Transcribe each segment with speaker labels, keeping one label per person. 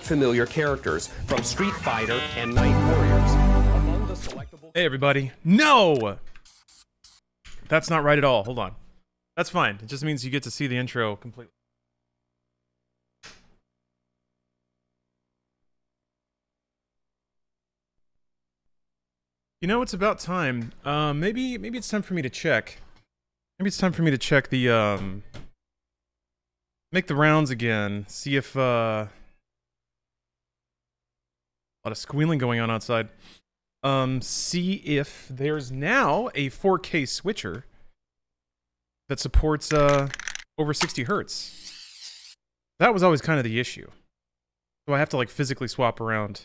Speaker 1: familiar characters from Street Fighter and Night Warriors. Among the selectable...
Speaker 2: Hey everybody. No! That's not right at all. Hold on. That's fine. It just means you get to see the intro completely. You know, it's about time. Maybe it's time for me to check. Maybe it's time for me to check the, make the rounds again. See if, a lot of squealing going on outside. See if there's now a 4K switcher that supports, over 60 hertz. That was always kind of the issue. So I have to, like, physically swap around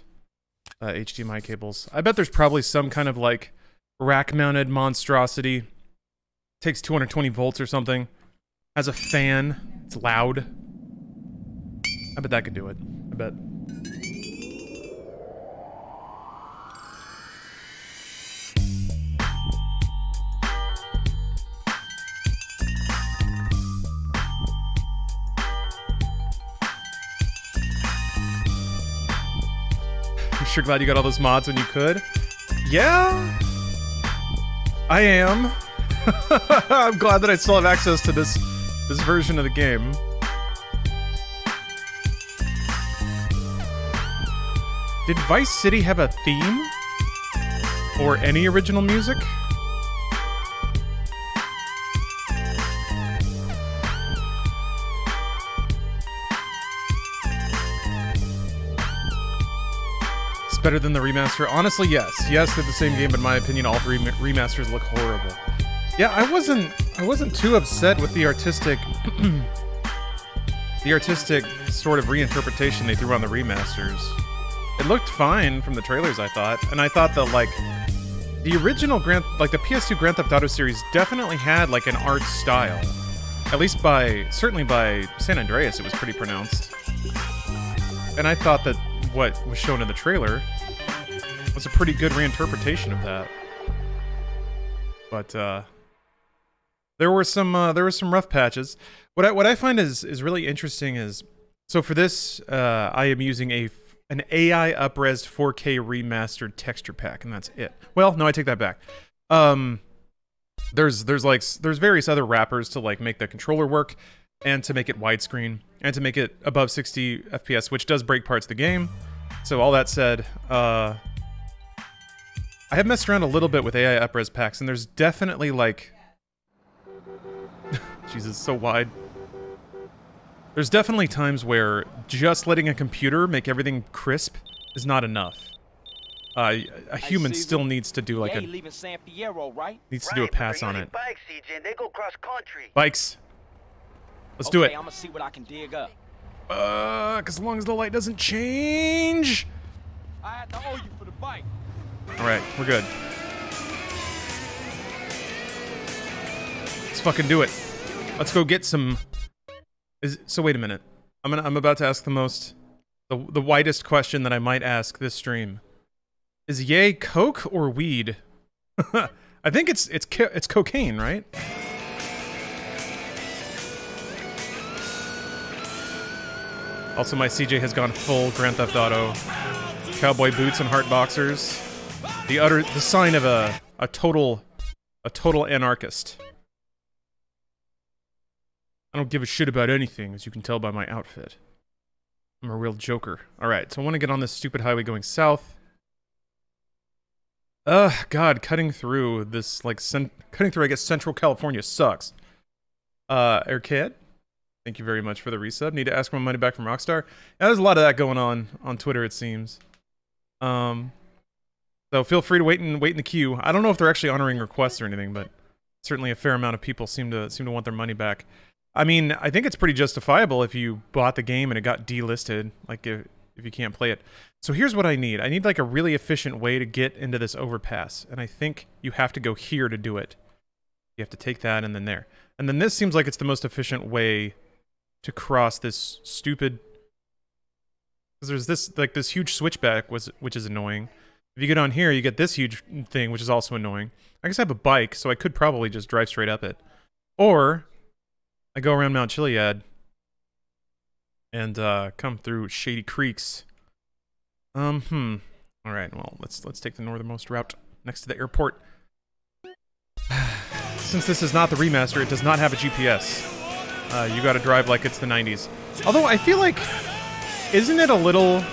Speaker 2: HDMI cables. I bet there's probably some kind of, like, rack-mounted monstrosity. Takes 220 volts or something. Has a fan. It's loud. I bet that could do it. I bet. Sure glad you got all those mods when you could. Yeah, I am. I'm glad that I still have access to this version of the game. Did Vice City have a theme? Or any original music? Better than the remaster? Honestly, yes. Yes, they're the same game, but in my opinion, all three remasters look horrible. Yeah, I wasn't too upset with the artistic sort of reinterpretation they threw on the remasters. It looked fine from the trailers, I thought, and I thought that, like, the original the PS2 Grand Theft Auto series definitely had, like, an art style. At least certainly by San Andreas, it was pretty pronounced. And I thought that what was shown in the trailer was a pretty good reinterpretation of that. But there were some rough patches. What I find is really interesting is, so for this I am using an AI up-res 4K remastered texture pack, and that's it. Well, no, I take that back. There's various other wrappers to, like, make the controller work, and to make it widescreen, and to make it above 60 FPS, which does break parts of the game. So all that said, I have messed around a little bit with AI up-res packs, and there's definitely, like... Jesus, so wide. There's definitely times where just letting a computer make everything crisp is not enough. A human still needs to do, like, needs to do a pass on it.
Speaker 3: Bikes, CJ, they go cross country.
Speaker 2: Bikes. Let's do it.
Speaker 4: I'm gonna see what I can dig up.
Speaker 2: As long as the light doesn't change.
Speaker 4: I had to owe you for the bike.
Speaker 2: Alright, we're good. Let's fucking do it. Let's go get some... So wait a minute. I'm about to ask the widest question that I might ask this stream. Is yay coke or weed? I think it's cocaine, right? Also, my CJ has gone full Grand Theft Auto. Cowboy boots and heart boxers. The sign of a total anarchist. I don't give a shit about anything, as you can tell by my outfit. I'm a real joker. Alright, so I want to get on this stupid highway going south. God, cutting through this, like, cutting through, I guess, Central California sucks. Aircad? Thank you very much for the resub. Need to ask my money back from Rockstar. Yeah, there's a lot of that going on Twitter, it seems. So feel free to wait in the queue. I don't know if they're actually honoring requests or anything, but certainly a fair amount of people seem to want their money back. I mean, I think it's pretty justifiable if you bought the game and it got delisted, like if you can't play it. So here's what I need. I need, like, a really efficient way to get into this overpass, and I think you have to go here to do it. You have to take that and then there. And then this seems like it's the most efficient way to cross this stupid... Because there's this, like, this huge switchback, which is annoying. If you get on here, you get this huge thing, which is also annoying. I guess I have a bike, so I could probably just drive straight up it. Or, I go around Mount Chiliad and come through Shady Creeks All right. Well, let's take the northernmost route next to the airport. Since this is not the remaster, it does not have a GPS. You got to drive like it's the 90s. Although I feel like, isn't it a little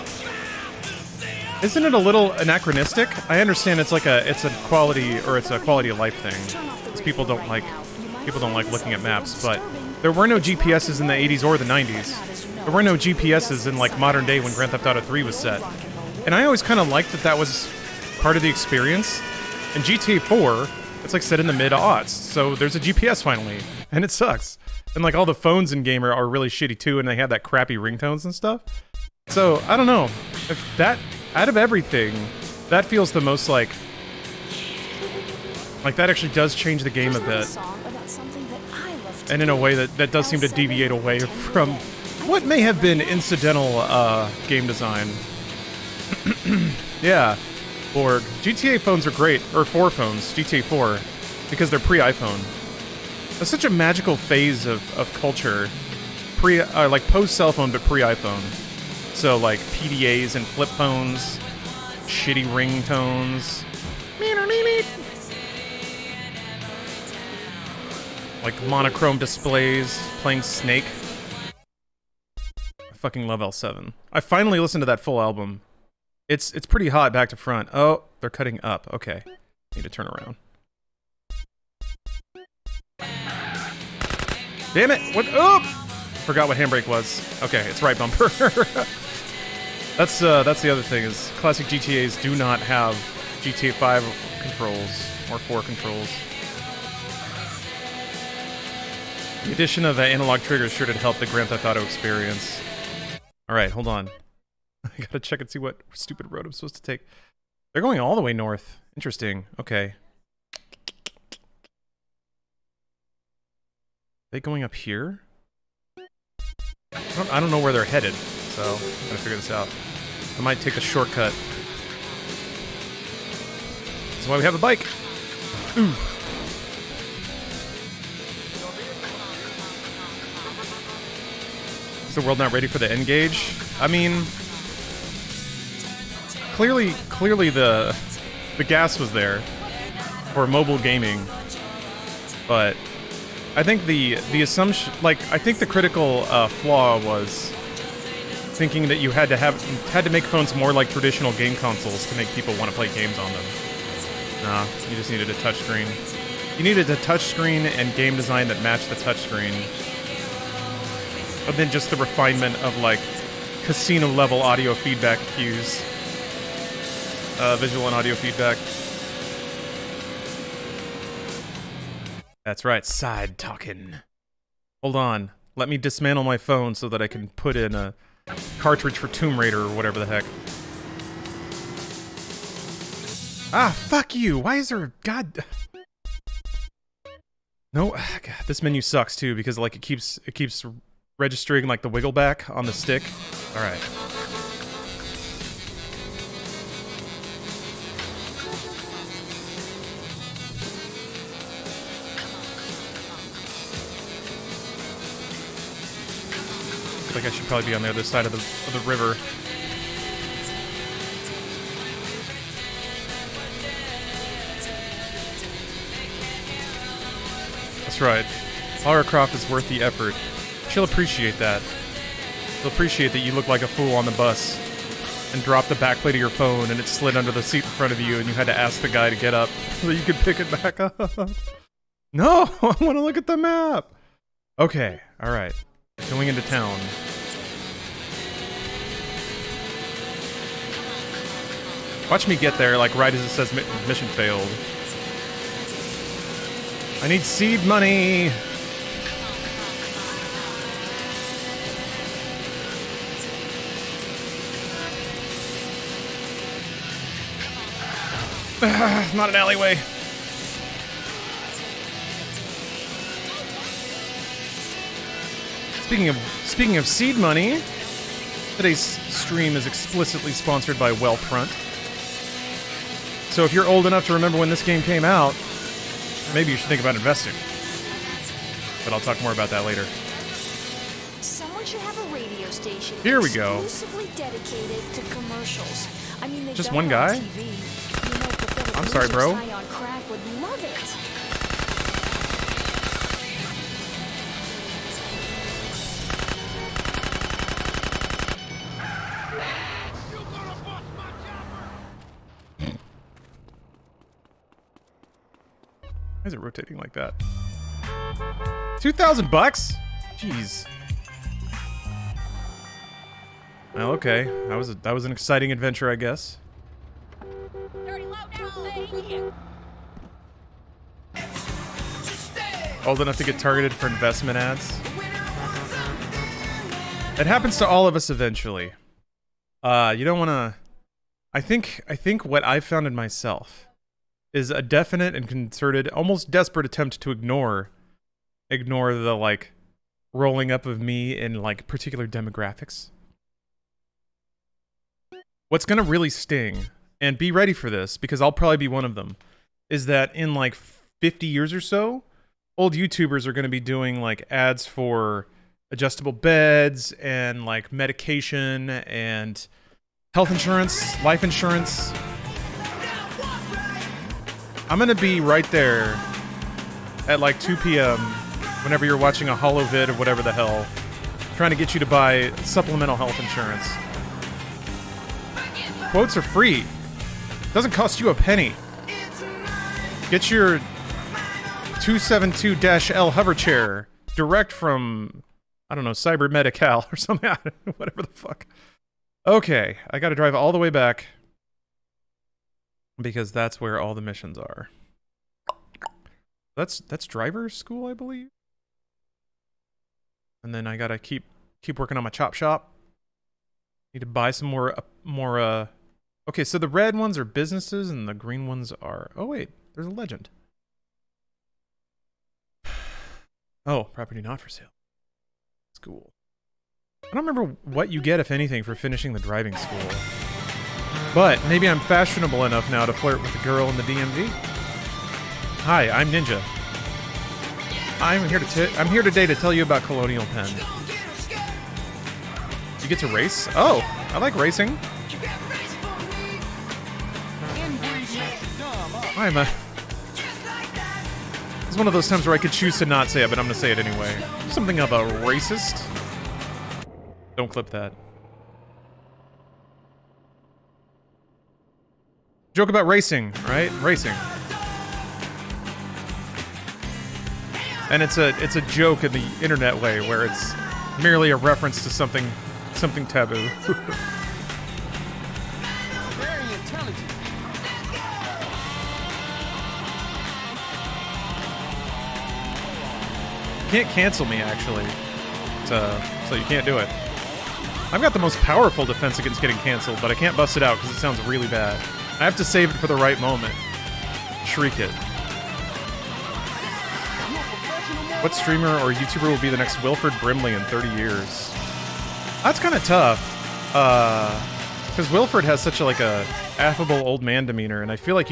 Speaker 2: anachronistic? I understand it's a quality of life thing. Because people don't like looking at maps, but there were no GPSs in the 80s or the 90s. There were no GPSs in like modern day when Grand Theft Auto 3 was set. And I always kind of liked that was part of the experience. In GTA 4, it's like set in the mid-aughts, so there's a GPS finally, and it sucks. And like all the phones in game are really shitty too, and they have that crappy ringtones and stuff. So I don't know if that, out of everything, that feels the most like that actually does change the game a bit, and in a way that does seem to deviate away from what may have been incidental game design. Yeah. Borg. GTA phones are great, or 4 phones, GTA 4, because they're pre-iPhone. That's such a magical phase of culture. Like post-cell phone, but pre-iPhone. So like PDAs and flip phones, shitty ringtones. Like monochrome displays, playing Snake. I fucking love L7. I finally listened to that full album. It's pretty hot back to front. Oh, they're cutting up. Okay. Need to turn around. Damn it! What? Oh! Forgot what handbrake was. Okay, it's right bumper. That's the other thing, is classic GTAs do not have GTA 5 controls or 4 controls. The addition of analog triggers sure did help the Grand Theft Auto experience. Alright, hold on. I gotta check and see what stupid road I'm supposed to take. They're going all the way north. Interesting. Okay. Are they going up here? I don't know where they're headed, so I'm gonna figure this out. I might take a shortcut. That's why we have a bike. Ooh. Is the world not ready for the N-Gage? I mean, clearly the gas was there for mobile gaming, but I think the assumption, like, I think the critical flaw was thinking that you had to make phones more like traditional game consoles to make people want to play games on them. Nah, you just needed a touchscreen. You needed a touchscreen and game design that matched the touchscreen. But then just the refinement of like casino level audio feedback cues. Visual and audio feedback. That's right, side talking. Hold on. Let me dismantle my phone so that I can put in a cartridge for Tomb Raider or whatever the heck. Ah, fuck you! Why is there... God... No, God, this menu sucks too, because like it keeps registering like the wiggle back on the stick. Alright. Like I should probably be on the other side of the river. That's right. Lara Croft is worth the effort. She'll appreciate that. She'll appreciate that you look like a fool on the bus and dropped the backplate of your phone and it slid under the seat in front of you and you had to ask the guy to get up so that you could pick it back up. No! I want to look at the map! Okay, alright. Going into town. Watch me get there, like, right as it says mission failed. I need seed money! Not an alleyway. Speaking of seed money, today's stream is explicitly sponsored by Wealthfront. So if you're old enough to remember when this game came out, maybe you should think about investing. But I'll talk more about that later.
Speaker 5: Someone should have a radio station
Speaker 2: Here we go.
Speaker 5: exclusively dedicated to commercial commercials. I mean,
Speaker 2: Just one guy? I'm sorry, bro.
Speaker 5: On crack would love it.
Speaker 2: Why is it rotating like that? 2,000 bucks? Jeez. Well, okay. That was an exciting adventure, I guess. Old enough to get targeted for investment ads. It happens to all of us eventually. You don't want to. I think what I've found in myself is a definite and concerted, almost desperate attempt to ignore the like rolling up of me in like particular demographics. What's gonna really sting, and be ready for this because I'll probably be one of them, is that in like 50 years or so, old YouTubers are gonna be doing like ads for adjustable beds and like medication and health insurance, life insurance. I'm gonna be right there at like 2 p.m. whenever you're watching a holo vid or whatever the hell, trying to get you to buy supplemental health insurance. Quotes are free. Doesn't cost you a penny. Get your 272-L hover chair direct from, I don't know, Cyber Medical or something. Whatever the fuck. Okay, I gotta drive all the way back because that's where all the missions are. That's driver's school, I believe. And then I gotta keep working on my chop shop. Need to buy some more. Okay, so the red ones are businesses and the green ones are. Oh wait, there's a legend. Oh, property not for sale. School. I don't remember what you get, if anything, for finishing the driving school. But maybe I'm fashionable enough now to flirt with a girl in the DMV. Hi, I'm Ninja. I'm here today to tell you about Colonial Penn. You get to race? Oh, I like racing. I'm a... It's one of those times where I could choose to not say it, but I'm gonna say it anyway. Something of a racist. Don't clip that. Joke about racing, right? Racing. And it's a joke in the internet way, where it's merely a reference to something taboo.
Speaker 4: Very intelligent.
Speaker 2: You can't cancel me, actually. So you can't do it. I've got the most powerful defense against getting canceled, but I can't bust it out because it sounds really bad. I have to save it for the right moment. Shriek it. What streamer or YouTuber will be the next Wilford Brimley in 30 years? That's kind of tough. Because Wilford has such a affable old man demeanor, and I feel like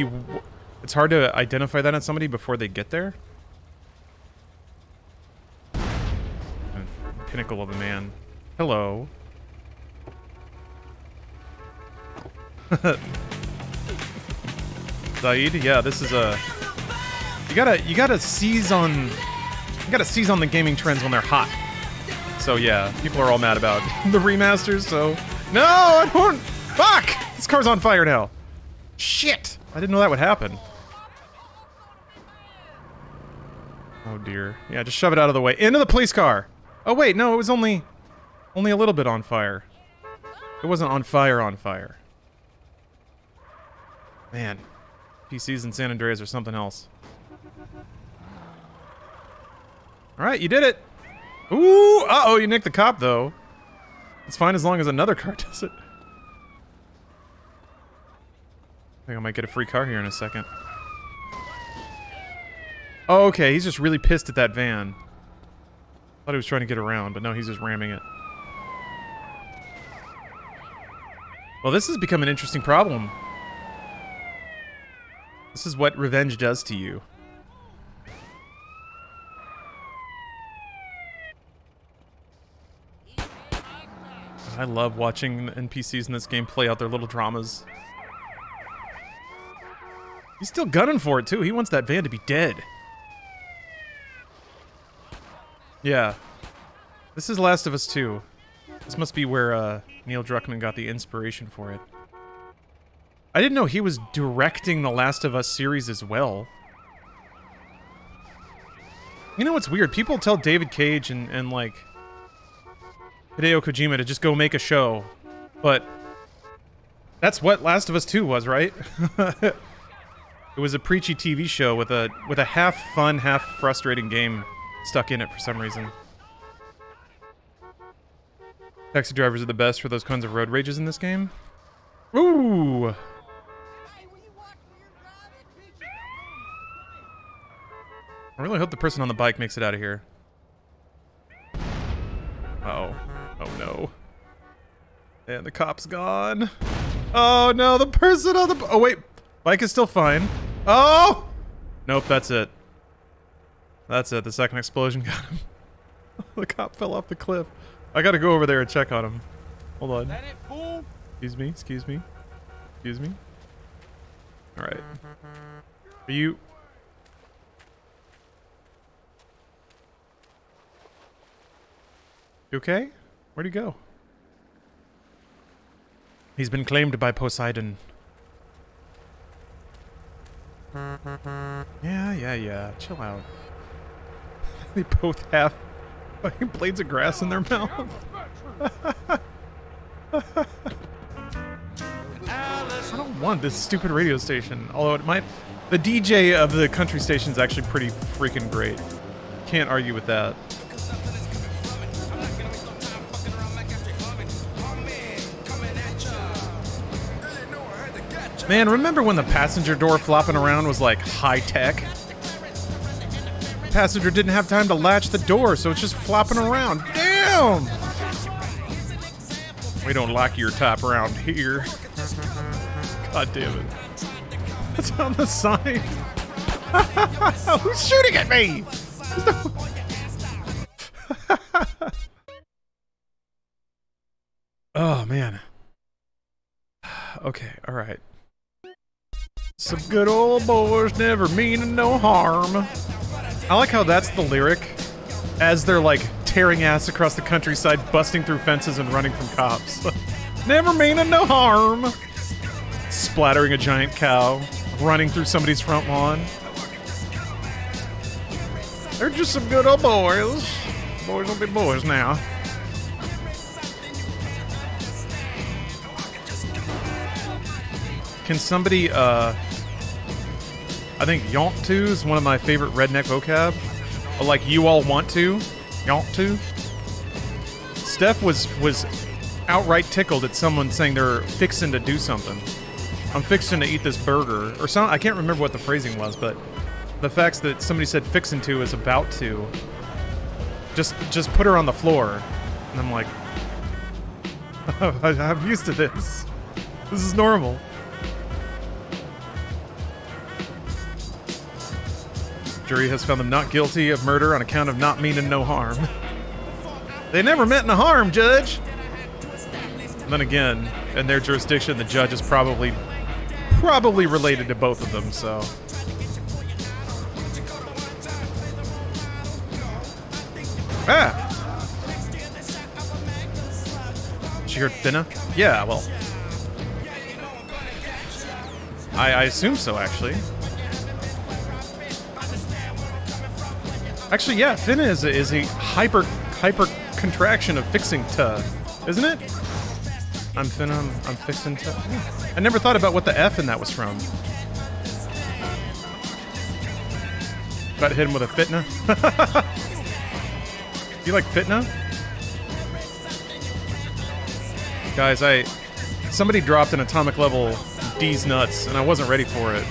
Speaker 2: it's hard to identify that in somebody before they get there. Pinnacle of a man. Hello. Zaid, yeah, this is a... You gotta seize on the gaming trends when they're hot. So yeah, people are all mad about the remasters, so... No, I don't... Fuck! This car's on fire now. Shit! I didn't know that would happen. Oh dear. Yeah, just shove it out of the way. Into the police car! Oh wait, no, it was only a little bit on fire. It wasn't on fire. Man. PCs in San Andreas or something else. Alright, you did it! Ooh! Uh-oh, you nicked the cop, though. It's fine as long as another car does it. I think I might get a free car here in a second. Oh, okay, he's just really pissed at that van. Thought he was trying to get around, but no, he's just ramming it. Well, this has become an interesting problem. This is what revenge does to you. I I love watching NPCs in this game play out their little dramas. He's still gunning for it, too. He wants that van to be dead. Yeah. This is Last of Us 2. This must be where Neil Druckmann got the inspiration for it. I didn't know he was directing the Last of Us series as well. You know what's weird? People tell David Cage and like, Hideo Kojima to just go make a show. But that's what Last of Us 2 was, right? It was a preachy TV show with a half fun, half frustrating game stuck in it for some reason. Taxi drivers are the best for those kinds of road rages in this game. Ooh! I really hope the person on the bike makes it out of here. Uh-oh. Oh no. And the cop's gone. Oh no, the person on the... Oh wait, bike is still fine. Oh! Nope, that's it. That's it, the second explosion got him. The cop fell off the cliff. I gotta go over there and check on him. Hold on.
Speaker 4: That it, fool?
Speaker 2: Excuse me, excuse me. Excuse me. Alright. Are you... You okay? Where'd he go? He's been claimed by Poseidon. Yeah. Chill out. They both have fucking blades of grass in their mouth. I don't want this stupid radio station. Although it might... The DJ of the country station is actually pretty freaking great. Can't argue with that. Man, remember when the passenger door flopping around was like high-tech? The passenger didn't have time to latch the door, so it's just flopping around. Damn! We don't like your type around here. God damn it. That's on the sign. Who's shooting at me? Oh, man. Okay, alright. Some good old boys never meaning no harm. I like how that's the lyric as they're like tearing ass across the countryside, busting through fences and running from cops. Never meaning no harm. Splattering a giant cow, running through somebody's front lawn. They're just some good old boys. Boys will be boys now. Can somebody, I think yaunt to is one of my favorite redneck vocab. Like, you all want to? Yaunt to? Steph was outright tickled at someone saying they're fixing to do something. I'm fixing to eat this burger. Or some, I can't remember what the phrasing was, but the fact that somebody said fixing to is about to. Just put her on the floor. And I'm like, I'm used to this. This is normal. Jury has found them not guilty of murder on account of not meaning no harm. They never meant no harm, Judge! And then again, in their jurisdiction, the judge is probably related to both of them, so... Ah! She heard Finna? Yeah, well... I assume so, actually. Actually, yeah, Finna is a hyper contraction of fixing to, isn't it? I'm finna, I'm fixing to. I never thought about what the F in that was from. About to hit him with a fitna. Do you like fitna? Guys, somebody dropped an atomic level D's nuts, and I wasn't ready for it.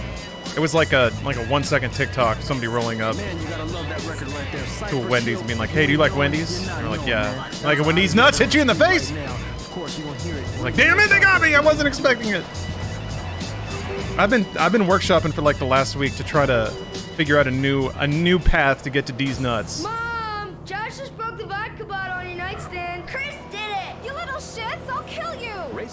Speaker 2: It was like a 1 second TikTok, somebody rolling up to a Wendy's and being like, "Hey, do you like Wendy's?" And we're like, "Yeah." Like, when these nuts hit you in the face? Like, damn it, they got me! I wasn't expecting it. I've been workshopping for like the last week to try to figure out a new path to get to D's nuts.
Speaker 5: Mom! Josh just broke the vodka bottle on your nightstand. Chris did it! You little shits!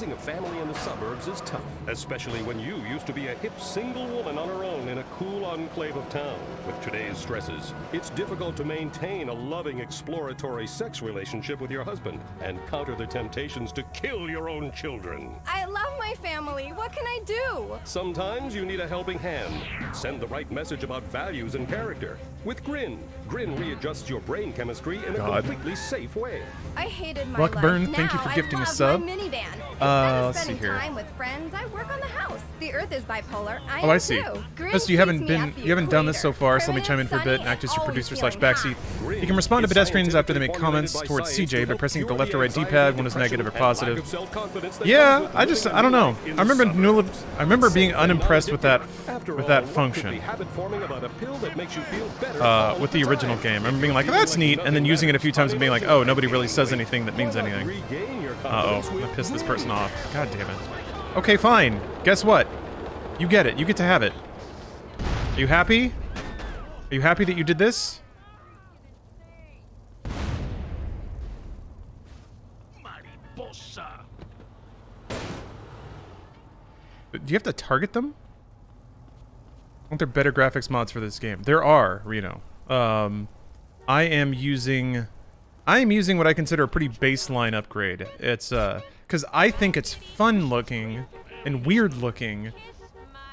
Speaker 6: Raising a family in the suburbs is tough, especially when you used to be a hip single woman on her own in a cool enclave of town. With today's stresses, it's difficult to maintain a loving, exploratory sex relationship with your husband and counter the temptations to kill your own children.
Speaker 5: I love my family. What can I do?
Speaker 6: Sometimes you need a helping hand. Send the right message about values and character. With Grin, Grin readjusts your brain chemistry in a completely safe way.
Speaker 5: I hated my
Speaker 2: Blackburn,
Speaker 5: life.
Speaker 2: thank you for
Speaker 5: Now
Speaker 2: gifting
Speaker 5: I
Speaker 2: a
Speaker 5: love
Speaker 2: sub.
Speaker 5: My minivan. Instead
Speaker 2: let's
Speaker 5: of
Speaker 2: see
Speaker 5: spending
Speaker 2: here.
Speaker 5: time with friends, I work on the house. The Earth is bipolar. I
Speaker 2: Oh,
Speaker 5: am
Speaker 2: I see.
Speaker 5: too. Grin
Speaker 2: Yes, you haven't
Speaker 5: keeps me
Speaker 2: been,
Speaker 5: at the
Speaker 2: you haven't done this so
Speaker 5: equator.
Speaker 2: far, so let me chime in for a bit
Speaker 5: Permanent,
Speaker 2: and act as your
Speaker 5: sunny,
Speaker 2: producer
Speaker 5: and
Speaker 2: slash
Speaker 5: always
Speaker 2: backseat.
Speaker 5: feeling
Speaker 2: You can respond to
Speaker 6: It's
Speaker 2: pedestrians after they make
Speaker 6: scientifically
Speaker 2: comments
Speaker 6: formulated by
Speaker 2: towards
Speaker 6: science
Speaker 2: CJ
Speaker 6: to
Speaker 2: by pressing the
Speaker 6: help
Speaker 2: left or right
Speaker 6: cure the
Speaker 2: D-pad, one is
Speaker 6: anxiety,
Speaker 2: negative or
Speaker 6: depression, and lack
Speaker 2: positive.
Speaker 6: of self-confidence that
Speaker 2: Yeah,
Speaker 6: comes with
Speaker 2: I just,
Speaker 6: living
Speaker 2: I don't know.
Speaker 6: in
Speaker 2: I
Speaker 6: the
Speaker 2: remember
Speaker 6: suburbs.
Speaker 2: I remember being
Speaker 6: Something
Speaker 2: unimpressed with that
Speaker 6: non-addictive. After
Speaker 2: with
Speaker 6: all,
Speaker 2: that
Speaker 6: what could
Speaker 2: function.
Speaker 6: be habit forming about a pill that makes you feel better all
Speaker 2: With
Speaker 6: the
Speaker 2: the original
Speaker 6: time?
Speaker 2: game. I remember being like, oh, that's neat, and then using it a few times and being like, oh, nobody really says anything that means anything. Uh-oh, I'm gonna piss this person off. God damn it. Okay, fine. Guess what? You get it. You get to have it. Are you happy? Are you happy that you did this? Do you have to target them? Aren't there better graphics mods for this game? There are, Reno. I am using what I consider a pretty baseline upgrade. It's because I think it's fun looking and weird looking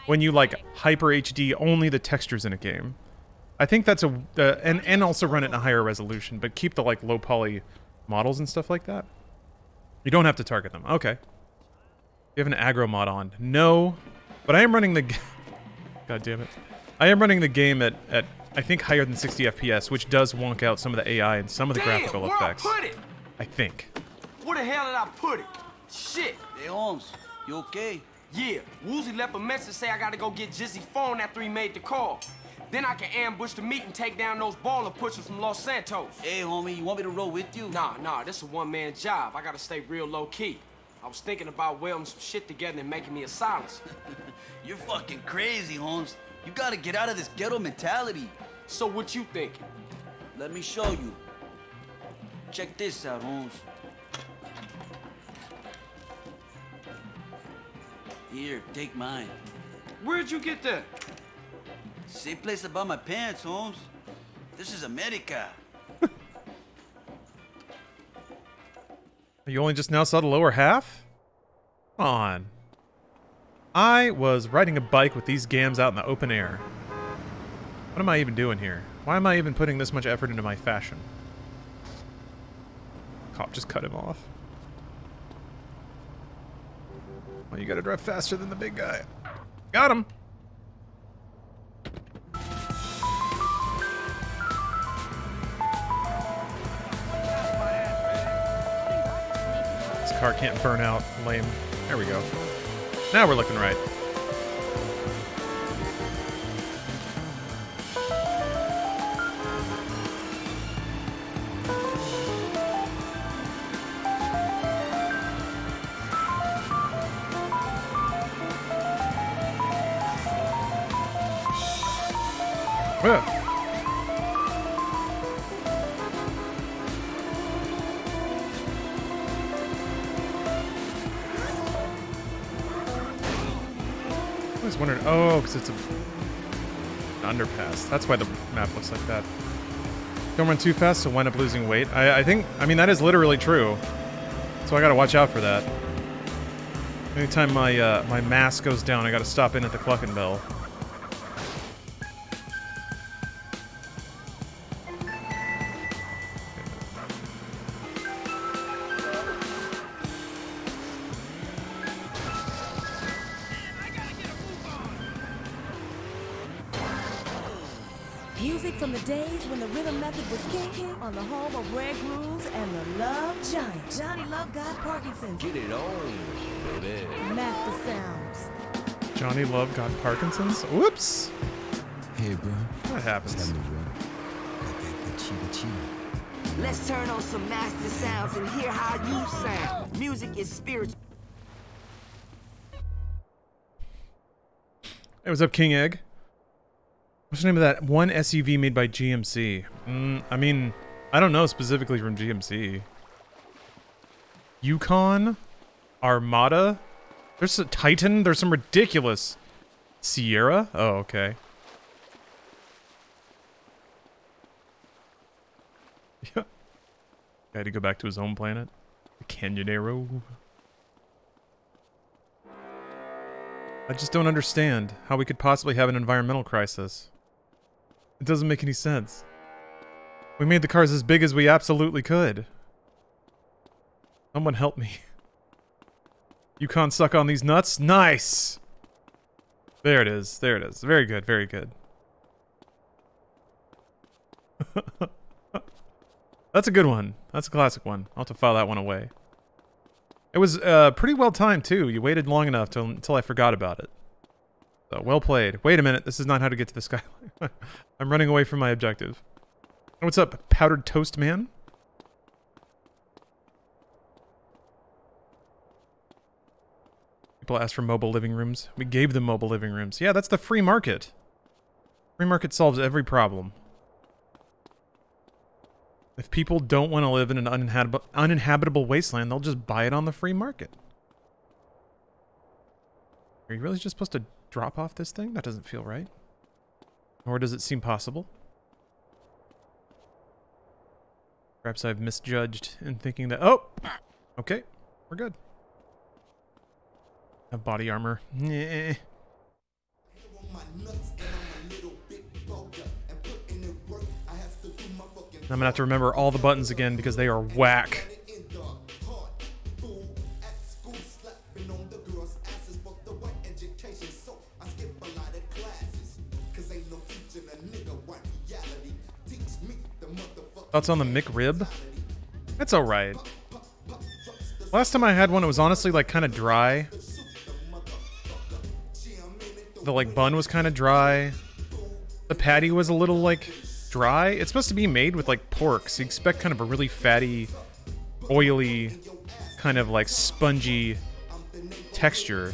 Speaker 2: when you like hyper HD only the textures in a game. I think that's and also run it in a higher resolution, but keep the like low poly models and stuff like that. You don't have to target them. Okay. You have an aggro mod on. No, but I am running the God damn it. I am running the game at I think higher than 60 FPS, which does wonk out some of the AI and some of the graphical
Speaker 4: where
Speaker 2: effects.
Speaker 4: I put it?
Speaker 2: I think.
Speaker 4: Where the hell did I put it? Shit.
Speaker 7: Hey, Holmes, you okay?
Speaker 4: Yeah, Woozy left a message say I gotta go get Jizzy's phone after he made the call. Then I can ambush the meet and take down those baller pushers from Los Santos.
Speaker 7: Hey, homie, you want me to roll with you?
Speaker 4: Nah, this a one-man job. I gotta stay real low-key. I was thinking about welding some shit together and making me a silencer.
Speaker 7: You're fucking crazy, Holmes. You gotta get out of this ghetto mentality.
Speaker 4: So what you thinking?
Speaker 7: Let me show you. Check this out, Holmes. Here, take mine.
Speaker 4: Where'd you get that?
Speaker 7: Same place I bought my pants, Holmes. This is America.
Speaker 2: You only just now saw the lower half? Come on. I was riding a bike with these gams out in the open air. What am I even doing here? Why am I even putting this much effort into my fashion? Cop just cut him off. Well, you gotta drive faster than the big guy. Got him! This car can't burn out. Lame. There we go. Now we're looking right. Ugh. I was wondering, oh, because it's an underpass. That's why the map looks like that. Don't run too fast, so wind up losing weight. I mean, that is literally true. So I gotta watch out for that. Anytime my my mass goes down, I gotta stop in at the Cluckin' Bell.
Speaker 8: Music from the days when the rhythm method was king on the home of Red Grooves and the Love Giant. Johnny Love got Parkinson's.
Speaker 6: Get it on, baby.
Speaker 8: Master Sounds.
Speaker 2: Johnny Love got Parkinson's? Whoops!
Speaker 9: Hey, bro.
Speaker 2: What happens?
Speaker 9: Got that cheetah.
Speaker 10: Let's turn on some Master Sounds and hear how you sound. Music is spiritual.
Speaker 2: Hey, what's up, King Egg? What's the name of that one SUV made by GMC? I mean, I don't know specifically from GMC. Yukon? Armada. There's a Titan. There's some ridiculous. Sierra? Oh, okay. Yeah. Had to go back to his home planet. The Canyonero. I just don't understand how we could possibly have an environmental crisis. It doesn't make any sense. We made the cars as big as we absolutely could. Someone help me. You can't suck on these nuts? Nice! There it is. There it is. Very good. Very good. That's a good one. That's a classic one. I'll have to file that one away. It was pretty well timed, too. You waited long enough until I forgot about it. So, well played. Wait a minute. This is not how to get to the skyline. I'm running away from my objective. What's up, Powdered Toast Man? People asked for mobile living rooms. We gave them mobile living rooms. Yeah, that's the free market. Free market solves every problem. If people don't want to live in an uninhabitable wasteland, they'll just buy it on the free market. Are you really just supposed to drop off this thing? That doesn't feel right. Nor does it seem possible. Perhaps I've misjudged in thinking that... Oh! Okay, we're good. Have body armor. Nah. I'm gonna have to remember all the buttons again because they are whack. Thoughts on the McRib? It's alright. Last time I had one, it was honestly like kind of dry. The like bun was kind of dry. The patty was a little like dry. It's supposed to be made with like pork, so you expect kind of a really fatty, oily, kind of like spongy texture.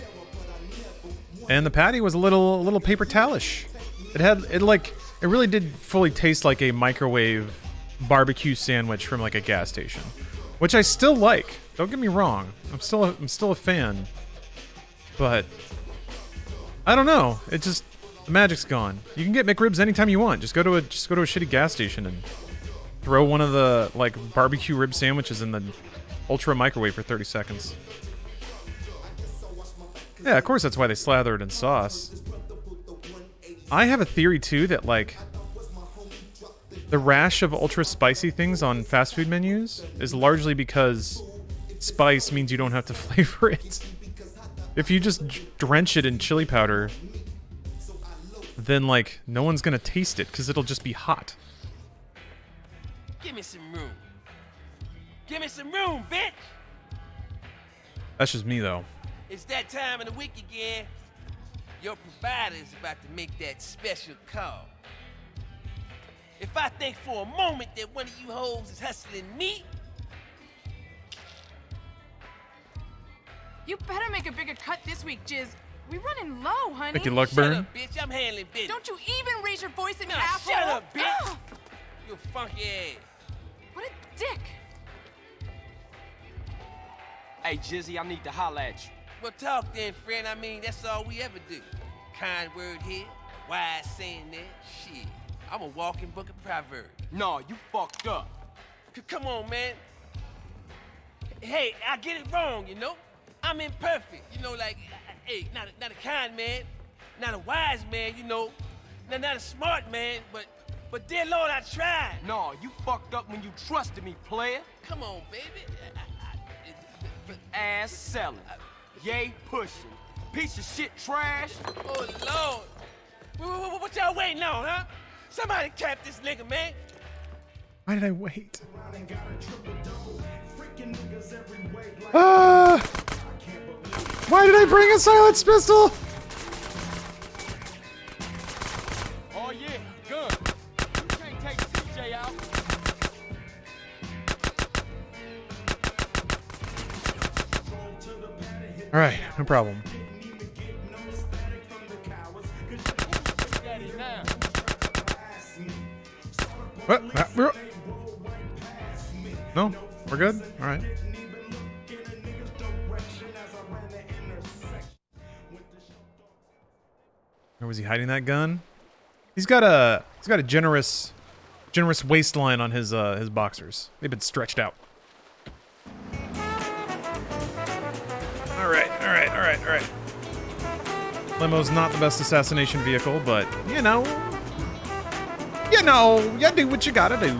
Speaker 2: And the patty was a little paper towelish. It really did fully taste like a microwave barbecue sandwich from like a gas station, which I still like. Don't get me wrong. I'm still a fan. But I don't know. It just the magic's gone. You can get McRibs anytime you want. Just go to a shitty gas station and throw one of the like barbecue rib sandwiches in the ultra microwave for 30 seconds. Yeah, of course that's why they slather it in sauce. I have a theory too that like the rash of ultra spicy things on fast food menus is largely because spice means you don't have to flavor it. If you just drench it in chili powder, then like no one's gonna taste it because it'll just be hot.
Speaker 4: Give me some room. Give me some room, bitch.
Speaker 2: That's just me though.
Speaker 4: It's that time of the week again. Your provider is about to make that special call. If I think for a moment that one of you hoes is hustling me,
Speaker 11: you better make a bigger cut this week, Jizz. We running low, honey.
Speaker 2: Make your luck burn.
Speaker 4: Shut up, bitch. I'm handling business.
Speaker 11: Don't you even raise your voice at me,
Speaker 4: Nah,
Speaker 11: asshole.
Speaker 4: shut up, bitch.
Speaker 11: Ugh.
Speaker 4: You funky ass.
Speaker 11: What a dick.
Speaker 4: Hey, Jizzy, I need to holler at you. Well, talk then, friend. I mean, that's all we ever do. Kind word here, wise saying there. Shit, I'm a walking book of proverbs. No, you fucked up. Come on, man. Hey, I get it wrong, you know? I'm imperfect, you know, like, hey, not a kind man, not a wise man, you know, not a smart man, but dear Lord, I tried. No, you fucked up when you trusted me, player. Come on, baby. Ass selling, yay pushing, piece of shit trash. Oh, Lord. What y'all waiting on, huh? Somebody cap this nigga, man.
Speaker 2: Why did I wait? Why did I bring a silenced pistol?
Speaker 4: Oh yeah, good. You can't take CJ out.
Speaker 2: All right, no problem. What? No, we're good. All right. Where was he hiding that gun? He's got a generous waistline on his boxers. They've been stretched out. All right. Limo's not the best assassination vehicle, but you do what you gotta do.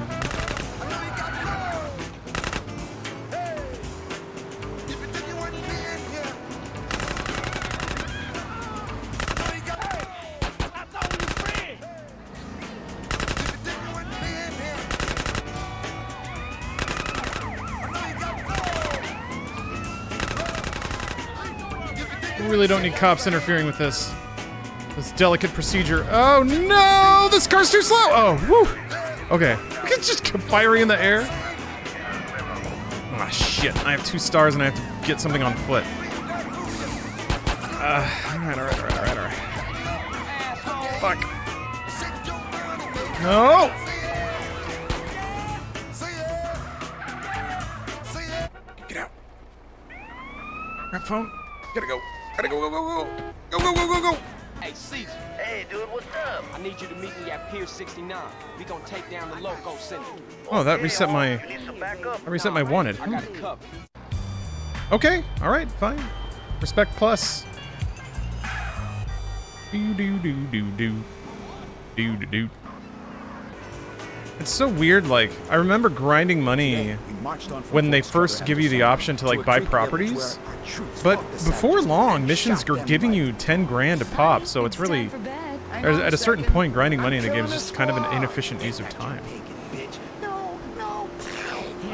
Speaker 2: We really don't need cops interfering with this delicate procedure. Oh no! This car's too slow! Oh, woo! Okay. It's just firing in the air. Ah, shit. I have 2 stars and I have to get something on foot. Alright. Fuck. No! Get out. Grab phone. Gotta go. Go.
Speaker 4: Hey, Caesar.
Speaker 3: Hey, dude, what's up?
Speaker 4: I need you to meet me at Pier 69. We gonna take down the Loco Center.
Speaker 2: Oh, that reset my...
Speaker 3: You need some backup?
Speaker 2: I reset my wanted.
Speaker 4: I got it covered.
Speaker 2: Okay, alright, fine. Respect plus. Do. It's so weird, like, I remember grinding money when they first give you the option to, like, buy properties. But before long, missions are giving you 10 grand a pop, so it's really... At a certain point, grinding money in the game is just kind of an inefficient use of time.
Speaker 12: Him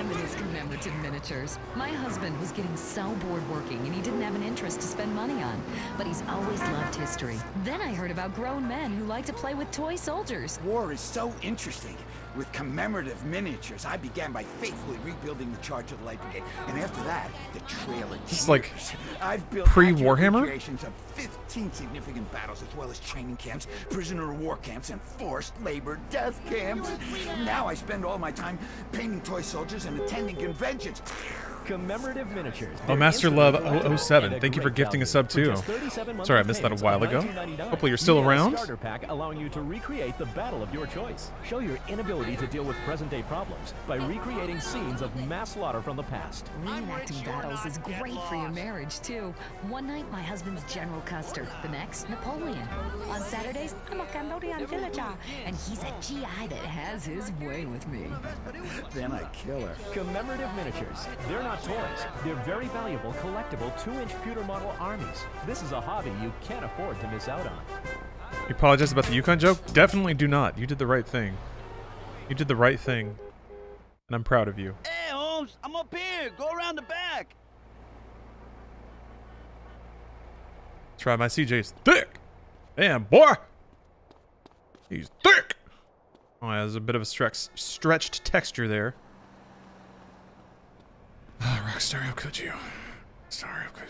Speaker 12: and his commemorative miniatures. My husband was getting so bored working, and he didn't have an interest to spend money on. But he's always loved history. Then I heard about grown men who like to play with toy soldiers.
Speaker 10: War is so interesting. With commemorative miniatures, I began by faithfully rebuilding the charge of the Light Brigade, and after that, the Trail of Tears.
Speaker 2: This is like
Speaker 10: I've built
Speaker 2: pre-Warhammer?
Speaker 10: recreations of 15 significant battles, as well as training camps, prisoner of war camps, and forced labor death camps. Now I spend all my time painting toy soldiers and attending conventions.
Speaker 13: Commemorative miniatures.
Speaker 2: Oh, Master Love 007, thank you for gifting a sub too. Sorry, I missed that a while ago. Hopefully you're still around.
Speaker 13: Starter pack allowing you to recreate the battle of your choice. Show your inability to deal with present-day problems by recreating scenes of mass slaughter from the past.
Speaker 12: Reenacting battles is great for your marriage, too. One night, my husband's General Custer. The next, Napoleon. On Saturdays, I'm a Cambodian villager. And he's a GI that has his way with me.
Speaker 10: Then I kill her.
Speaker 13: Commemorative miniatures. They're not toys. They're very valuable, collectible 2-inch pewter model armies. This is a hobby you can't afford to miss out on.
Speaker 2: You apologize about the Yukon joke? Definitely do not. You did the right thing. You did the right thing. And I'm proud of you.
Speaker 7: Hey, Holmes, I'm up here. Go around the back.
Speaker 2: Try my CJ's thick. Damn, boy. He's thick. Oh, yeah, there's a bit of a stretched texture there. Oh, Rockstar, how could you? Sorry, how could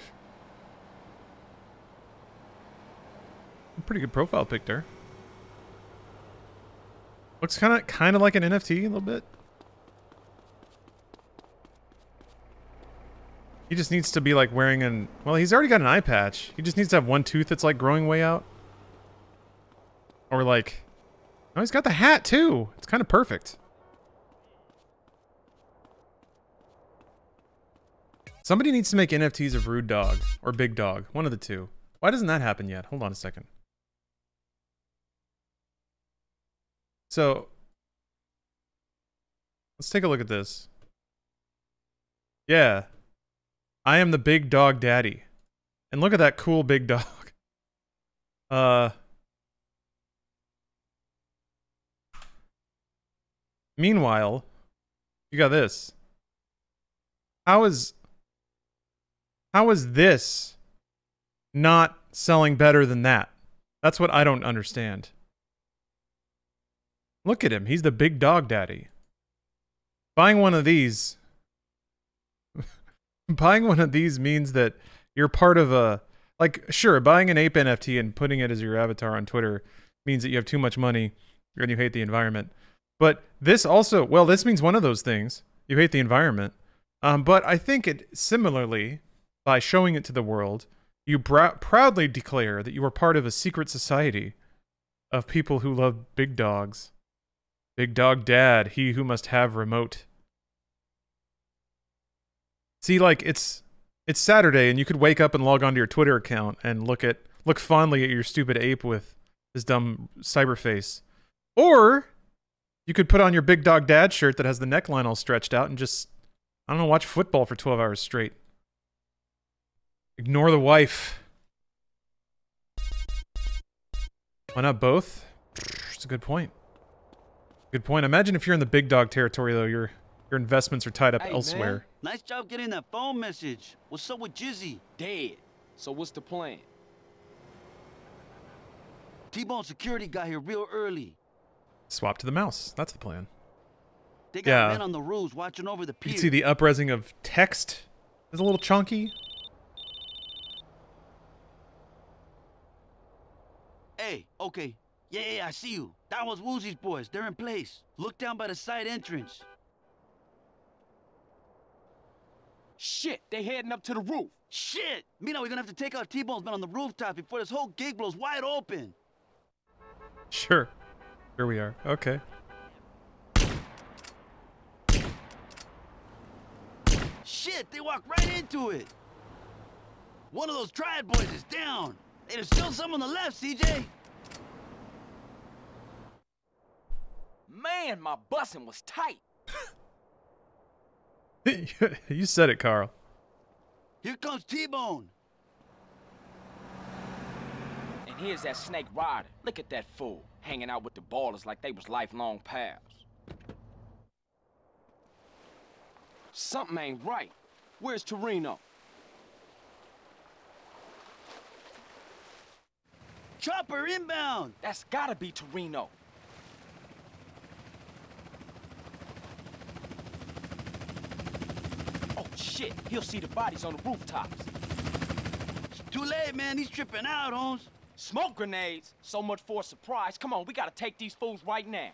Speaker 2: you? Pretty good profile pic there. Looks kind of like an NFT a little bit. He just needs to be like wearing an... Well, he's already got an eye patch. He just needs to have one tooth that's like growing way out. Or like... Oh, he's got the hat too. It's kind of perfect. Somebody needs to make NFTs of Rude Dog or Big Dog. One of the two. Why doesn't that happen yet? Hold on a second. So, let's take a look at this. Yeah. I am the Big Dog Daddy. And look at that cool big dog. Meanwhile, you got this. How is this not selling better than that? That's what I don't understand. Look at him. He's the Big Dog Daddy. Buying one of these... Buying one of these means that you're part of a... Like, sure, buying an ape NFT and putting it as your avatar on Twitter means that you have too much money and you hate the environment. But this also... Well, this means one of those things. You hate the environment. But I think it similarly, by showing it to the world, You proudly declare that you are part of a secret society of people who love big dogs. Big dog dad, he who must have remote. See, like, it's Saturday, and you could wake up and log onto your Twitter account and look fondly at your stupid ape with his dumb cyber face. Or you could put on your big dog dad shirt that has the neckline all stretched out and just, I don't know, watch football for 12 hours straight. Ignore the wife. Why not both? It's a good point. Good point. Imagine if you're in the big dog territory, though. Your investments are tied up elsewhere.
Speaker 7: Man, nice job getting that phone message. What's up with Jizzy?
Speaker 4: Dead. So what's the plan?
Speaker 7: T-Bone security got here real early.
Speaker 2: Swap to the mouse. That's the plan.
Speaker 7: They got men on the roofs watching over the pier.
Speaker 2: You can see the up-resing of text is a little chunky.
Speaker 7: Hey, okay. Yeah, I see you. That was Woozy's boys. They're in place. Look down by the side entrance.
Speaker 4: Shit, they heading up to the roof.
Speaker 7: Shit! Mina, we're gonna have to take out T-Bone's men on the rooftop before this whole gig blows wide open.
Speaker 2: Sure. Here we are. Okay.
Speaker 7: Shit, they walked right into it. One of those triad boys is down. Hey, there's still some on the left, CJ.
Speaker 4: Man, my bussin' was tight.
Speaker 2: You said it, Carl.
Speaker 7: Here comes T-Bone.
Speaker 4: And here's that snake rider. Look at that fool, hanging out with the ballers like they was lifelong pals. Something ain't right. Where's Torino?
Speaker 7: Chopper inbound.
Speaker 4: That's gotta be Torino. Oh shit, he'll see the bodies on the rooftops.
Speaker 7: It's too late, man. He's tripping out, Holmes.
Speaker 4: Smoke grenades? So much for a surprise. Come on, we gotta take these fools right now.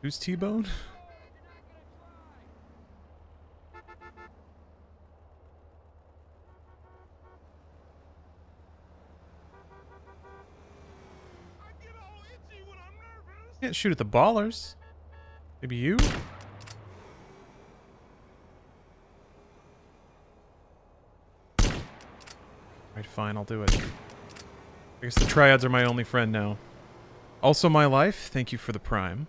Speaker 2: Who's T-Bone? Can't shoot at the ballers. Maybe you? Alright, fine, I'll do it. I guess the triads are my only friend now. Also my life, thank you for the prime.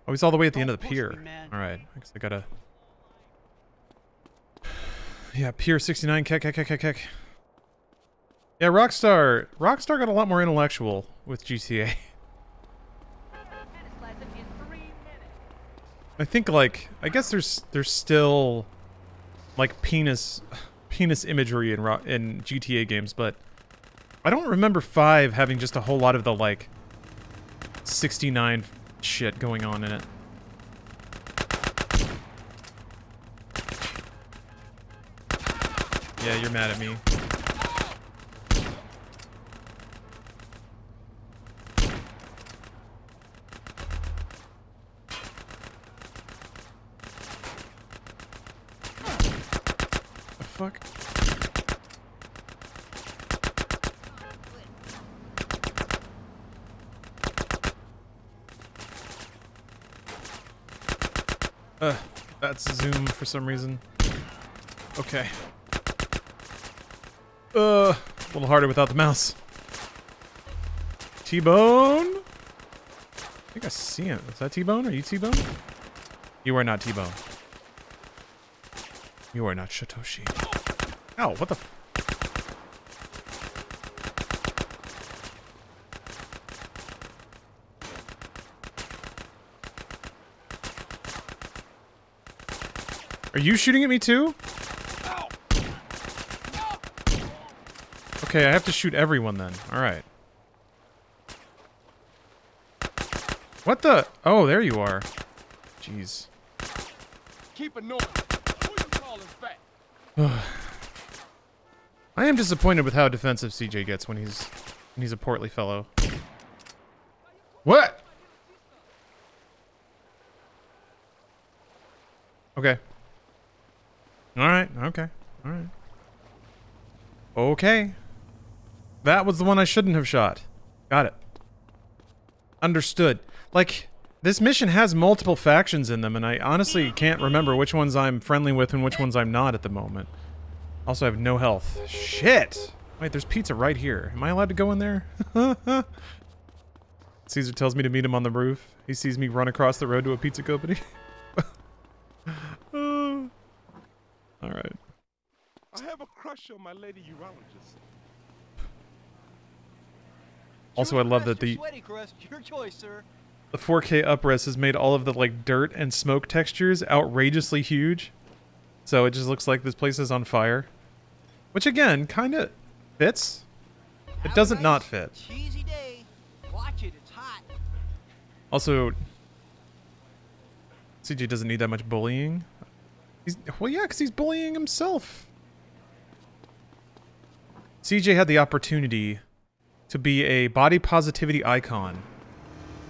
Speaker 2: Oh, he's all the way at the end of the pier. Alright, I guess I gotta... Yeah, Pier 69, kek. Yeah, Rockstar got a lot more intellectual with GTA. I think, like, I guess there's still, like, penis imagery in GTA games, but I don't remember 5 having just a whole lot of the, like, 69 shit going on in it. Yeah, you're mad at me. The fuck? That's zoom for some reason. Okay. A little harder without the mouse. T-Bone? I think I see him. Is that T-Bone? Are you T-Bone? You are not T-Bone. You are not Satoshi. Ow, what the f— Are you shooting at me too? Okay, I have to shoot everyone then. Alright. What the— oh, there you are. Jeez.
Speaker 4: Keep it normal. Who you calling back?
Speaker 2: I am disappointed with how defensive CJ gets when he's a portly fellow. What? Okay. Alright, okay. Alright. Okay. That was the one I shouldn't have shot. Got it. Understood. Like, this mission has multiple factions in them, and I honestly can't remember which ones I'm friendly with and which ones I'm not at the moment. Also, I have no health. Shit! Wait, there's pizza right here. Am I allowed to go in there? Caesar tells me to meet him on the roof. He sees me run across the road to a pizza company. Alright.
Speaker 14: I have a crush on my lady urologist.
Speaker 2: Also, I love that the 4K upres has made all of the like dirt and smoke textures outrageously huge. So it just looks like this place is on fire. Which again, kind of fits. It doesn't not fit.
Speaker 7: Cheesy day. Watch it, it's hot.
Speaker 2: Also, CJ doesn't need that much bullying. Well, yeah, because he's bullying himself. CJ had the opportunity to be a body positivity icon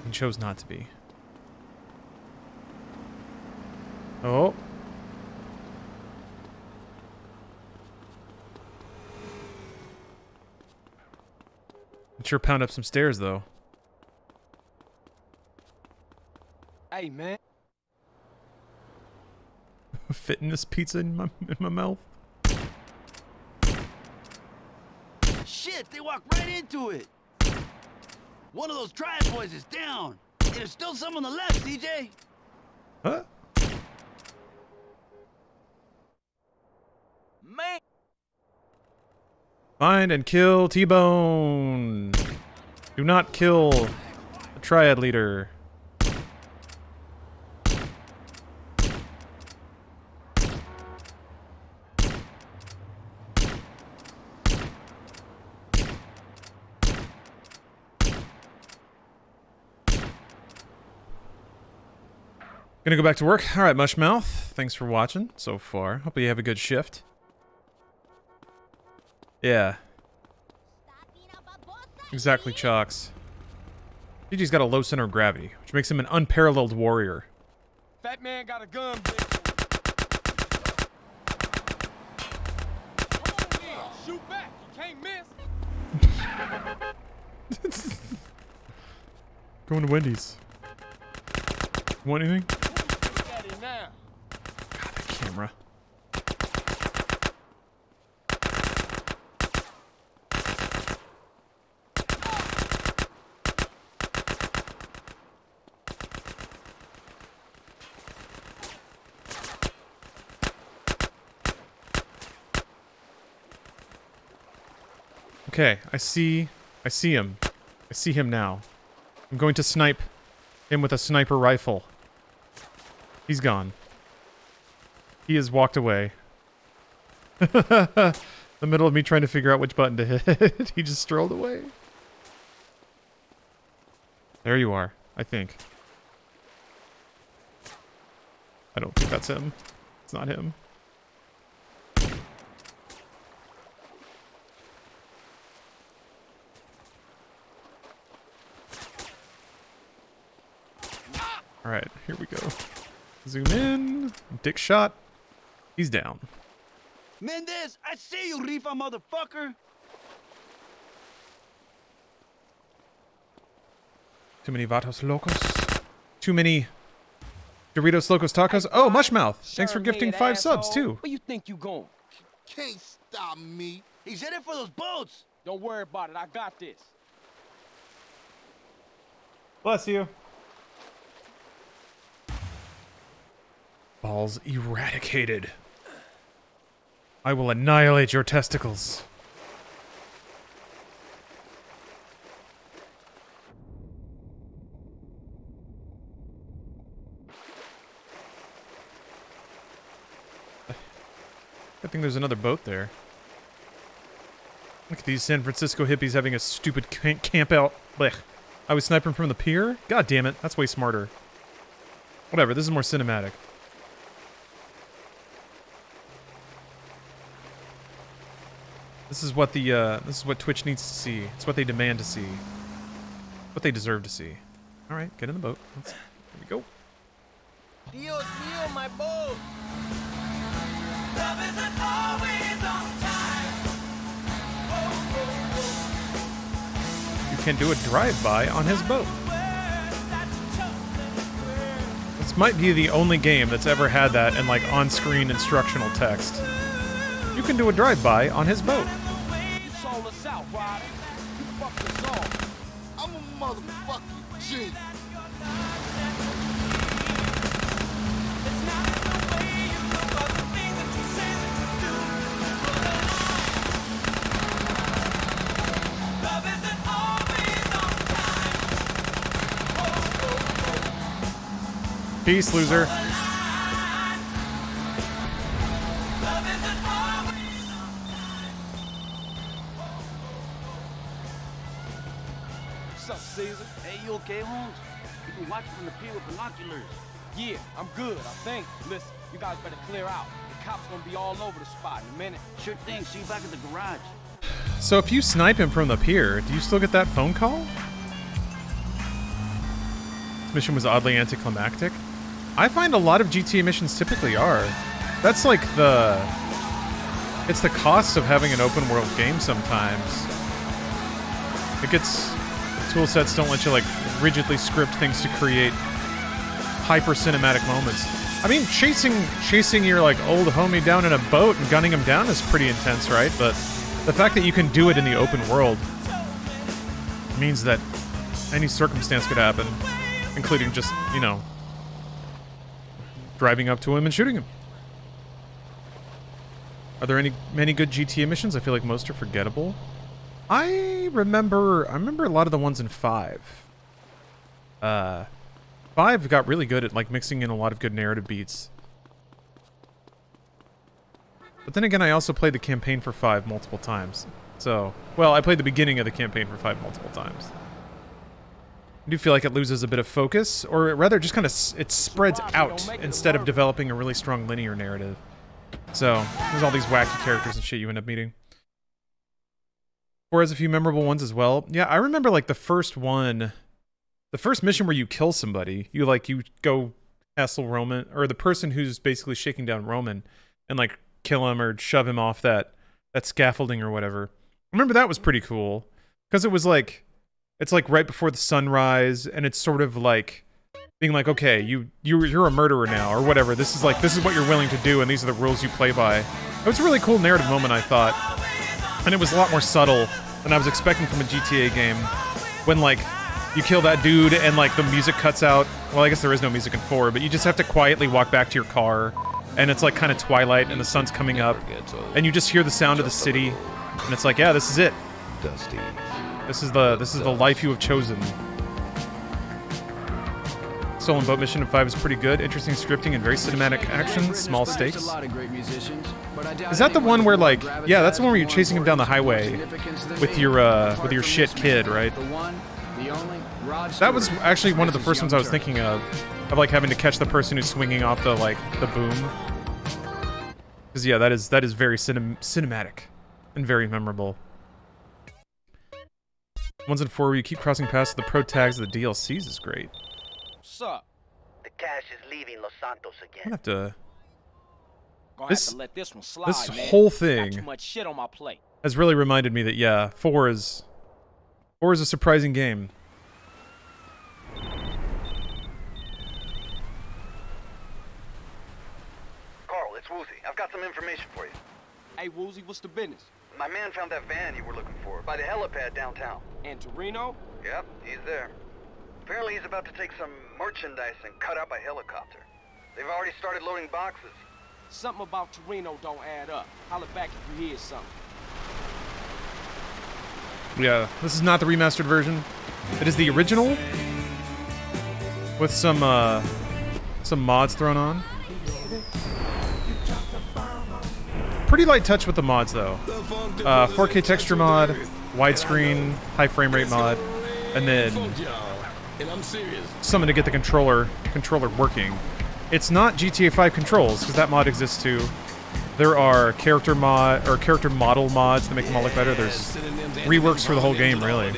Speaker 2: and chose not to be. Oh. I'd sure pound up some stairs, though.
Speaker 4: Hey, man.
Speaker 2: Fitness pizza in my mouth.
Speaker 7: Shit, they walked right into it. One of those triad boys is down. There's still some on the left, CJ.
Speaker 2: Huh?
Speaker 7: Man.
Speaker 2: Find and kill T-Bone. Do not kill the triad leader. Gonna go back to work. Alright, Mushmouth. Thanks for watching so far. Hope you have a good shift. Yeah. Exactly, Chalks. GG's got a low center of gravity, which makes him an unparalleled warrior.
Speaker 4: Fat man got a gun, bitch. Come on in, shoot back. You can't miss.
Speaker 2: Going to Wendy's. Want anything?
Speaker 4: Now.
Speaker 2: God, that camera. Okay, I see him. I see him now. I'm going to snipe him with a sniper rifle. He's gone. He has walked away. The middle of me trying to figure out which button to hit. He just strolled away. There you are, I think. I don't think that's him. It's not him. Alright, here we go. Zoom in. Dick shot. He's down.
Speaker 7: Mendez, I see you, Rifa motherfucker.
Speaker 2: Too many Vatos Locos. Too many Doritos Locos Tacos. Oh, Mushmouth. Thanks for gifting 5 subs, too.
Speaker 4: Where you think you going?
Speaker 14: Can't stop me.
Speaker 7: He's headed for those boats.
Speaker 4: Don't worry about it. I got this.
Speaker 2: Bless you. Balls eradicated. I will annihilate your testicles. I think there's another boat there. Look at these San Francisco hippies having a stupid camp out. Blech. I was sniping from the pier? God damn it, that's way smarter. Whatever, this is more cinematic. This is what Twitch needs to see. It's what they demand to see. What they deserve to see. All right, get in the boat. Here we go.
Speaker 4: Dios mío, my boat.
Speaker 8: Love isn't always on time.
Speaker 2: You can do a drive-by on his boat. This might be the only game that's ever had that in like on-screen instructional text. You can do a drive-by on his boat.
Speaker 4: You sold us out, Ryder. You fucked us off.
Speaker 14: I'm a motherfucking G.
Speaker 2: Peace, loser.
Speaker 4: What's up, Caesar?
Speaker 7: Hey, you okay, Holmes? You can watch from the pier with binoculars.
Speaker 4: Yeah, I'm good, I think. Listen, you guys better clear out. The cops gonna be all over the spot in a minute.
Speaker 7: Sure thing. See you back at the garage.
Speaker 2: So if you snipe him from the pier, do you still get that phone call? This mission was oddly anticlimactic. I find a lot of GTA missions typically are. That's like it's the cost of having an open world game sometimes. It gets, tool sets don't let you like rigidly script things to create hyper cinematic moments. I mean, chasing your like old homie down in a boat and gunning him down is pretty intense, right? But the fact that you can do it in the open world means that any circumstance could happen, including just, you know, driving up to him and shooting him. Are there many good GTA missions? I feel like most are forgettable. I remember a lot of the ones in 5. 5 got really good at like mixing in a lot of good narrative beats. But then again, I also played the campaign for 5 multiple times. So, well, I played the beginning of the campaign for 5 multiple times. I do feel like it loses a bit of focus, or rather just kind of it spreads out instead of developing a really strong linear narrative. So, there's all these wacky characters and shit you end up meeting. 4 has a few memorable ones as well. Yeah, I remember like the first one, the first mission where you kill somebody, you go hassle Roman, or the person who's basically shaking down Roman, and like kill him or shove him off that scaffolding or whatever. I remember that was pretty cool, because it was like, it's like right before the sunrise, and it's sort of like being like, okay, you're a murderer now, or whatever. This is what you're willing to do, and these are the rules you play by. It was a really cool narrative moment, I thought, and it was a lot more subtle than I was expecting from a GTA game. When like you kill that dude and like the music cuts out. Well, I guess there is no music in 4, but you just have to quietly walk back to your car, and it's like kind of twilight, and the sun's coming up, and you just hear the sound of the city, and it's like, yeah, this is it.
Speaker 6: Dusty.
Speaker 2: This is the life you have chosen. Stolen boat mission in 5 is pretty good. Interesting scripting and very cinematic action. Small stakes. Is that the one where like, yeah, that's the one where you're chasing him down the highway with your shit kid, right? That was actually one of the first ones I was thinking of like having to catch the person who's swinging off the boom. Because yeah, that is very cinematic and very memorable. Ones in 4 where you keep crossing paths with the pro tags of the DLCs is great.
Speaker 4: What's up?
Speaker 3: The cash is leaving Los Santos again.
Speaker 2: I'm gonna have to...
Speaker 4: Gonna have to let this one slide,
Speaker 2: this
Speaker 4: man.
Speaker 2: whole
Speaker 4: Got
Speaker 2: thing
Speaker 4: too much shit on my plate.
Speaker 2: has really reminded me that, yeah, 4 is a surprising game.
Speaker 3: Carl, it's Woozy. I've got some information for you.
Speaker 4: Hey, Woozy, what's the business?
Speaker 3: My man found that van you were looking for by the helipad downtown.
Speaker 4: And Torino?
Speaker 3: Yep, he's there. Apparently he's about to take some merchandise and cut up a helicopter. They've already started loading boxes.
Speaker 4: Something about Torino don't add up. Holler back if you hear something.
Speaker 2: Yeah, this is not the remastered version. It is the original with some mods thrown on. Pretty light touch with the mods though. 4K texture mod, widescreen, high frame rate mod, and then something to get the controller working. It's not GTA 5 controls, because that mod exists too. There are character model mods to make them all look better. There's reworks for the whole game, really.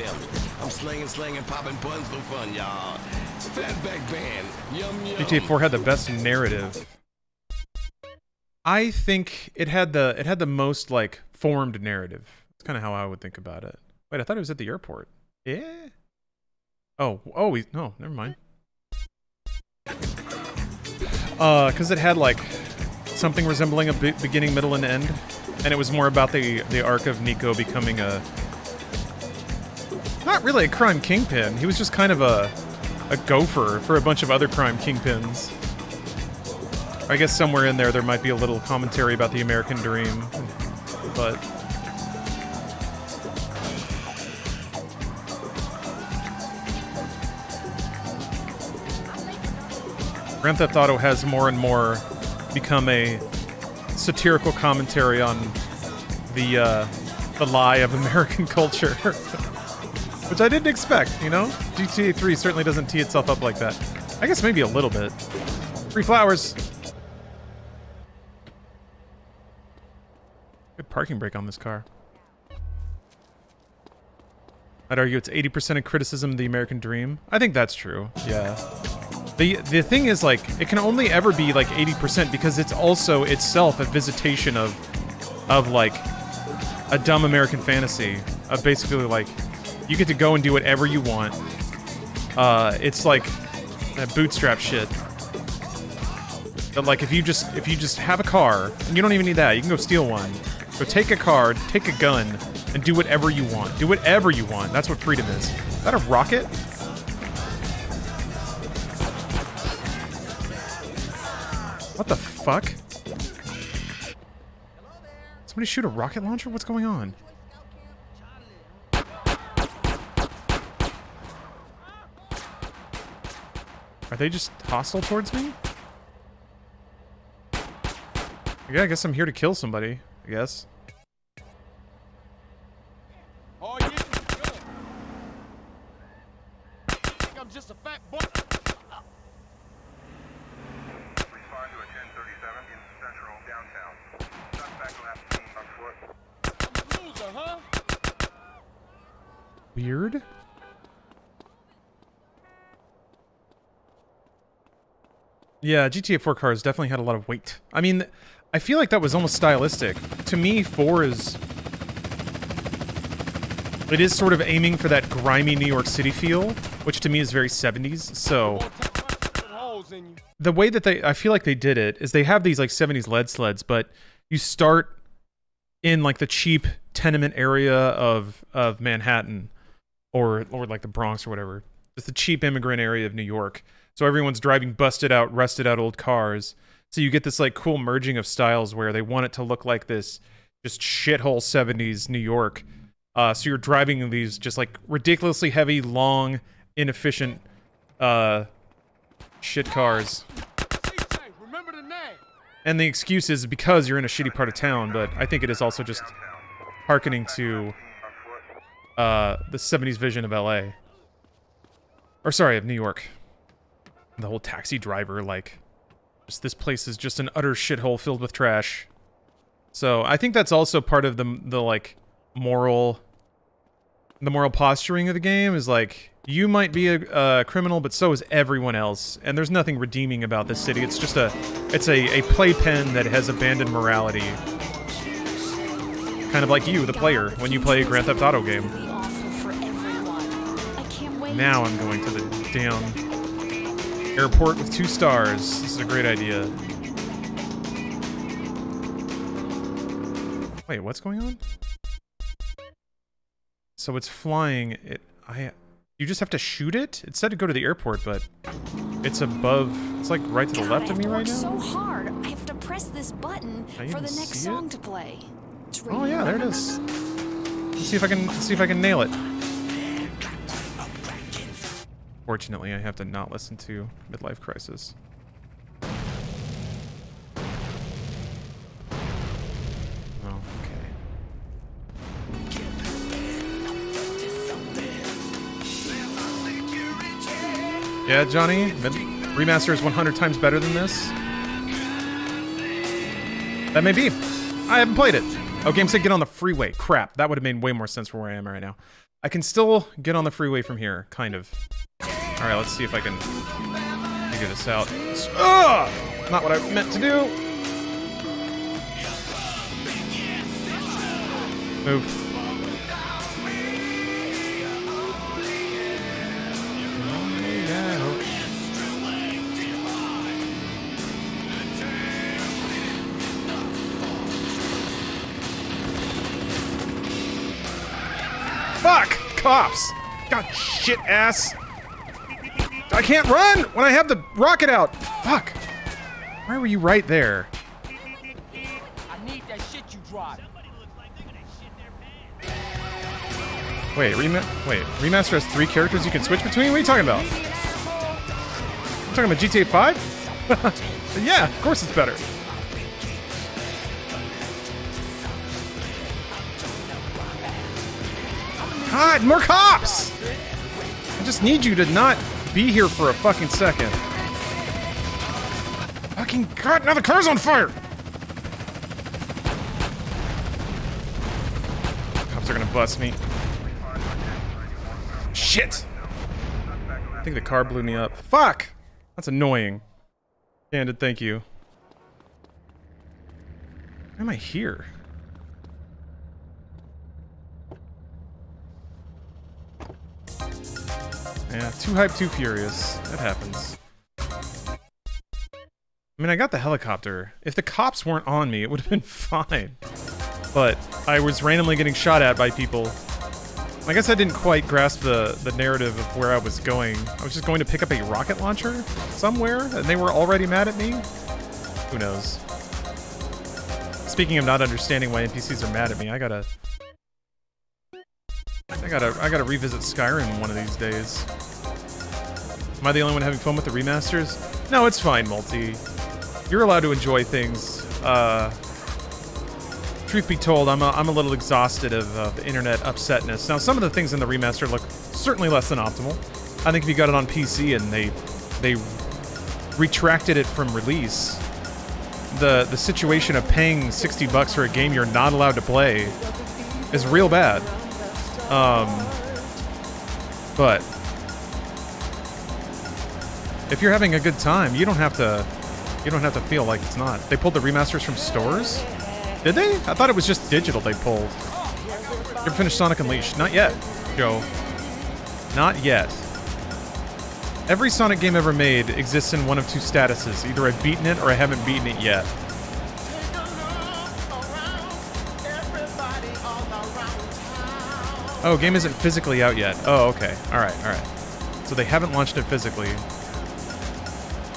Speaker 15: I'm slanging, popping buns for fun, y'all. Fatback band. Yum, yum.
Speaker 2: GTA 4 had the best narrative. I think it had the most like formed narrative. That's kind of how I would think about it. Wait, I thought it was at the airport. Yeah. Oh, no, never mind. Because it had like something resembling a beginning, middle, and end, and it was more about the arc of Nico becoming not really a crime kingpin. He was just kind of a gopher for a bunch of other crime kingpins. I guess somewhere in there might be a little commentary about the American dream, but Grand Theft Auto has more and more become a satirical commentary on the lie of American culture, which I didn't expect, you know? GTA 3 certainly doesn't tee itself up like that. I guess maybe a little bit. Free flowers! Good parking brake on this car. I'd argue it's 80% of criticism of the American dream. I think that's true, yeah. The thing is, like, it can only ever be, like, 80% because it's also itself a visitation of like, a dumb American fantasy. Of basically, like, you get to go and do whatever you want. It's like that bootstrap shit. But, like, if you just have a car, and you don't even need that, you can go steal one. Go take a car, take a gun, and do whatever you want. Do whatever you want. That's what freedom is. Is that a rocket? What the fuck? Somebody shoot a rocket launcher? What's going on? Are they just hostile towards me? Yeah, I guess I'm here to kill somebody, I guess.
Speaker 14: Oh, yeah, good. I think I'm just a fat boy.
Speaker 2: Weird. Yeah, GTA 4 cars definitely had a lot of weight. I mean, I feel like that was almost stylistic. To me, 4 is... It is sort of aiming for that grimy New York City feel, which to me is very 70s, so... The way that I feel like they did it is they have these, like, 70s lead sleds, but you start in, like, the cheap tenement area of Manhattan, or like the Bronx or whatever. It's the cheap immigrant area of New York. So everyone's driving busted out, rusted out old cars. So you get this like cool merging of styles where they want it to look like this just shithole 70s New York. So you're driving in these just like ridiculously heavy, long, inefficient shit cars. And the excuse is because you're in a shitty part of town, but I think it is also just hearkening to the 70s vision of LA. Or sorry, of New York. The whole taxi driver, like, just this place is just an utter shithole filled with trash. So I think that's also part of the like moral posturing of the game is like, you might be a criminal, but so is everyone else, and there's nothing redeeming about this city. It's just a playpen that has abandoned morality. Kind of like you, the player, when you play a Grand Theft Auto game. Now I'm going to the damn airport with 2 stars. This is a great idea. Wait, what's going on? So it's flying. You just have to shoot it? It said to go to the airport, but it's above. It's like right to the left of me right now.
Speaker 16: So hard. I have to press this button for the next song to play.
Speaker 2: Oh yeah, there it is. Let's see if I can nail it. Fortunately, I have to not listen to Midlife Crisis. Oh, okay. Yeah, Johnny, Remaster is 100 times better than this. That may be. I haven't played it. Oh, game said get on the freeway. Crap, that would have made way more sense for where I am right now. I can still get on the freeway from here, kind of. All right, let's see if I can figure this out. Not what I meant to do. Move. Fuck! Cops! God, shit ass! I can't run when I have the rocket out! Fuck! Why were you right there?
Speaker 4: I need that shit you drive.
Speaker 2: Wait, Remaster has 3 characters you can switch between? What are you talking about? You talking about GTA 5? Yeah, of course it's better. God, more cops! I just need you to not be here for a fucking second. Fucking God, now the car's on fire! Cops are gonna bust me. Shit! I think the car blew me up. Fuck! That's annoying. Candid, thank you. Why am I here? Yeah, too hype, too furious. That happens. I mean, I got the helicopter. If the cops weren't on me, it would have been fine. But I was randomly getting shot at by people. I guess I didn't quite grasp the narrative of where I was going. I was just going to pick up a rocket launcher somewhere, and they were already mad at me? Who knows? Speaking of not understanding why NPCs are mad at me, I gotta revisit Skyrim one of these days. Am I the only one having fun with the remasters? No, it's fine, Multi. You're allowed to enjoy things. Truth be told, I'm a little exhausted of the internet upsetness. Now, some of the things in the remaster look certainly less than optimal. I think if you got it on PC and they retracted it from release, the situation of paying $60 for a game you're not allowed to play is real bad. But if you're having a good time, you don't have to feel like it's not. They pulled the remasters from stores? Did they? I thought it was just digital they pulled. You ever finished Sonic Unleashed? Not yet, Joe. Not yet. Every Sonic game ever made exists in one of 2 statuses. Either I've beaten it or I haven't beaten it yet. Oh, game isn't physically out yet. Oh, okay. Alright, alright. So they haven't launched it physically.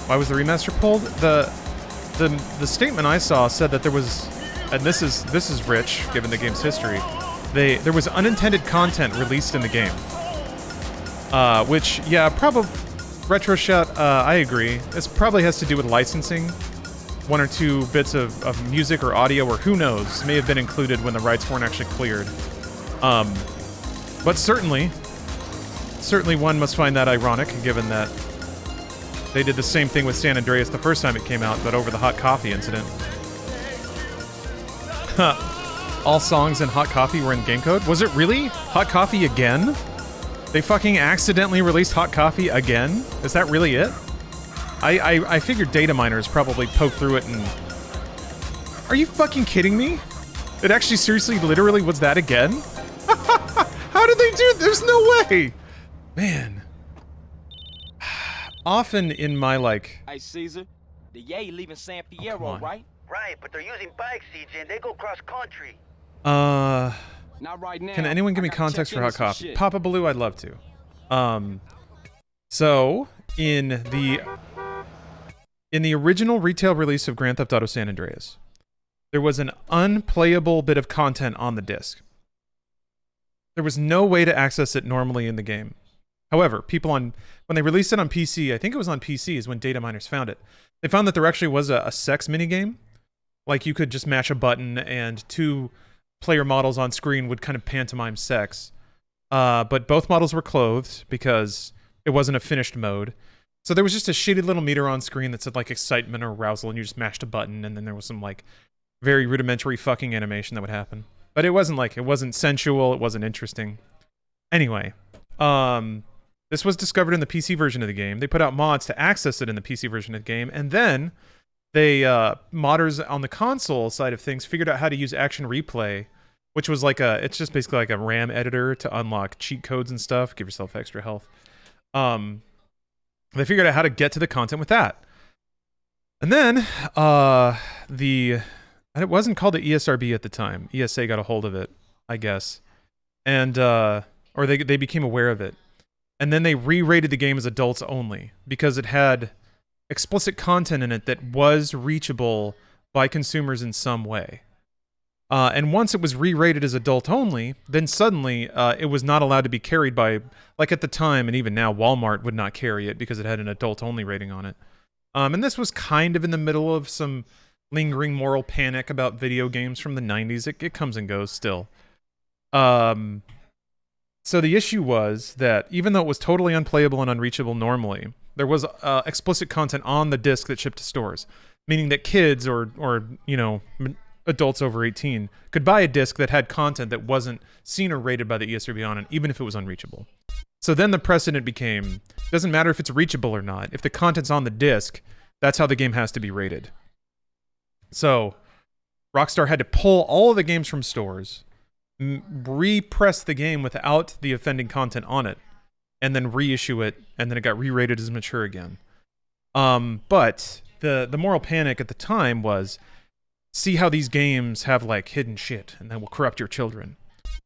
Speaker 2: Why was the remaster pulled? The statement I saw said that there was, and this is rich, given the game's history, there was unintended content released in the game. Which, yeah, probably, RetroShot, I agree. This probably has to do with licensing. 1 or 2 bits of music or audio, or who knows, may have been included when the rights weren't actually cleared. But certainly one must find that ironic, given that they did the same thing with San Andreas the first time it came out, but over the hot coffee incident. All songs in Hot Coffee were in game code? Was it really? Hot Coffee again? They fucking accidentally released Hot Coffee again? Is that really it? I figured data miners probably poked through it and... Are you fucking kidding me? It actually seriously literally was that again? How did they do? There's no way! Man. Often in my, like...
Speaker 4: Hey, Caesar, the Yay leaving San Fierro, right?
Speaker 3: Right, but they're using bikes, CJ, and they go cross-country.
Speaker 4: Not right now.
Speaker 2: Can anyone give me context for Hot Coffee? Papa Baloo, I'd love to. So, in the original retail release of Grand Theft Auto San Andreas, there was an unplayable bit of content on the disc. There was no way to access it normally in the game. However, when they released it on PC, I think it was on PC is when data miners found it. They found that there actually was a sex minigame. Like, you could just mash a button and 2 player models on screen would kind of pantomime sex. But both models were clothed because it wasn't a finished mode. So there was just a shitty little meter on screen that said, like, excitement or arousal, and you just mashed a button, and then there was some, like, very rudimentary fucking animation that would happen. But it wasn't sensual, it wasn't interesting. Anyway, this was discovered in the PC version of the game. They put out mods to access it in the PC version of the game, and then they, modders on the console side of things figured out how to use Action Replay, which was it's just basically like a RAM editor to unlock cheat codes and stuff, give yourself extra health. They figured out how to get to the content with that. And then, it wasn't called the ESRB at the time. ESA got a hold of it, I guess. And, or they became aware of it. And then they re-rated the game as adults only because it had explicit content in it that was reachable by consumers in some way. And once it was re-rated as adult only, then suddenly it was not allowed to be carried by, like at the time and even now, Walmart would not carry it because it had an adult only rating on it. And this was kind of in the middle of some lingering moral panic about video games from the 90s. It comes and goes still. So the issue was that even though it was totally unplayable and unreachable normally, there was explicit content on the disc that shipped to stores, meaning that kids or you know, adults over 18 could buy a disc that had content that wasn't seen or rated by the ESRB on it, even if it was unreachable. So then the precedent became, doesn't matter if it's reachable or not, if the content's on the disc, that's how the game has to be rated. So Rockstar had to pull all of the games from stores, repress the game without the offending content on it, and then reissue it, and then it got re-rated as mature again. But the moral panic at the time was, see how these games have like hidden shit and that will corrupt your children.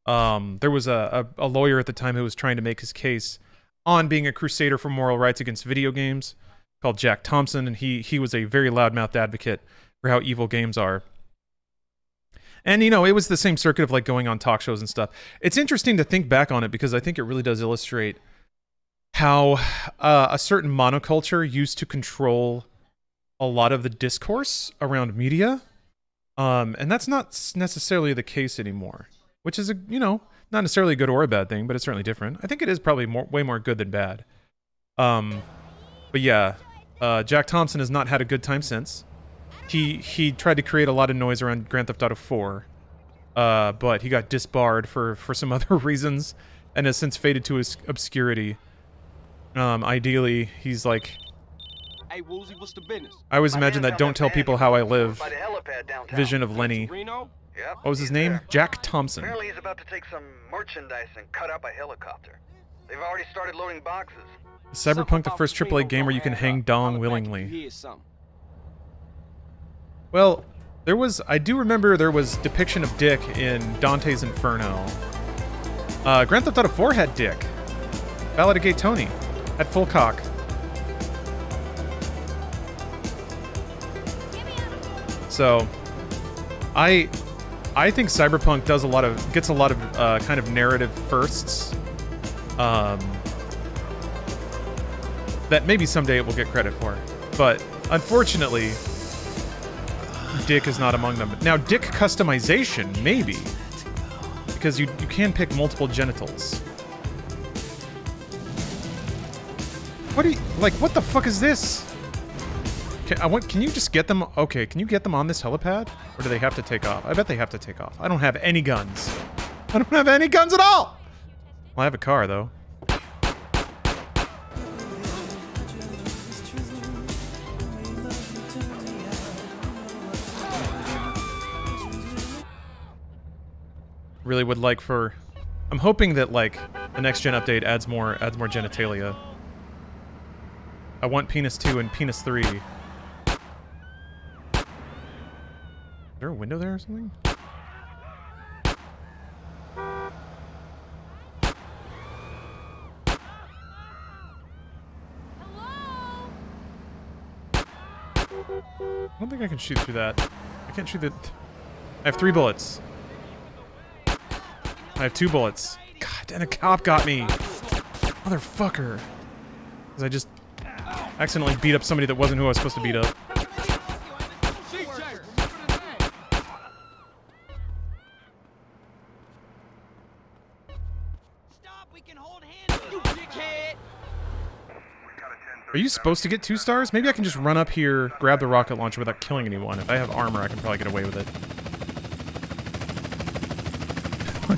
Speaker 2: There was a lawyer at the time who was trying to make his case on being a crusader for moral rights against video games called Jack Thompson, and he was a very loudmouthed advocate for how evil games are. And, you know, it was the same circuit of like going on talk shows and stuff. It's interesting to think back on it because I think it really does illustrate how a certain monoculture used to control a lot of the discourse around media. And that's not necessarily the case anymore, which is, you know, not necessarily a good or a bad thing, but it's certainly different. I think it is probably way more good than bad. But yeah, Jack Thompson has not had a good time since. He tried to create a lot of noise around Grand Theft Auto 4, but he got disbarred for some other reasons and has since faded to his obscurity. Ideally, he's like...
Speaker 4: Hey, Woozy, what's the business?
Speaker 2: I always imagine that Don't Tell People How I Live vision of Lenny.
Speaker 3: Yep,
Speaker 2: What was his name? Jack Thompson.
Speaker 3: Apparently he's about to take some merchandise and cut up a helicopter. They've already started loading boxes.
Speaker 2: Cyberpunk, the first AAA game where you can hang dong willingly. Well, I do remember there was depiction of dick in Dante's Inferno. Grand Theft Auto 4 had dick. Ballad of Gay Tony had full cock. So, I think Cyberpunk gets a lot of kind of narrative firsts. That maybe someday it will get credit for, but unfortunately, dick is not among them. Now, dick customization, maybe, because you can pick multiple genitals. What the fuck is this? Can you just get them? Okay, can you get them on this helipad? Or do they have to take off? I bet they have to take off. I don't have any guns. I don't have any guns at all! Well, I have a car, though. Really would like for... I'm hoping that, like, the next-gen update adds more genitalia. I want Penis 2 and Penis 3. Is there a window there or something? I don't think I can shoot through that. I can't shoot the... I have 3 bullets. I have 2 bullets. God, and a cop got me. Motherfucker. Because I just accidentally beat up somebody that wasn't who I was supposed to beat up.
Speaker 4: Stop, we can hold hands, you dickhead.
Speaker 3: We got a
Speaker 2: Are you supposed to get 2 stars? Maybe I can just run up here, grab the rocket launcher without killing anyone. If I have armor, I can probably get away with it.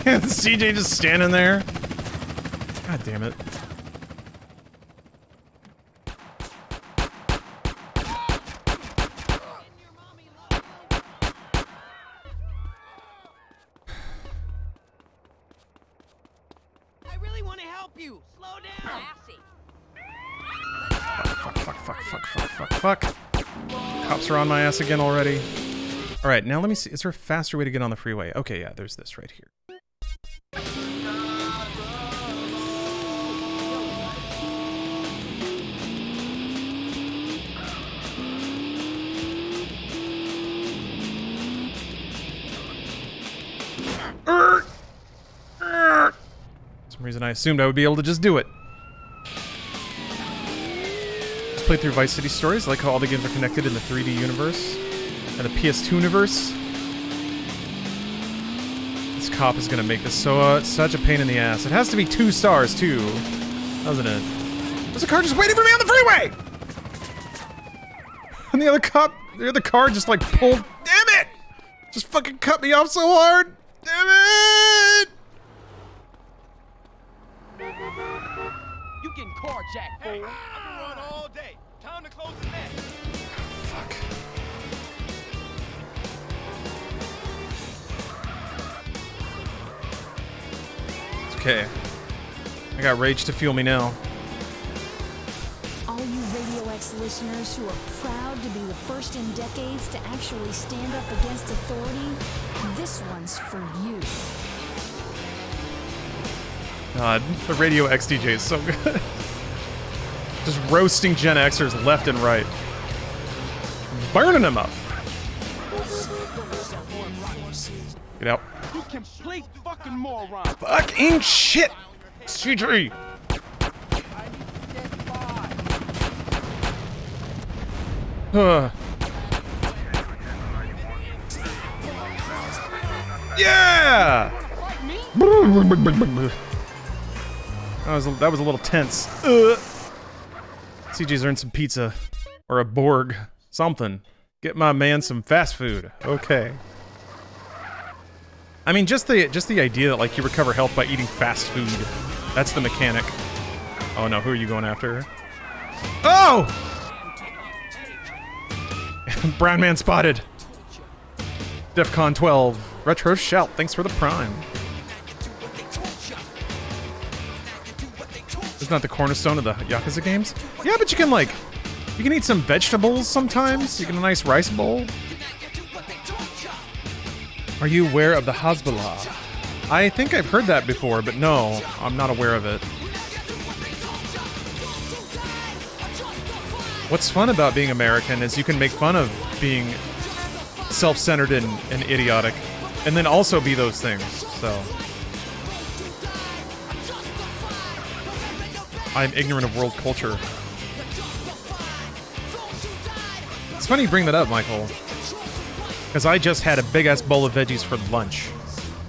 Speaker 2: CJ just standing there. God damn it.
Speaker 7: I really want to help you. Slow down.
Speaker 2: Fuck. Cops are on my ass again already. Alright, now let me see. Is there a faster way to get on the freeway? Okay, yeah, there's this right here. For some reason I assumed I would be able to just do it. Just played through Vice City Stories. I like how all the games are connected in the 3D universe and the PS2 universe. This cop is gonna make this such a pain in the ass. It has to be 2 stars too, doesn't it? There's a car just waiting for me on the freeway! And the other car just like pulled. Damn it! Just fucking cut me off so hard! Damn it!
Speaker 14: You getting carjacked, fool. Hey, I've been running all day. Time to close the net.
Speaker 2: Fuck. It's okay. I got rage to fuel me now.
Speaker 16: All you Radio X listeners who are proud to be the first in decades to actually stand up against authority, this one's for you.
Speaker 2: God, the Radio X DJ is so good. Just roasting Gen Xers left and right. Burning them up. Get out.
Speaker 14: You complete fucking moron.
Speaker 2: Fucking shit! CJ! Yeah! That was a little tense. CJ's earned some pizza. Or a Borg. Something. Get my man some fast food. Okay. I mean, just the idea that, like, you recover health by eating fast food. That's the mechanic. Oh no, who are you going after? Oh! Brown man spotted. DEFCON 12. Retro Shout, thanks for the prime. Isn't that the cornerstone of the Yakuza games? Yeah, but you can, like, you can eat some vegetables sometimes. You get a nice rice bowl. Are you aware of the Hezbollah? I think I've heard that before, but no, I'm not aware of it. What's fun about being American is you can make fun of being self-centered and idiotic, and then also be those things, so. I'm ignorant of world culture. It's funny you bring that up, Michael. Because I just had a big-ass bowl of veggies for lunch.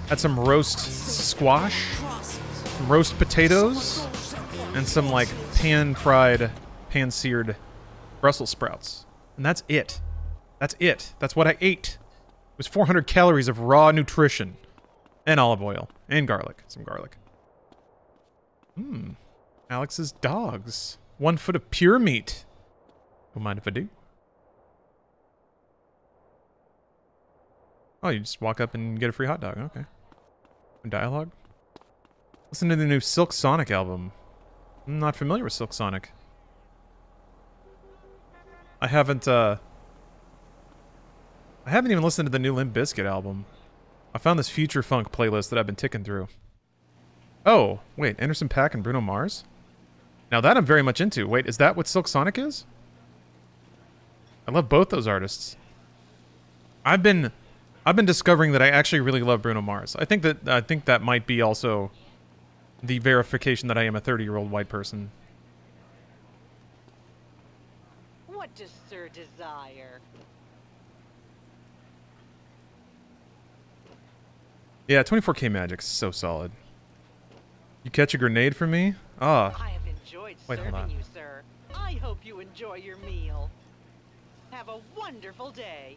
Speaker 2: Had some roast squash, some roast potatoes, and some, like, pan-fried, pan-seared Brussels sprouts. And that's it. That's it. That's what I ate. It was 400 calories of raw nutrition. And olive oil. And garlic. Some garlic. Mmm. Alex's dogs. 1 foot of pure meat. Don't mind if I do. Oh, you just walk up and get a free hot dog. Okay. Dialogue? Listen to the new Silk Sonic album. I'm not familiar with Silk Sonic. I haven't even listened to the new Limp Bizkit album. I found this Future Funk playlist that I've been ticking through. Oh, wait, Anderson .Paak and Bruno Mars? Now that I'm very much into. Wait, is that what Silk Sonic is? I love both those artists. I've been discovering that I actually really love Bruno Mars. I think that might be also the verification that I am a 30-year-old white person.
Speaker 17: What does Sir desire?
Speaker 2: Yeah, 24K Magic's so solid. You catch a grenade for me? Ah.
Speaker 17: I have enjoyed
Speaker 2: Wait, hold
Speaker 17: serving
Speaker 2: on.
Speaker 17: you, sir. I hope you enjoy your meal. Have a wonderful day.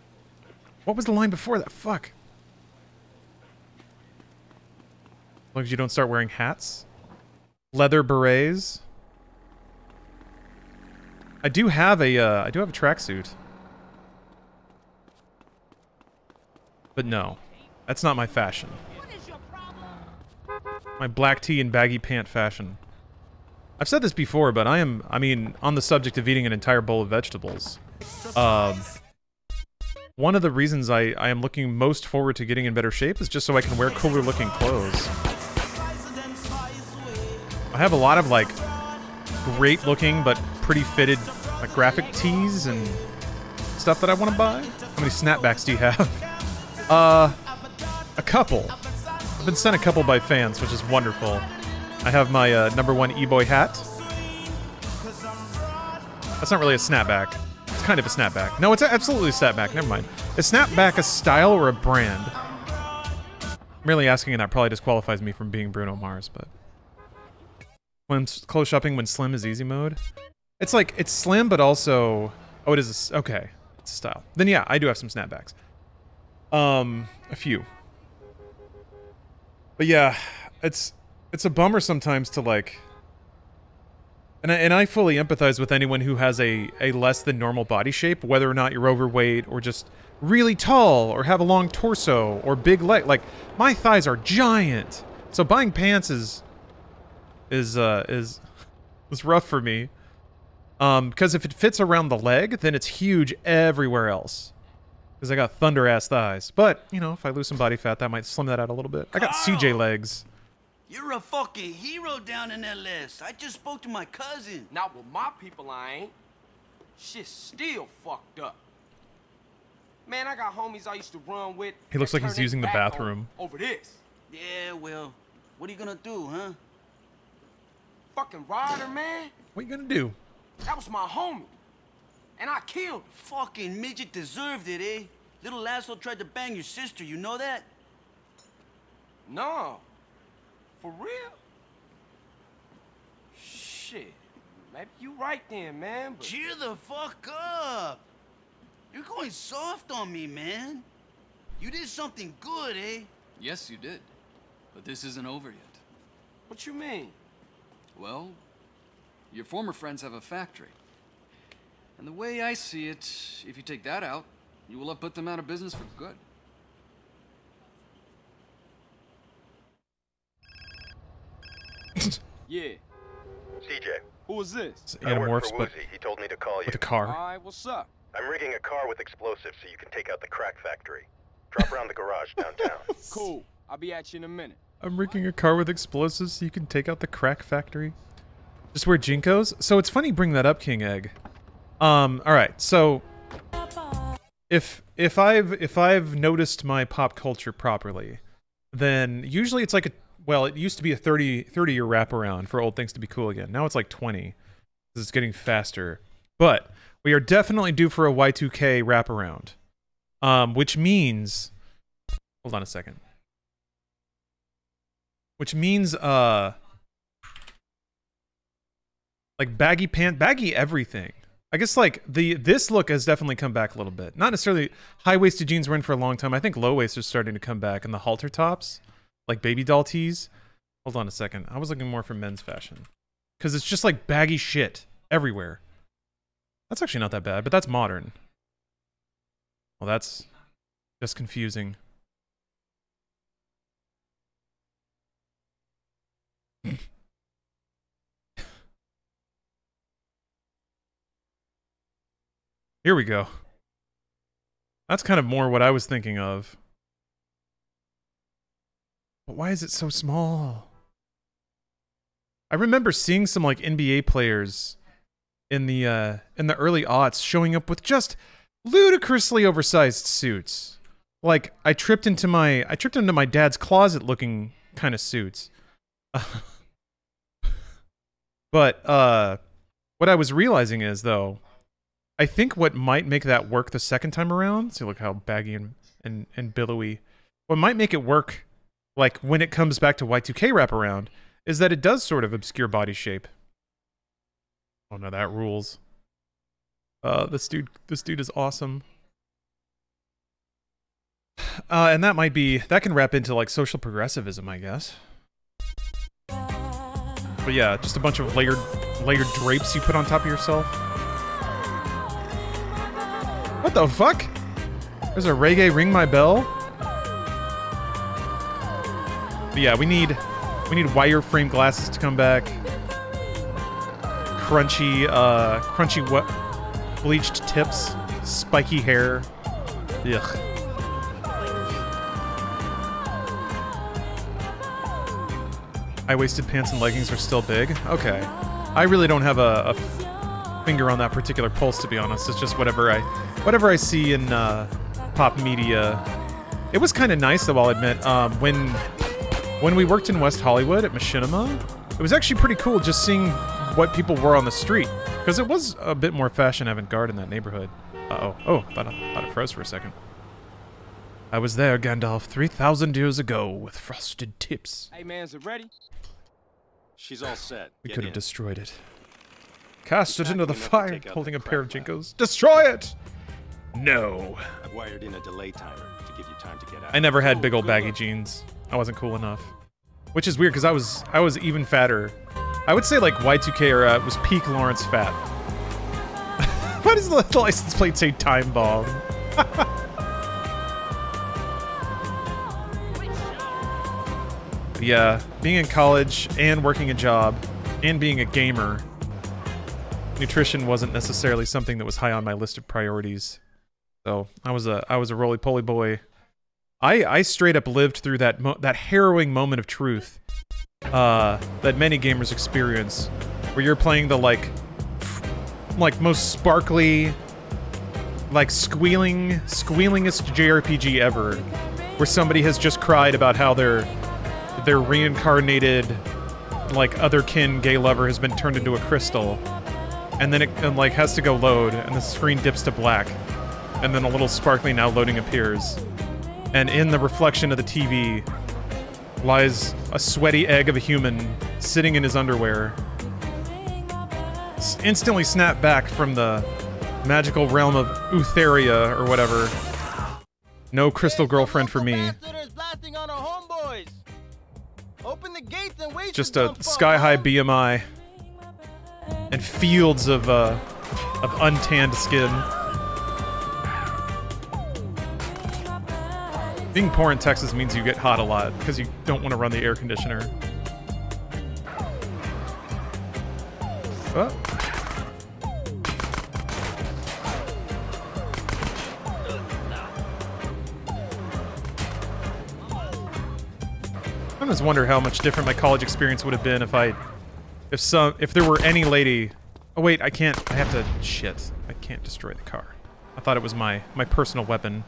Speaker 2: What was the line before that? Fuck. As long as you don't start wearing hats. Leather berets. I do have a tracksuit. But no, that's not my fashion. My black tee and baggy pant fashion. I've said this before, but I mean, on the subject of eating an entire bowl of vegetables. One of the reasons I am looking most forward to getting in better shape is just so I can wear cooler looking clothes. I have a lot of, like, great looking but pretty fitted, like, graphic tees and stuff that I want to buy. How many snapbacks do you have? A couple. I've been sent a couple by fans, which is wonderful. I have my #1 E-boy hat. That's not really a snapback. It's kind of a snapback. No, it's absolutely a snapback. Never mind. Is snapback a style or a brand? Merely asking, and that probably disqualifies me from being Bruno Mars, but... When clothes shopping when slim is easy mode? It's like, it's slim, but also... Oh, it is a... Okay. It's a style. Then yeah, I do have some snapbacks. A few. But yeah, it's a bummer sometimes to, like... And I fully empathize with anyone who has a less than normal body shape, whether or not you're overweight or just really tall or have a long torso or big leg. Like, my thighs are giant. So buying pants is rough for me. Because if it fits around the leg, then it's huge everywhere else. Because I got thunder-ass thighs. But, you know, if I lose some body fat, that might slim that out a little bit. I got CJ legs.
Speaker 7: You're a fucking hero down in that list. I just spoke to my cousin.
Speaker 4: Not with my people, I ain't. Shit's still fucked up. Man, I got homies I used to run with.
Speaker 2: He looks like he's using the bathroom.
Speaker 4: Over this.
Speaker 7: Yeah, well, what are you gonna do, huh?
Speaker 4: Fucking Ryder, man.
Speaker 2: What are you gonna do?
Speaker 4: That was my homie. And I killed him.
Speaker 7: Fucking midget deserved it, eh? Little asshole tried to bang your sister, you know that?
Speaker 4: No. For real? Shit. Maybe you right then, man, but...
Speaker 7: Cheer the fuck up! You're going soft on me, man. You did something good, eh?
Speaker 18: Yes, you did. But this isn't over yet.
Speaker 4: What you mean?
Speaker 18: Well, your former friends have a factory. And the way I see it, if you take that out, you will have put them out of business for good.
Speaker 14: Yeah.
Speaker 3: CJ.
Speaker 14: Who is this?
Speaker 2: It's
Speaker 3: I work
Speaker 2: Animorphs,
Speaker 3: for
Speaker 2: but
Speaker 3: Woozie. He told me to call you.
Speaker 2: with a car.
Speaker 14: Alright, what's up?
Speaker 3: I'm rigging a car with explosives so you can take out the crack factory. Drop around the garage downtown.
Speaker 14: Cool. I'll be at you in a minute.
Speaker 2: I'm rigging a car with explosives so you can take out the crack factory. Just wear Jinkos? So it's funny you bring that up, King Egg. Alright, so... If I've noticed my pop culture properly, then usually it's like a... Well, it used to be a 30-year wraparound for old things to be cool again. Now it's like 20. It's getting faster. But we are definitely due for a Y2K wraparound. Which means... Hold on a second. Which means, like baggy everything. I guess, like, this look has definitely come back a little bit. Not necessarily high-waisted jeans were in for a long time. I think low-waist are starting to come back, and the halter tops, like baby doll tees. Hold on a second. I was looking more for men's fashion. Because it's just, like, baggy shit everywhere. That's actually not that bad, but that's modern. Well, that's just confusing. Here we go. That's kind of more what I was thinking of. But why is it so small? I remember seeing some like NBA players in the early aughts showing up with just ludicrously oversized suits. Like I tripped into my dad's closet looking kind of suits. But what I was realizing is though, I think what might make that work the second time around, see look how baggy and billowy, what might make it work like when it comes back to Y2K wraparound is that it does sort of obscure body shape. Oh no, that rules. This dude is awesome. And that can wrap into like social progressivism, I guess. But yeah, just a bunch of layered drapes you put on top of yourself. What the fuck? There's a reggae Ring My Bell? But yeah, we need wireframe glasses to come back. Crunchy bleached tips, spiky hair. Ugh. High-waisted pants and leggings are still big? Okay. I really don't have a finger on that particular pulse, to be honest. It's just whatever I see in pop media. It was kind of nice, though, I'll admit. When we worked in West Hollywood at Machinima, it was actually pretty cool just seeing what people wore on the street. Because it was a bit more fashion avant-garde in that neighborhood. Uh-oh. Oh, thought it froze for a second. I was there, Gandalf, 3,000 years ago with frosted tips.
Speaker 14: Hey, man, is it ready? She's all set.
Speaker 2: We
Speaker 14: Get
Speaker 2: could have
Speaker 14: in.
Speaker 2: destroyed it. Cast it into the
Speaker 14: enough to
Speaker 2: fire,
Speaker 14: take out
Speaker 2: holding
Speaker 14: the
Speaker 2: a pair of
Speaker 14: crap
Speaker 2: jinkos. Destroy it! No.
Speaker 14: I've wired in a delay timer to give you time to get out.
Speaker 2: I never had big old baggy jeans. I wasn't cool enough. Which is weird, because I was even fatter. I would say, like, Y2K era was peak Lawrence fat. Why does the license plate say Time Bomb? Yeah, being in college and working a job and being a gamer, nutrition wasn't necessarily something that was high on my list of priorities. So I was a roly-poly boy. I straight up lived through that harrowing moment of truth that many gamers experience, where you're playing the like most sparkly, like squealingest JRPG ever, where somebody has just cried about how their reincarnated, like, otherkin gay lover has been turned into a crystal, and then it has to go load, and the screen dips to black, and then a little sparkly now loading appears, and in the reflection of the TV lies a sweaty egg of a human sitting in his underwear, instantly snapped back from the magical realm of Utheria or whatever. No crystal girlfriend for me.
Speaker 14: Open the gates and wait.
Speaker 2: Just a sky-high BMI and fields of untanned skin. Being poor in Texas means you get hot a lot because you don't want to run the air conditioner. Oh. I just wonder how much different my college experience would have been if there were any lady. Oh wait, I have to. Shit, I can't destroy the car. I thought it was my personal weapon.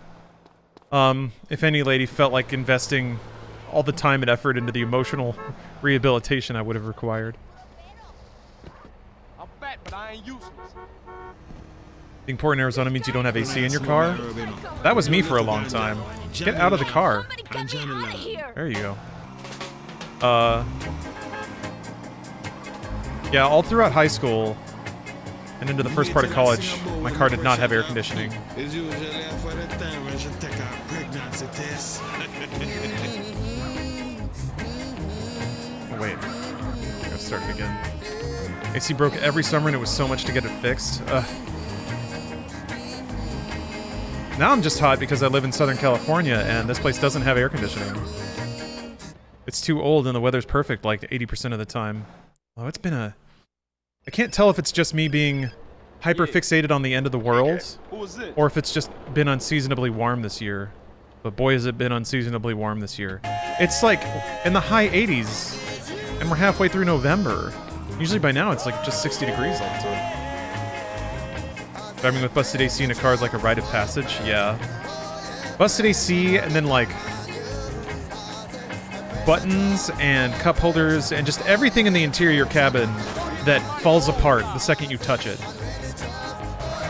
Speaker 2: If any lady felt like investing all the time and effort into the emotional rehabilitation I would have required.
Speaker 14: I'm fat, but I ain't useless.
Speaker 2: Being poor in Arizona means you don't have AC in your car? That was me for a long time. Get out of the car. There you go. Yeah, all throughout high school and into the first part of college, my car did not have air conditioning. Oh, wait. I gotta start it again. AC broke every summer and it was so much to get it fixed. Now I'm just hot because I live in Southern California and this place doesn't have air conditioning. It's too old and the weather's perfect like 80% of the time. Oh, it's been a... I can't tell if it's just me being hyper-fixated on the end of the world, or if it's just been unseasonably warm this year. But boy, has it been unseasonably warm this year. It's like in the high 80s, and we're halfway through November. Usually by now it's like just 60 degrees all the time. Driving with busted AC in a car is like a rite of passage, yeah. Busted AC, and then like buttons and cup holders and just everything in the interior cabin that falls apart the second you touch it.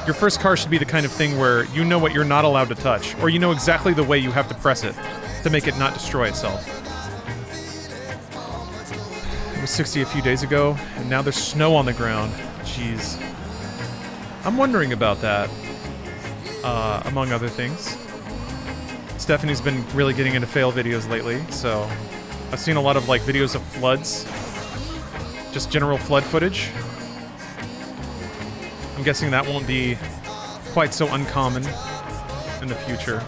Speaker 2: Your first car should be the kind of thing where you know what you're not allowed to touch, or you know exactly the way you have to press it to make it not destroy itself. It was 60 a few days ago, and now there's snow on the ground. Jeez. I'm wondering about that, among other things. Stephanie's been really getting into fail videos lately, so I've seen a lot of, like, videos of floods. Just general flood footage. I'm guessing that won't be quite so uncommon in the future.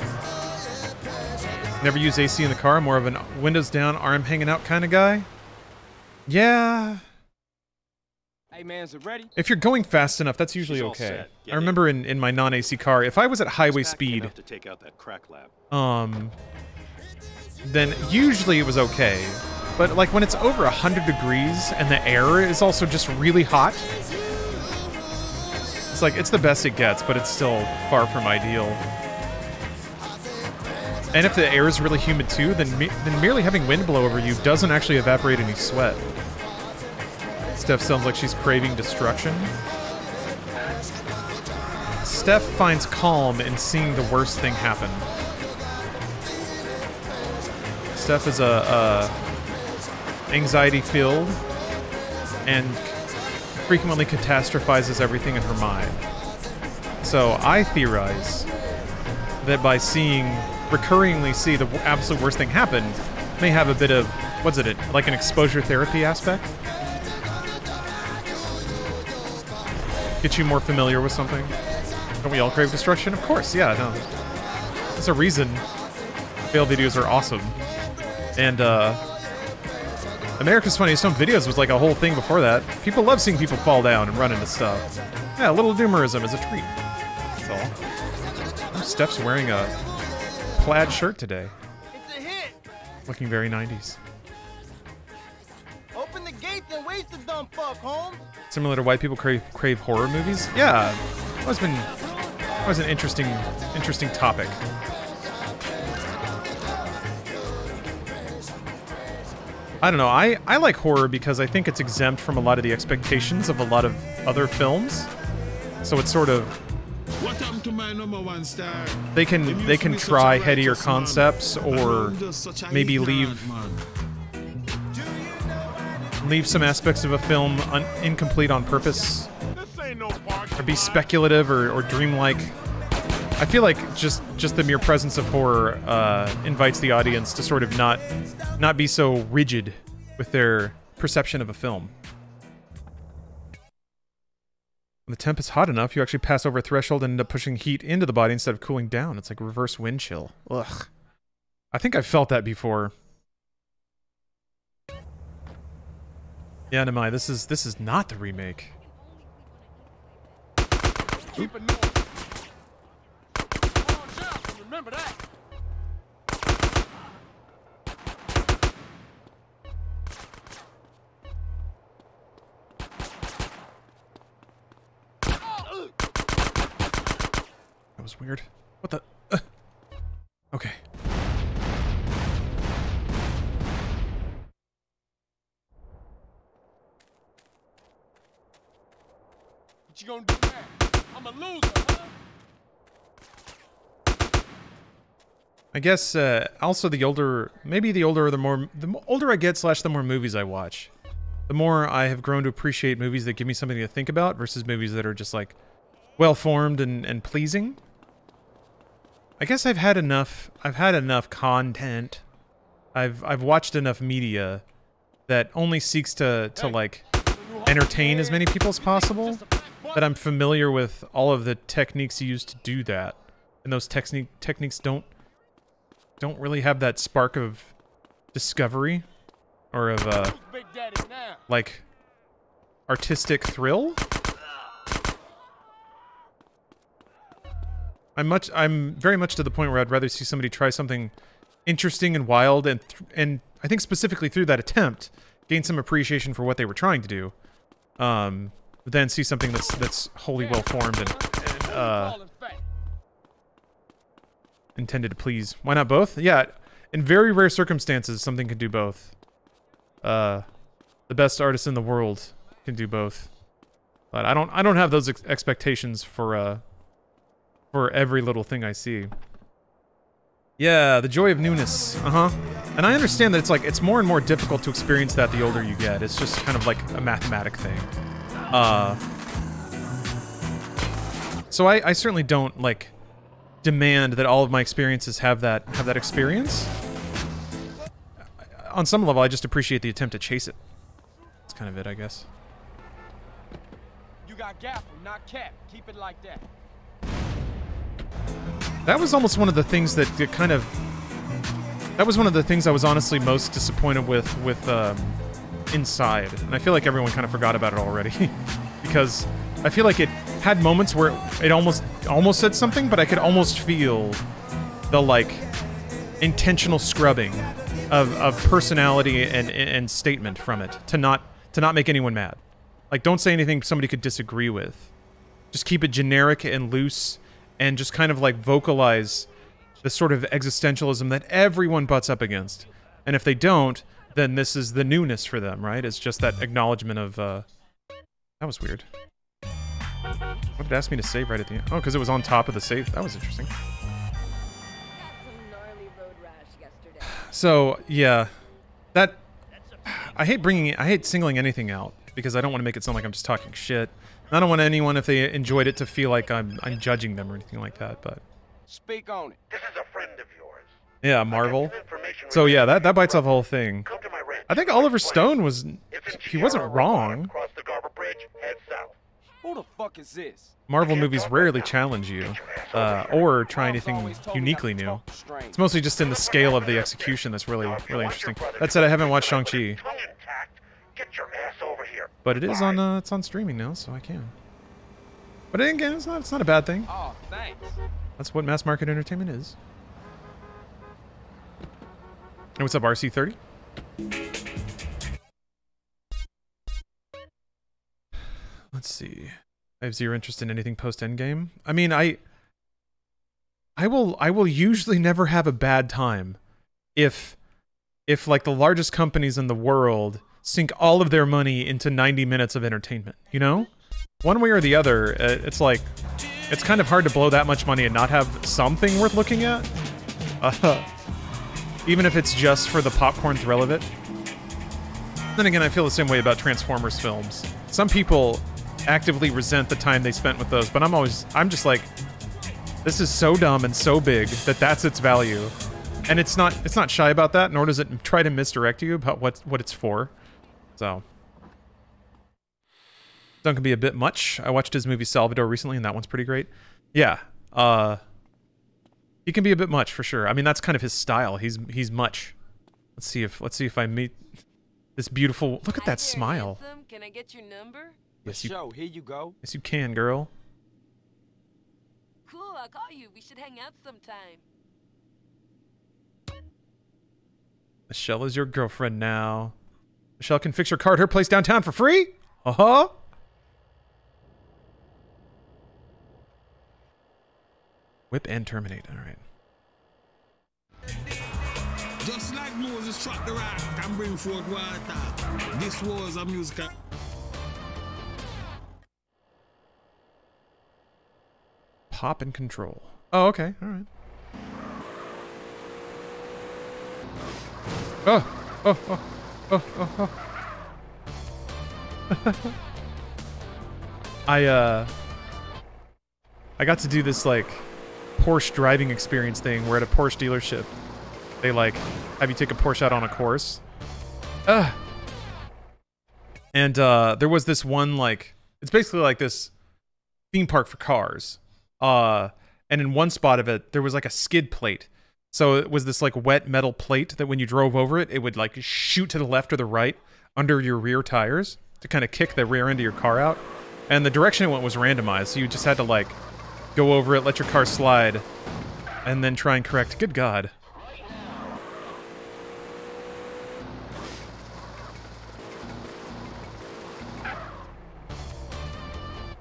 Speaker 2: Never use AC in the car, more of a windows down, arm hanging out kind of guy. Yeah.
Speaker 14: Hey man, is it ready?
Speaker 2: If you're going fast enough, that's usually okay. I remember in my non-AC car, if I was at highway speed,
Speaker 6: to take out that crack lab.
Speaker 2: then usually it was okay. But like when it's over 100 degrees and the air is also just really hot, it's like it's the best it gets, but it's still far from ideal. And if the air is really humid too, then merely having wind blow over you doesn't actually evaporate any sweat. Steph sounds like she's craving destruction. Steph finds calm in seeing the worst thing happen. Steph is anxiety-filled and frequently catastrophizes everything in her mind. So I theorize that by recurringly see the absolute worst thing happen, may have a bit of, what's it, like an exposure therapy aspect? Get you more familiar with something? Don't we all crave destruction? Of course, yeah, no. There's a reason fail videos are awesome. And, America's Funniest Home Videos was like a whole thing before that. People love seeing people fall down and run into stuff. Yeah, a little doomerism is a treat. That's all. Oh, Steph's wearing a plaid shirt today.
Speaker 14: It's a hit.
Speaker 2: Looking very 90s.
Speaker 14: Open the gates and waste the dumb fuck, Holmes.
Speaker 2: Similar to why people crave horror movies? Yeah, always an interesting topic. I don't know, I like horror because I think it's exempt from a lot of the expectations of a lot of other films. So it's sort of,
Speaker 19: what happened to my #1 star?
Speaker 2: They can try headier concepts or maybe leave some aspects of a film incomplete on purpose, or be speculative or dreamlike. I feel like just the mere presence of horror invites the audience to sort of not be so rigid with their perception of a film. When the temp is hot enough, you actually pass over a threshold and end up pushing heat into the body instead of cooling down. It's like reverse wind chill. Ugh. I think I've felt that before. Yeah, Namai, this is not the remake.
Speaker 14: Keep it north. Remember that.
Speaker 2: That was weird. What the? Okay.
Speaker 14: What you gonna do now? I'm a loser, huh?
Speaker 2: I guess also the older I get / the more movies I watch, the more I have grown to appreciate movies that give me something to think about versus movies that are just like well-formed and pleasing. I guess I've had enough content. I've watched enough media that only seeks to like entertain as many people as possible, that I'm familiar with all of the techniques used to do that. And those techniques don't really have that spark of discovery or of like artistic thrill. I'm very much to the point where I'd rather see somebody try something interesting and wild and I think specifically through that attempt gain some appreciation for what they were trying to do, than see something that's wholly well formed and intended to please. Why not both? Yeah, in very rare circumstances, something can do both. The best artists in the world can do both, but I don't have those expectations for every little thing I see. Yeah, the joy of newness. And I understand that it's more and more difficult to experience that the older you get. It's just kind of like a mathematic thing. So I certainly don't like demand that all of my experiences have that experience. On some level, I just appreciate the attempt to chase it. That's kind of it, I guess.
Speaker 14: You got gaffle, not cap. Keep it like that.
Speaker 2: That was almost one of the things that kind of... That was one of the things I was honestly most disappointed with Inside. And I feel like everyone kind of forgot about it already. Because I feel like it had moments where it almost said something, but I could almost feel the, like, intentional scrubbing of personality and statement from it to not make anyone mad. Like, don't say anything somebody could disagree with. Just keep it generic and loose and just kind of, like, vocalize the sort of existentialism that everyone butts up against. And if they don't, then this is the newness for them, right? It's just that acknowledgement of, that was weird. What did it ask me to save right at the end? Oh, because it was on top of the save. That was interesting. So, yeah. That... I hate singling anything out, because I don't want to make it sound like I'm just talking shit. I don't want anyone, if they enjoyed it, to feel like I'm judging them or anything like that, but...
Speaker 14: Speak on it.
Speaker 3: This is a friend of yours.
Speaker 2: Yeah, Marvel. So yeah, that bites off the whole thing. I think Oliver Stone was... He wasn't wrong.
Speaker 14: Who the fuck is this?
Speaker 2: Marvel movies rarely challenge you, or try anything uniquely new. It's mostly just in the scale of the execution that's really interesting. That said, I haven't watched Shang-Chi. But it is on, it's on streaming now, so I can. But again, it's not a bad thing.
Speaker 14: Oh, thanks.
Speaker 2: That's what mass market entertainment is. Hey, what's up, RC30? Let's see. I have zero interest in anything post-Endgame. I mean, I will usually never have a bad time if like the largest companies in the world sink all of their money into 90 minutes of entertainment, you know? One way or the other, it's like, it's kind of hard to blow that much money and not have something worth looking at. Even if it's just for the popcorn thrill of it. Then again, I feel the same way about Transformers films. Some people actively resent the time they spent with those, but I'm just like, this is so dumb and so big that that's its value. And it's not shy about that, nor does it try to misdirect you about what it's for. So Dunk can be a bit much. I watched his movie Salvador recently, and that one's pretty great. Yeah, he can be a bit much for sure. I mean, that's kind of his style. He's much. Let's see if I meet this beautiful. Look at that smile.
Speaker 17: Can I get your number?
Speaker 2: Yes,
Speaker 14: Here you go.
Speaker 2: Yes, you can, girl.
Speaker 17: Cool, I'll call you. We should hang out sometime.
Speaker 2: Michelle is your girlfriend now. Michelle can fix your car at her place downtown for free? Uh-huh. Whip and terminate. All right.
Speaker 19: Just like Moses struck the rock and bring forth water, this was a musical.
Speaker 2: Pop and control. Oh, okay. All right. Oh. I got to do this, like, Porsche driving experience thing where at a Porsche dealership, they, like, have you take a Porsche out on a course. And, there was this one, like, it's basically like this theme park for cars. And in one spot of it, there was, like, a skid plate. So it was this, like, wet metal plate that when you drove over it, it would, like, shoot to the left or the right under your rear tires to kind of kick the rear end of your car out. And the direction it went was randomized, so you just had to, like, go over it, let your car slide, and then try and correct. Good God.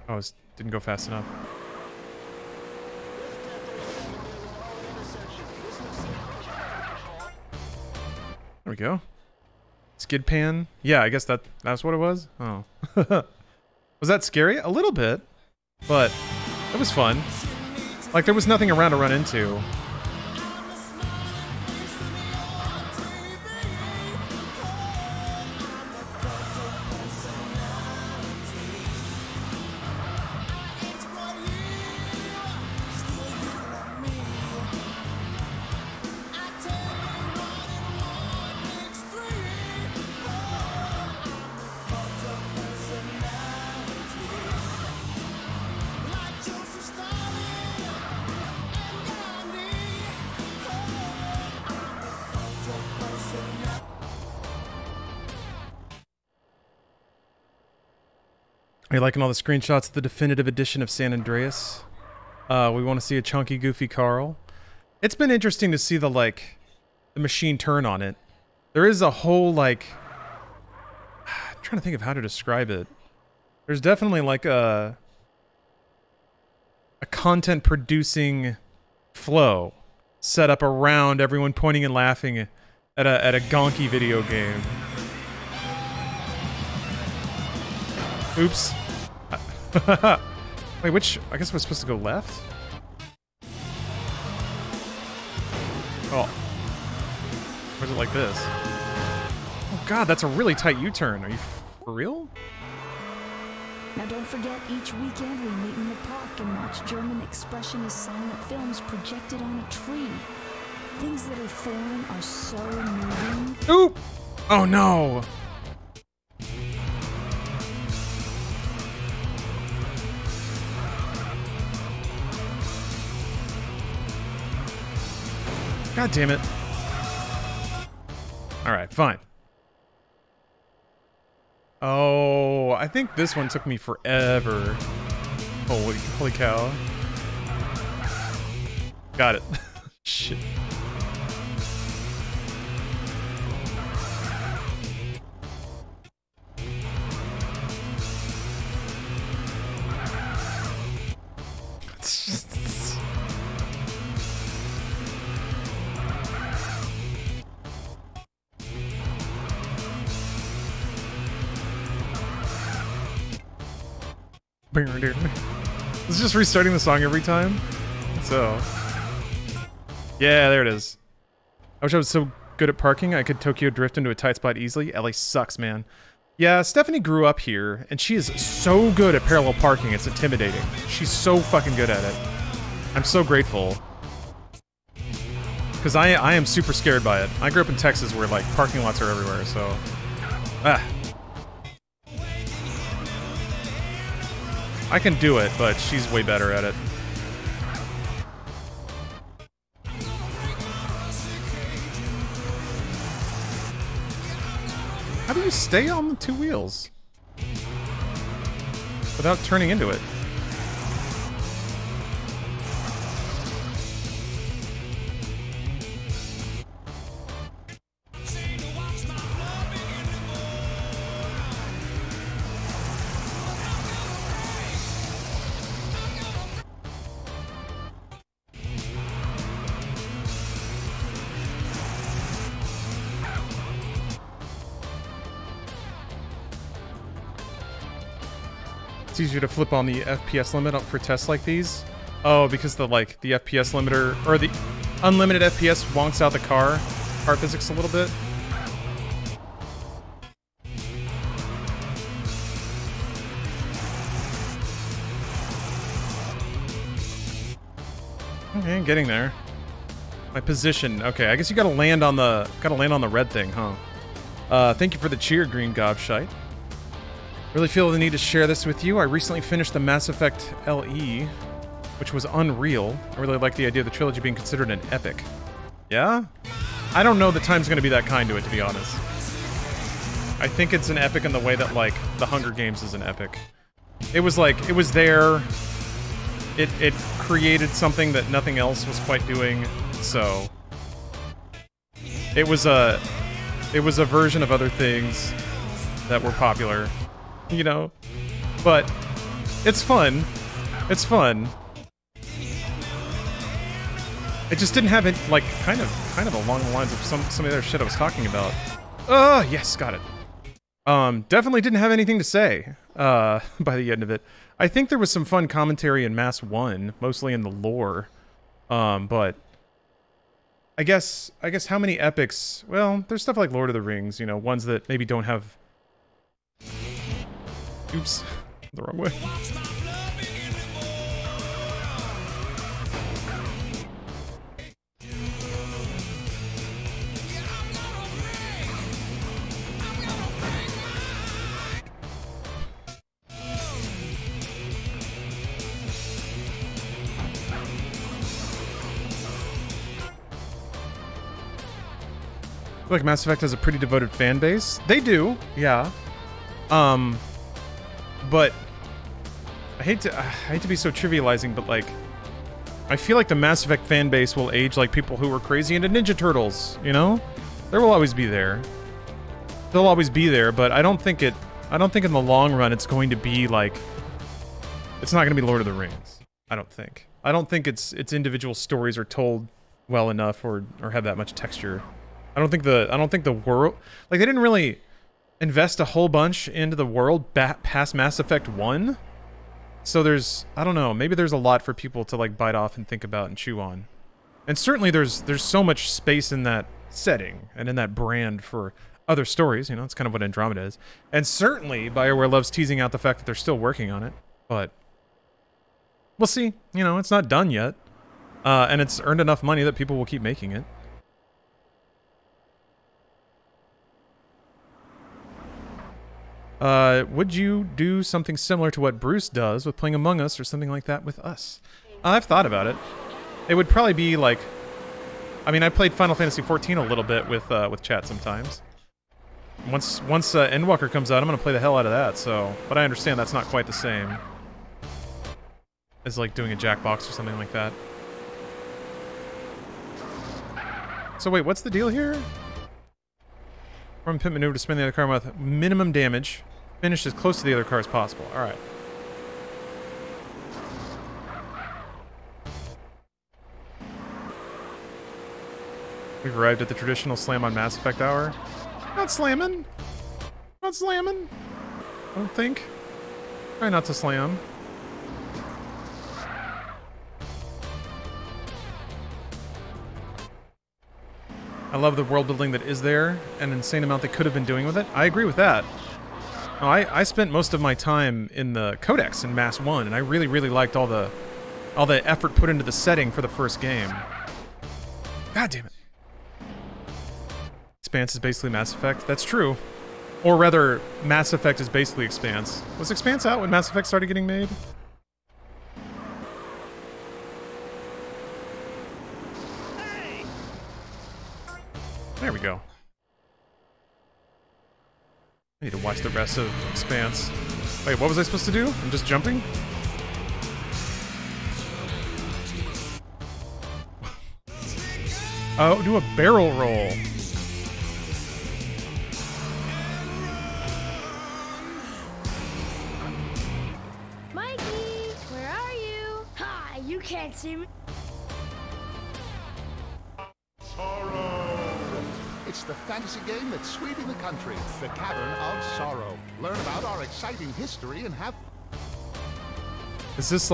Speaker 2: Oh, it didn't go fast enough. There we go. Skid pan? Yeah, I guess that's what it was. Oh. Was that scary? A little bit. But it was fun. Like, there was nothing around to run into. Are you liking all the screenshots of the definitive edition of San Andreas? We want to see a chunky, goofy Carl. It's been interesting to see the machine turn on it. There is a whole, like... I'm trying to think of how to describe it. There's definitely, like, a content-producing flow set up around everyone pointing and laughing at a gonky video game. Oops. Wait, which... I guess we're supposed to go left? Oh. Or is it like this? Oh god, that's a really tight U-turn. Are you for real?
Speaker 16: Now don't forget, each weekend we meet in the park and watch German expressionist silent films projected on a tree. Things that are foreign are so moving.
Speaker 2: Oop! Oh no! God damn it. Alright, fine. Oh, I think this one took me forever. Holy cow. Got it. Shit. It's just restarting the song every time. So, yeah, there it is. I wish I was so good at parking I could Tokyo drift into a tight spot easily. LA sucks, man. Yeah, Stephanie grew up here, and she is so good at parallel parking, it's intimidating. She's so fucking good at it. I'm so grateful. Because I am super scared by it. I grew up in Texas where, like, parking lots are everywhere, so... I can do it, but she's way better at it. How do you stay on the two wheels without turning into it? It's easier to flip on the FPS limit up for tests like these. Oh, because the FPS limiter, or the unlimited FPS wonks out the car physics a little bit. Okay, getting there. My position. Okay, I guess you gotta land on the red thing, huh? Thank you for the cheer, Green Gobshite. Really feel the need to share this with you. I recently finished the Mass Effect LE, which was unreal. I really like the idea of the trilogy being considered an epic. Yeah? I don't know that time's gonna be that kind to it, to be honest. I think it's an epic in the way that, like, The Hunger Games is an epic. It was like, it was there. It created something that nothing else was quite doing, so... It was a version of other things that were popular. You know, but it's fun. It's fun. It just didn't have it, like, kind of along the lines of some of the other shit I was talking about. Yes, got it. Definitely didn't have anything to say by the end of it. I think there was some fun commentary in Mass 1, mostly in the lore. But I guess how many epics? Well, there's stuff like Lord of the Rings, you know, ones that maybe don't have... Oops, the wrong way. I feel like Mass Effect has a pretty devoted fan base. They do, yeah. But I hate to be so trivializing, but like, I feel like the Mass Effect fan base will age like people who were crazy into Ninja Turtles, you know? There will always be there. They'll always be there, but I don't think in the long run it's going to be like, it's not going to be Lord of the Rings. I don't think. I don't think its individual stories are told well enough or have that much texture. I don't think the world, like, they didn't really invest a whole bunch into the world past Mass Effect 1. So there's, I don't know, maybe there's a lot for people to like bite off and think about and chew on. And certainly there's so much space in that setting and in that brand for other stories, you know, it's kind of what Andromeda is. And certainly BioWare loves teasing out the fact that they're still working on it, but we'll see. You know, it's not done yet. And it's earned enough money that people will keep making it. Would you do something similar to what Bruce does with playing Among Us or something like that with us? I've thought about it. It would probably be like, I mean, I played Final Fantasy XIV a little bit with chat sometimes. Once Endwalker comes out, I'm gonna play the hell out of that. So, but I understand that's not quite the same as like doing a Jackbox or something like that. So wait, what's the deal here? From pit maneuver to spin the other car with minimum damage. Finish as close to the other car as possible. Alright. We've arrived at the traditional slam on Mass Effect hour. Not slamming. Not slamming. I don't think. Try not to slam. I love the world building that is there, an insane amount they could have been doing with it. I agree with that. No, I spent most of my time in the Codex in Mass 1, and I really, really liked all the effort put into the setting for the first game. God damn it. Expanse is basically Mass Effect. That's true. Or rather, Mass Effect is basically Expanse. Was Expanse out when Mass Effect started getting made? There we go. I need to watch the rest of Expanse. Wait, what was I supposed to do? I'm just jumping? Oh, do a barrel roll.
Speaker 20: Mikey, where are you? Hi, you can't see me.
Speaker 21: It's the fantasy game that's sweeping the country, The Cavern of Sorrow. Learn about our exciting history and have...
Speaker 2: Is this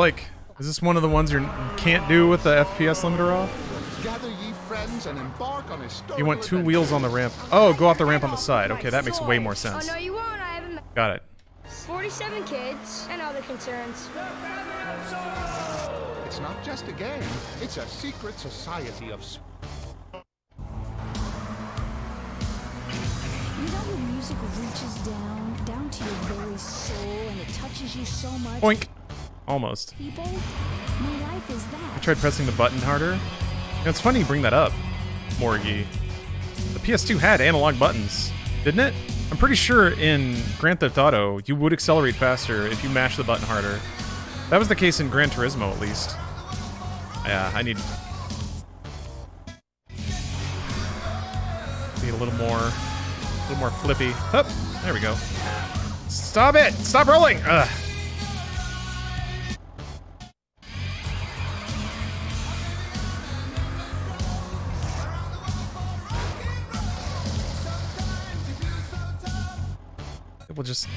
Speaker 2: one of the ones you can't do with the FPS limiter off?
Speaker 21: Gather ye friends and embark on historical
Speaker 2: You want 2 wheels on the ramp. Oh, go off the ramp on the side. Okay, that makes way more sense.
Speaker 20: Oh, no, you won't. I haven't...
Speaker 2: Got it.
Speaker 20: 47 kids and other concerns.
Speaker 21: It's not just a game. It's a secret society of...
Speaker 16: You know when music reaches down to your very soul, and it touches you so much?
Speaker 2: Boink. Almost.
Speaker 16: People, my life is that.
Speaker 2: I tried pressing the button harder. You know, it's funny you bring that up, Morgie. The PS2 had analog buttons, didn't it? I'm pretty sure in Grand Theft Auto, you would accelerate faster if you mashed the button harder. That was the case in Gran Turismo, at least. Yeah, I need... be a little more flippy. Hup, there we go. Stop it! Stop rolling! Ugh. We'll just...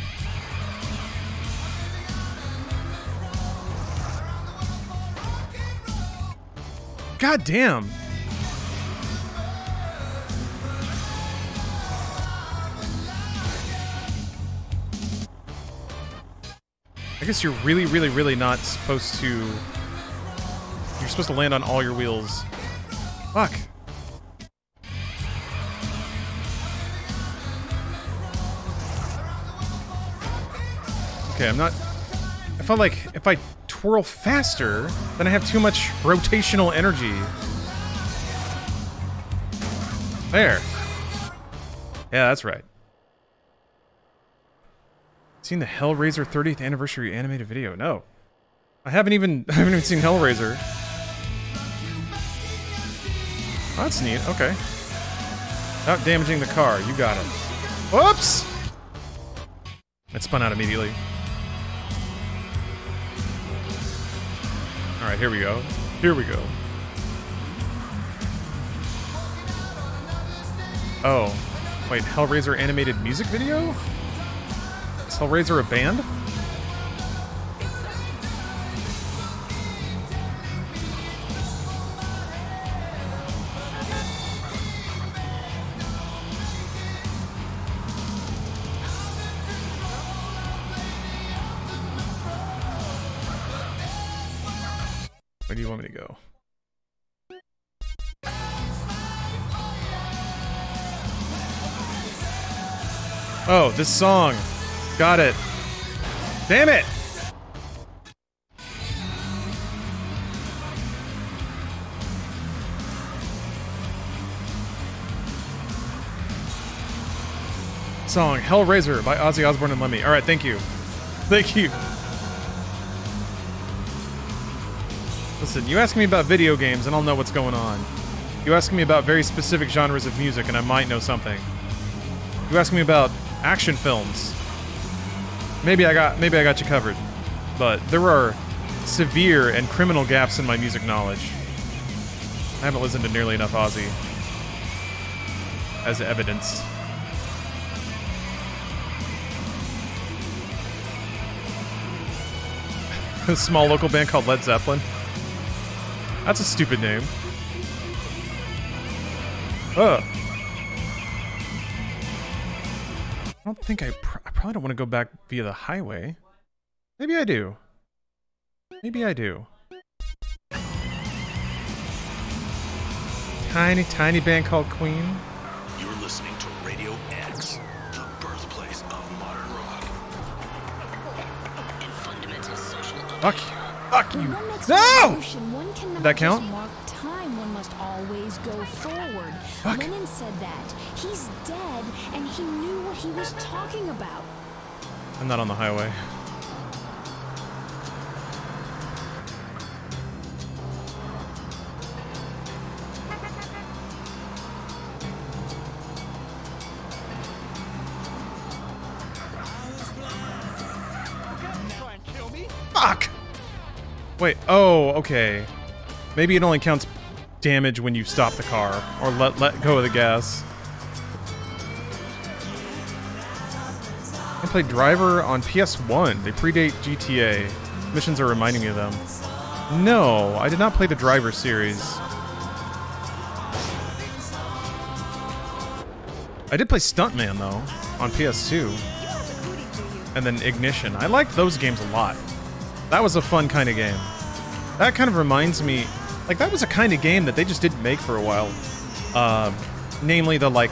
Speaker 2: God damn! I guess you're really, really, really not supposed to... You're supposed to land on all your wheels. Fuck. Okay, I'm not... I felt like if I twirl faster, then I have too much rotational energy. There. Yeah, that's right. Seen the Hellraiser 30th anniversary animated video? No. I haven't even seen Hellraiser. Oh, that's neat. Okay. Without damaging the car. You got it. Whoops! It spun out immediately. Alright, here we go. Here we go. Oh. Wait, Hellraiser animated music video? Is Hellraiser a band? Where do you want me to go? Oh, this song. Got it. Damn it! Song Hellraiser by Ozzy Osbourne and Lemmy. Alright, thank you. Thank you. Listen, you ask me about video games and I'll know what's going on. You ask me about very specific genres of music and I might know something. You ask me about action films. Maybe I got you covered. But there are severe and criminal gaps in my music knowledge. I haven't listened to nearly enough Ozzy. As evidenced. A small local band called Led Zeppelin. That's a stupid name. Ugh. I don't think I probably don't want to go back via the highway. Maybe I do. Maybe I do. Tiny, tiny band called Queen.
Speaker 1: You're listening to Radio X, the birthplace of modern rock. And fundamental social.
Speaker 2: Fuck you. Fuck you. No! Did that count?
Speaker 16: Mark time, one must always go forward.
Speaker 2: Fuck.
Speaker 16: Lenin said that. He's dead, and he knew what he was talking about.
Speaker 2: I'm not on the highway. Fuck! Wait, oh, okay. Maybe it only counts damage when you stop the car, or let go of the gas. I played Driver on PS1. They predate GTA. Missions are reminding me of them. No, I did not play the Driver series. I did play Stuntman, though, on PS2. And then Ignition. I liked those games a lot. That was a fun kind of game. That kind of reminds me... Like, that was a kind of game that they just didn't make for a while. Namely the, like,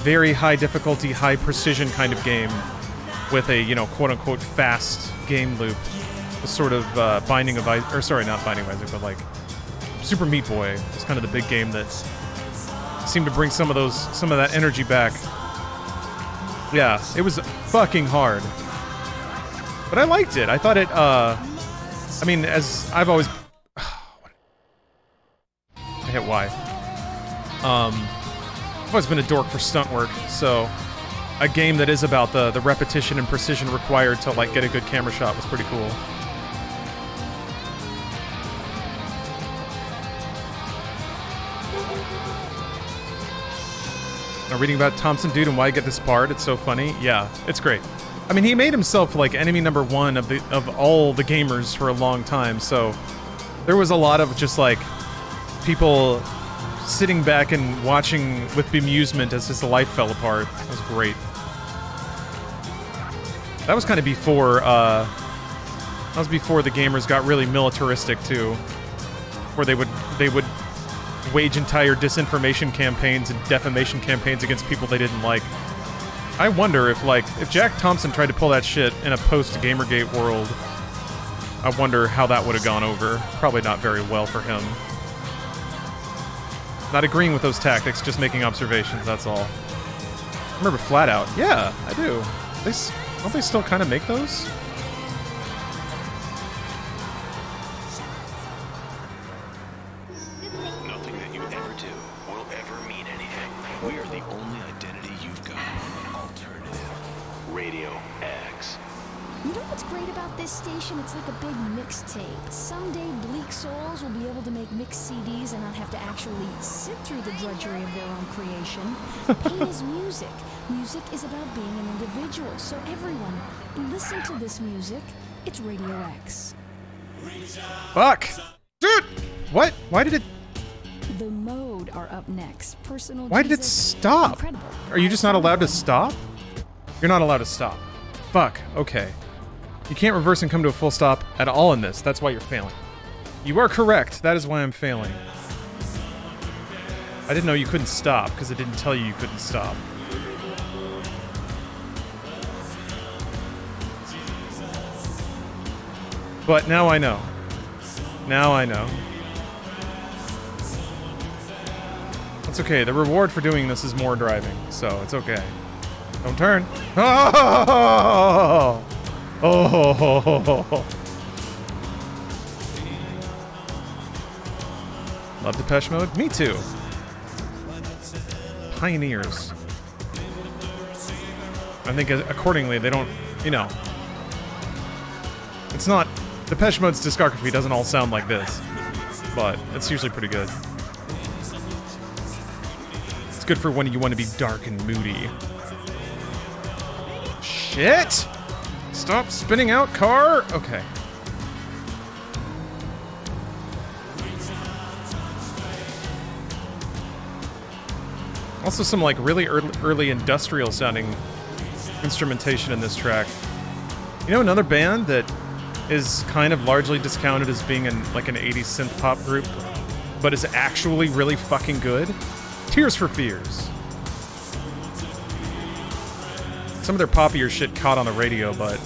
Speaker 2: very high difficulty, high precision kind of game with a, you know, quote-unquote fast game loop. The sort of Binding of Isaac... Or, sorry, not Binding of Isaac, but, like, Super Meat Boy was kind of the big game that seemed to bring some of that energy back. Yeah, it was fucking hard. But I liked it. I thought it, I mean, as I've always... I hit Y. I've always been a dork for stunt work, so a game that is about the repetition and precision required to, like, get a good camera shot was pretty cool. Now, reading about Thompson Dude and why I get this part, it's so funny. Yeah, it's great. I mean, he made himself, like, enemy number one of all the gamers for a long time, so there was a lot of just, like, people sitting back and watching with bemusement as his life fell apart. It was great. That was kind of before, that was before the gamers got really militaristic, too. Where they would wage entire disinformation campaigns and defamation campaigns against people they didn't like. I wonder if, like, if Jack Thompson tried to pull that shit in a post-Gamergate world, I wonder how that would have gone over. Probably not very well for him. Not agreeing with those tactics, just making observations, that's all. I remember Flat Out. Yeah, I do. Don't they still kind of make those?
Speaker 16: this station, it's like a big mixtape. Someday, bleak souls will be able to make mixed CDs and not have to actually sit through the drudgery of their own creation. Pain is music. Music is about being an individual. So everyone, listen to this music. It's Radio X.
Speaker 2: Fuck! Dude! What? Why did it...
Speaker 16: The Mode are up next. Personal
Speaker 2: Why did it
Speaker 16: Jesus,
Speaker 2: stop?
Speaker 16: incredible.
Speaker 2: Are you just not allowed to stop? You're not allowed to stop. Fuck. Okay. You can't reverse and come to a full stop at all in this. That's why you're failing. You are correct. That is why I'm failing. I didn't know you couldn't stop, because it didn't tell you couldn't stop. But now I know. Now I know. That's okay. The reward for doing this is more driving, so it's okay. Don't turn. Oh! Oh! Love Depeche Mode? Me too. Pioneers. I think accordingly they don't, you know. It's not... Depeche Mode's discography doesn't all sound like this, but it's usually pretty good. It's good for when you want to be dark and moody. Shit! Stop spinning out, car! Okay. Also some like really early industrial sounding instrumentation in this track. You know another band that is kind of largely discounted as being like an 80s synth pop group, but is actually really fucking good? Tears for Fears. Some of their poppier shit caught on the radio, but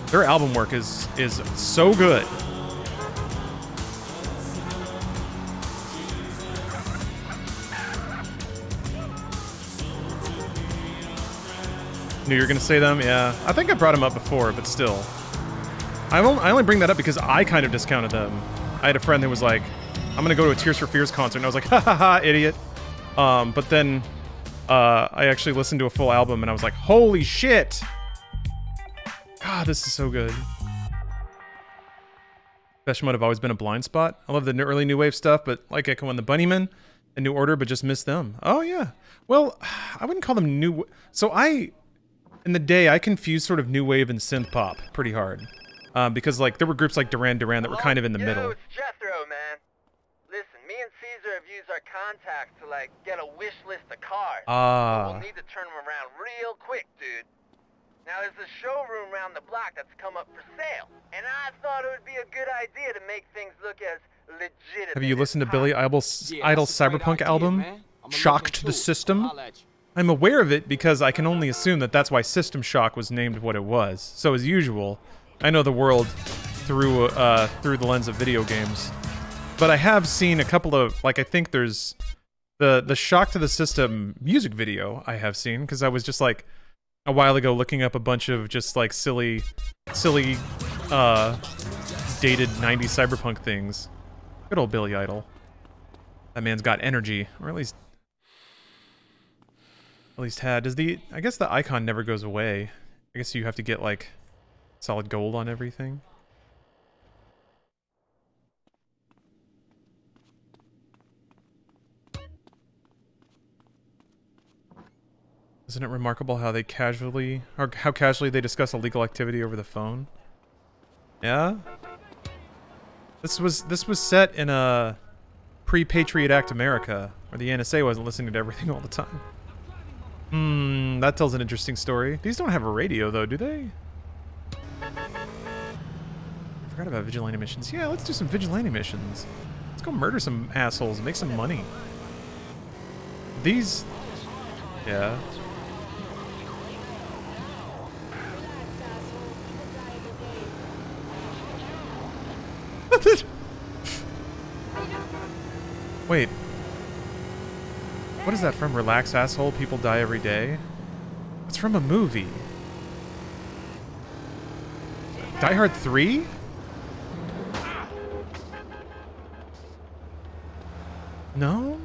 Speaker 2: their album work is so good. Knew you were gonna say them? Yeah. I think I brought them up before, but still. I only bring that up because I kind of discounted them. I had a friend who was like, I'm gonna go to a Tears for Fears concert, and I was like, ha ha ha, idiot. But then I actually listened to a full album, and I was like, holy shit! God, this is so good. Depeche Mode have always been a blind spot. I love the early new wave stuff, but like Echo and the Bunnymen and New Order, but just miss them. Oh yeah. Well, I wouldn't call them new. So in the day, I confused sort of new wave and synth pop pretty hard. Because like there were groups like Duran Duran that were kind of in the middle.
Speaker 3: It's Jethro, man. Listen, me and Caesar have used our contacts to like get a wish list of cars. But we'll need to turn them around real quick, dude. Now there's a showroom around the block that's come up for sale, and I thought it would be a good idea to make things look as legitimate.
Speaker 2: Have you listened to Billy Idol's Cyberpunk album, Shock to the System? I'm aware of it because I can only assume that that's why System Shock was named what it was. So as usual, I know the world through the lens of video games. But I have seen a couple of, like, I think there's the Shock to the System music video I have seen, because I was just like a while ago looking up a bunch of just like silly dated 90s cyberpunk things. Good old Billy Idol. That man's got energy, or at least had. Does I guess the icon never goes away. I guess you have to get like solid gold on everything. Isn't it remarkable how how casually they discuss illegal activity over the phone? Yeah? This was set in a pre-Patriot Act America, where the NSA wasn't listening to everything all the time. That tells an interesting story. These don't have a radio though, do they? I forgot about vigilante missions. Yeah, let's do some vigilante missions. Let's go murder some assholes and make some money. These... Yeah. Wait. What is that from? Relax, asshole. People die every day? It's from a movie. Die Hard 3? No?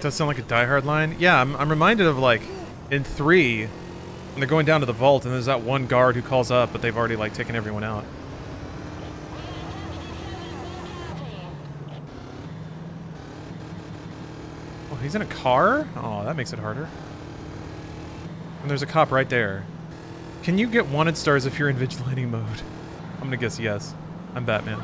Speaker 2: does sound like a Die Hard line. Yeah, I'm reminded of, like, in 3, when they're going down to the vault, and there's that one guard who calls up, but they've already, like, taken everyone out. Oh, he's in a car? Oh, that makes it harder. And there's a cop right there. Can you get wanted stars if you're in vigilante mode? I'm gonna guess yes. I'm Batman.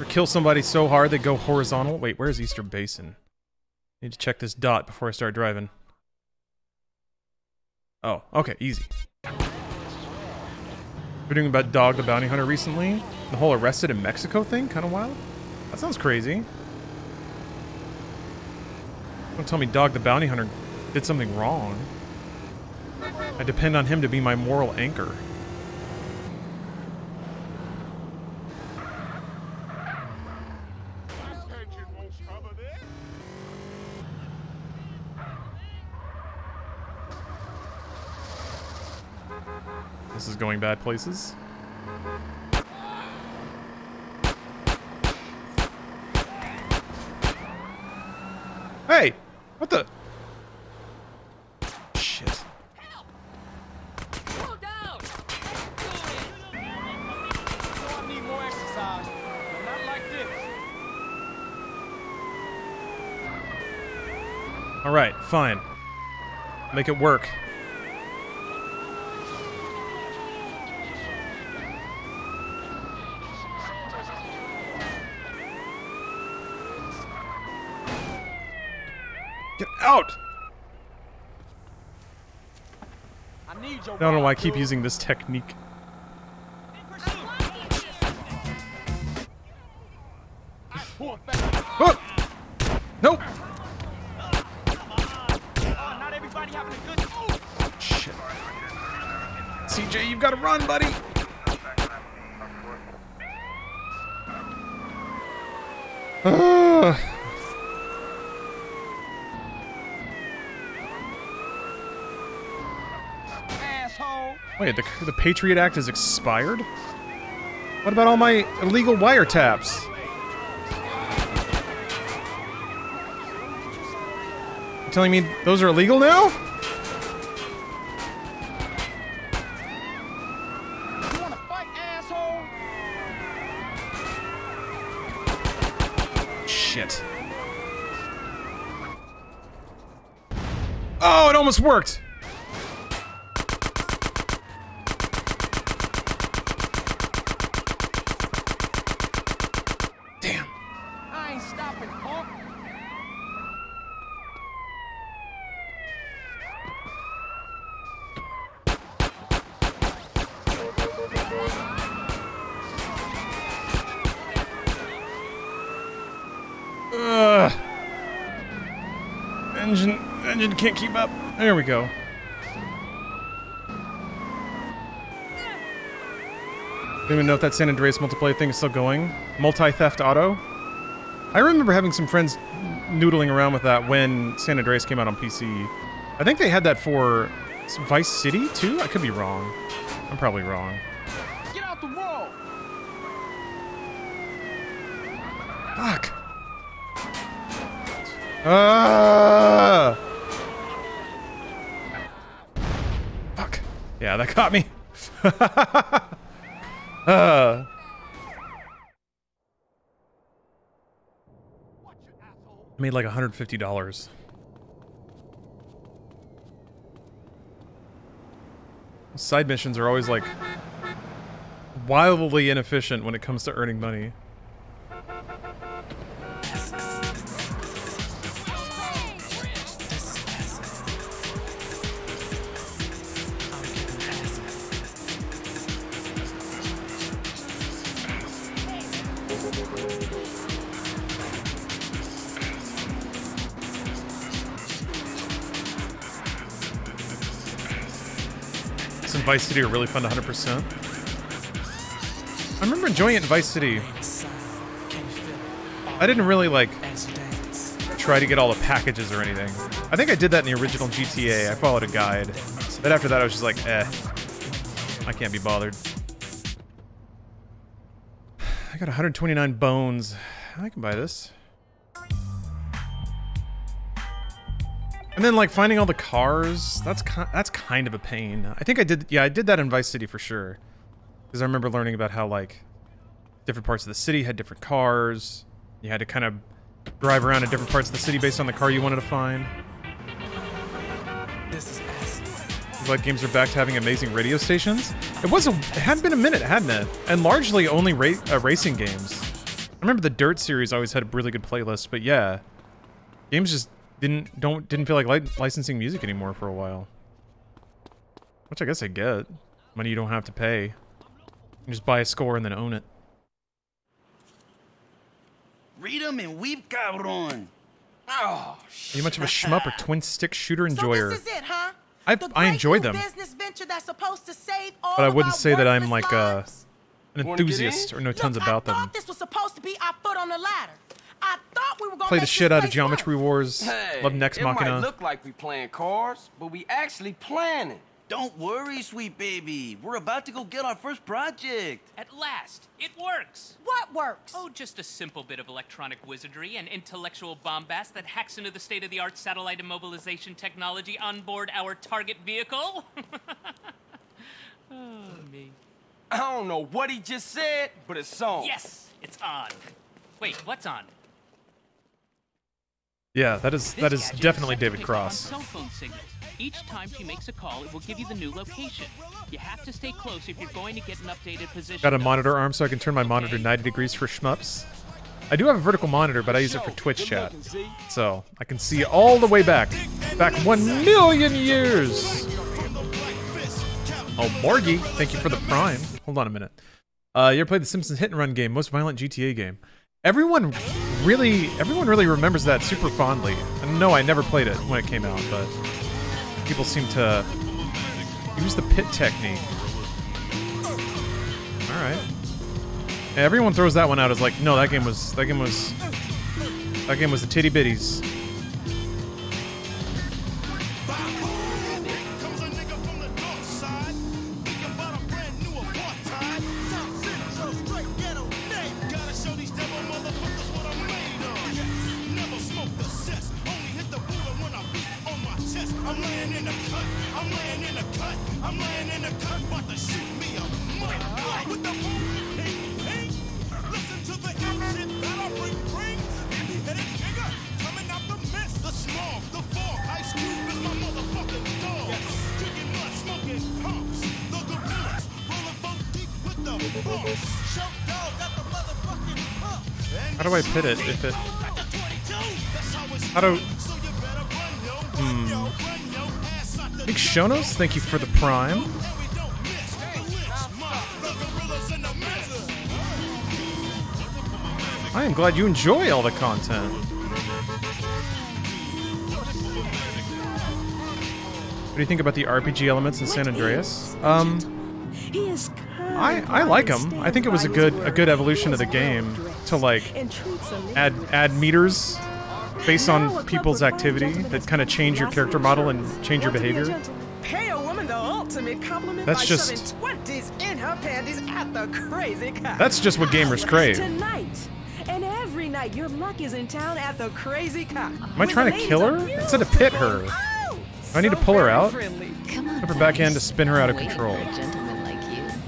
Speaker 2: Kill somebody so hard they go horizontal. Wait, where's Eastern Basin? Need to check this dot before I start driving. Oh, okay, easy. We're doing about Dog the Bounty Hunter recently. The whole arrested in Mexico thing, kind of wild. That sounds crazy. Don't tell me Dog the Bounty Hunter did something wrong. I depend on him to be my moral anchor. This is going bad places. Hey! What the? Shit.
Speaker 14: Slow down! I need more exercise, but not like this.
Speaker 2: Alright, fine. Make it work. Get out! I don't know why I keep using this technique. Oh! Nope! Shit. CJ, you've got to run, buddy! Wait, the Patriot Act is expired? What about all my illegal wiretaps? You telling me those are illegal now?
Speaker 14: You wanna fight, asshole?
Speaker 2: Shit. Oh, it almost worked! Engine can't keep up. There we go. Don't even know if that San Andreas multiplayer thing is still going. Multi-theft auto. I remember having some friends noodling around with that when San Andreas came out on PC. I think they had that for Vice City too? I could be wrong. I'm probably wrong.
Speaker 14: Get out the wall!
Speaker 2: Fuck. Fuck. Yeah, that caught me. I made like $150. Side missions are always like wildly inefficient when it comes to earning money. Vice City are really fun to 100%. I remember enjoying it in Vice City. I didn't really, like, try to get all the packages or anything. I think I did that in the original GTA. I followed a guide. But after that, I was just like, I can't be bothered. I got 129 bones. I can buy this. And then, like, finding all the cars, that's kind of a pain. I think I did that in Vice City for sure. Because I remember learning about how, like, different parts of the city had different cars. You had to kind of drive around in different parts of the city based on the car you wanted to find. Like, games are back to having amazing radio stations. It hadn't been a minute, hadn't it? And largely only racing games. I remember the Dirt series always had a really good playlist, but yeah. Games just didn't feel like licensing music anymore for a while. Which I guess I get. Money you don't have to pay. You can just buy a score and then own it.
Speaker 7: Read 'em and weep, cabron.
Speaker 3: Oh,
Speaker 2: Are you much of a shmup or twin stick shooter enjoyer?
Speaker 8: So this is it, huh?
Speaker 2: I enjoyed them.
Speaker 8: Business venture that's supposed to save all
Speaker 2: But I wouldn't say that I'm like an
Speaker 8: lives?
Speaker 2: enthusiast or know tons about
Speaker 8: I
Speaker 2: them.
Speaker 8: thought this was supposed to be our foot on the ladder. I thought we were gonna
Speaker 2: Play the
Speaker 8: make
Speaker 2: shit
Speaker 8: this
Speaker 2: out of
Speaker 8: place
Speaker 2: Geometry Wars.
Speaker 4: Hey,
Speaker 2: Love Nex
Speaker 4: it might
Speaker 2: Machina.
Speaker 4: look like we playing cards, but we actually planning.
Speaker 7: Don't worry, sweet baby. We're about to go get our first project.
Speaker 5: At last, it works.
Speaker 8: What works?
Speaker 5: Oh, just a simple bit of electronic wizardry and intellectual bombast that hacks into the state-of-the-art satellite immobilization technology on board our target vehicle. Oh, me.
Speaker 4: I don't know what he just said, but it's on.
Speaker 5: Yes, it's on. Wait, what's on?
Speaker 2: Yeah, that is definitely David Cross.
Speaker 5: Cell phone signals. Each time she makes a call, it will give you the new location. You have to stay close if you're going to get an updated position.
Speaker 2: Got a monitor arm so I can turn my monitor 90 degrees for shmups. I do have a vertical monitor, but I use it for Twitch chat. So I can see all the way back. Back 1,000,000 years. Oh, Morgie, thank you for the prime. Hold on a minute. You ever played the Simpsons Hit and Run game? Most violent GTA game. Everyone really remembers that super fondly. And no, I never played it when it came out, but people seem to use the pit technique. All right. Yeah, everyone throws that one out as like, no, that game was the titty bitties. How do I pit it if it... How do... Big Shonos, thank you for the prime. I am glad you enjoy all the content. What do you think about the RPG elements in San Andreas? I like them. I think it was a good evolution of the game to like add meters based on people's activity that kind of change your character model and change your behavior.
Speaker 8: Pay a woman the ultimate compliment
Speaker 2: That's
Speaker 8: by
Speaker 2: just
Speaker 8: shoving 20s in her panties at the crazy car.
Speaker 2: That's just what gamers crave.
Speaker 8: Tonight and every night, your luck is in town at the crazy car.
Speaker 2: Am I trying to kill her? Instead of pit her. Do I need to pull her out? Put her back in to spin her out of control.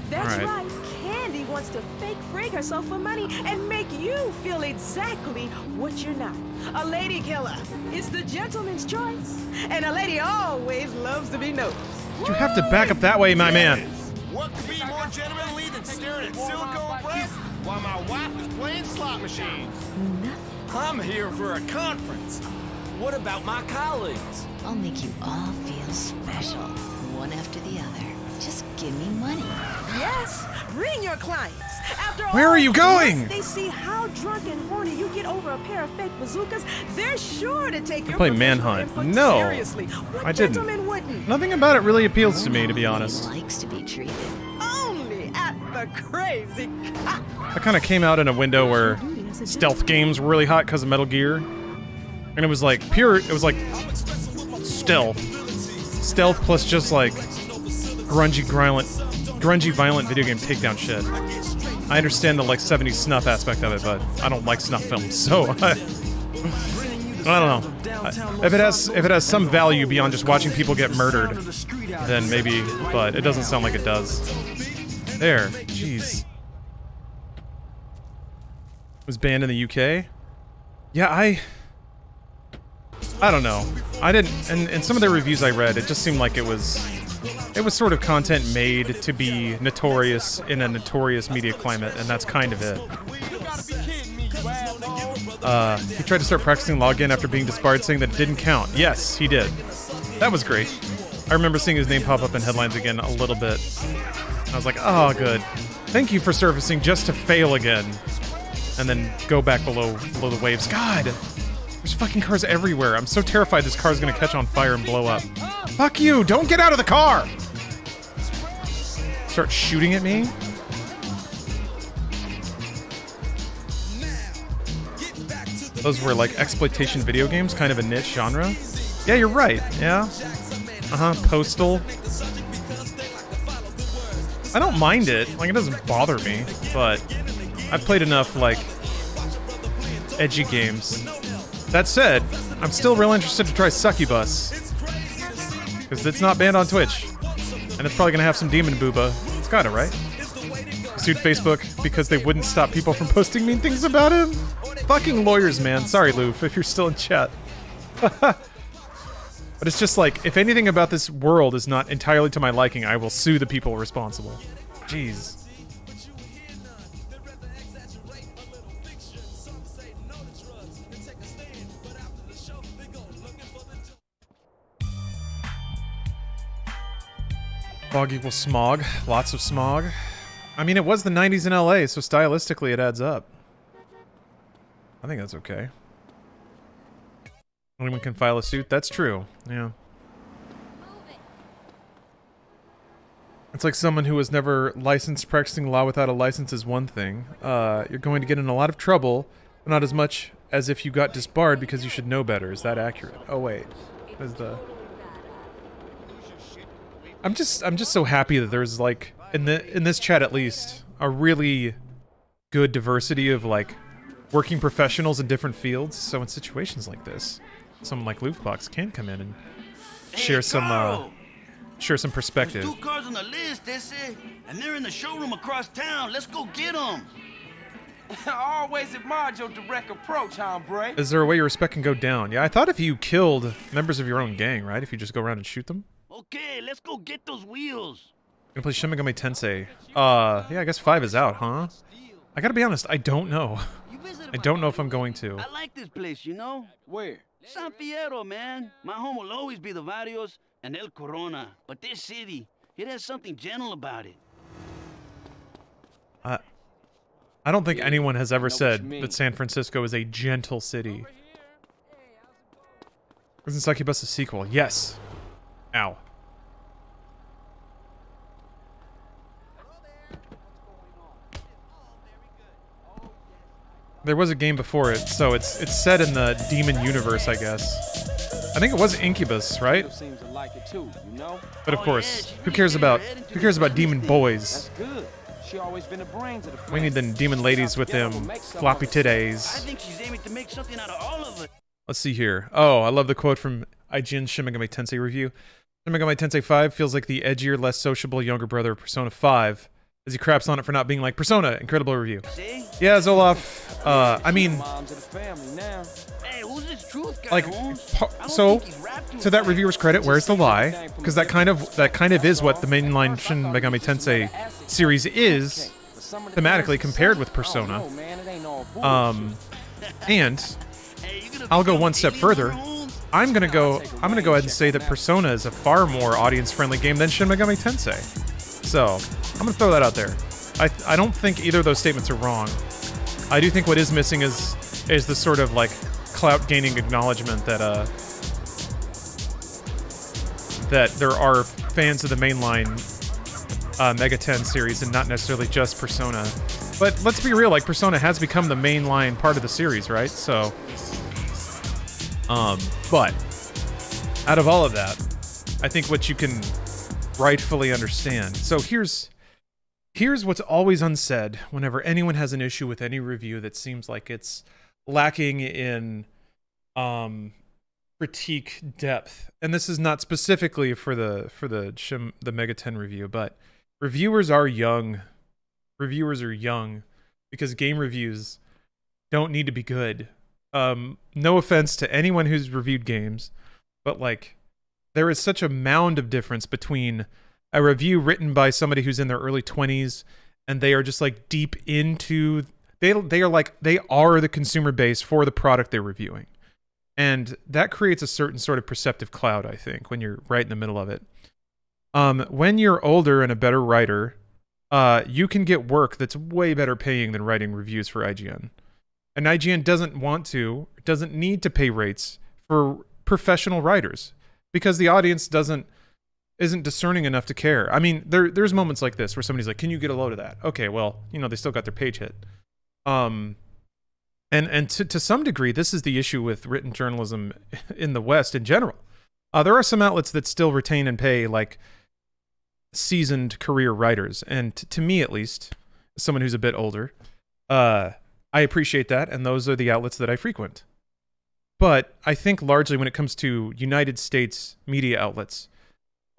Speaker 8: That's
Speaker 2: All right.
Speaker 8: right. Candy wants to fake freak herself for money and make you feel exactly what you're not. A lady killer. It's the gentleman's choice. And a lady always loves to be noticed.
Speaker 2: You have to back up that way, my man.
Speaker 14: What could be more gentlemanly than staring at silicone breasts while my wife is playing slot machines? I'm here for a conference. What about my colleagues?
Speaker 12: I'll make you all feel special, one after the other. Just give me money.
Speaker 8: Yes, bring your clients. After all,
Speaker 2: Where are you going?
Speaker 8: once they see how drunk and horny you get over a pair of fake bazookas, they're sure to take your
Speaker 2: Play
Speaker 8: professional
Speaker 2: Manhunt.
Speaker 8: input
Speaker 2: No,
Speaker 8: seriously. What
Speaker 2: I didn't.
Speaker 8: gentleman wouldn't?
Speaker 2: Nothing about it really appeals to me, to be honest.
Speaker 12: Likes to be treated.
Speaker 8: Only at the crazy.
Speaker 2: I kind of came out in a window where stealth games were really hot because of Metal Gear. And it was like it was like stealth. Stealth plus just like grungy, violent video game takedown shit. I understand the like 70s snuff aspect of it, but I don't like snuff films, so I don't know. If it has some value beyond just watching people get murdered, then maybe, but it doesn't sound like it does. There, jeez. Was banned in the UK? Yeah, I don't know. I didn't, and in some of the reviews I read, it just seemed like it was sort of content made to be notorious in a notorious media climate, and that's kind of it. He tried to start practicing login after being disbarred, saying that it didn't count. Yes, he did. That was great. I remember seeing his name pop up in headlines again a little bit. I was like, oh, good. Thank you for surfacing just to fail again. And then go back below the waves. God! There's fucking cars everywhere. I'm so terrified this car's gonna catch on fire and blow up. Fuck you! Don't get out of the car! Start shooting at me? Those were like exploitation video games, kind of a niche genre. Yeah, you're right. Yeah. Postal. I don't mind it. Like, it doesn't bother me, but I've played enough, like, edgy games. That said, I'm still real interested to try Succubus. Because it's not banned on Twitch. And it's probably gonna have some demon booba. It's gotta, right? Sued Facebook because they wouldn't stop people from posting mean things about him. Fucking lawyers, man. Sorry, Loof, if you're still in chat. But it's just like, if anything about this world is not entirely to my liking, I will sue the people responsible. Jeez. Fog equals smog. Lots of smog. I mean, it was the 90s in LA, so stylistically it adds up. I think that's okay. Anyone can file a suit? That's true. Yeah. It's like someone who was never licensed practicing law without a license is one thing. You're going to get in a lot of trouble, but not as much as if you got disbarred because you should know better. Is that accurate? Oh wait. Is the... I'm just so happy that there's like in this chat at least a really good diversity of like working professionals in different fields. So in situations like this, someone like Loofbox can come in and share some perspective.
Speaker 7: There's 2 cars on the list, they say, and they're in the showroom across town. Let's go get them.
Speaker 4: I always admired your direct approach, hombre.
Speaker 2: Is there a way your respect can go down? Yeah, I thought if you killed members of your own gang, right? If you just go around and shoot them.
Speaker 7: Okay, let's go get those wheels.
Speaker 2: Gonna play Shin Megami Tensei. Yeah, I guess 5 is out, huh? I gotta be honest, I don't know. I don't know if I'm going to.
Speaker 7: I like this place, you know?
Speaker 4: Where?
Speaker 7: San Fierro, man. My home will always be the Barrios and El Corona. But this city, it has something gentle about it.
Speaker 2: I don't think anyone has ever said that San Francisco is a gentle city. Isn't Succubus a sequel? Yes. Ow. There was a game before it, so it's set in the demon universe, I guess. I think it was Incubus, right? But of course, who cares about demon boys? We need the demon ladies with them floppy titties.
Speaker 7: I think she's aiming to make something out of all of it.
Speaker 2: Let's see here. Oh, I love the quote from IGN's Shin Megami Tensei review. Shin Megami Tensei 5 feels like the edgier, less sociable younger brother of Persona 5. As he craps on it for not being like Persona. Incredible review. Yeah, Zoloff. I mean, like, so to that reviewer's credit, where's the lie? Because that kind of is what the mainline Shin Megami Tensei series is thematically compared with Persona. And I'll go one step further. I'm gonna go ahead and say that Persona is a far more audience-friendly game than Shin Megami Tensei. So I'm gonna throw that out there. I don't think either of those statements are wrong. I do think what is missing is the sort of like clout-gaining acknowledgement that that there are fans of the mainline Mega 10 series and not necessarily just Persona. But let's be real, like Persona has become the mainline part of the series, right? So, but out of all of that, I think what you can rightfully understand. So here's what's always unsaid whenever anyone has an issue with any review that seems like it's lacking in critique depth. And this is not specifically for the Mega 10 review, but reviewers are young. Reviewers are young because game reviews don't need to be good. No offense to anyone who's reviewed games, but like there is such a mound of difference between a review written by somebody who's in their early 20s and they are just like deep into they are the consumer base for the product they're reviewing. And that creates a certain sort of perceptive cloud, I think, when you're right in the middle of it. When you're older and a better writer, you can get work that's way better paying than writing reviews for IGN. And IGN doesn't need to pay rates for professional writers because the audience isn't discerning enough to care. I mean, there's moments like this where somebody's like, "Can you get a load of that?" Okay, well, they still got their page hit. And to some degree, this is the issue with written journalism in the West in general. There are some outlets that still retain and pay like seasoned career writers, and to me at least, as someone who's a bit older, I appreciate that, and those are the outlets that I frequent. But I think largely when it comes to United States media outlets,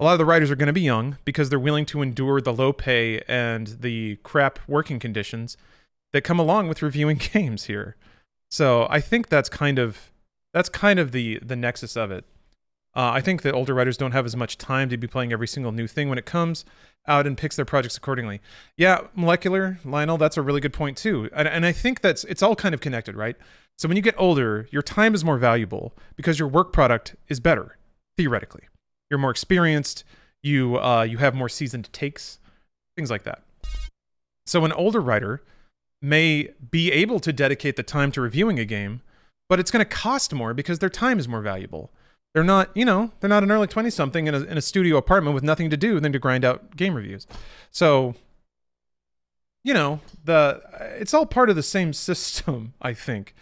Speaker 2: a lot of the writers are going to be young because they're willing to endure the low pay and the crap working conditions that come along with reviewing games here. So I think that's kind of the nexus of it. I think that older writers don't have as much time to be playing every single new thing when it comes out and picks their projects accordingly. Yeah, Molecular, Lionel, that's a really good point too. And I think it's all kind of connected, right? So when you get older, your time is more valuable because your work product is better, theoretically. You're more experienced, you have more seasoned takes, things like that. So an older writer may be able to dedicate the time to reviewing a game, but it's going to cost more because their time is more valuable. They're not, they're not an early 20-something in a studio apartment with nothing to do than to grind out game reviews. So, it's all part of the same system, I think.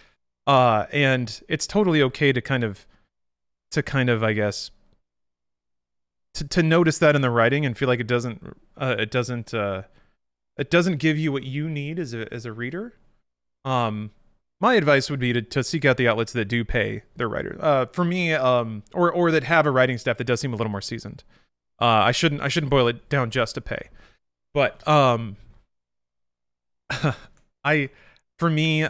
Speaker 2: And it's totally okay to kind of, I guess, to notice that in the writing and feel like it doesn't give you what you need as a reader. My advice would be to seek out the outlets that do pay their writers. For me, or that have a writing staff that does seem a little more seasoned. I shouldn't boil it down just to pay, but for me,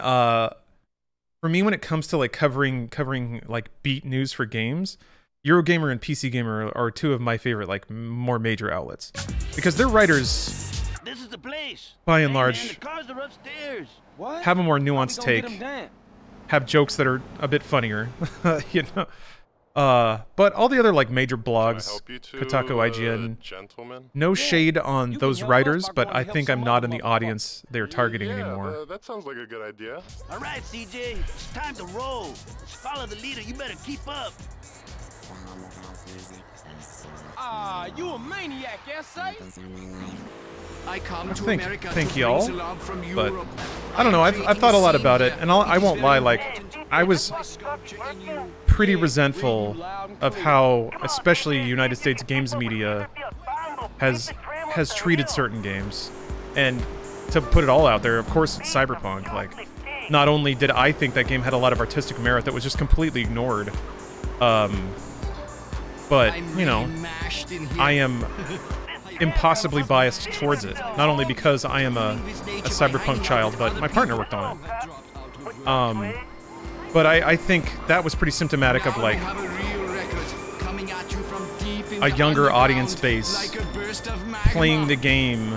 Speaker 2: when it comes to like covering like beat news for games, Eurogamer and PC Gamer are two of my favorite like more major outlets because their writers,
Speaker 7: this is the place.
Speaker 2: By and large,
Speaker 7: the cars are upstairs. What?
Speaker 2: Have a more nuanced take, have jokes that are a bit funnier, but all the other like major blogs, Kotaku, IGN,
Speaker 9: gentlemen?
Speaker 2: No shade on those writers, but I think I'm not in the audience they're targeting anymore.
Speaker 9: That sounds like a good idea.
Speaker 7: All right, CJ, it's time to roll. Let's follow the leader. You better keep up.
Speaker 14: You a maniac, say?
Speaker 2: Thank y'all, but I don't know. I've thought a lot about it, and I won't lie. Like, I was pretty resentful of how, especially United States games media, has treated certain games. And to put it all out there, of course, it's Cyberpunk. Like, not only did I think that game had a lot of artistic merit that was just completely ignored, but I am impossibly biased towards it. Not only because I am a Cyberpunk child, but my partner worked on it. But I think that was pretty symptomatic of like a younger audience base playing the game,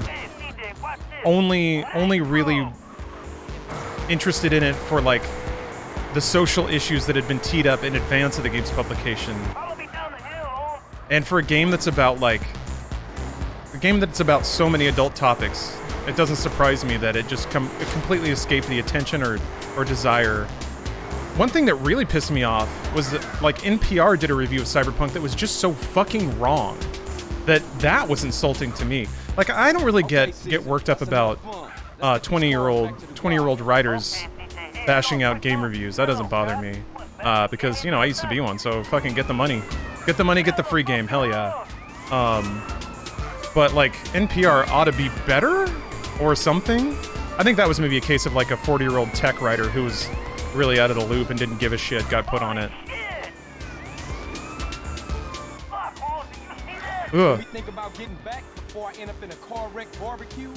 Speaker 2: only really interested in it for like the social issues that had been teed up in advance of the game's publication. And for a game that's about, like, a game that's about so many adult topics, it doesn't surprise me that it just it completely escaped the attention or desire. One thing that really pissed me off was that, like, NPR did a review of Cyberpunk that was just so fucking wrong that was insulting to me. Like, I don't really get worked up about 20-year-old writers bashing out game reviews. That doesn't bother me because, you know, I used to be one. So fucking get the money, get the free game. Hell yeah. But like NPR ought to be better or something. I think that was maybe a case of like a 40-year-old tech writer who was really out of the loop and didn't give a shit, got put on it. Ugh.
Speaker 14: Think about getting back before I end up in a car wreck barbecue.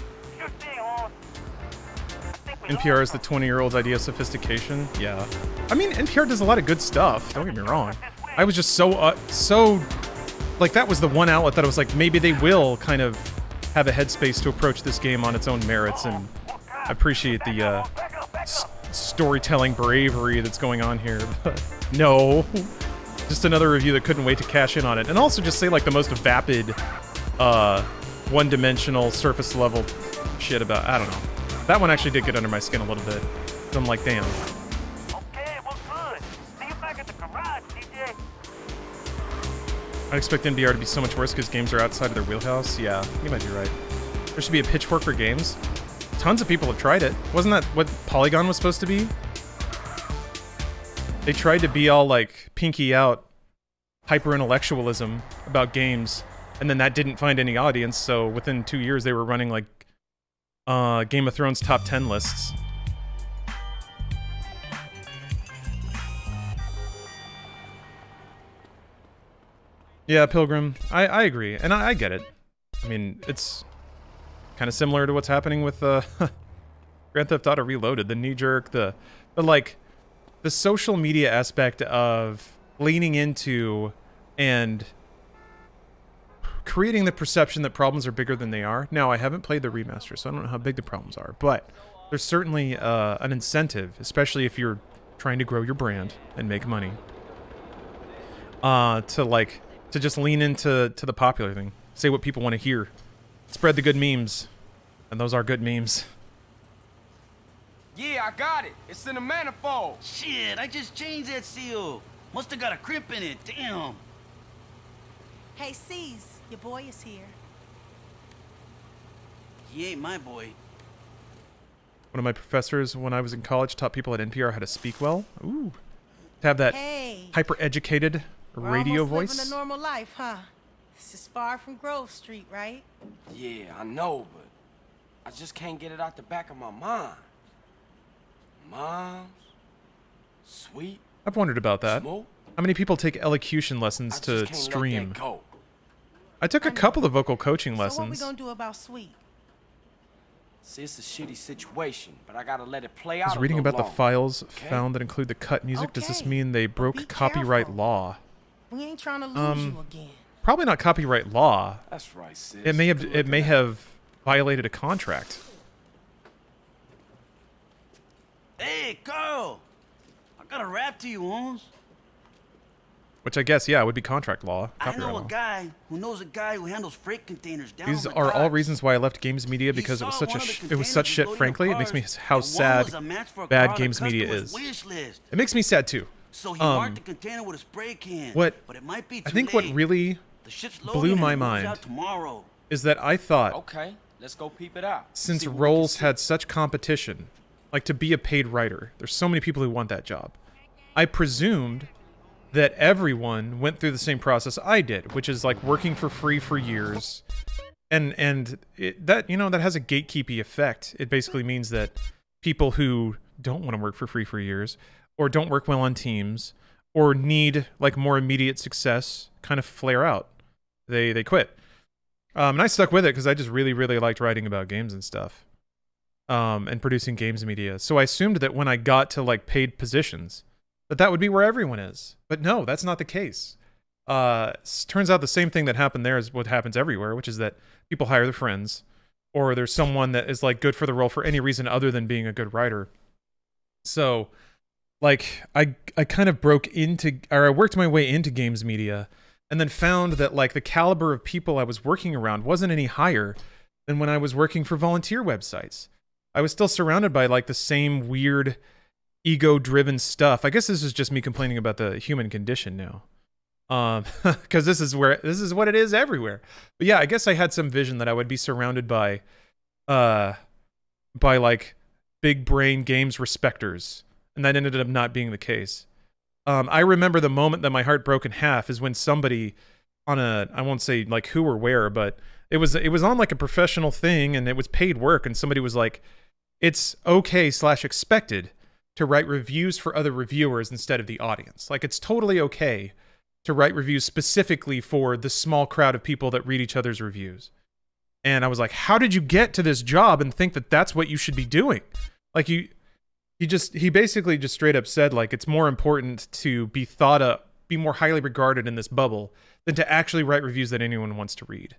Speaker 2: NPR is the 20-year-old's idea of sophistication. Yeah. I mean, NPR does a lot of good stuff. Don't get me wrong. I was just so like, that was the one outlet that I was like, maybe they will kind of have a headspace to approach this game on its own merits, and I appreciate the storytelling bravery that's going on here. But no. Just another review that couldn't wait to cash in on it. And also just say, like, the most vapid, one-dimensional, surface-level shit about... I don't know. That one actually did get under my skin a little bit. So I'm like, damn.
Speaker 9: Okay, well, good. See you back at the garage, DJ.
Speaker 2: I expect NBR to be so much worse because games are outside of their wheelhouse. Yeah, you might be right. There should be a pitchfork for games. Tons of people have tried it. Wasn't that what Polygon was supposed to be? They tried to be all, like, pinky out hyper-intellectualism about games, and then that didn't find any audience, so within 2 years they were running, like, Game of Thrones top 10 lists. Yeah, Pilgrim. I agree, and I get it. I mean, it's kind of similar to what's happening with Grand Theft Auto Reloaded. The knee-jerk, the social media aspect of leaning into and creating the perception that problems are bigger than they are. Now, I haven't played the remaster, so I don't know how big the problems are, but there's certainly an incentive, especially if you're trying to grow your brand and make money, to just lean into the popular thing. Say what people want to hear. Spread the good memes. And those are good memes.
Speaker 14: Yeah, I got it. It's in the manifold.
Speaker 7: Shit, I just changed that seal. Must have got a crimp in it. Damn.
Speaker 22: Hey, C's, your boy is here.
Speaker 7: He ain't my boy.
Speaker 2: One of my professors when I was in college taught people at NPR how to speak well. Ooh. To have that hyper-educated radio voice.
Speaker 22: Living a normal life, huh? This is far from Grove Street, right?
Speaker 14: Yeah, I know, but I just can't get it out the back of my mind. Moms, sweet.
Speaker 2: I've wondered about that.
Speaker 14: Smoke?
Speaker 2: How many people take elocution lessons to stream? I took a couple of vocal coaching lessons.
Speaker 22: So what we gonna do about Sweet?
Speaker 14: See, it's a shitty situation, but I gotta let it play out.
Speaker 2: I was reading about the files found that include the cut music. Does this mean they broke copyright law?
Speaker 22: We ain't trying to lose you again.
Speaker 2: Probably not copyright law.
Speaker 14: That's right, sis.
Speaker 2: It may have violated a contract.
Speaker 7: Hey, Carl! I got a rap to you, Holmes.
Speaker 2: Which I guess, yeah, would be contract law.
Speaker 7: I know a guy who knows a guy who handles freight containers down
Speaker 2: These
Speaker 7: the
Speaker 2: are all
Speaker 7: docks.
Speaker 2: reasons why I left games media, because it was such shit, frankly. It makes me how sad bad games media is. It makes me sad too.
Speaker 7: So he marked the container with a spray can.
Speaker 2: But
Speaker 7: it might be
Speaker 2: I think what really blew my mind is that I thought,
Speaker 14: okay, let's go peep it out.
Speaker 2: Since roles had such competition, like to be a paid writer, there's so many people who want that job. I presumed that everyone went through the same process I did, which is like working for free for years, and that, you know, that has a gatekeepy effect. It basically means that people who don't want to work for free for years, or don't work well on teams, or need like more immediate success, kind of flare out. They quit. And I stuck with it because I just really liked writing about games and stuff, and producing games media. So I assumed that when I got to like paid positions, that would be where everyone is. But no, that's not the case. Turns out the same thing that happened there is what happens everywhere, which is that people hire their friends, or there's someone that is like good for the role for any reason other than being a good writer. So, like I kind of I worked my way into games media, and then found that like the caliber of people I was working around wasn't any higher than when I was working for volunteer websites. I was still surrounded by like the same weird ego-driven stuff. I guess this is just me complaining about the human condition now. Because this is what it is everywhere. But yeah, I guess I had some vision that I would be surrounded by like big brain games respecters, and that ended up not being the case. I remember the moment that my heart broke in half is when somebody on I won't say like who or where, but it was on like a professional thing, and it was paid work, and somebody was like, it's okay/expected to write reviews for other reviewers instead of the audience. Like, it's totally okay to write reviews specifically for the small crowd of people that read each other's reviews. And I was like, how did you get to this job and think that that's what you should be doing? Like, he basically just straight up said, like, it's more important to be thought up, be more highly regarded in this bubble than to actually write reviews that anyone wants to read.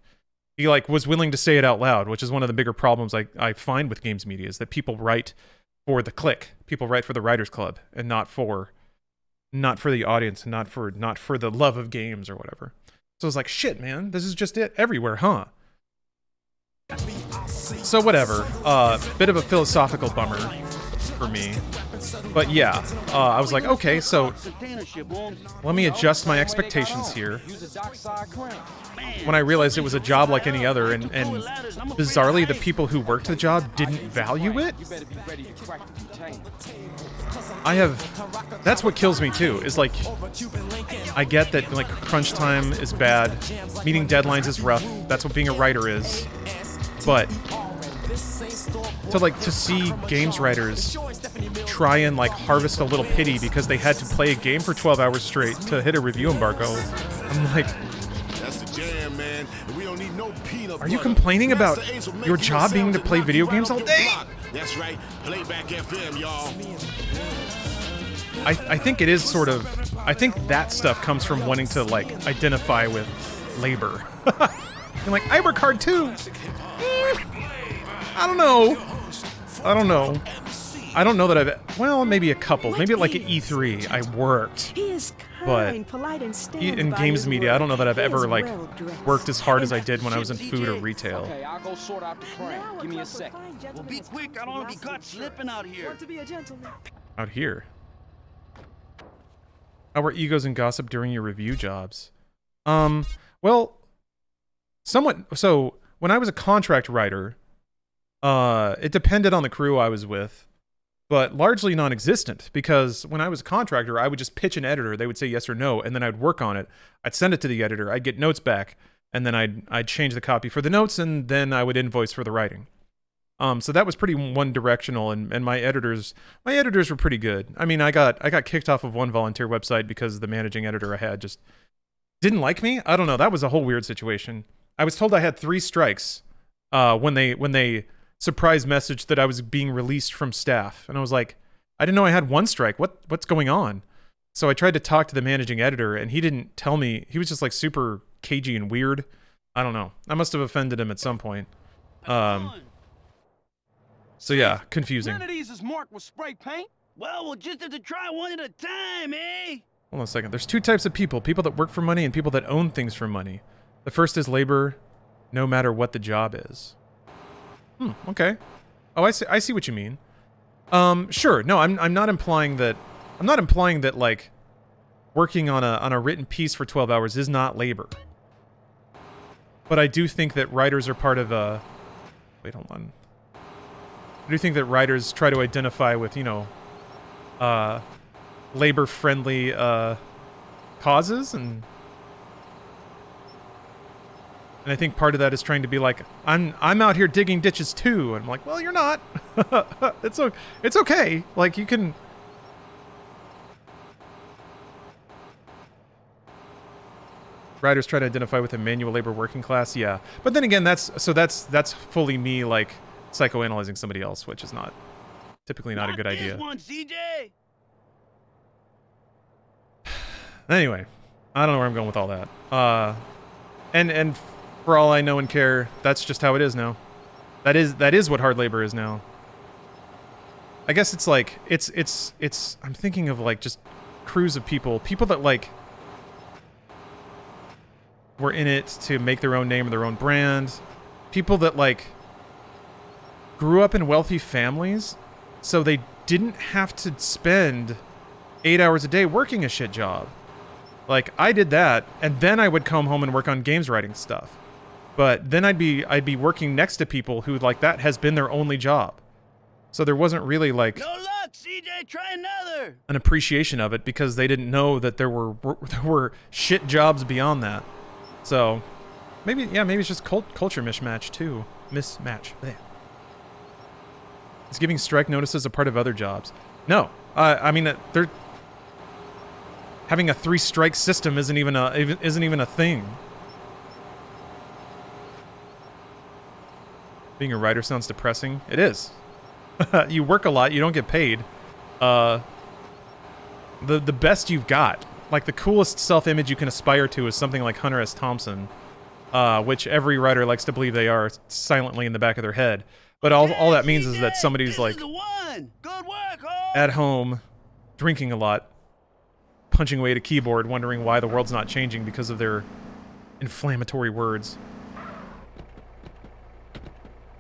Speaker 2: He like was willing to say it out loud, which is one of the bigger problems I find with games media, is that people write for the click. People write for the writers club and not for the audience, and not for the love of games or whatever. So I was like, shit, man, this is just it everywhere, huh? So whatever. Bit of a philosophical bummer for me. But yeah, I was like, okay, so let me adjust my expectations here. When I realized it was a job like any other, and bizarrely, the people who worked the job didn't value it. That's what kills me too, is like, I get that like crunch time is bad, meeting deadlines is rough, that's what being a writer is, but to see games writers try and like harvest a little pity because they had to play a game for 12 hours straight to hit a review embargo, I'm like,
Speaker 21: That's the jam, man. We don't need no peanut
Speaker 2: are you complaining about your job being to play video games all day?
Speaker 21: That's right. Playback FM, y'all.
Speaker 2: I think it is sort of, I think that stuff comes from wanting to like identify with labor. And like, I work hard too. I don't know. I don't know that I've, well, maybe a couple, maybe like at E3 I worked, but in games media I don't know that I've ever like worked as hard as I did when I was in food or retail.
Speaker 7: Okay, I'll go sort out the crane. Give me a sec. Well, be quick. I don't want to be caught slipping out here.
Speaker 8: Want to be a gentleman.
Speaker 2: Out here? How were egos and gossip during your review jobs? Well, somewhat. So when I was a contract writer, it depended on the crew I was with, but largely non-existent, because when I was a contractor, I would just pitch an editor. They would say yes or no, and then I'd work on it. I'd send it to the editor. I'd get notes back, and then I'd change the copy for the notes, and then I would invoice for the writing. So that was pretty one-directional, and my editors were pretty good. I mean, I got kicked off of one volunteer website because the managing editor I had just didn't like me. I don't know. That was a whole weird situation. I was told I had 3 strikes when they surprise message that I was being released from staff, and I was like, I didn't know I had 1 strike. What's going on? So I tried to talk to the managing editor, and he didn't tell me. He was just like super cagey and weird. I don't know. I must have offended him at some point. So yeah, confusing.
Speaker 7: None of these is marked with spray paint. Well, we'll just have to try one at a time, eh?
Speaker 2: Hold on a second. There's 2 types of people: people that work for money and people that own things for money. The first is labor, no matter what the job is. Okay. Oh, I see what you mean. Sure. No, I'm not implying that. I'm not implying that like working on a written piece for 12 hours is not labor. But I do think that writers are part of a. Wait, hold on. I do think that writers try to identify with, you know, labor-friendly causes, and I think part of that is trying to be like, I'm out here digging ditches too, and I'm like, well, you're not. It's okay. Like, you can. Writers try to identify with a manual labor working class, yeah. But then again, that's fully me like psychoanalyzing somebody else, which is not typically not a good idea.
Speaker 7: One, CJ.
Speaker 2: Anyway, I don't know where I'm going with all that. And for all I know and care, that's just how it is now. That is what hard labor is now. I guess it's like, I'm thinking of like just crews of people that like were in it to make their own name or their own brand. People that like grew up in wealthy families, so they didn't have to spend 8 hours a day working a shit job. Like, I did that, and then I would come home and work on games writing stuff. But then I'd be working next to people who, like, that has been their only job. So there wasn't really, like...
Speaker 7: No luck, CJ, try another!
Speaker 2: ...an appreciation of it, because they didn't know that there were shit jobs beyond that. So, maybe it's just culture mismatch, too. Mismatch. Blech. Is giving strike notices a part of other jobs? No. I mean, they're... Having a 3-strike system isn't even a thing. Being a writer sounds depressing. It is. You work a lot, you don't get paid. The best you've got, like the coolest self-image you can aspire to, is something like Hunter S. Thompson, which every writer likes to believe they are silently in the back of their head. But all that means is that somebody's like at home, drinking a lot, punching away at a keyboard, wondering why the world's not changing because of their inflammatory words.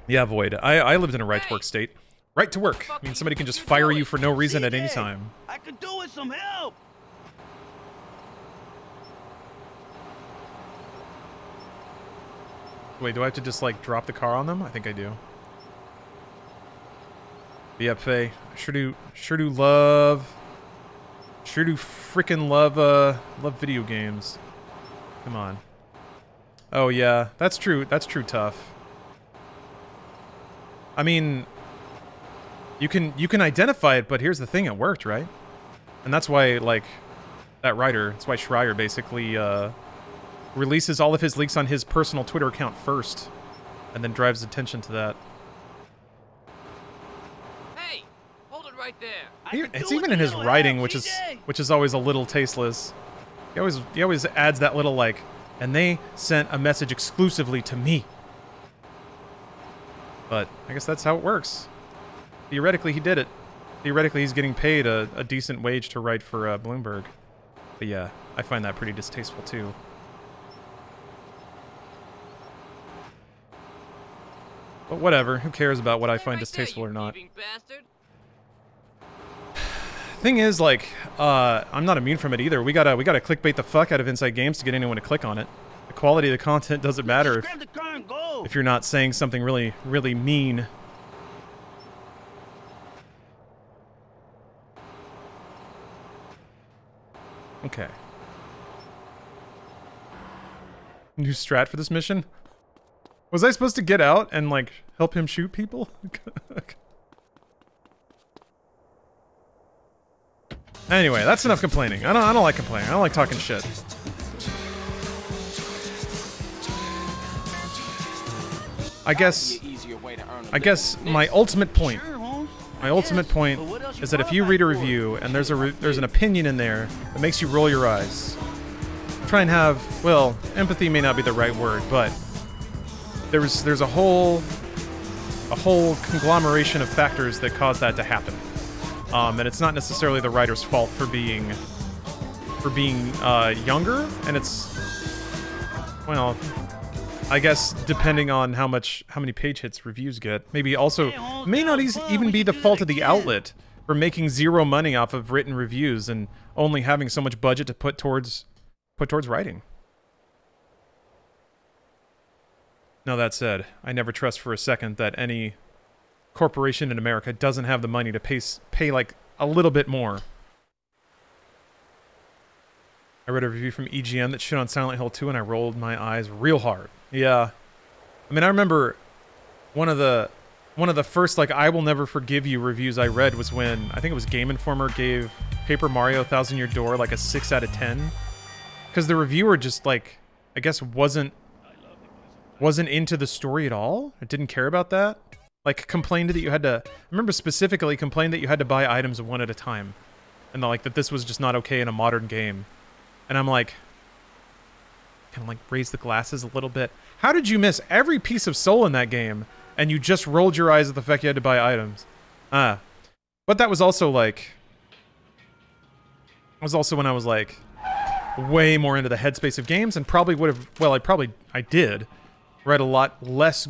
Speaker 2: Yeah, Void. I lived in a right-to-work state. Right to work. I mean, somebody can just fire you for no reason at any time.
Speaker 7: I could do with some help.
Speaker 2: Wait, do I have to just, like, drop the car on them? I think I do. Yep, Faye. I sure do frickin' love video games. Come on. Oh yeah, that's true tough. I mean, you can identify it, but here's the thing, it worked, right? And that's why, like, that writer, that's why Schreier basically releases all of his leaks on his personal Twitter account first, and then drives attention to that.
Speaker 4: Hey, hold it right there.
Speaker 2: It's even in his writing, which is always a little tasteless. He always adds that little, like, and they sent a message exclusively to me. But I guess that's how it works. Theoretically, he did it. Theoretically, he's getting paid a decent wage to write for Bloomberg. But yeah, I find that pretty distasteful too. But whatever, who cares about what I find distasteful or not? Thing is, like, I'm not immune from it either. We gotta clickbait the fuck out of Inside Games to get anyone to click on it. The quality of the content doesn't matter if you're not saying something really, really mean. Okay. New strat for this mission? Was I supposed to get out and, like, help him shoot people? Anyway, that's enough complaining. I don't like complaining. I don't like talking shit. I guess my ultimate point is that if you read a review and there's an opinion in there that makes you roll your eyes, try and have, well, empathy may not be the right word, but there's a whole conglomeration of factors that cause that to happen. And it's not necessarily the writer's fault for being younger, and it's, well, I guess depending on how many page hits reviews get, maybe also may not even be the fault of the outlet for making zero money off of written reviews and only having so much budget to put towards writing. Now that said, I never trust for a second that any corporation in America doesn't have the money to pay like a little bit more. I read a review from EGM that shit on Silent Hill 2 and I rolled my eyes real hard. Yeah. I mean, I remember one of the first, like, I will never forgive you reviews I read was when, I think it was Game Informer gave Paper Mario Thousand Year Door like a 6 out of 10. Because the reviewer just, like, I guess wasn't into the story at all. It didn't care about that. Like, complained that you had to, I remember specifically complained that you had to buy items one at a time. And like, that this was just not okay in a modern game. And I'm like, kind of like raise the glasses a little bit. How did you miss every piece of soul in that game and you just rolled your eyes at the fact you had to buy items? But that was also like, it was also when I was like way more into the headspace of games, and probably would have, well, I did read a lot less.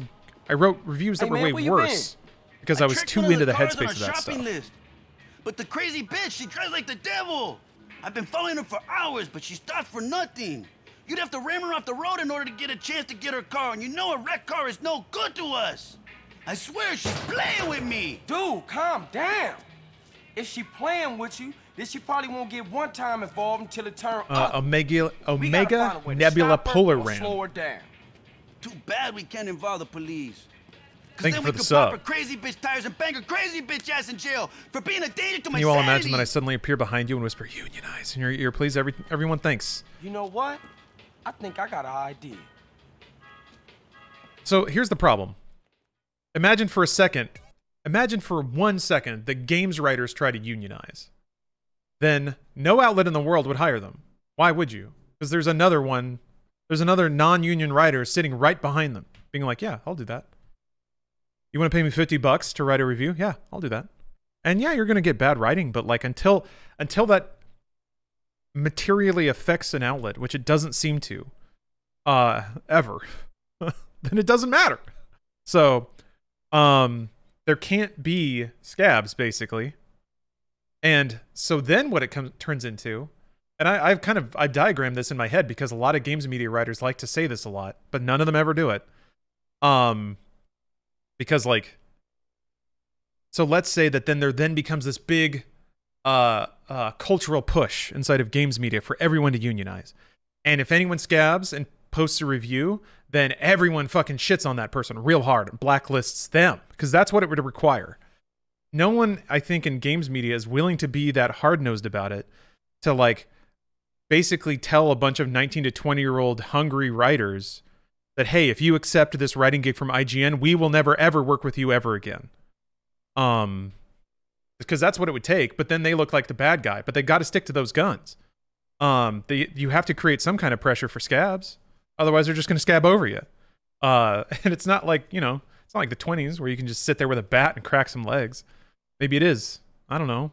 Speaker 2: I wrote reviews that were way worse because I was too into the headspace of that stuff.
Speaker 7: List. But the crazy bitch, she drives like the devil. I've been following her for hours, but she stops for nothing. You'd have to ram her off the road in order to get a chance to get her car, and you know a wrecked car is no good to us. I swear she's playing with me.
Speaker 14: Dude, calm down. If she playing with you, then she probably won't get one time involved until it turns up.
Speaker 2: Omega Nebula Polar Ram.
Speaker 14: Slow her down.
Speaker 7: Too bad we can't involve the police.
Speaker 2: Thank you for the
Speaker 7: Pop
Speaker 2: sub.
Speaker 7: her crazy bitch tires and bang her crazy bitch ass in jail for being a danger to my
Speaker 2: Can you all
Speaker 7: sanity.
Speaker 2: imagine that I suddenly appear behind you and whisper, "Unionize" in your ear, please? Everyone, thanks.
Speaker 14: You know what? I think I got an idea.
Speaker 2: So here's the problem. Imagine for 1 second, the games writers try to unionize. Then no outlet in the world would hire them. Why would you? Because there's another non-union writer sitting right behind them, being like, "Yeah, I'll do that. You want to pay me $50 to write a review? Yeah, I'll do that." And yeah, you're gonna get bad writing, but like until that materially affects an outlet, which it doesn't seem to, ever, then it doesn't matter. So, there can't be scabs basically, and so then what it turns into, and I diagrammed this in my head because a lot of games media writers like to say this a lot, but none of them ever do it. Because like, so let's say that then there becomes this big cultural push inside of games media for everyone to unionize. And if anyone scabs and posts a review, then everyone fucking shits on that person real hard and blacklists them, because that's what it would require. No one, I think, in games media is willing to be that hard-nosed about it, to like basically tell a bunch of 19 to 20-year-old hungry writers that, hey, if you accept this writing gig from IGN, we will never ever work with you ever again. Because that's what it would take, but then they look like the bad guy, but they got to stick to those guns. You have to create some kind of pressure for scabs. Otherwise, they're just going to scab over you. And it's not like, it's not like the 20s where you can just sit there with a bat and crack some legs. Maybe it is. I don't know.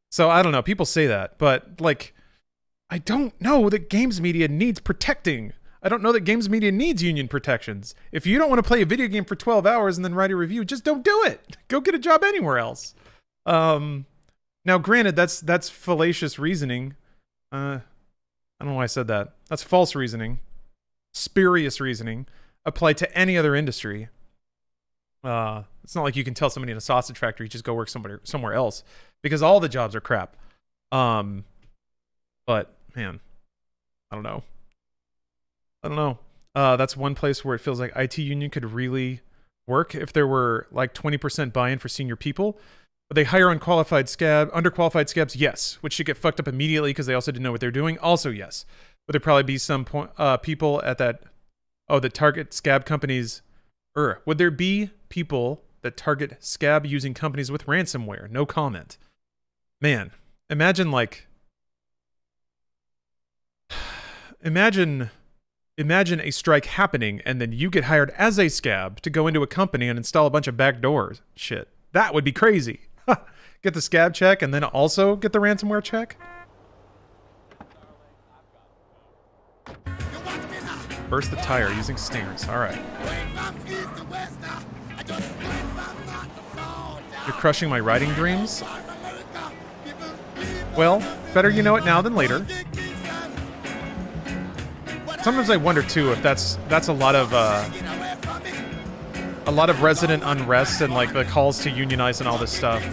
Speaker 2: So I don't know. People say that, but like, I don't know that games media needs protecting. I don't know that games media needs union protections. If you don't want to play a video game for 12 hours and then write a review, just don't do it. Go get a job anywhere else. Now, granted, that's fallacious reasoning. I don't know why I said that. That's false reasoning. Spurious reasoning applied to any other industry. It's not like you can tell somebody in a sausage factory, just go work somewhere else, because all the jobs are crap. But man, I don't know. That's one place where it feels like IT union could really work if there were like 20% buy-in for senior people. But they hire underqualified scabs, yes, which should get fucked up immediately because they also didn't know what they're doing. Also, yes. Would there probably be some people at that, that target scab companies, would there be people that target scab using companies with ransomware? No comment. Man, imagine a strike happening and then you get hired as a scab to go into a company and install a bunch of backdoors. Shit, that would be crazy. Get the scab check and then also get the ransomware check. Burst the tire using stingers. All right. You're crushing my writing dreams? Well, better you know it now than later. Sometimes I wonder too if that's a lot of resident unrest and like the calls to unionize and all this stuff.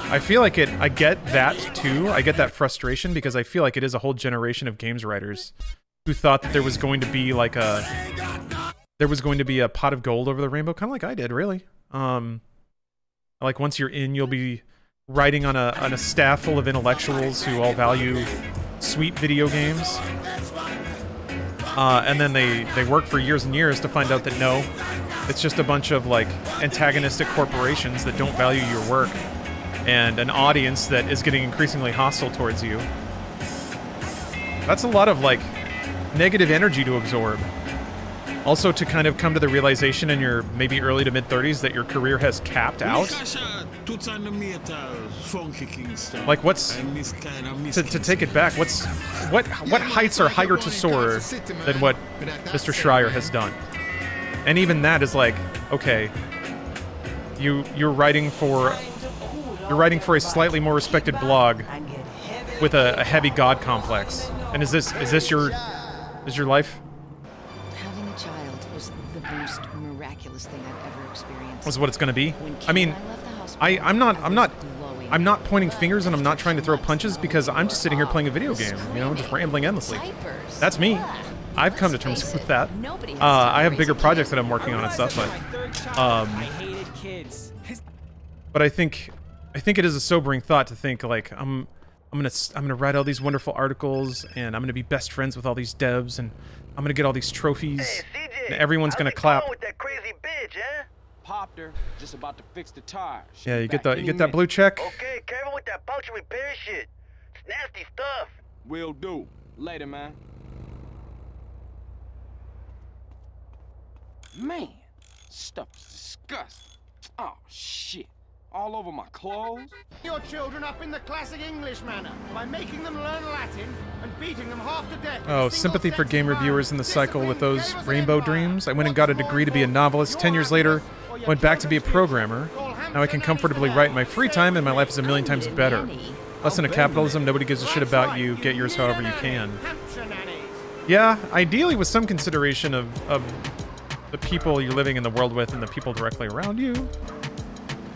Speaker 2: I feel like I get that too. I get that frustration because I feel like it is a whole generation of games writers who thought that there was going to be like a pot of gold over the rainbow, kind of like I did, really. Like once you're in, you'll be writing on a staff full of intellectuals who all value sweet video games. And then they work for years and years to find out that no, it's just a bunch of like antagonistic corporations that don't value your work and an audience that is getting increasingly hostile towards you. That's a lot of like negative energy to absorb. Also to kind of come to the realization in your maybe early to mid 30s that your career has capped out. Like, what's to take it back? What heights are higher to soar than what Mr. Schreier has done? And even that is like, okay, you're writing for a slightly more respected blog with a heavy god complex. And is this your life?
Speaker 12: Having a child was the most miraculous thing I've ever experienced.
Speaker 2: Was what it's going to be? I mean, I'm not pointing fingers and I'm not trying to throw punches because I'm just sitting here playing a video game, you know, just rambling endlessly. That's me. I've come to terms with that. I have bigger projects that I'm working on and stuff, but I think it is a sobering thought to think like I'm gonna write all these wonderful articles and I'm gonna be best friends with all these devs and I'm gonna get all these trophies and everyone's gonna clap.
Speaker 3: With that crazy bitch, eh?
Speaker 14: Popped her, just about to fix the tire.
Speaker 2: Yeah, you get that blue check.
Speaker 3: Okay, careful with that puncture repair shit. It's nasty stuff.
Speaker 14: Will do. Later, man. Man, stuff is disgusting. Oh shit. All over my clothes.
Speaker 9: Your children up in the classic English manner by making them learn Latin and beating them half to death.
Speaker 2: Oh, sympathy for game reviewers in the cycle with those rainbow dreams. I went and got a degree to be a novelist. 10 years later, went back to be a programmer. Now I can comfortably write in my free time and my life is a million times better. Lesson of capitalism, nobody gives a shit about you. Get yours however you can. Yeah, ideally with some consideration of the people you're living in the world with and the people directly around you.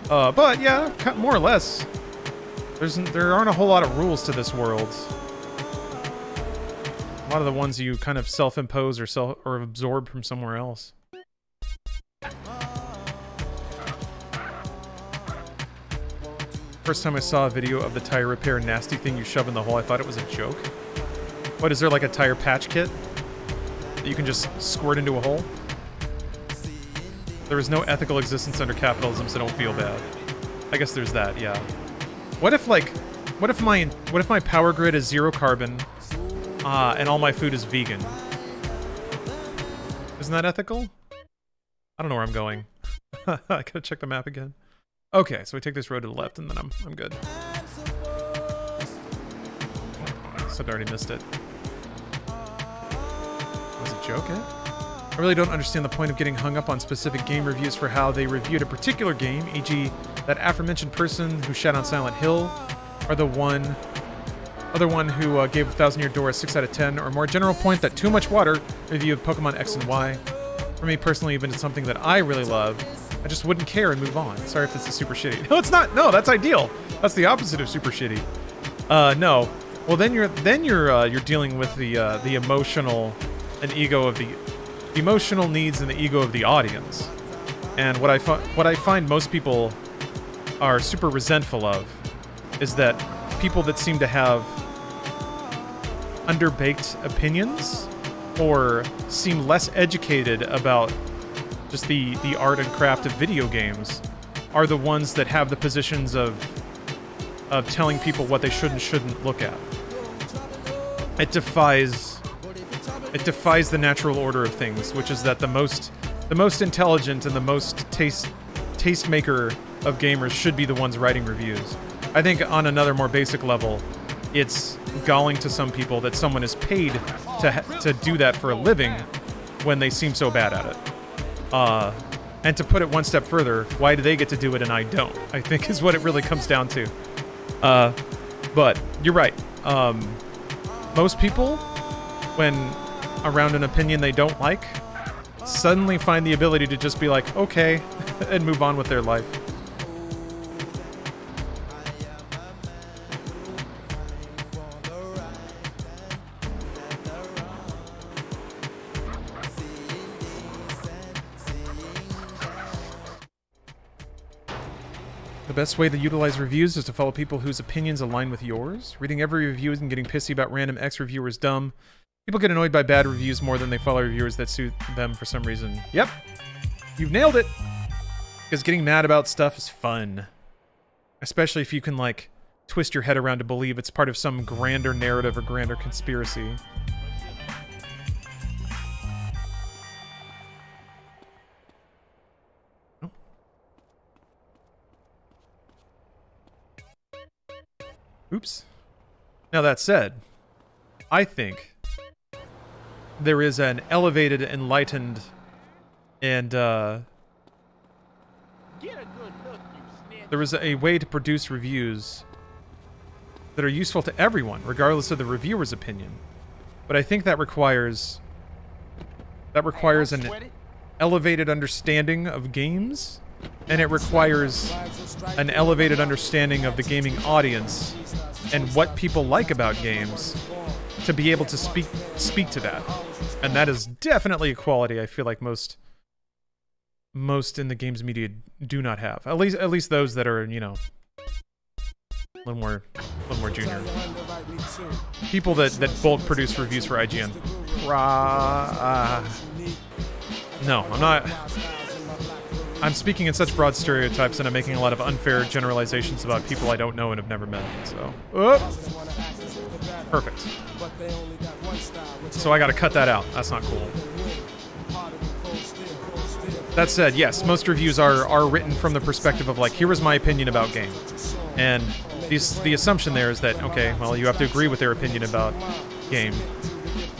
Speaker 2: But yeah, more or less, there aren't a whole lot of rules to this world. A lot of the ones you kind of self-impose or absorb from somewhere else. First time I saw a video of the tire repair nasty thing you shove in the hole, I thought it was a joke. What, is there like a tire patch kit that you can just squirt into a hole? There is no ethical existence under capitalism, so don't feel bad. I guess there's that, yeah. What if my power grid is 0 carbon, and all my food is vegan? Isn't that ethical? I don't know where I'm going. I gotta check the map again. Okay, so we take this road to the left, and then I'm good. Except I already missed it. Was it a joke, eh? I really don't understand the point of getting hung up on specific game reviews for how they reviewed a particular game, e.g. that aforementioned person who shat on Silent Hill, or the one who gave 1,000 Year Door a 6 out of 10, or a more general point that Too Much Water review of Pokemon X and Y. For me personally, even it's something that I really love, I just wouldn't care and move on. Sorry if this is super shitty. No, it's not. No, that's ideal. That's the opposite of super shitty. No. Well, then you're dealing with the emotional and ego of the emotional needs and the ego of the audience. And what I find most people are super resentful of is that people that seem to have underbaked opinions or seem less educated about just the art and craft of video games are the ones that have the positions of telling people what they should and shouldn't look at. It defies the natural order of things, which is that the most intelligent and the most tastemaker of gamers should be the ones writing reviews. I think on another more basic level, it's galling to some people that someone is paid to do that for a living when they seem so bad at it. And to put it one step further, why do they get to do it and I don't? I think is what it really comes down to. But you're right. Most people, when around an opinion they don't like, suddenly find the ability to just be like, okay, and move on with their life. The best way to utilize reviews is to follow people whose opinions align with yours. Reading every review and getting pissy about random X reviewer is dumb. People get annoyed by bad reviews more than they follow reviewers that suit them for some reason. Yep, you've nailed it. Because getting mad about stuff is fun. Especially if you can, like, twist your head around to believe it's part of some grander narrative or grander conspiracy. Oops. Now that said, I think there is an elevated, enlightened, and there is a way to produce reviews that are useful to everyone, regardless of the reviewer's opinion. But I think that requires an elevated understanding of games, and it requires an elevated understanding of the gaming audience and what people like about games to be able to speak to that. And that is definitely a quality I feel like most in the games media do not have. At least those that are, you know, a little more junior. People that bulk produce reviews for IGN. No, I'm not. I'm speaking in such broad stereotypes, and I'm making a lot of unfair generalizations about people I don't know and have never met. So, perfect. So I got to cut that out. That's not cool. That said, yes, most reviews are written from the perspective of like, here is my opinion about game, and the assumption there is that, okay, well, you have to agree with their opinion about game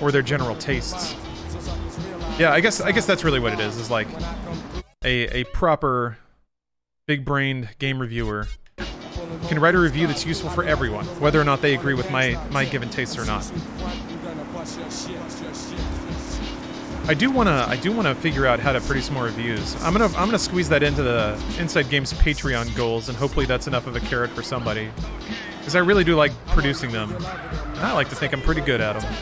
Speaker 2: or their general tastes. Yeah, I guess that's really what it is. Is like a proper big-brained game reviewer can write a review that's useful for everyone, whether or not they agree with my given tastes or not. I do wanna figure out how to produce more reviews. I'm gonna squeeze that into the Inside Games Patreon goals, and hopefully that's enough of a carrot for somebody, because I really do like producing them, and I like to think I'm pretty good at them.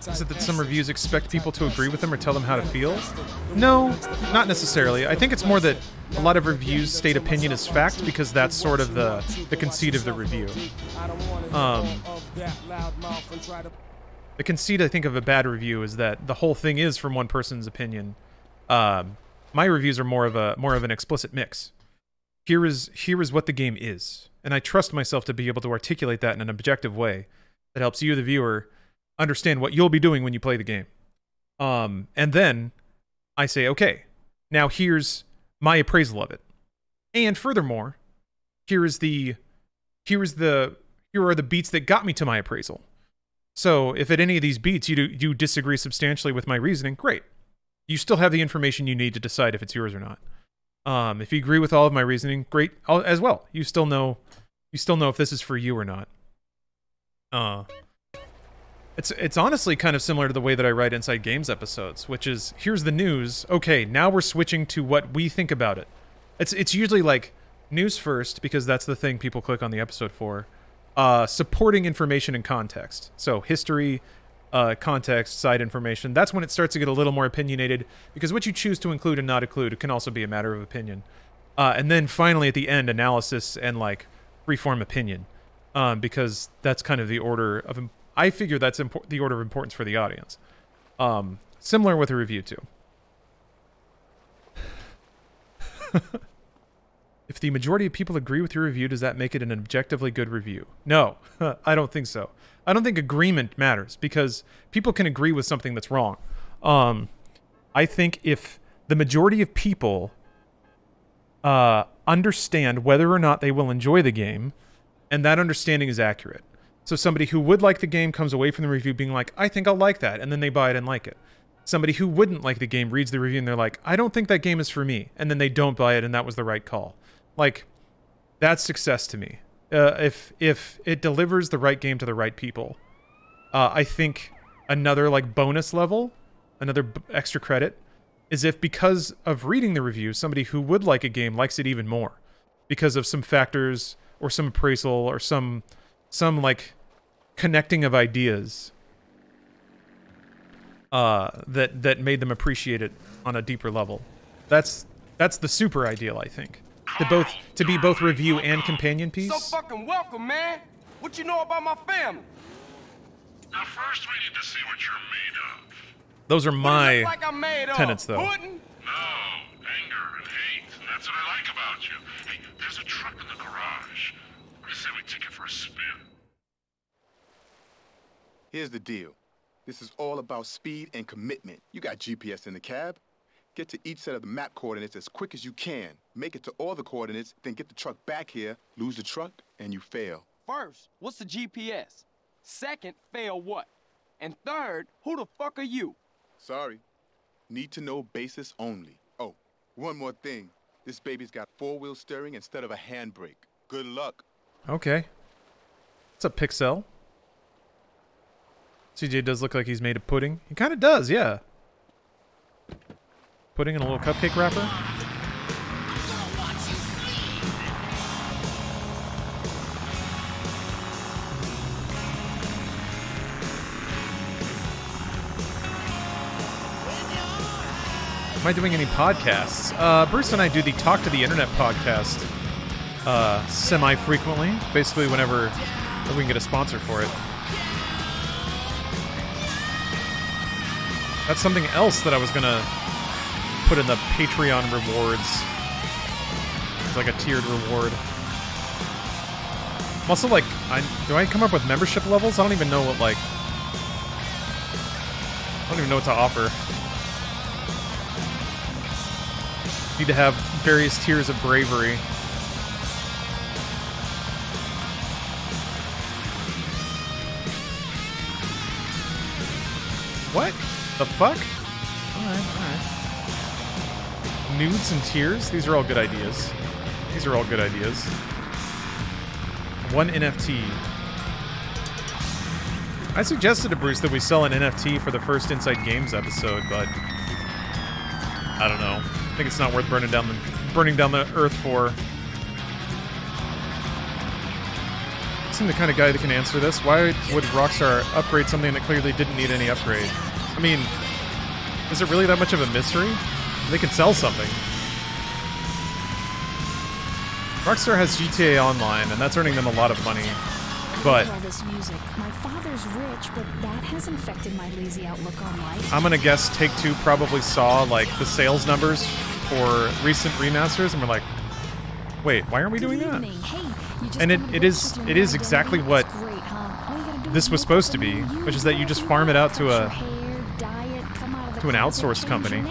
Speaker 2: Is it that some reviews expect people to agree with them or tell them how to feel? No, not necessarily. I think it's more that a lot of reviews state opinion as fact because that's sort of the conceit of the review. The conceit, I think, of a bad review is that the whole thing is from one person's opinion. My reviews are more of an explicit mix. Here is what the game is, and I trust myself to be able to articulate that in an objective way that helps you, the viewer, understand what you'll be doing when you play the game. And then I say, okay, now here's my appraisal of it. And furthermore, here are the beats that got me to my appraisal. So if at any of these beats you disagree substantially with my reasoning, great. You still have the information you need to decide if it's yours or not. If you agree with all of my reasoning, great as well. You still know if this is for you or not. It's honestly kind of similar to the way that I write Inside Games episodes, which is, here's the news, okay, now we're switching to what we think about it. It's usually like news first, because that's the thing people click on the episode for. Supporting information and context. So history, context, side information. That's when it starts to get a little more opinionated, because what you choose to include and not include can also be a matter of opinion. And then finally at the end, analysis and like freeform opinion, because that's kind of the order of. I figure that's the order of importance for the audience. Similar with a review too. If the majority of people agree with your review, does that make it an objectively good review? No, I don't think so. I don't think agreement matters, because people can agree with something that's wrong. I think if the majority of people understand whether or not they will enjoy the game, and that understanding is accurate. So somebody who would like the game comes away from the review being like, I think I'll like that, and then they buy it and like it. Somebody who wouldn't like the game reads the review and they're like, I don't think that game is for me, and then they don't buy it, and that was the right call. Like, that's success to me. If it delivers the right game to the right people, I think another like bonus level, another extra credit, is if because of reading the review, somebody who would like a game likes it even more because of some factors or some appraisal or some like connecting of ideas that made them appreciate it on a deeper level. That's the super ideal, I think. To be both review and companion piece.
Speaker 4: So fucking welcome, man. What you know about my family?
Speaker 1: Now first we need to see what you're made of.
Speaker 2: Those are my
Speaker 4: like I'm made
Speaker 2: tenets, though.
Speaker 4: Pudding?
Speaker 1: No, anger and hate, and that's what I like about you. Hey, there's a truck in the garage. I say we take it for a spin.
Speaker 21: Here's the deal. This is all about speed and commitment. You got GPS in the cab. Get to each set of the map coordinates as quick as you can. Make it to all the coordinates, then get the truck back here, lose the truck, and you fail.
Speaker 10: First, what's the GPS? Second, fail what? And third, who the fuck are you?
Speaker 21: Sorry. Need to know basis only. Oh, one more thing. This baby's got 4-wheel steering instead of a handbrake. Good luck.
Speaker 2: Okay. What's up, Pixel? CJ does look like he's made of pudding. He kind of does, yeah. Pudding in a little cupcake wrapper. Am I doing any podcasts? Bruce and I do the Talk to the Internet podcast semi-frequently. Basically whenever we can get a sponsor for it. That's something else that I was going to put in the Patreon rewards. It's like a tiered reward. I'm also like, do I come up with membership levels? I don't even know what, like... I don't even know what to offer. Need to have various tiers of bravery. What the fuck? Alright. Nudes and tiers? These are all good ideas. One NFT. I suggested to Bruce that we sell an NFT for the first Inside Games episode, but I don't know. I think it's not worth burning down the earth for. I'm the kind of guy that can answer this. Why would Rockstar upgrade something that clearly didn't need any upgrade? I mean, is it really that much of a mystery? They can sell something. Rockstar has GTA Online, and that's earning them a lot of money. But
Speaker 16: all this music. My father's rich, but that has infected my lazy outlook on life.
Speaker 2: I'm gonna guess Take-Two probably saw like the sales numbers for recent remasters, and we're like, wait, why aren't we doing that? And it is exactly what this was supposed to be, which is that you just farm it out to an outsourced company.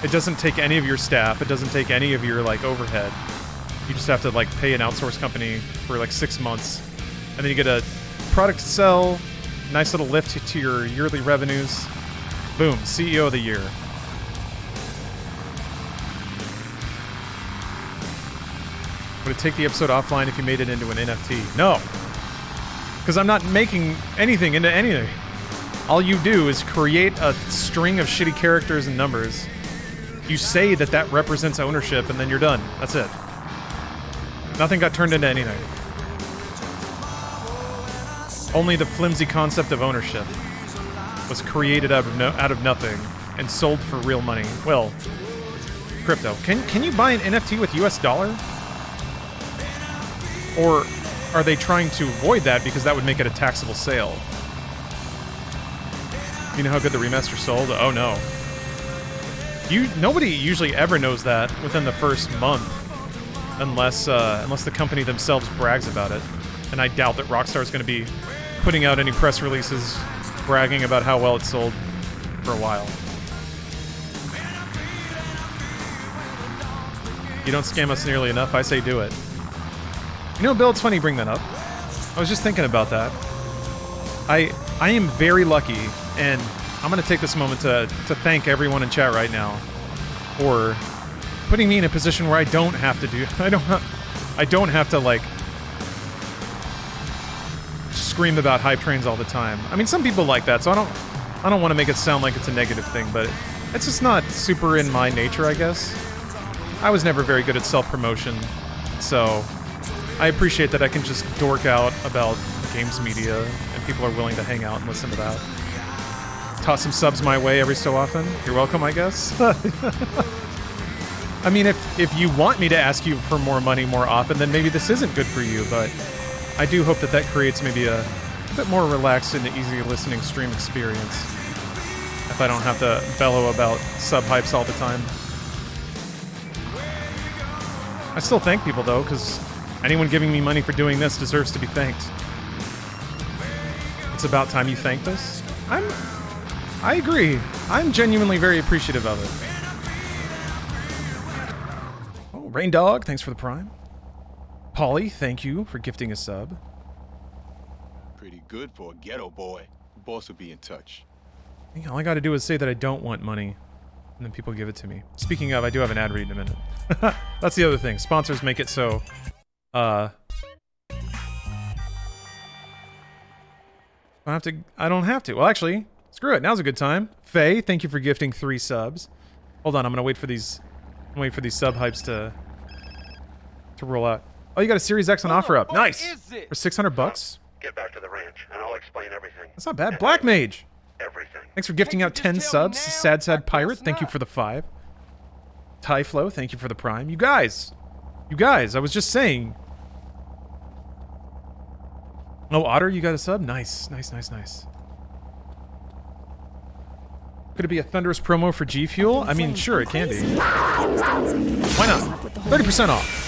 Speaker 2: It doesn't take any of your staff. It doesn't take any of your like overhead. You just have to like pay an outsourced company for like 6 months, and then you get a product to sell, nice little lift to your yearly revenues. Boom, CEO of the year. Would it take the episode offline if you made it into an NFT? No, because I'm not making anything into anything. All you do is create a string of shitty characters and numbers. You say that represents ownership, and then you're done. That's it. Nothing got turned into anything. Only the flimsy concept of ownership was created out of nothing and sold for real money. Well, crypto. Can you buy an NFT with US dollar? Or are they trying to avoid that because that would make it a taxable sale? You know how good the remaster sold? Oh no. Nobody usually ever knows that within the first month. Unless the company themselves brags about it. And I doubt that Rockstar is going to be putting out any press releases bragging about how well it sold for a while. You don't scam us nearly enough, I say do it. You know, Bill, it's funny you bring that up. I was just thinking about that. I am very lucky, and I'm going to take this moment to thank everyone in chat right now for putting me in a position where I don't have to like scream about hype trains all the time. I mean, some people like that, so I don't want to make it sound like it's a negative thing, but it's just not super in my nature, I guess. I was never very good at self-promotion, so I appreciate that I can just dork out about games media, and people are willing to hang out and listen to that. Toss some subs my way every so often. You're welcome, I guess. I mean, if you want me to ask you for more money more often, then maybe this isn't good for you, but I do hope that creates maybe a bit more relaxed and easy listening stream experience. If I don't have to bellow about sub-hypes all the time. I still thank people, though, because anyone giving me money for doing this deserves to be thanked. It's about time you thanked us. I agree. I'm genuinely very appreciative of it. Oh, Rain Dog, thanks for the prime. Polly, thank you for gifting a sub.
Speaker 21: Pretty good for a ghetto boy. Boss will be in touch.
Speaker 2: All I gotta do is say that I don't want money, and then people give it to me. Speaking of, I do have an ad read in a minute. That's the other thing. Sponsors make it so, I don't have to. Well, actually, screw it. Now's a good time. Faye, thank you for gifting 3 subs. Hold on, I'm gonna wait for these sub hypes to roll out. Oh, you got a Series X on offer up. Nice. For $600.
Speaker 11: Get back to the ranch, and I'll explain everything.
Speaker 2: That's not bad. Black Mage.
Speaker 11: Everything.
Speaker 2: Thanks for gifting out 10 subs. Sad Pirate, thank you for the 5. Tyflo, thank you for the prime. You guys, I was just saying. Oh, Otter, you got a sub? Nice. Could it be a thunderous promo for G Fuel? I mean, sure, it can be. Why not? 30% off.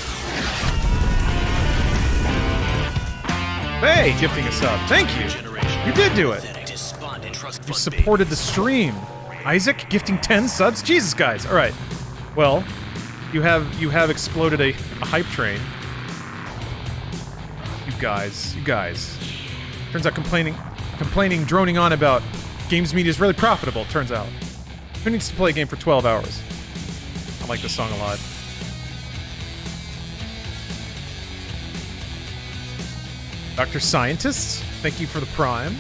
Speaker 2: Hey, gifting a sub. Thank you. You did do it. You supported the stream. Isaac gifting 10 subs. Jesus, guys. All right. Well, you have exploded a hype train. You guys. Turns out complaining, droning on about games media is really profitable. Turns out. Who needs to play a game for 12 hours? I like this song a lot. Dr. Scientist, thank you for the prime.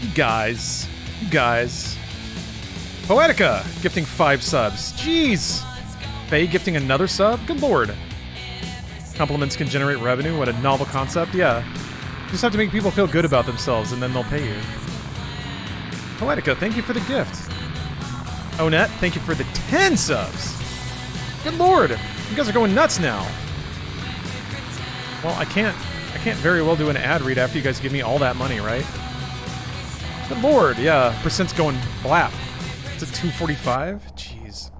Speaker 2: You guys. Poetica, gifting 5 subs. Jeez. Faye gifting another sub? Good lord. Compliments can generate revenue. What a novel concept. Yeah. You just have to make people feel good about themselves and then they'll pay you. Poetica, thank you for the gift. Onet, thank you for the 10 subs. Good lord. You guys are going nuts now. Well, I can't very well do an ad read after you guys give me all that money, right? Good lord, yeah. Percent's going blap. It's at 245? Jeez.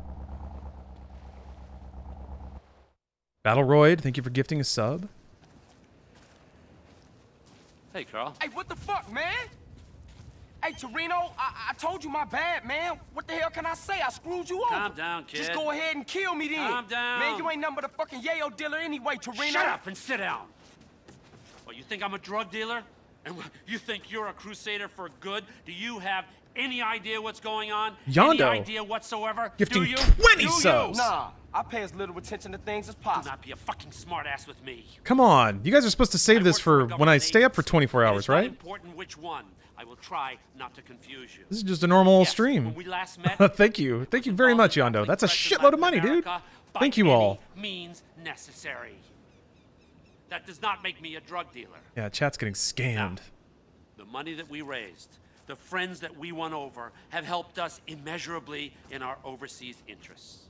Speaker 2: Battleroid, thank you for gifting a sub.
Speaker 10: Hey, Carl. Hey, what the fuck, man? Hey, Torino, I told you my bad, man. What the hell can I say? I screwed you over.
Speaker 13: Calm down, kid.
Speaker 10: Just go ahead and kill me then.
Speaker 13: Calm down.
Speaker 10: Man, you ain't nothing but a fucking yayo dealer anyway, Torino.
Speaker 13: Shut up and sit down. Well, you think I'm a drug dealer? And you think you're a crusader for good? Do you have any idea what's going on?
Speaker 2: Yondo.
Speaker 13: Any idea whatsoever?
Speaker 2: Gifting
Speaker 13: Do you?
Speaker 2: 20 subs.
Speaker 10: Nah, I pay as little attention to things as possible.
Speaker 13: Do not be a fucking smartass with me.
Speaker 2: Come on. You guys are supposed to save this for when I stay up for 24 hours, right?
Speaker 13: Important which one. I will try not to confuse you.
Speaker 2: This is just a normal stream.
Speaker 13: When we last met,
Speaker 2: Thank you very much, Yondo. That's a shitload of money, dude. Thank you all.
Speaker 13: Means necessary. That does not make me a drug dealer.
Speaker 2: Yeah, chat's getting scammed.
Speaker 13: Now, the money that we raised, the friends that we won over, have helped us immeasurably in our overseas interests.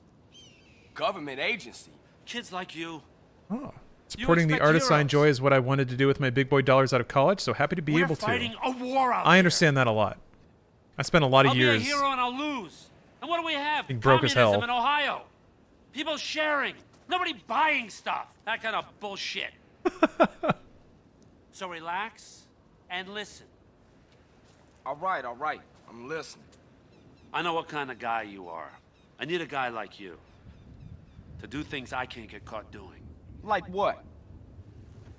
Speaker 10: Government agency.
Speaker 13: Kids like you.
Speaker 2: Oh. Supporting the artists I enjoy is what I wanted to do with my big boy dollars out of college, so happy to be able to.
Speaker 13: We're fighting a war out
Speaker 2: I understand that a lot. I spent a lot of years.
Speaker 13: I'll be a hero and I'll lose. And what do we have?
Speaker 2: Being broke as hell.
Speaker 13: Communism in Ohio. People sharing. Nobody buying stuff. That kind of bullshit. So relax and listen.
Speaker 10: All right. I'm listening.
Speaker 13: I know what kind of guy you are. I need a guy like you to do things I can't get caught doing.
Speaker 10: Like what?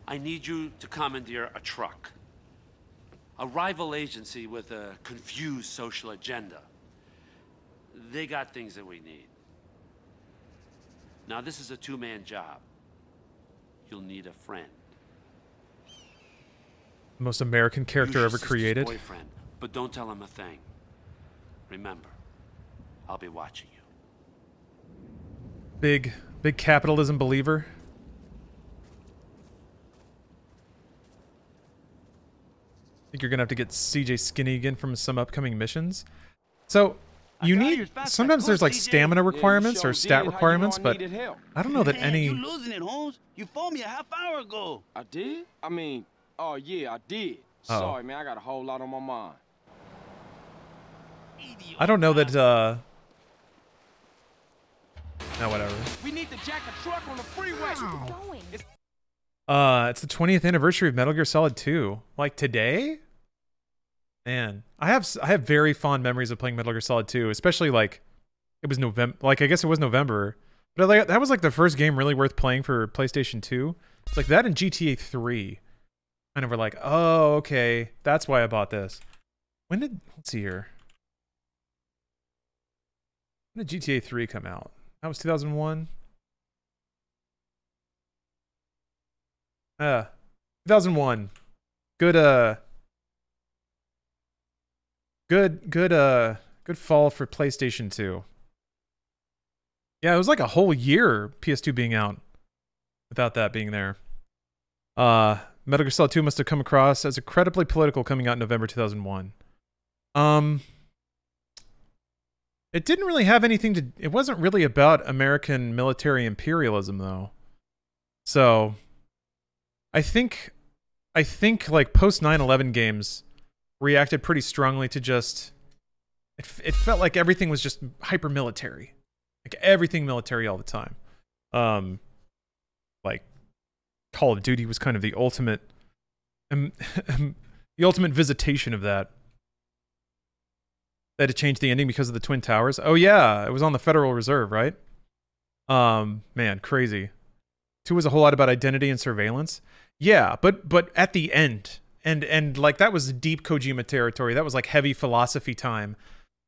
Speaker 13: I need you to commandeer a truck. A rival agency with a confused social agenda. They got things that we need. Now, this is a two-man job. You'll need a friend.
Speaker 2: Most American character ever created.
Speaker 13: Boyfriend, but don't tell him a thing. Remember, I'll be watching you.
Speaker 2: Big capitalism believer. Think you're gonna have to get CJ skinny again from some upcoming missions. So you need sometimes there's like stamina requirements or stat requirements, but I don't know that any.
Speaker 7: You're losing it, Holmes. You phoned me a half hour ago.
Speaker 10: I did? I mean, oh yeah, I did. Sorry, man. I got a whole lot on my mind.
Speaker 2: I don't know that. No, whatever.
Speaker 10: We need to jack a truck on the freeway.
Speaker 2: It's the 20th anniversary of Metal Gear Solid 2. Like today? Man, I have very fond memories of playing Metal Gear Solid 2, especially like it was November. Like I guess it was November, but like that was like the first game really worth playing for PlayStation 2. It's like that and GTA 3. Kind of were like, oh, okay, that's why I bought this. Let's see here. When did GTA 3 come out? That was 2001. 2001. Good good fall for PlayStation 2. Yeah, it was like a whole year PS2 being out without that being there. Metal Gear Solid 2 must have come across as incredibly political coming out in November 2001. It didn't really have anything to... It wasn't really about American military imperialism, though. So, I think like post 9/11 games reacted pretty strongly to just... It felt like everything was just hyper military, like everything military all the time. Like Call of Duty was kind of the ultimate, the ultimate visitation of that. They had to change the ending because of the Twin Towers. Oh yeah, it was on the Federal Reserve, right? Man, crazy. 2 was a whole lot about identity and surveillance. Yeah, but at the end, and like that was deep Kojima territory. That was like heavy philosophy time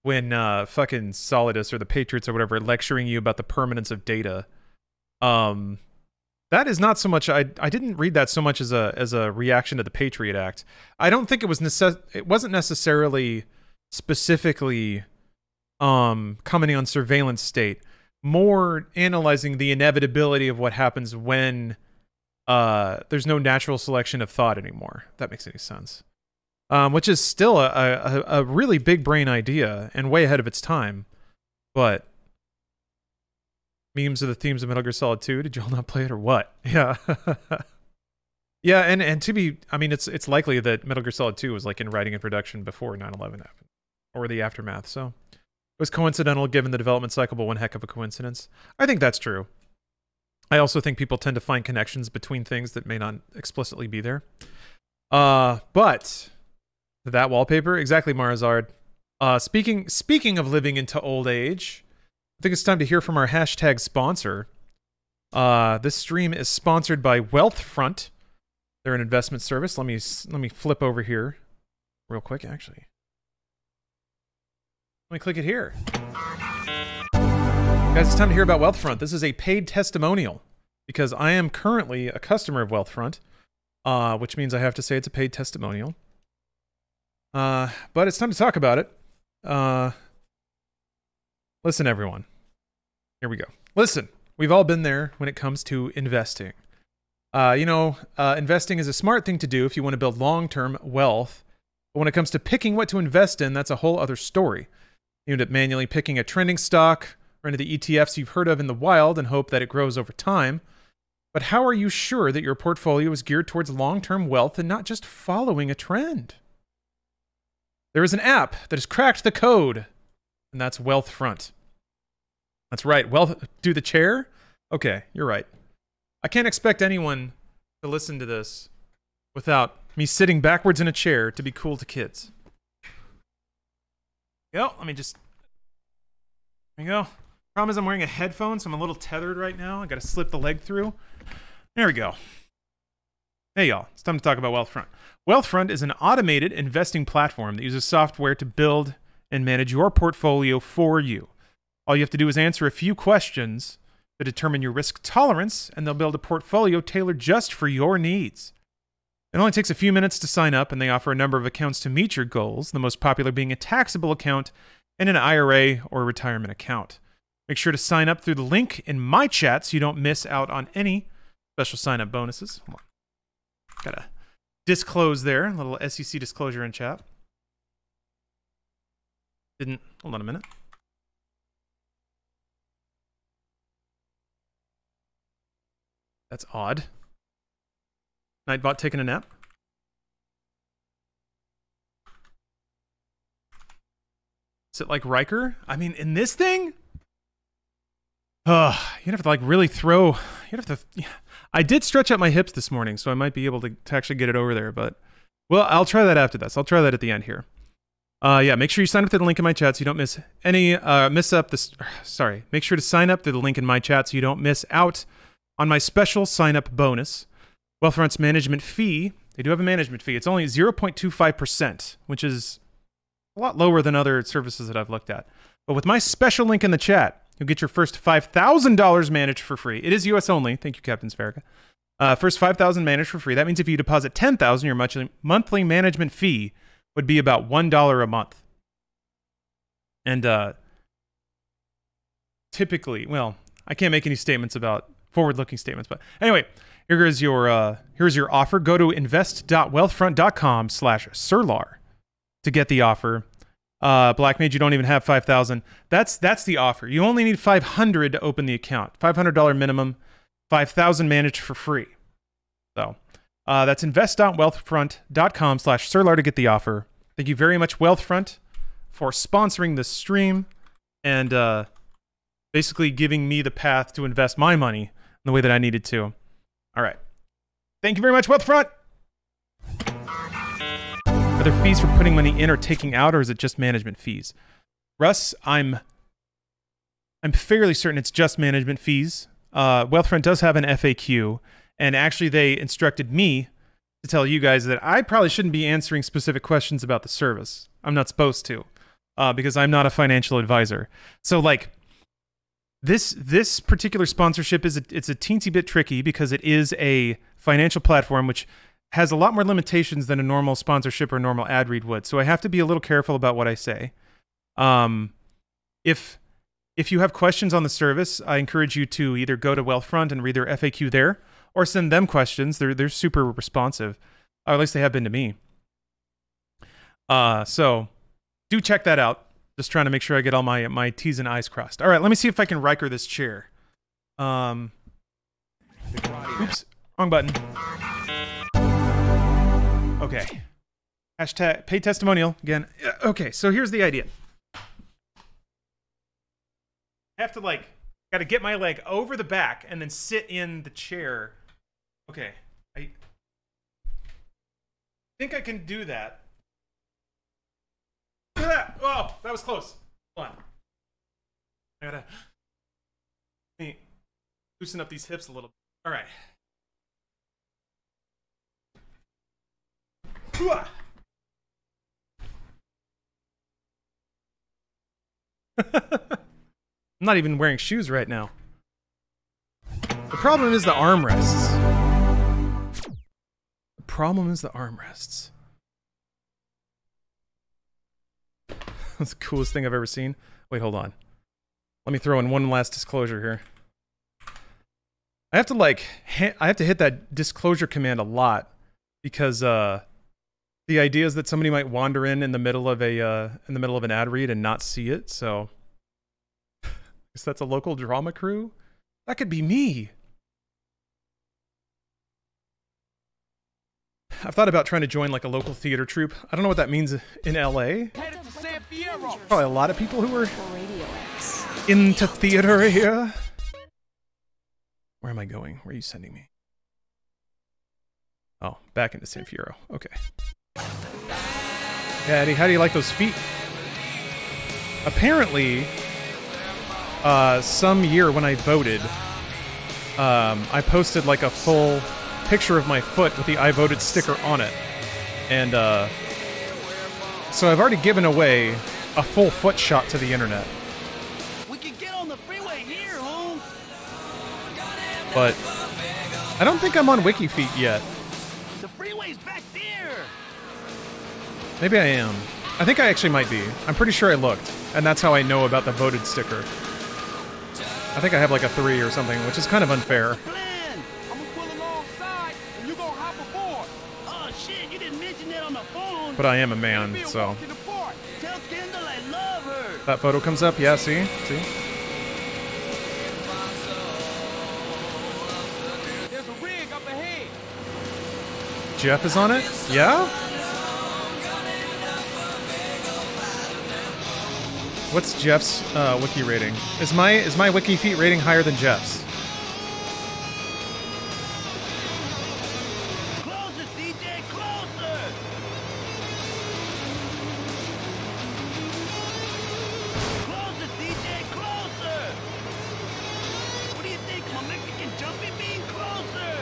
Speaker 2: when fucking Solidus or the Patriots or whatever lecturing you about the permanence of data. That is not so much. I didn't read that so much as a reaction to the Patriot Act. I don't think it was it wasn't necessarily specifically commenting on surveillance state, more analyzing the inevitability of what happens when there's no natural selection of thought anymore. If that makes any sense. Which is still a really big brain idea and way ahead of its time. But memes are the themes of Metal Gear Solid 2. Did y'all not play it or what? Yeah. Yeah, and to be, I mean, it's likely that Metal Gear Solid 2 was like in writing and production before 9/11 happened. Or the aftermath, so it was coincidental given the development cycle, but one heck of a coincidence. I think that's true. I also think people tend to find connections between things that may not explicitly be there. But that wallpaper, exactly, Marazard. Speaking of living into old age, I think it's time to hear from our hashtag sponsor. This stream is sponsored by Wealthfront. They're an investment service. Let me flip over here real quick, actually. Let me click it here. Guys, it's time to hear about Wealthfront. This is a paid testimonial because I am currently a customer of Wealthfront, which means I have to say it's a paid testimonial. But it's time to talk about it. Listen, everyone. Here we go. Listen, we've all been there when it comes to investing. Investing is a smart thing to do if you want to build long-term wealth. But when it comes to picking what to invest in, that's a whole other story. You end up manually picking a trending stock or into the ETFs you've heard of in the wild and hope that it grows over time. But how are you sure that your portfolio is geared towards long-term wealth and not just following a trend? There is an app that has cracked the code, and that's Wealthfront. That's right. Do the chair? Okay, you're right. I can't expect anyone to listen to this without me sitting backwards in a chair to be cool to kids. Yo, let me just... There you go. Problem is I'm wearing a headphone, so I'm a little tethered right now. I gotta slip the leg through. There we go. Hey y'all, it's time to talk about Wealthfront. Wealthfront is an automated investing platform that uses software to build and manage your portfolio for you. All you have to do is answer a few questions to determine your risk tolerance, and they'll build a portfolio tailored just for your needs. It only takes a few minutes to sign up, and they offer a number of accounts to meet your goals, the most popular being a taxable account and an IRA or retirement account. Make sure to sign up through the link in my chat so you don't miss out on any special sign-up bonuses. Hold on. Gotta disclose there, a little SEC disclosure in chat. Hold on a minute. That's odd. Nightbot taking a nap. Is it like Riker? I mean, in this thing? You'd have to like really throw. You'd have to. I did stretch out my hips this morning, so I might be able to actually get it over there. But well, I'll try that after this. I'll try that at the end here. Yeah, make sure you sign up to the link in my chat so you don't miss any Sorry, make sure to sign up to the link in my chat so you don't miss out on my special sign-up bonus. Wealthfront's management fee. They do have a management fee. It's only 0.25%, which is a lot lower than other services that I've looked at. But with my special link in the chat, you'll get your first $5,000 managed for free. It is US only. Thank you, Captain Spherica. First $5,000 managed for free. That means if you deposit $10,000, your monthly management fee would be about $1 a month. And typically, well, I can't make any statements about forward-looking statements, but anyway, here's your offer. Go to invest.wealthfront.com/Sirlar to get the offer. Black Mage, you don't even have 5,000. That's the offer. You only need 500 to open the account. $500 minimum, 5,000 managed for free. So that's invest.wealthfront.com/Sirlar to get the offer. Thank you very much, Wealthfront, for sponsoring this stream and basically giving me the path to invest my money in the way that I needed to. All right. Thank you very much, Wealthfront. Are there fees for putting money in or taking out, or is it just management fees? Russ, I'm fairly certain it's just management fees. Wealthfront does have an FAQ, and actually they instructed me to tell you guys that I probably shouldn't be answering specific questions about the service. I'm not supposed to, because I'm not a financial advisor. So, like, this particular sponsorship it's a teensy bit tricky because it is a financial platform which has a lot more limitations than a normal sponsorship or normal ad read would. So I have to be a little careful about what I say. If you have questions on the service, I encourage you to either go to Wealthfront and read their FAQ there, or send them questions. They're super responsive, or at least they have been to me. So do check that out. Just trying to make sure I get all my T's and I's crossed. All right, let me see if I can Riker this chair. Oops, wrong button. Okay. Hashtag pay testimonial again. Okay, so here's the idea. I have to got to get my leg over the back and then sit in the chair. Okay, I think I can do that. Look at that! Oh, that was close. Hold on. I gotta let me loosen up these hips a little bit. All right. I'm not even wearing shoes right now. The problem is the armrests. The problem is the armrests. That's the coolest thing I've ever seen. Wait, hold on. Let me throw in one last disclosure here. I have to hit that disclosure command a lot because the idea is that somebody might wander in the middle of an ad read and not see it. So, I guess that's a local drama crew. That could be me. I've thought about trying to join like a local theater troupe. I don't know what that means in LA. Probably a lot of people who are into theater here. Where am I going? Where are you sending me? Oh, back into San Fierro. Okay. Daddy, how do you like those feet? Apparently, some year when I voted, I posted like a full picture of my foot with the I voted sticker on it. And so I've already given away a full foot shot to the internet.
Speaker 7: We can get on the freeway here, home.
Speaker 2: But I don't think I'm on WikiFeet yet.
Speaker 7: The freeway's back there.
Speaker 2: Maybe I am. I think I actually might be. I'm pretty sure I looked, and that's how I know about the voted sticker. I think I have like a 3 or something, which is kind of unfair. But I am a man, so.
Speaker 7: Tell Kendall I love her.
Speaker 2: That photo comes up, yeah, see? See?
Speaker 10: There's a rig up ahead.
Speaker 2: Jeff is on it? Yeah? What's Jeff's wiki rating? Is my wiki feet rating higher than Jeff's?
Speaker 7: Closer, CJ, closer! Closer, CJ, closer! What do you think? I'm a Mexican jumping bean? Closer!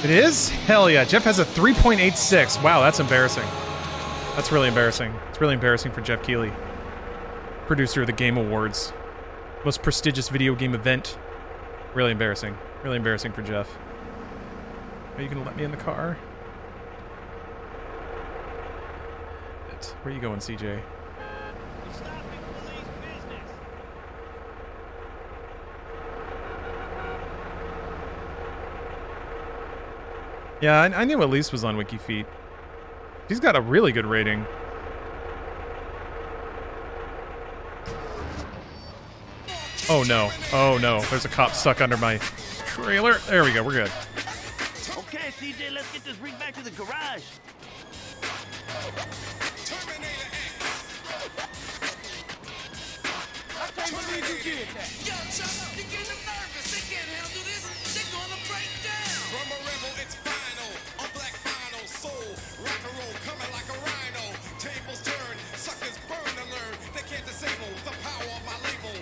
Speaker 2: It is? Hell yeah. Jeff has a 3.86. Wow, that's embarrassing. That's really embarrassing. It's really embarrassing for Jeff Keighley, producer of the Game Awards. Most prestigious video game event. Really embarrassing. Really embarrassing for Jeff. Are you gonna let me in the car? Where are you going, CJ? Yeah, I knew Elise was on WikiFeet. She's got a really good rating. Oh no. Oh no. There's a cop stuck under my trailer. There we go. We're good.
Speaker 7: Okay, CJ, let's get this rig back to the garage.
Speaker 10: I can't believe you did that. Yo, Chuck, you're getting them nervous. They can't handle this. They're gonna break down.
Speaker 14: From a rebel, it's final. A black final soul. Rock and roll coming like a rhino. Tables turn, suckers burn to learn. They can't disable the power of my label.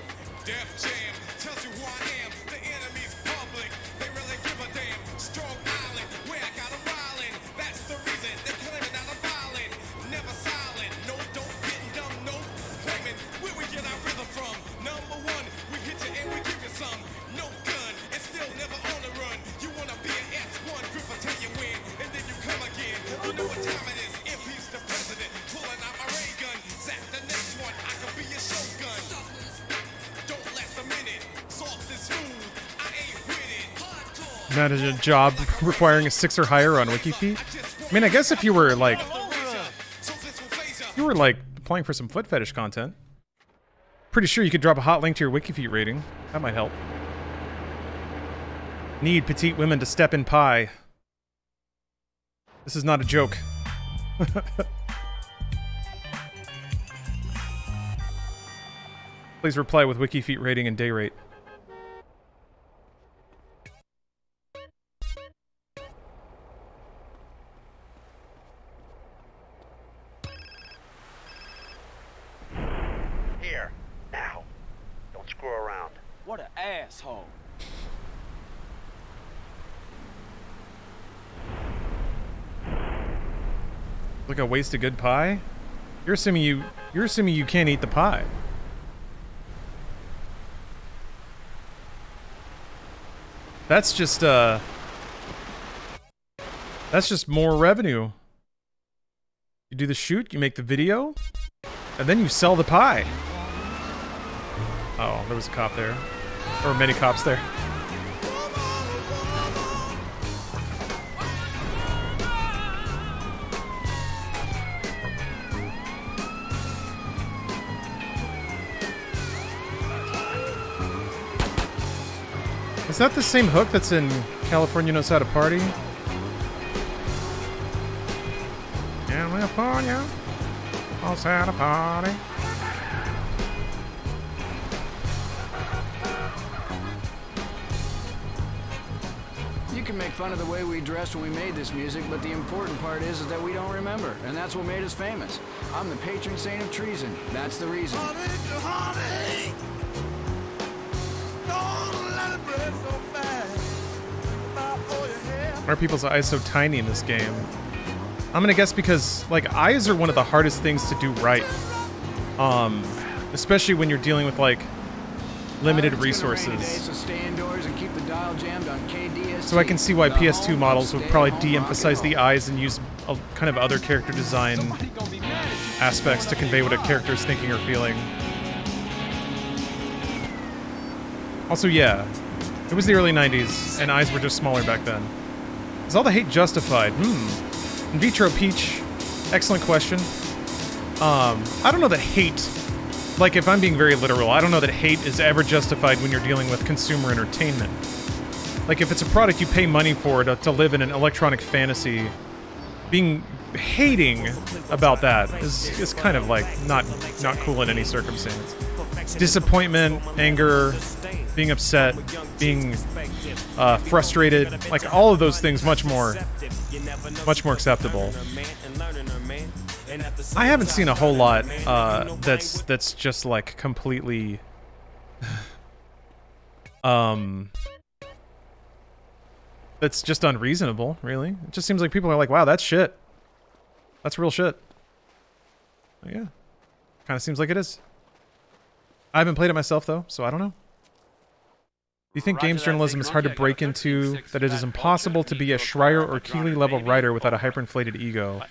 Speaker 14: Def Jam tells you who I am. The enemy's public. They really give a damn. Strong Island, where I got them wildin'. That's the reason they claiming that I'm violent. Never silent. No, don't get dumb. No, claiming where we get our rhythm from. Number one, we hit you and we give you some. No gun, and still never on the run. You wanna be an S1 group until you win, and then you come again. You know what time it is. Impeach the president, pulling out my ray gun. Zap the next one, I can be your shogun. Don't last a minute, soft and smooth. I ain't with it.
Speaker 2: Manage a job requiring a 6 or higher on WikiFeet? I mean, I guess if you were like applying for some foot fetish content, pretty sure you could drop a hot link to your WikiFeet rating. That might help. Need petite women to step in pie. This is not a joke. Please reply with WikiFeet rating and day rate.
Speaker 11: Here, now. Don't screw around.
Speaker 10: What an asshole.
Speaker 2: Like a waste of good pie? You're assuming you can't eat the pie. That's just more revenue. You do the shoot, you make the video, and then you sell the pie. Oh, there was a cop there. Or many cops there. Is that the same hook that's in California Knows How to Party? California knows how to party.
Speaker 15: You can make fun of the way we dressed when we made this music, but the important part is that we don't remember, and that's what made us famous. I'm the patron saint of treason. That's the reason.
Speaker 14: Honey, don't let it break so fast.
Speaker 2: Why are people's eyes so tiny in this game? I'm gonna guess because, like, eyes are one of the hardest things to do right. Especially when you're dealing with, like, limited resources. So I can see why PS2 models would probably de-emphasize the eyes and use a kind of other character design aspects to convey what a character is thinking or feeling. Also, yeah, it was the early 90s, and eyes were just smaller back then. Is all the hate justified? In vitro Peach, excellent question. I don't know that hate, like if I'm being very literal, I don't know that hate is ever justified when you're dealing with consumer entertainment. Like, if it's a product you pay money for to live in an electronic fantasy, hating about that is kind of like not cool in any circumstance. Disappointment, anger, being upset, being frustrated, like all of those things much more acceptable. I haven't seen a whole lot that's just like completely that's just unreasonable, really. It just seems like people are like, wow, that's shit. That's real shit. Yeah. Kind of seems like it is. I haven't played it myself, though, so I don't know. Do you think games journalism is hard to break into, that it is impossible to be a Schreier or Keeley-level writer without a hyperinflated ego?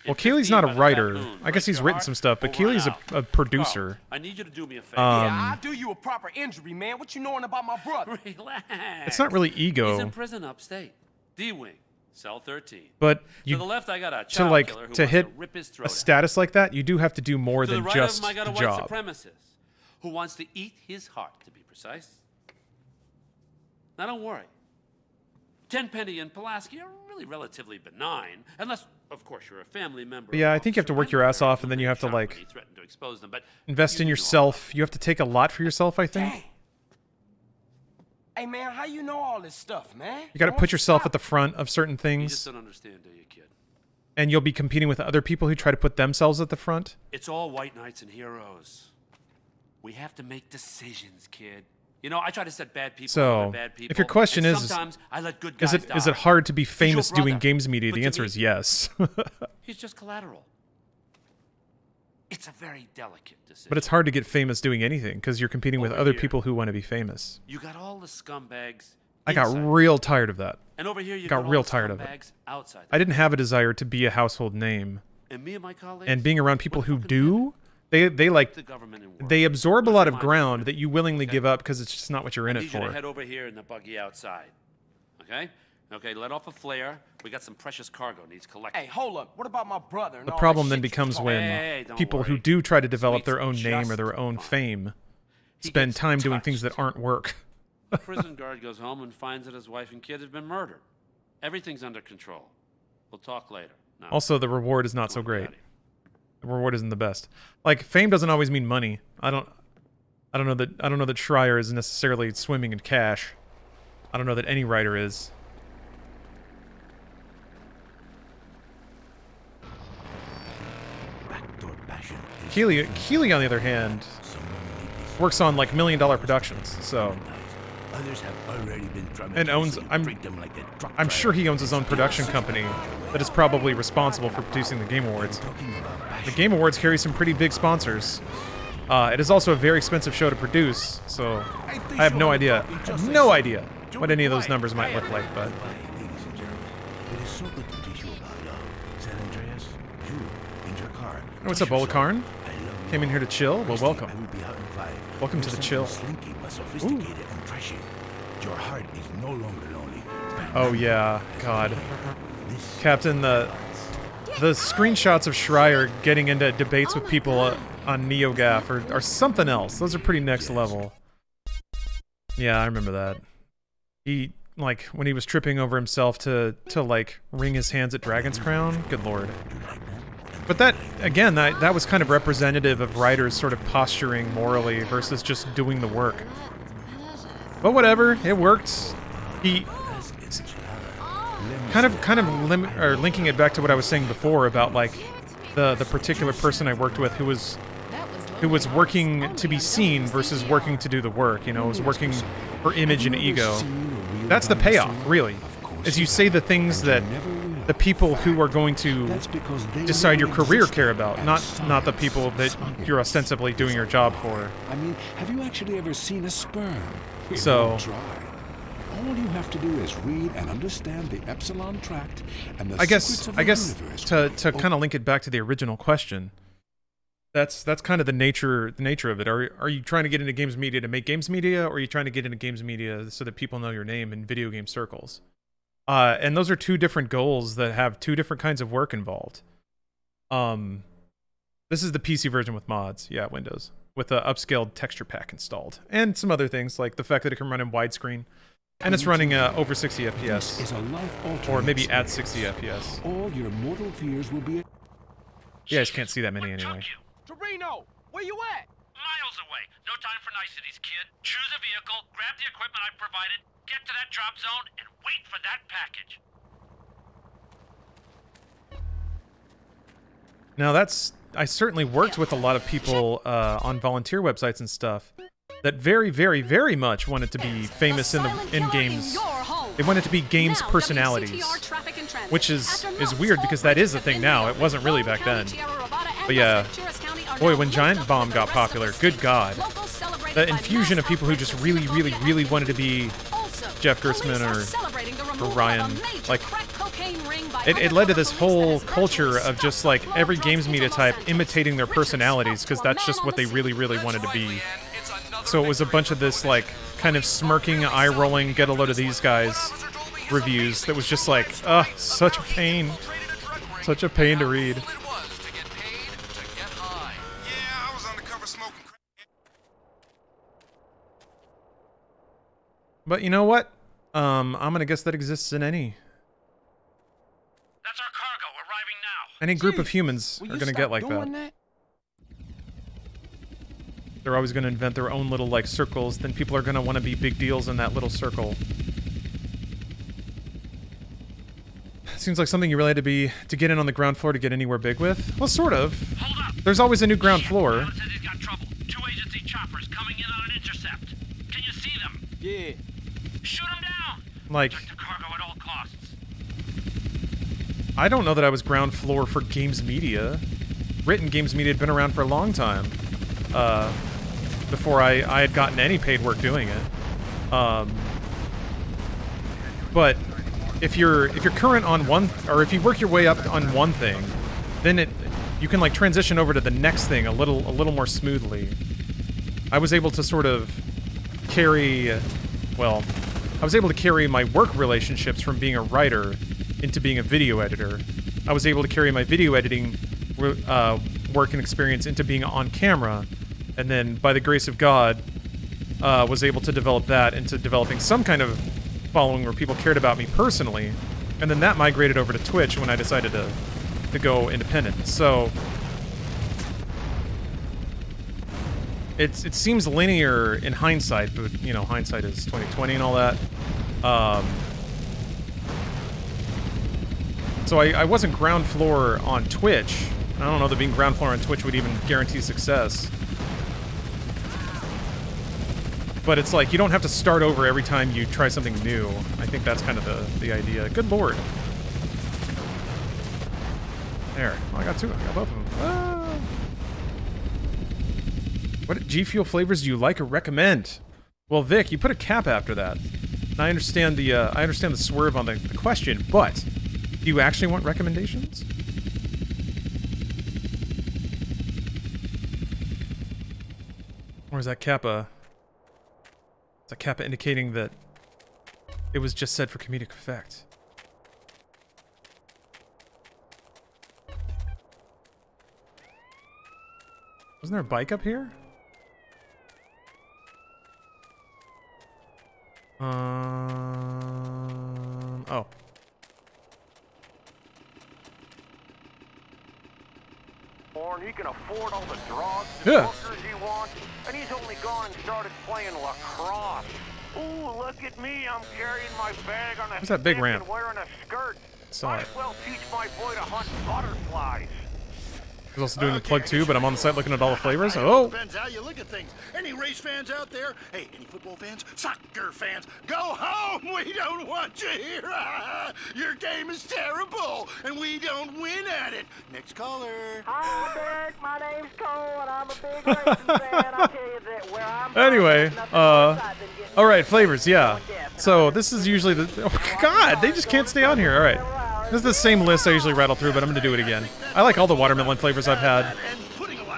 Speaker 2: Well, Keeley's not a writer. I guess he's written some stuff, but Keeley's a producer.
Speaker 13: I need you to do me a favor.
Speaker 10: Yeah, I'll do you a proper injury, man. What you knowing about my brother?
Speaker 13: Relax.
Speaker 2: It's not really ego.
Speaker 13: He's in prison upstate. D-Wing, cell 13.
Speaker 2: But you,
Speaker 13: to the left, I got a child killer who
Speaker 2: to
Speaker 13: wants
Speaker 2: hit
Speaker 13: to rip his throat
Speaker 2: a status like that, you do have to do more
Speaker 13: to
Speaker 2: than
Speaker 13: the right
Speaker 2: just
Speaker 13: of him, I got a
Speaker 2: the
Speaker 13: white
Speaker 2: job.
Speaker 13: supremacist who wants to eat his heart, to be precise. Now, don't worry. Tenpenny and Pulaski are really relatively benign, unless, of course, you're a family member.
Speaker 2: But yeah, I think you have to work your ass off, and then you have to, like, invest in yourself. You have to take a lot for yourself, I think.
Speaker 10: Hey, man, how you know all this stuff, man?
Speaker 2: You got to put yourself at the front of certain things.
Speaker 13: You just don't understand, do you, kid?
Speaker 2: And you'll be competing with other people who try to put themselves at the front.
Speaker 13: It's all white knights and heroes. We have to make decisions, kid. You know, I try to set bad people
Speaker 2: So,
Speaker 13: bad people.
Speaker 2: if your question is,
Speaker 13: sometimes I let good guys
Speaker 2: is it hard to be famous
Speaker 13: brother,
Speaker 2: doing games media?
Speaker 13: but
Speaker 2: The
Speaker 13: to
Speaker 2: answer
Speaker 13: me,
Speaker 2: is yes.
Speaker 13: He's just collateral. It's a very delicate decision.
Speaker 2: But it's hard to get famous doing anything because you're competing with other people who want to be famous.
Speaker 13: You got all the scumbags.
Speaker 2: I got real tired of that.
Speaker 13: And over here you
Speaker 2: got
Speaker 13: got
Speaker 2: real
Speaker 13: all the
Speaker 2: tired of it.
Speaker 13: scumbags outside.
Speaker 2: I didn't have a desire to be a household name.
Speaker 13: And me and my colleagues,
Speaker 2: And being around people who do, they like they absorb a lot of ground that you willingly give up because it's just not what you're in
Speaker 13: I
Speaker 2: it
Speaker 13: need you to
Speaker 2: for.
Speaker 13: head over here in the buggy outside. Okay? Okay, let off a flare. We got some precious cargo needs collecting.
Speaker 10: Hey, hold up. What about my brother and
Speaker 2: The
Speaker 10: all
Speaker 2: problem
Speaker 10: that
Speaker 2: then
Speaker 10: shit you
Speaker 2: becomes
Speaker 10: talk-
Speaker 2: when
Speaker 13: don't
Speaker 2: people who
Speaker 13: worry.
Speaker 2: do try to develop their
Speaker 13: Sweet's
Speaker 2: own name or
Speaker 13: just
Speaker 2: their own
Speaker 13: fine.
Speaker 2: fame spend time doing things that aren't work.
Speaker 13: The prison guard goes home and finds that his wife and kid have been murdered. Everything's under control. We'll talk later. No.
Speaker 2: Also, the reward is not so great. The reward isn't the best. Like, fame doesn't always mean money. I don't know that Schreier is necessarily swimming in cash. I don't know that any writer is. Keeley, on the other hand, works on like $1 million productions, so
Speaker 1: Others have already been
Speaker 2: and owns. I'm sure he owns his own production company that is probably responsible for producing the Game Awards. The Game Awards carry some pretty big sponsors. It is also a very expensive show to produce, so I have no idea. What any of those numbers might look like, but.
Speaker 1: It is so good to teach you about love. San Andreas, you and your car.
Speaker 2: Oh, what's up, Olakarn? Came in here to chill? Well, welcome.
Speaker 1: I will be out in 5.
Speaker 2: Welcome to the chill.
Speaker 1: Slinky but sophisticated and trashy. Your heart is no longer lonely.
Speaker 2: Oh yeah, God. Captain, the screenshots of Schreier getting into debates with people on NeoGAF are something else. Those are pretty next level. Yeah, I remember that. He, like, when he was tripping over himself to like, wring his hands at Dragon's Crown? Good lord. But that, again, that was kind of representative of writers sort of posturing morally versus just doing the work. But whatever, it worked. He kind of linking it back to what I was saying before about like the particular person I worked with who was working to be seen versus working to do the work. You know, was working for image and ego. That's the payoff, really. Is you say the things that the people who are going to decide your career care about, not the people that you're ostensibly doing your job for.
Speaker 6: I mean, have you actually ever seen a sperm?
Speaker 2: So,
Speaker 6: all you have to do is read and understand the Epsilon Tract and the
Speaker 2: I guess
Speaker 6: secrets of the universe.
Speaker 2: to kind of link it back to the original question. That's kind of the nature of it. Are you trying to get into games media to make games media, or are you trying to get into games media so that people know your name in video game circles? And those are two different goals that have two different kinds of work involved. This is the PC version with mods, yeah, Windows, with the upscaled texture pack installed, and some other things like the fact that it can run in widescreen. And it's running over 60 FPS.
Speaker 6: Is a
Speaker 2: or maybe at 60 FPS.
Speaker 6: All your mortal fears will be...
Speaker 2: You guys can't see that many anyway.
Speaker 10: Torino, where you at?
Speaker 13: Miles away. No time for niceties, kid. Choose a vehicle, grab the equipment I've provided, get to that drop zone, and wait for that package.
Speaker 2: Now I certainly worked with a lot of people on volunteer websites and stuff that very, very, very much wanted to be famous in games. They wanted to be games personalities, which is weird because that is a thing now. It wasn't really back then. But yeah, boy, when Giant Bomb got popular, good God, the infusion of people who just really, really, really wanted to be Jeff Gerstmann or Ryan, like, it led to this whole culture of just like every games media type imitating their personalities because that's just what they really, really wanted to be. So it was a bunch of this like kind of smirking, eye-rolling, get a load of these guys reviews that was just like, ugh, such a pain. Such a pain to read. But you know what? I'm gonna guess that exists in any.
Speaker 13: That's our cargo arriving now.
Speaker 2: Any group of humans are gonna get like that. They're always gonna invent their own little like circles. Then people are gonna want to be big deals in that little circle. Seems like something you really had to get in on the ground floor to get anywhere big with. Well, sort of.
Speaker 13: Hold up.
Speaker 2: There's always a new ground floor.
Speaker 13: Said he's got trouble. 2 agency choppers coming in on an intercept. Can you see them?
Speaker 10: Yeah.
Speaker 13: Shoot them down.
Speaker 2: Like,
Speaker 13: Protect the cargo at all costs.
Speaker 2: I don't know that I was ground floor for games media. Written games media had been around for a long time. Before I had gotten any paid work doing it. But if you're current on one, or if you work your way up on one thing, then you can like transition over to the next thing a little more smoothly. I was able to sort of carry, well, I was able to carry my work relationships from being a writer into being a video editor. I was able to carry my video editing work and experience into being on camera, and then by the grace of God, was able to develop that into developing some kind of following where people cared about me personally, and then that migrated over to Twitch when I decided to go independent. So it seems linear in hindsight, but you know, hindsight is 20/20 and all that. So I wasn't ground floor on Twitch. I don't know that being ground floor on Twitch would even guarantee success. But it's like, you don't have to start over every time you try something new. I think that's kind of the idea. Good lord. There. Oh, I got two. I got both of them. Ah. What G Fuel flavors do you like or recommend? Well, Vic, you put a cap after that. And I understand the swerve on the question, but do you actually want recommendations? Or is that Kappa? Is that Kappa indicating that it was just said for comedic effect? Wasn't there a bike up here? Oh.
Speaker 11: He can afford all the drugs and
Speaker 2: Yeah.
Speaker 11: hookers he wants, and he's only gone and started playing lacrosse. Ooh, look at me, I'm carrying my bag on a
Speaker 2: What's that big
Speaker 11: stick
Speaker 2: ramp?
Speaker 11: and wearing a skirt.
Speaker 2: Saw
Speaker 11: Might
Speaker 2: it.
Speaker 11: as well teach my boy to hunt butterflies.
Speaker 2: I was also doing the plug too, but I'm on the site looking at all the flavors. Oh!
Speaker 7: Depends how you look at things. Any race fans out there? Hey, any football fans? Soccer fans? Go home! We don't want you here! Your game is terrible, and we don't win at it. Next caller.
Speaker 11: Hi, Derek. My name's Cole, and I'm a big racing fan. I tell you that where I'm from,
Speaker 2: Anyway,
Speaker 11: there's nothing worse than getting
Speaker 2: alright, flavors, yeah. So, this is usually the... Oh, God, they just can't stay on here, alright. This is the same list I usually rattle through, but I'm gonna do it again. I like all the watermelon flavors I've had.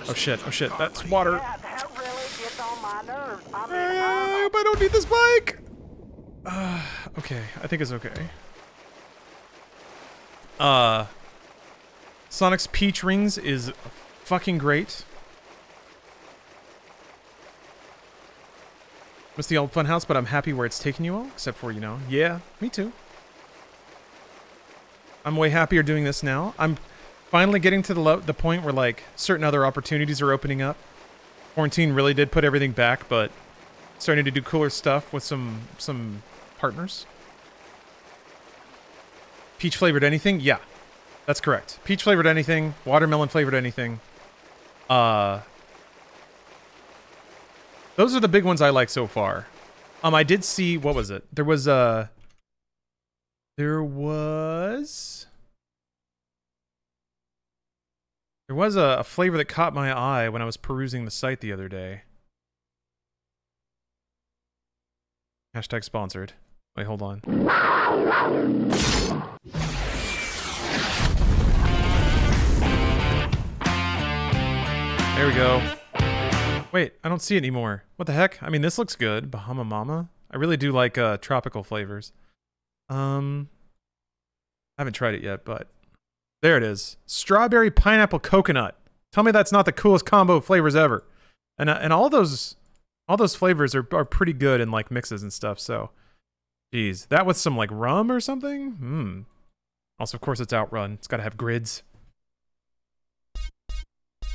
Speaker 2: Oh shit, that's water. I hope I don't need this bike! Okay, I think it's okay. Sonic's Peach Rings is fucking great. Miss the old fun house, but I'm happy where it's taking you all, except for, you know, yeah, me too. I'm way happier doing this now. I'm finally getting to the point where, like, certain other opportunities are opening up. Quarantine really did put everything back, but starting to do cooler stuff with some partners. Peach flavored anything? Yeah, that's correct. Peach flavored anything, watermelon flavored anything. Those are the big ones I like so far. I did see, what was it? There was a flavor that caught my eye when I was perusing the site the other day. Hashtag sponsored. Wait, hold on. There we go. Wait, I don't see it anymore. What the heck? I mean, this looks good. Bahama Mama. I really do like tropical flavors. I haven't tried it yet, but there it is. Strawberry, pineapple, coconut. Tell me that's not the coolest combo of flavors ever. And all those flavors are pretty good in like mixes and stuff. So, geez, that with some like rum or something. Also, of course, it's Outrun. It's got to have grids.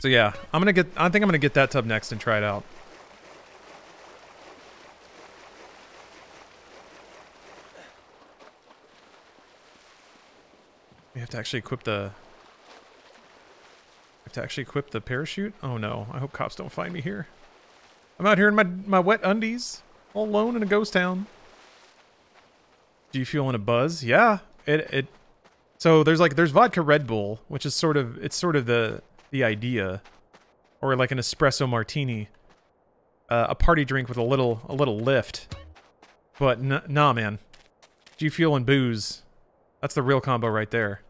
Speaker 2: So yeah, I think I'm gonna get that tub next and try it out. We have to actually equip the parachute? Oh no, I hope cops don't find me here. I'm out here in my wet undies, all alone in a ghost town. Do you feel in a buzz? Yeah, so there's vodka Red Bull, which is sort of the idea, or like an espresso martini, a party drink with a little lift. But nah, man, G Fuel and booze, that's the real combo right there.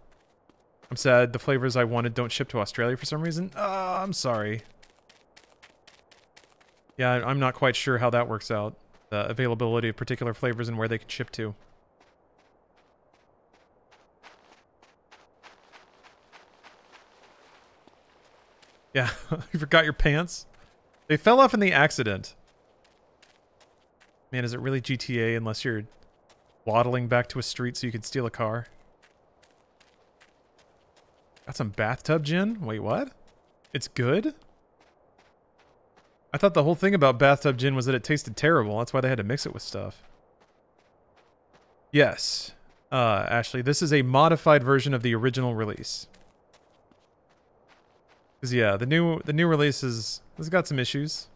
Speaker 2: I'm sad the flavors I wanted don't ship to Australia for some reason. I'm sorry. Yeah, I'm not quite sure how that works out, the availability of particular flavors and where they can ship to. Yeah, you forgot your pants? They fell off in the accident. Man, is it really GTA unless you're waddling back to a street so you can steal a car? Got some bathtub gin? Wait, what? It's good? I thought the whole thing about bathtub gin was that it tasted terrible. That's why they had to mix it with stuff. Yes. Ashley, this is a modified version of the original release. Because yeah, the new release has got some issues,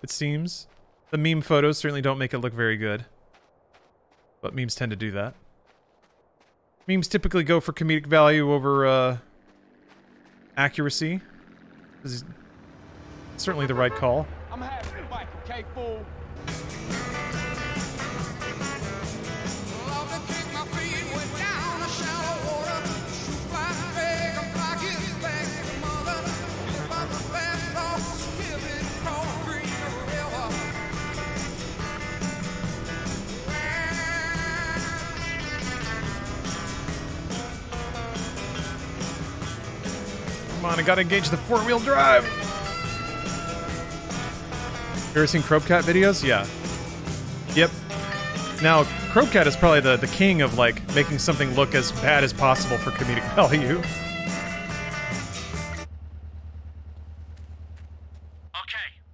Speaker 2: it seems. The meme photos certainly don't make it look very good. But memes tend to do that. Memes typically go for comedic value over accuracy. This is certainly the right call.
Speaker 10: I'm having a bike, okay, fool?
Speaker 2: Come on, I gotta engage the four-wheel drive. You ever seen Crobecat videos? Yeah. Yep. Now, Crobecat is probably the king of, like, making something look as bad as possible for comedic value.
Speaker 10: Okay,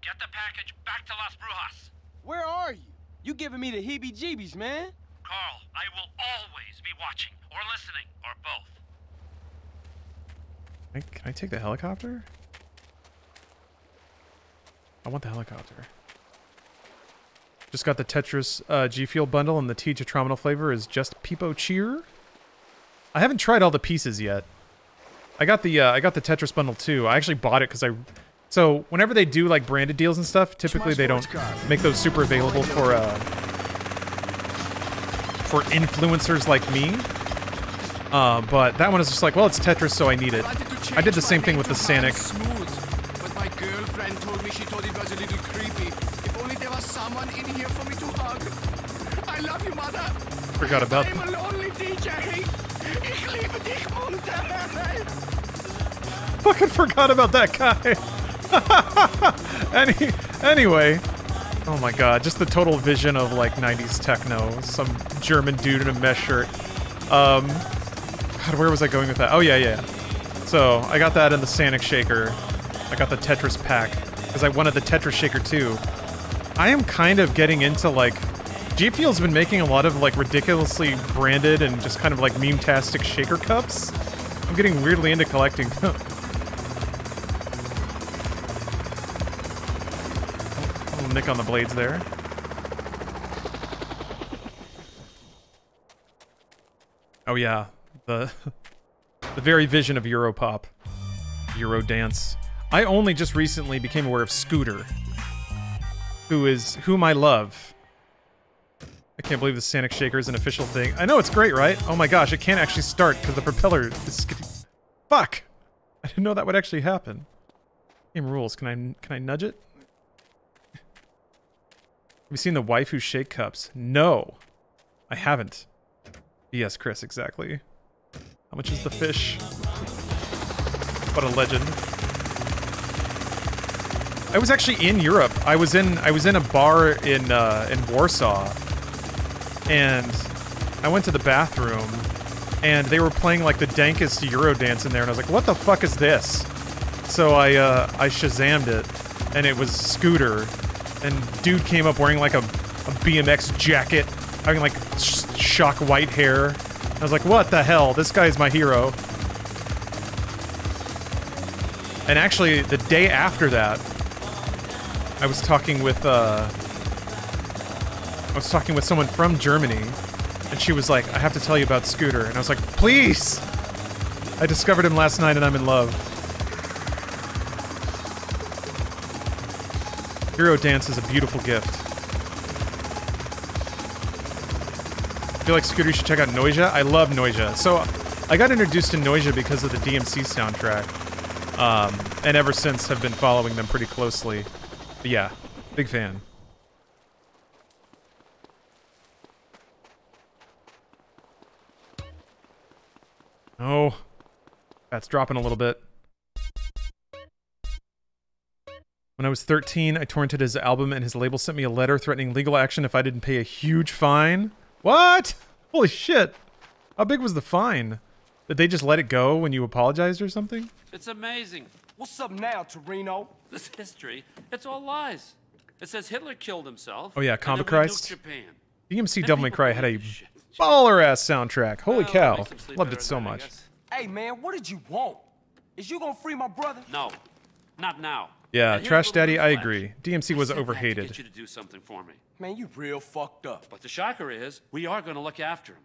Speaker 10: get the package back to Las Brujas. Where are you? You giving me the heebie-jeebies, man.
Speaker 13: Carl, I will always be watching, or listening, or both.
Speaker 2: Can I take the helicopter? I want the helicopter. Just got the Tetris G Fuel bundle, and the tea Tetraminal flavor is just Peepo Cheer. I haven't tried all the pieces yet. I got the Tetris bundle too. I actually bought it because so whenever they do like branded deals and stuff, typically they don't make those super available for influencers like me. But that one is just like, well, it's Tetris, so I need it. I did the same thing with the Sanic.
Speaker 14: But my girlfriend told me she thought it was a little creepy. If only there was someone in here for me to hug. I love you, mother.
Speaker 2: Forgot about
Speaker 14: I'm a lonely DJ. Ich liebe dich munter.
Speaker 2: Fucking forgot about that guy. Anyway, Oh my god, just the total vision of like 90s techno. Some German dude in a mesh shirt. God, where was I going with that? Oh yeah. So, I got that in the Sonic Shaker. I got the Tetris pack, because I wanted the Tetris Shaker too. I am kind of getting into like... G Fuel's been making a lot of like ridiculously branded and just kind of like meme-tastic shaker cups. I'm getting weirdly into collecting them. Little nick on the blades there. Oh yeah, the very vision of Europop. Eurodance. I only just recently became aware of Scooter, whom I love. I can't believe the Sonic Shaker is an official thing. I know, it's great, right? Oh my gosh, it can't actually start because the propeller is... Fuck! I didn't know that would actually happen. Game rules. Can I nudge it? Have you seen the waifu shake cups? No. I haven't. Yes, Chris, exactly. How much is the fish? What a legend. I was actually in Europe. I was in a bar in Warsaw. And I went to the bathroom, and they were playing like the dankest Eurodance in there, and I was like, what the fuck is this? So I Shazammed it, and it was Scooter, and dude came up wearing like a BMX jacket, having like shock white hair. I was like, what the hell? This guy's my hero. And actually, the day after that, I was talking with someone from Germany, and she was like, I have to tell you about Scooter. And I was like, please! I discovered him last night and I'm in love. Eurodance is a beautiful gift. I feel like Scooter should check out Noisia. I love Noisia. So, I got introduced to Noisia because of the DMC soundtrack. And ever since have been following them pretty closely. But yeah, big fan. Oh, that's dropping a little bit. When I was 13, I torrented his album and his label sent me a letter threatening legal action if I didn't pay a huge fine. What? Holy shit. How big was the fine? Did they just let it go when you apologized or something?
Speaker 13: It's amazing.
Speaker 10: What's up now, Torino?
Speaker 13: This history, it's all lies. It says Hitler killed himself.
Speaker 2: Oh yeah, Comic Christ.
Speaker 13: Japan.
Speaker 2: DMC Devil May Cry had a baller-ass soundtrack. Holy cow. Loved it so much.
Speaker 10: Hey, man, what did you want? Is you gonna free my brother?
Speaker 13: No, not now.
Speaker 2: Yeah, Trash Daddy, I agree. DMC was overhated.
Speaker 13: Get you to do something for me.
Speaker 10: Man, you real fucked up.
Speaker 13: But the shocker is, we are gonna look after him.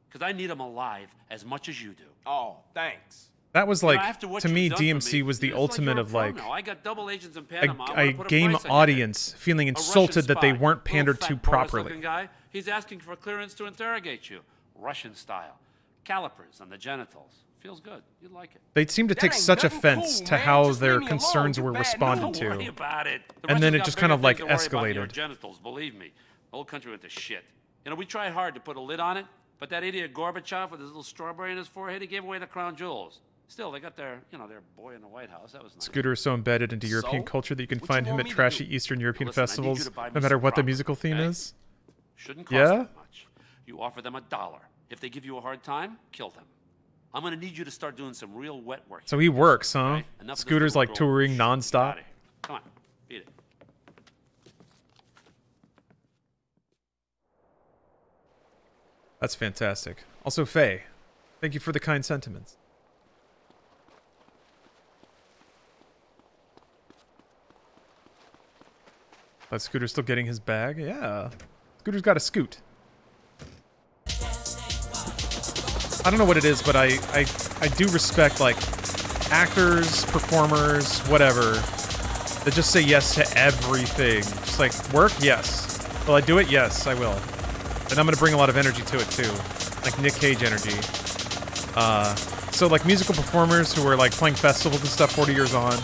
Speaker 13: Because I need him alive as much as you do.
Speaker 10: Oh, thanks.
Speaker 2: That was like, to me, DMC was the ultimate of like,
Speaker 13: I got double agents in Panama.
Speaker 2: a game audience feeling insulted that they weren't pandered to properly.
Speaker 13: Guy, he's asking for clearance to interrogate you. Russian style. Calipers on the genitals. Feels good. You'd like it.
Speaker 2: They seemed to take such offense to how their concerns were responded to.
Speaker 13: Don't worry about it.
Speaker 2: And then it just kind of like escalated.
Speaker 13: Genitals, believe me. The whole country went to shit. You know, we tried hard to put a lid on it, but that idiot Gorbachev with his little strawberry in his forehead, he gave away the crown jewels. Still, they got their, you know, their boy in the White House. That was nice.
Speaker 2: Scooter is so embedded into European culture that you can find him at trashy Eastern European festivals, no matter what the musical theme is.
Speaker 13: Shouldn't cost that much. You offer them $1. If they give you a hard time, kill them. I'm gonna need you to start doing some real wet work.
Speaker 2: So he works, huh? Right? Scooter's like touring nonstop.
Speaker 13: Come on, beat it.
Speaker 2: That's fantastic. Also, Faye, thank you for the kind sentiments. But Scooter's still getting his bag? Yeah. Scooter's got a scoot. I don't know what it is, but I do respect, like, actors, performers, whatever, that just say yes to everything. Just like, work? Yes. Will I do it? Yes, I will. And I'm going to bring a lot of energy to it, too. Like Nick Cage energy. So, like, musical performers who are, like, playing festivals and stuff 40 years on.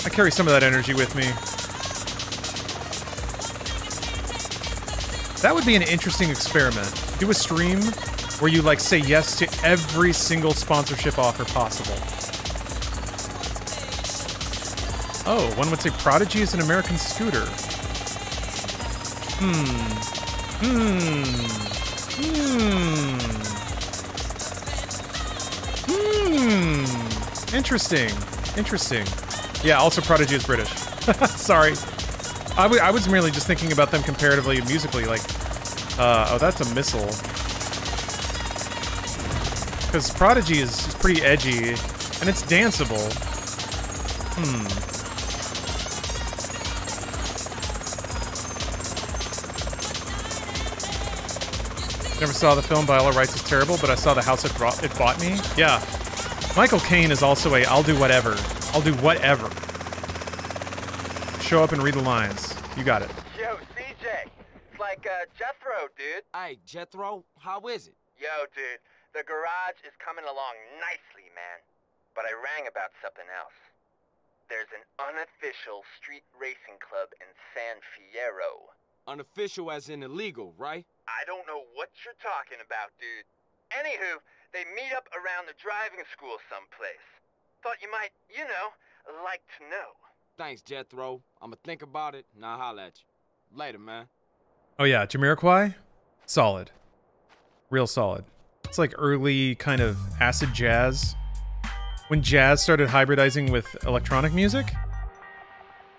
Speaker 2: I carry some of that energy with me. That would be an interesting experiment. Do a stream where you, like, say yes to every single sponsorship offer possible. Oh, one would say Prodigy is an American scooter. Interesting. Interesting. Yeah, also Prodigy is British. Sorry. I was merely just thinking about them comparatively musically, like, oh, that's a missile. Because Prodigy is pretty edgy, and it's danceable. Never saw the film, by all rights is terrible, but I saw The House It Bought Me. Yeah. Michael Caine is also a I'll do whatever. I'll do whatever. Show up and read the lines. You got it.
Speaker 3: Yo, CJ. It's like Jethro, dude.
Speaker 10: Hey, Jethro, how is it?
Speaker 3: Yo, dude. The garage is coming along nicely, man. But I rang about something else. There's an unofficial street racing club in San Fierro.
Speaker 10: Unofficial as in illegal, right?
Speaker 3: I don't know what you're talking about, dude. Anywho, they meet up around the driving school someplace. Thought you might, you know, like to know.
Speaker 10: Thanks, Jethro. I'ma think about it, and I'll holler at you. Later, man.
Speaker 2: Oh yeah, Jamiroquai? Solid. Real solid. It's like early kind of acid jazz. When jazz started hybridizing with electronic music?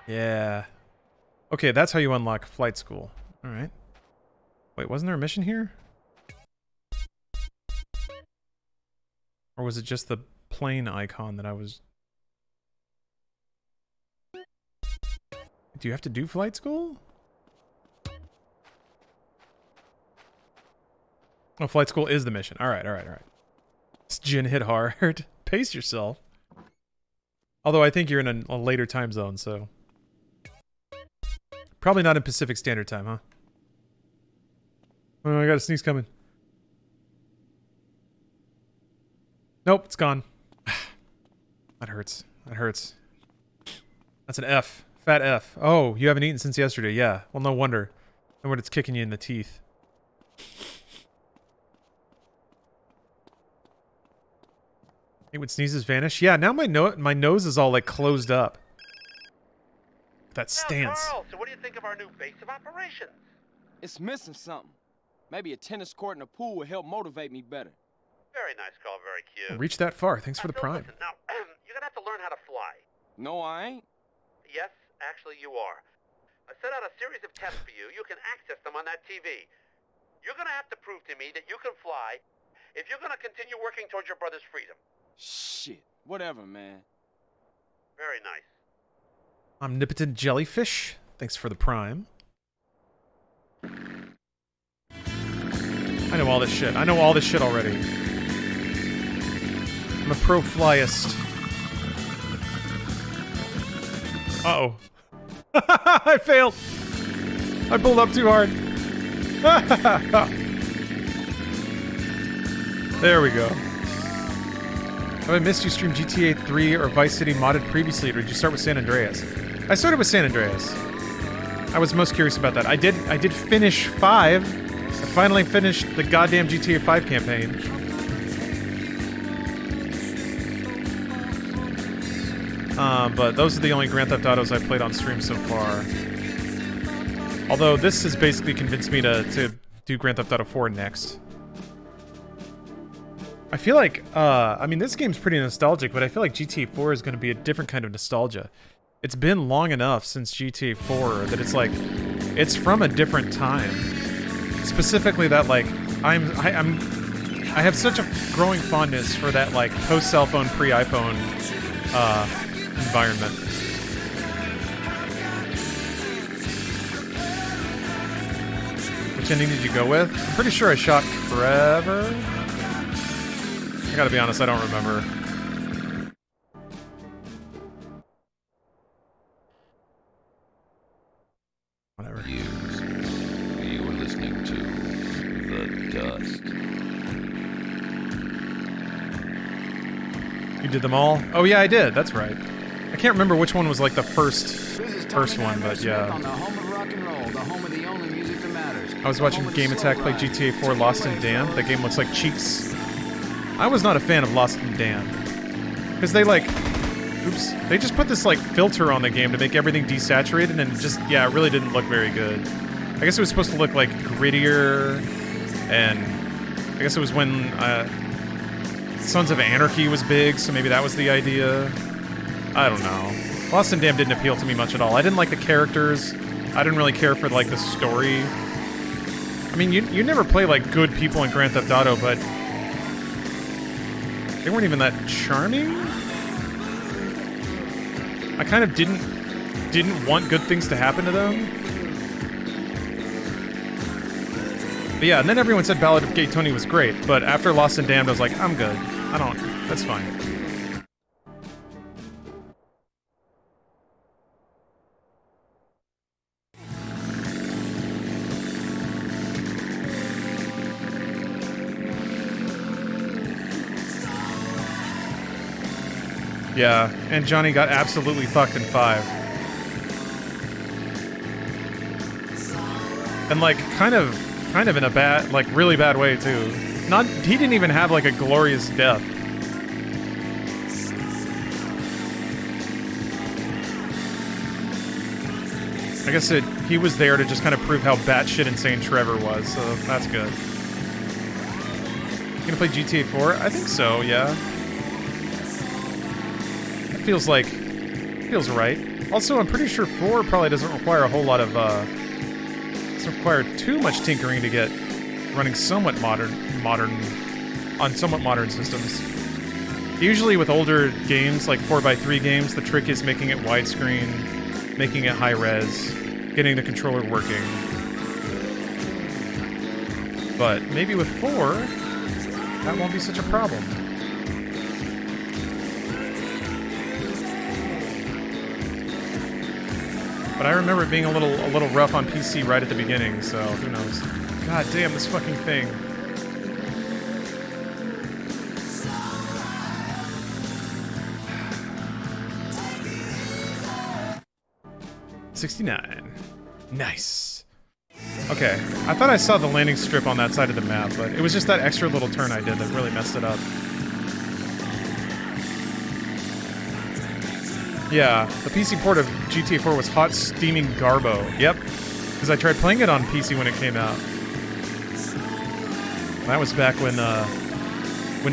Speaker 2: Yeah. Okay, that's how you unlock flight school. Alright. Wait, wasn't there a mission here? Or was it just the plane icon that I was... Do you have to do flight school? Oh, flight school is the mission. Alright, alright, alright. This Jin hit hard. Pace yourself. Although I think you're in a later time zone, so... Probably not in Pacific Standard Time, huh? Oh, I got a sneeze coming. Nope, it's gone. That hurts. That hurts. That's an F. Fat F. Oh, you haven't eaten since yesterday. Yeah. Well, no wonder. No wonder it's kicking you in the teeth. Hey, when sneezes vanish? Yeah, now my nose is all, like, closed up. That stance.
Speaker 3: Now, Carl, so what do you think of our new base of operations?
Speaker 10: It's missing something. Maybe a tennis court and a pool will help motivate me better.
Speaker 3: Very nice, Carl. Very cute.
Speaker 2: Reach that far. Thanks for the prime.
Speaker 3: Listen, now, you're gonna have to learn how to fly.
Speaker 10: No, I ain't.
Speaker 3: Yes, actually you are. I set out a series of tests for you. You can access them on that TV. You're gonna have to prove to me that you can fly if you're gonna continue working towards your brother's freedom.
Speaker 10: Shit. Whatever, man.
Speaker 3: Very nice.
Speaker 2: Omnipotent Jellyfish. Thanks for the prime. I know all this shit. I know all this shit already. I'm a pro flyist. Uh-oh. I failed. I pulled up too hard. There we go. Have I missed you stream GTA 3 or Vice City modded previously, or did you start with San Andreas? I started with San Andreas. I was most curious about that. I did finish 5. I finally finished the goddamn GTA 5 campaign. But those are the only Grand Theft Autos I've played on stream so far. Although this has basically convinced me to do Grand Theft Auto 4 next. I feel like, I mean, this game's pretty nostalgic, but I feel like GTA 4 is going to be a different kind of nostalgia. It's been long enough since GTA 4 that it's like, it's from a different time. Specifically that, like, I have such a growing fondness for that, like, post-cell phone, pre-iPhone, environment. Which ending did you go with? I'm pretty sure I shot forever. I gotta be honest, I don't remember. Whatever.
Speaker 17: You were listening to The Dust.
Speaker 2: You did them all? Oh yeah, I did. That's right. I can't remember which one was like the first one, but yeah.
Speaker 15: On the home of rock and roll, the home of the only music that matters.
Speaker 2: I was watching Game Attack play GTA 4 Lost and Damned. That game looks like cheeks. I was not a fan of Lost and Damned. Because they like... Oops. They just put this, like, filter on the game to make everything desaturated, and just, yeah, it really didn't look very good. I guess it was supposed to look, like, grittier, and I guess it was when, Sons of Anarchy was big, so maybe that was the idea. I don't know. Lost and Damned didn't appeal to me much at all. I didn't like the characters. I didn't really care for, like, the story. I mean, you never play, like, good people in Grand Theft Auto, but they weren't even that charming? I kind of didn't want good things to happen to them. But yeah, and then everyone said Ballad of Gay Tony was great, but after Lost and Damned, I was like, I'm good. That's fine. Yeah, and Johnny got absolutely fucked in 5. And like, kind of in a bad, like, really bad way too. He didn't even have like a glorious death. I guess he was there to just kind of prove how batshit insane Trevor was, so that's good. You gonna play GTA 4? I think so, yeah. Feels right. Also, I'm pretty sure 4 probably doesn't require a whole lot of, doesn't require too much tinkering to get running somewhat modern on somewhat modern systems. Usually with older games, like 4x3 games, the trick is making it widescreen, making it high-res, getting the controller working. But maybe with 4, that won't be such a problem. But I remember it being a little rough on PC right at the beginning, so who knows. God damn, this fucking thing. $69. Nice. Okay, I thought I saw the landing strip on that side of the map, but it was just that extra little turn I did that really messed it up. Yeah, the PC port of GTA 4 was hot, steaming garbo. Yep, because I tried playing it on PC when it came out. That was back when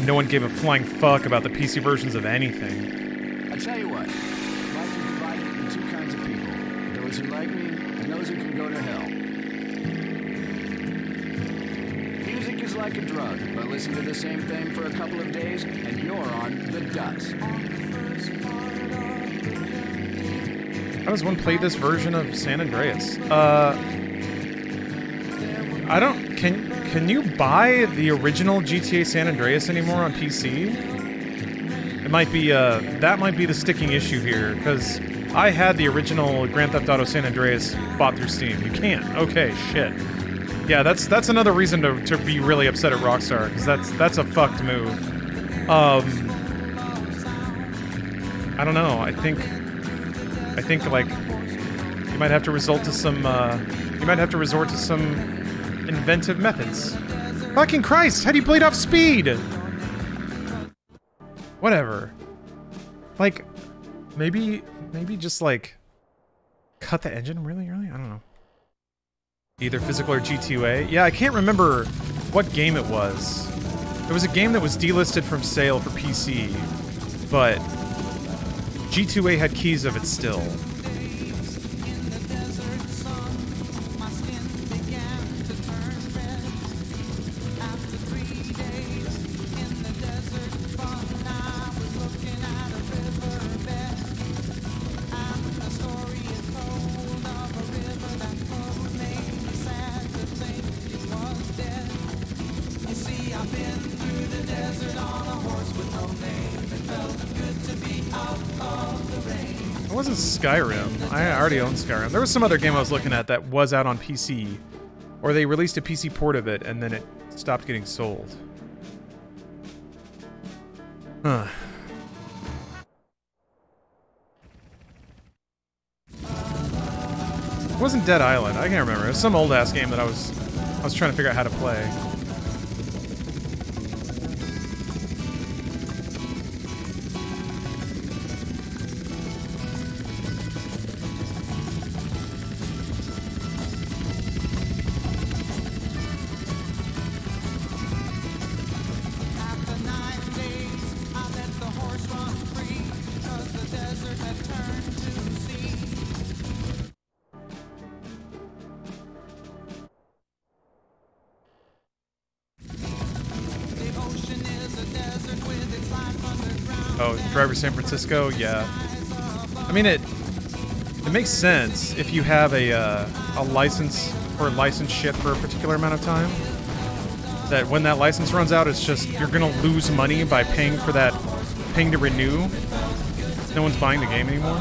Speaker 2: no one gave a flying fuck about the PC versions of anything.
Speaker 15: I tell you what, life is divided into two kinds of people. Those who like me, and those who can go to hell. Music is like a drug, but listen to the same thing for a couple of days, and you're on the dust.
Speaker 2: How does one play this version of San Andreas? I don't... Can you buy the original GTA San Andreas anymore on PC? It might be, that might be the sticking issue here, because I had the original Grand Theft Auto San Andreas bought through Steam. You can't. Okay, shit. Yeah, that's another reason to be really upset at Rockstar, because that's a fucked move. I don't know, I think like you might have to resort to some inventive methods. Fucking Christ, how do you bleed off speed? Whatever. Like, maybe just like cut the engine really? I don't know. Either physical or G2A. Yeah, I can't remember what game it was. It was a game that was delisted from sale for PC, but G2A had keys of it still. It wasn't Skyrim. I already owned Skyrim. There was some other game I was looking at that was out on PC. Or they released a PC port of it and then it stopped getting sold. Huh. It wasn't Dead Island. I can't remember. It was some old ass game that I was trying to figure out how to play. Driver San Francisco, yeah. I mean, it makes sense if you have a license or a licenseship for a particular amount of time. That when that license runs out, it's just you're gonna lose money by paying to renew. No one's buying the game anymore.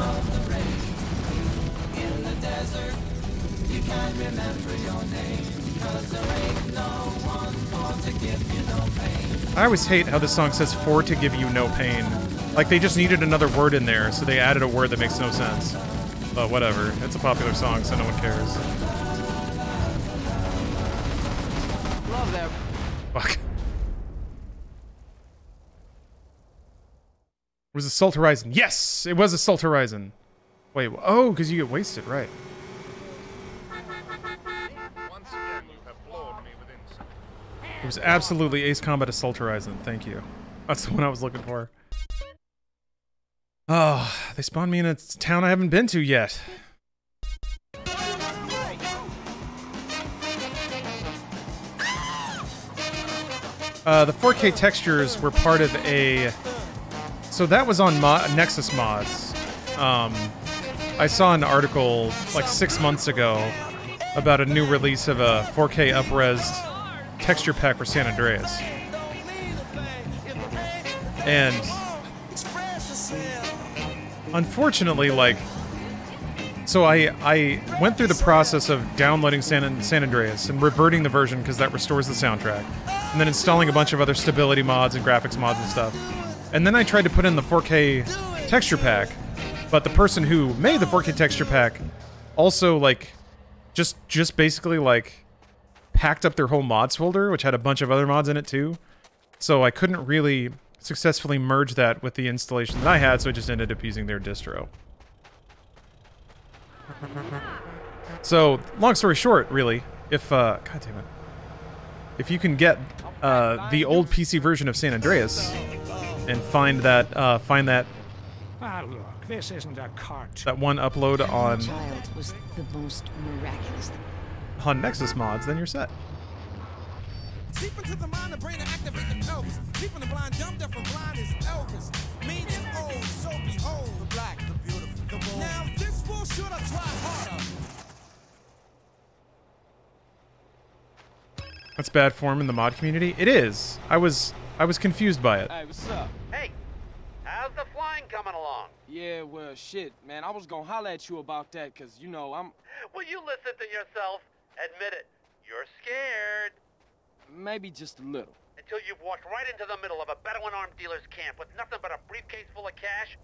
Speaker 2: I always hate how this song says "for to give you no pain." Like they just needed another word in there, so they added a word that makes no sense. But whatever, it's a popular song, so no one cares.
Speaker 15: Love that.
Speaker 2: Fuck. Was Assault Horizon? Yes, it was Assault Horizon. Wait, oh, because you get wasted, right? It was absolutely Ace Combat Assault Horizon. Thank you. That's the one I was looking for. Oh, they spawned me in a town I haven't been to yet. The 4K textures were part of a... So that was on Nexus mods. I saw an article like 6 months ago about a new release of a 4K up-resed texture pack for San Andreas. And unfortunately, like, so I went through the process of downloading San Andreas and reverting the version because that restores the soundtrack, and then installing a bunch of other stability mods and graphics mods and stuff. And then I tried to put in the 4K texture pack, but the person who made the 4K texture pack also, like, just basically, like, packed up their whole mods folder, which had a bunch of other mods in it too. So I couldn't really successfully merge that with the installation that I had, so I just ended up using their distro. So, long story short, really, if, God damn it. If you can get, the old PC version of San Andreas and find that,
Speaker 6: Ah, look, this isn't a cartoon.
Speaker 2: that one upload on,
Speaker 12: Child was the most miraculous.
Speaker 2: on Nexus mods, then you're set.
Speaker 14: Seep into the mind, the brain, and activate the pelvis. Keeping the blind, dumb, deaf, and blind is Elvis. Mean and old, so behold the black, the beautiful, the bold. Now this fool should have tried harder.
Speaker 2: That's bad form in the mod community. It is. I was confused by it.
Speaker 10: Hey, what's up?
Speaker 3: Hey, how's the flying coming along?
Speaker 10: Yeah, well, shit, man. I was gonna holler at you about that, cause, you know, I'm...
Speaker 3: Will you listen to yourself? Admit it. You're scared.
Speaker 10: Maybe just a little.
Speaker 3: Until you've walked right into the middle of a Bedouin armed dealer's camp with nothing but a briefcase full of cash,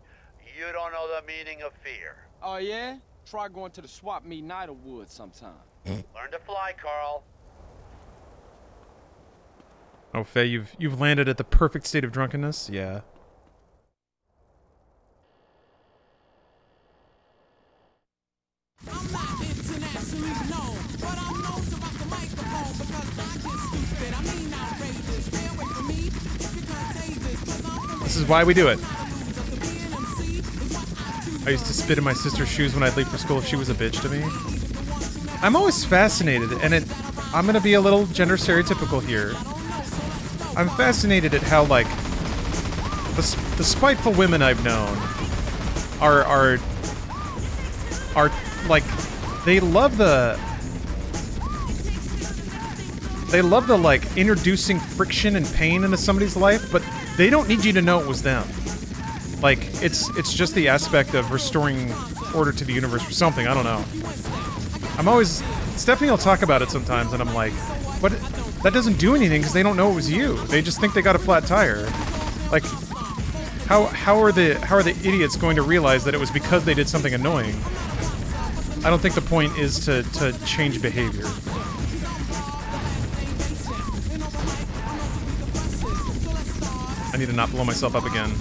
Speaker 3: you don't know the meaning of fear.
Speaker 10: Oh, yeah? Try going to the swap meet in Idlewood sometime.
Speaker 3: Learn to fly, Carl.
Speaker 2: Oh, Faye, you've landed at the perfect state of drunkenness? Yeah.
Speaker 14: I'm not internationally known, but I'm known to rock the microphone because I get stupid. I mean outrageous. Stay away from me if you're contagious, 'cause I'm
Speaker 2: This is why we do it. I used to spit in my sister's shoes when I'd leave for school if she was a bitch to me. I'm always fascinated, and I'm gonna be a little gender stereotypical here. I'm fascinated at how, like, the spiteful women I've known are like, they love the like introducing friction and pain into somebody's life, but they don't need you to know it was them. Like, it's just the aspect of restoring order to the universe or something. I don't know. I'm always... Stephanie will talk about it sometimes, and I'm like, what? That doesn't do anything because they don't know it was you. They just think they got a flat tire. Like, how are the idiots going to realize that it was because they did something annoying? I don't think the point is to change behavior. I need to not blow myself up again.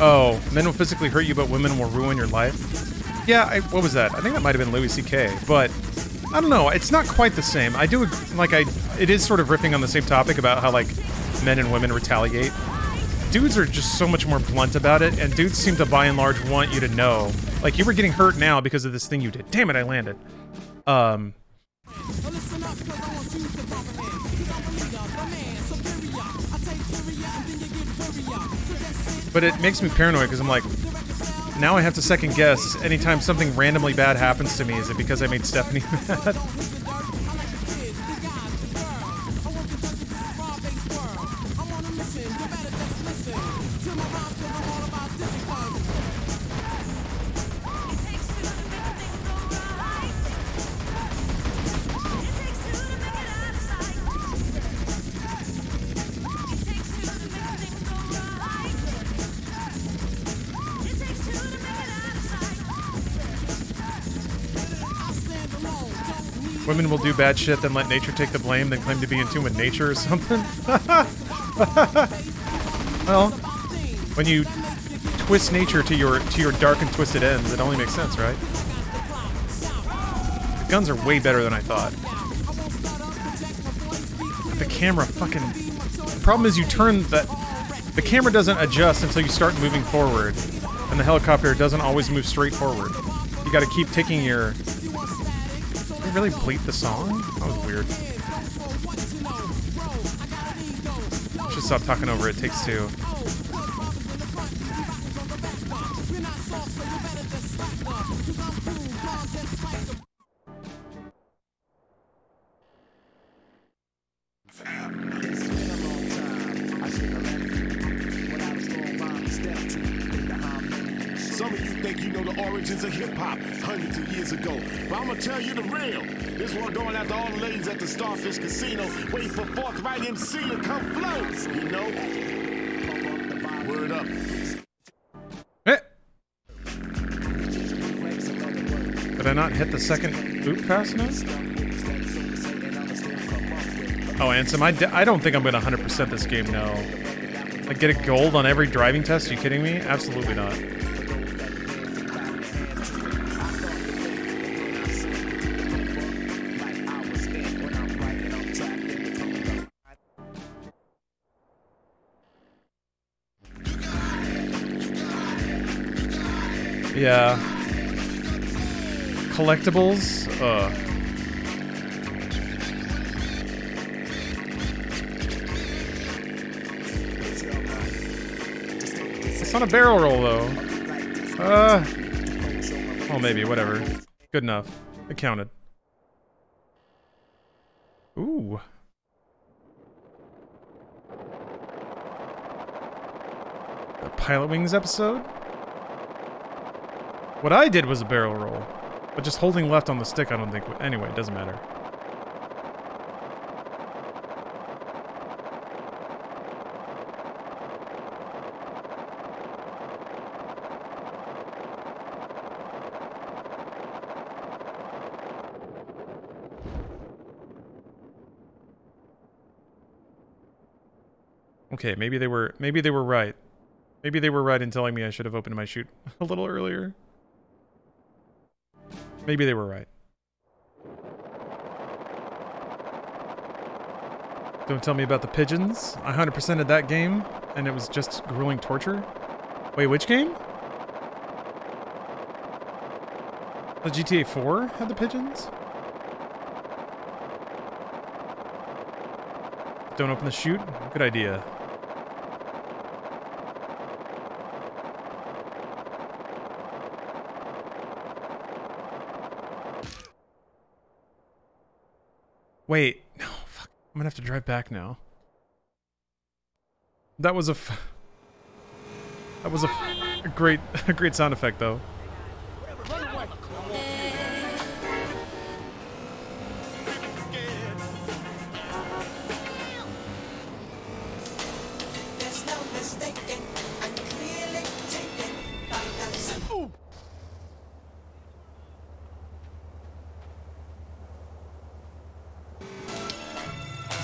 Speaker 2: Oh, men will physically hurt you, but women will ruin your life? Yeah, what was that? I think that might have been Louis C.K., but I don't know. It's not quite the same. I do, like, it is sort of riffing on the same topic about how, like, men and women retaliate. Dudes are just so much more blunt about it, and dudes seem to, by and large, want you to know. Like, you were getting hurt now because of this thing you did. Damn it, I landed. But it makes me paranoid because I'm like, now I have to second guess anytime something randomly bad happens to me. Is it because I made Stephanie mad? Women will do bad shit, then let nature take the blame, then claim to be in tune with nature or something. Well, when you twist nature to your dark and twisted ends, it only makes sense, right? The guns are way better than I thought. But the camera fucking... The problem is you turn that... The camera doesn't adjust until you start moving forward, and the helicopter doesn't always move straight forward. You gotta keep taking your... Did I really bleep the song? That was weird. Should stop talking over it. Takes two.
Speaker 18: Some of you think you know the origins of hip-hop hundreds of years ago. But I'm gonna tell you the real. This one going after all the ladies at the Starfish Casino, waiting for forthright MC to come flow. You know? Word up.
Speaker 2: Did I not hit the second loop fast enough? Oh, Ansem, I don't think I'm gonna 100% this game, no. Like, get a gold on every driving test? Are you kidding me? Absolutely not. Yeah. Collectibles? It's not a barrel roll, though. Well, maybe, whatever. Good enough. It counted. Ooh. A Pilot Wings episode? What I did was a barrel roll. But just holding left on the stick, I don't think... Anyway, it doesn't matter. Okay, maybe they were right. Maybe they were right in telling me I should have opened my chute a little earlier. Maybe they were right. Don't tell me about the pigeons. I 100%ed that game, and it was just grueling torture. Wait, which game? The GTA 4 had the pigeons? Don't open the chute? Good idea. Wait, no, fuck. I'm gonna have to drive back now. That was a great sound effect, though.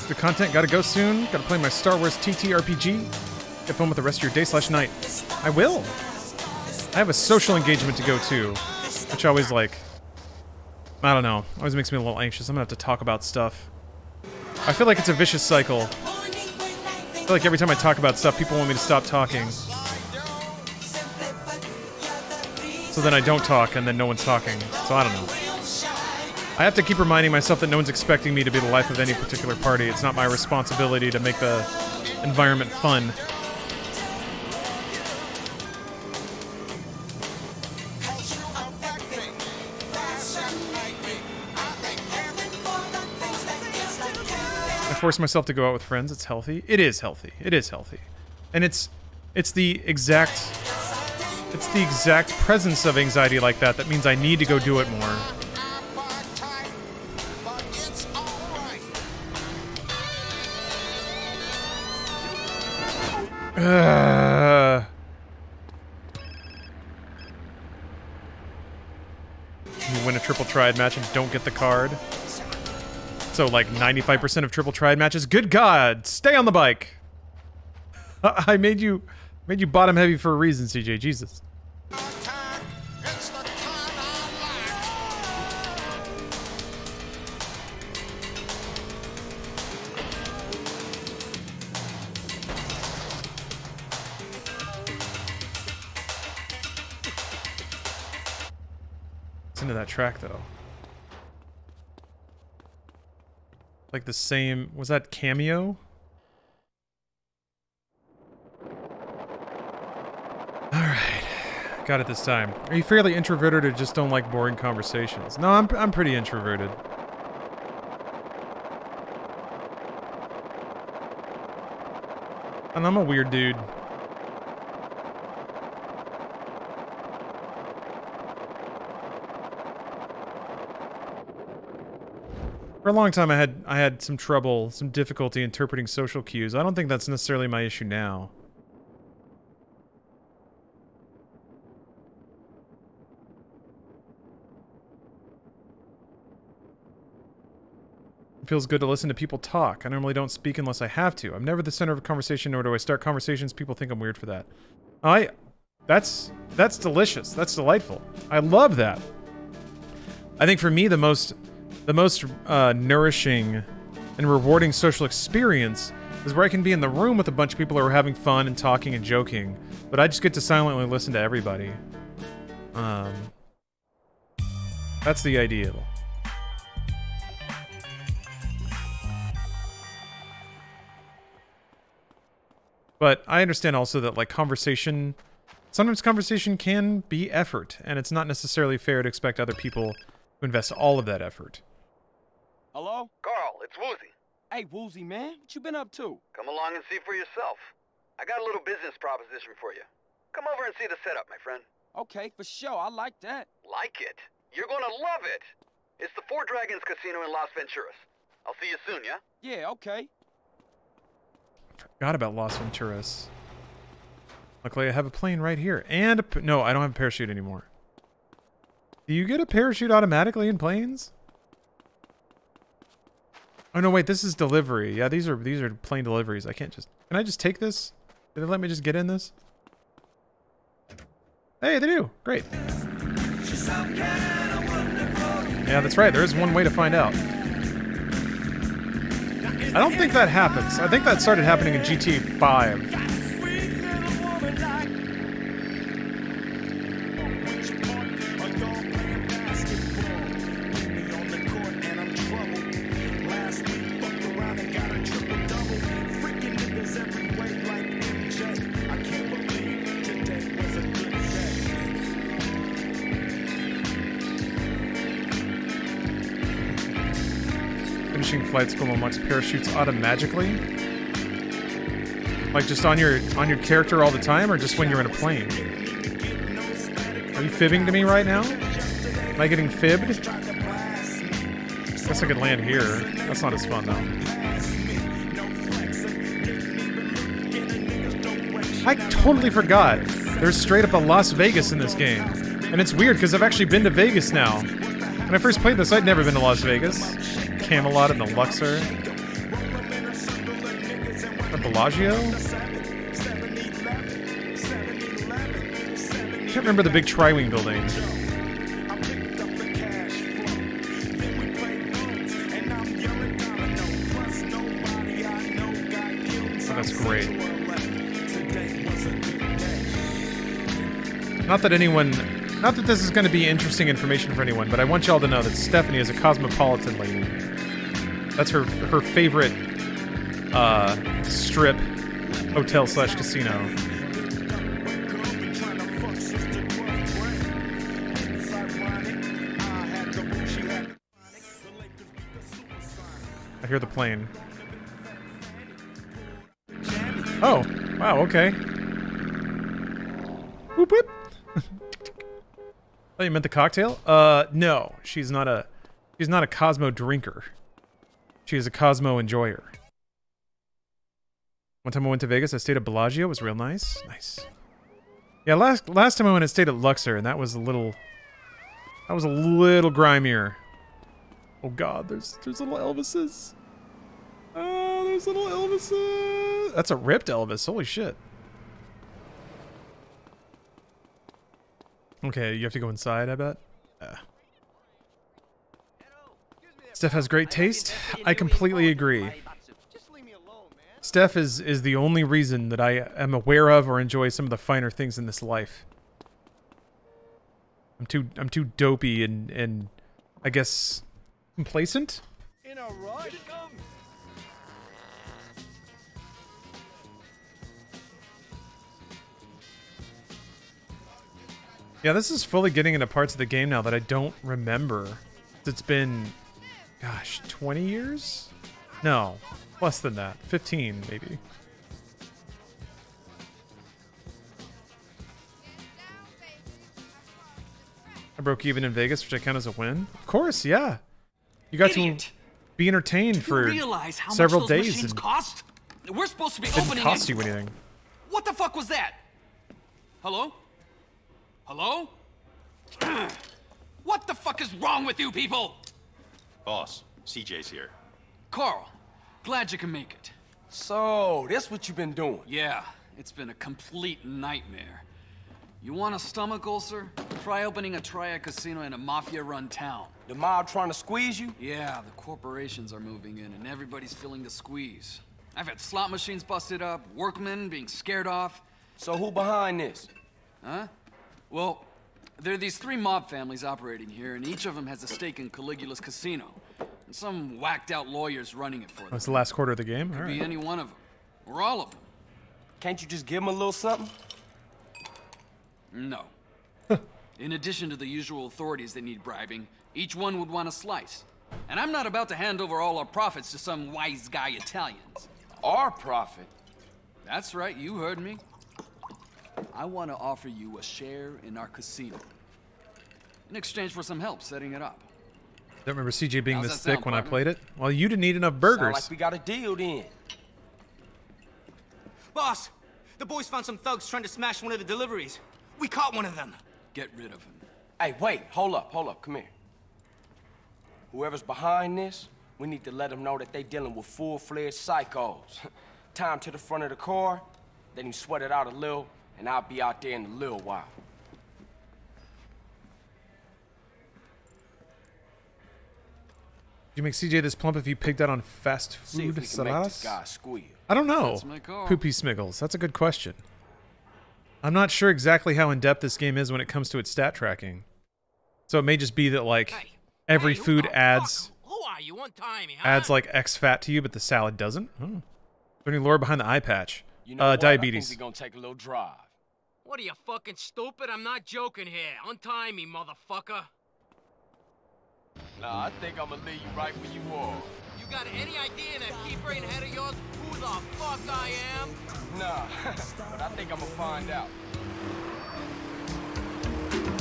Speaker 2: The content gotta go soon. Gotta play my Star Wars TTRPG. Get fun with the rest of your day/night. I will. I have a social engagement to go to, which always, like, I don't know, always makes me a little anxious. I'm gonna have to talk about stuff. I feel like it's a vicious cycle. I feel like every time I talk about stuff, people want me to stop talking. So then I don't talk, and then no one's talking. So I don't know. I have to keep reminding myself that no one's expecting me to be the life of any particular party. It's not my responsibility to make the environment fun. I force myself to go out with friends. It's healthy. It is healthy. It is healthy. And it's the exact presence of anxiety like that that means I need to go do it more. You win a triple triad match and don't get the card. So like 95% of triple triad matches. Good God, stay on the bike. I made you bottom heavy for a reason, CJ. Jesus. Listen to that track though. Like the same, was that Cameo? Alright. Got it this time. Are you fairly introverted or just don't like boring conversations? No, I'm pretty introverted. And I'm a weird dude. For a long time I had some trouble, some difficulty interpreting social cues. I don't think that's necessarily my issue now. It feels good to listen to people talk. I normally don't speak unless I have to. I'm never the center of a conversation, nor do I start conversations. People think I'm weird for that. That's delicious. That's delightful. I love that. I think for me the most nourishing and rewarding social experience is where I can be in the room with a bunch of people who are having fun and talking and joking, but I just get to silently listen to everybody. That's the ideal. But I understand also that, like, sometimes conversation can be effort, and it's not necessarily fair to expect other people to invest all of that effort.
Speaker 10: Hello?
Speaker 3: Carl, it's Woozy.
Speaker 10: Hey, Woozy, man. What you been up to?
Speaker 3: Come along and see for yourself. I got a little business proposition for you. Come over and see the setup, my friend.
Speaker 10: Okay, for sure. I like that.
Speaker 3: Like it? You're gonna love it. It's the Four Dragons Casino in Las Venturas. I'll see you soon, yeah?
Speaker 10: Yeah, okay.
Speaker 2: Forgot about Las Venturas. Luckily, I have a plane right here. And no, I don't have a parachute anymore. Do you get a parachute automatically in planes? Oh no, wait, this is delivery. Yeah, these are plane deliveries. I can't just... Can I just take this? Did they let me just get in this? Hey, they do. Great. Yeah, that's right. There is one way to find out. I don't think that happens. I think that started happening in GTA 5. Flight school unlocks parachutes automatically? Like just on your character all the time, or just when you're in a plane? Are you fibbing to me right now? Am I getting fibbed? Guess I could land here. That's not as fun though. I totally forgot. There's straight up a Las Vegas in this game. And it's weird because I've actually been to Vegas now. When I first played this, I'd never been to Las Vegas. Camelot and the Luxor. The Bellagio? I can't remember the big Tri-Wing building. Oh, that's great. Not that anyone Not that this is going to be interesting information for anyone, but I want y'all to know that Stephanie is a cosmopolitan lady. That's her favorite strip hotel / casino. I hear the plane. Oh, wow, okay. Whoop whoop. Oh, you meant the cocktail? No. She's not a Cosmo drinker. She is a Cosmo enjoyer. One time I went to Vegas, I stayed at Bellagio. It was real nice. Nice. Yeah, last time I went, I stayed at Luxor, and that was a little grimier. Oh God, there's little Elvises. Oh, there's little Elvises. That's a ripped Elvis. Holy shit. Okay, you have to go inside, I bet. Steph has great taste. I completely agree. Steph is the only reason that I am aware of or enjoy some of the finer things in this life. I'm too dopey and I guess complacent.
Speaker 10: In a rush.
Speaker 2: Yeah, this is fully getting into parts of the game now that I don't remember. It's been, gosh, 20 years? No, less than that. 15, maybe. I broke even in Vegas, which I count as a win. Of course, yeah. You got to be entertained for several days. And
Speaker 10: cost? We're supposed to be
Speaker 2: didn't cost you anything.
Speaker 10: What the fuck was that? Hello? Hello? What the fuck is wrong with you people?
Speaker 19: Boss, CJ's here.
Speaker 10: Carl, glad you can make it. So, that's what you've been doing? Yeah, it's been a complete nightmare. You want a stomach ulcer? Try opening a triad casino in a mafia-run town. The mob trying to squeeze you? Yeah, the corporations are moving in and everybody's feeling the squeeze. I've had slot machines busted up, workmen being scared off. So who behind this? Huh? Well, there are these 3 mob families operating here, and each of them has a stake in Caligula's casino. And some whacked-out lawyers running it for them.
Speaker 2: That's the last quarter of the game?
Speaker 10: Could
Speaker 2: All
Speaker 10: be
Speaker 2: right.
Speaker 10: any one of them. Or all of them. Can't you just give them a little something? No. In addition to the usual authorities that need bribing, each one would want a slice. And I'm not about to hand over all our profits to some wise guy Italians. Our profit? That's right, you heard me. I want to offer you a share in our casino. In exchange for some help setting it up.
Speaker 2: Don't remember CJ being
Speaker 10: How's
Speaker 2: this
Speaker 10: that
Speaker 2: thick
Speaker 10: sound,
Speaker 2: when
Speaker 10: partner?
Speaker 2: I played it. Well, you didn't eat enough burgers.
Speaker 10: Sound like we
Speaker 20: got a deal then.
Speaker 23: Boss, the boys found some thugs trying to smash one of the deliveries. We caught one of them.
Speaker 10: Get rid of him.
Speaker 20: Hey, wait, hold up, come here. Whoever's behind this, we need to let them know that they dealing with full-fledged psychos. Tie him to the front of the car, let him sweat it out a little, and I'll be out there in a little while.
Speaker 2: Did you make CJ this plump if you picked out on fast
Speaker 20: See if
Speaker 2: food
Speaker 20: we can make this
Speaker 2: salads?
Speaker 20: guy squeal.
Speaker 2: I don't know.
Speaker 10: That's my call.
Speaker 2: Poopy Smiggles. That's a good question. I'm not sure exactly how in-depth this game is when it comes to its stat tracking. So it may just be that, like, every food adds like X fat to you, but the salad doesn't. Oh. Is there any lore behind the eye patch?
Speaker 20: You know what?
Speaker 2: Diabetes.
Speaker 20: I think we're gonna take a little drive.
Speaker 24: What are you, fucking stupid? I'm not joking here. Untie me, motherfucker.
Speaker 20: Nah, I think I'm gonna leave you right where you are.
Speaker 24: You got any idea in that pea brain head of yours who the fuck I am?
Speaker 20: Nah, but I think I'm gonna find out.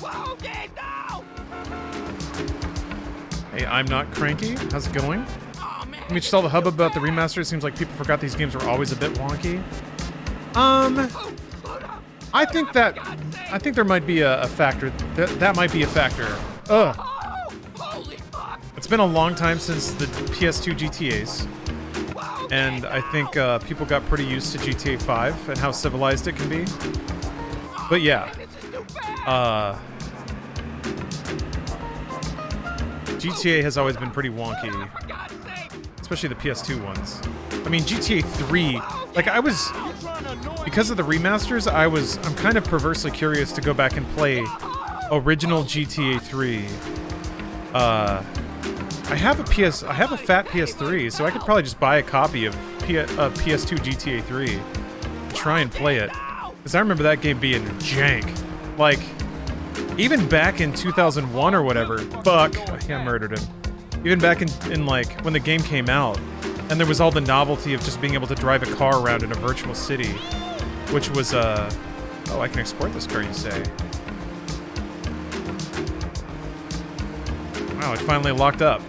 Speaker 24: Whoa, get down!
Speaker 2: Hey, I'm not cranky. How's it going? I mean, just all the hubbub about the remaster. It seems like people forgot these games were always a bit wonky. I think there might be a factor. That might be a factor. Ugh. It's been a long time since the PS2 GTAs, and I think people got pretty used to GTA 5 and how civilized it can be. But yeah, GTA has always been pretty wonky, especially the PS2 ones. I mean, GTA 3, like because of the remasters, I'm kind of perversely curious to go back and play original GTA 3. I have a fat PS3, so I could probably just buy a copy of PS2 GTA 3 and try and play it. Because I remember that game being jank. Like, even back in 2001 or whatever, fuck, I murdered him. Even back in like, when the game came out, and there was all the novelty of just being able to drive a car around in a virtual city, which was, oh, I can export this car, you say. Wow, it finally locked up.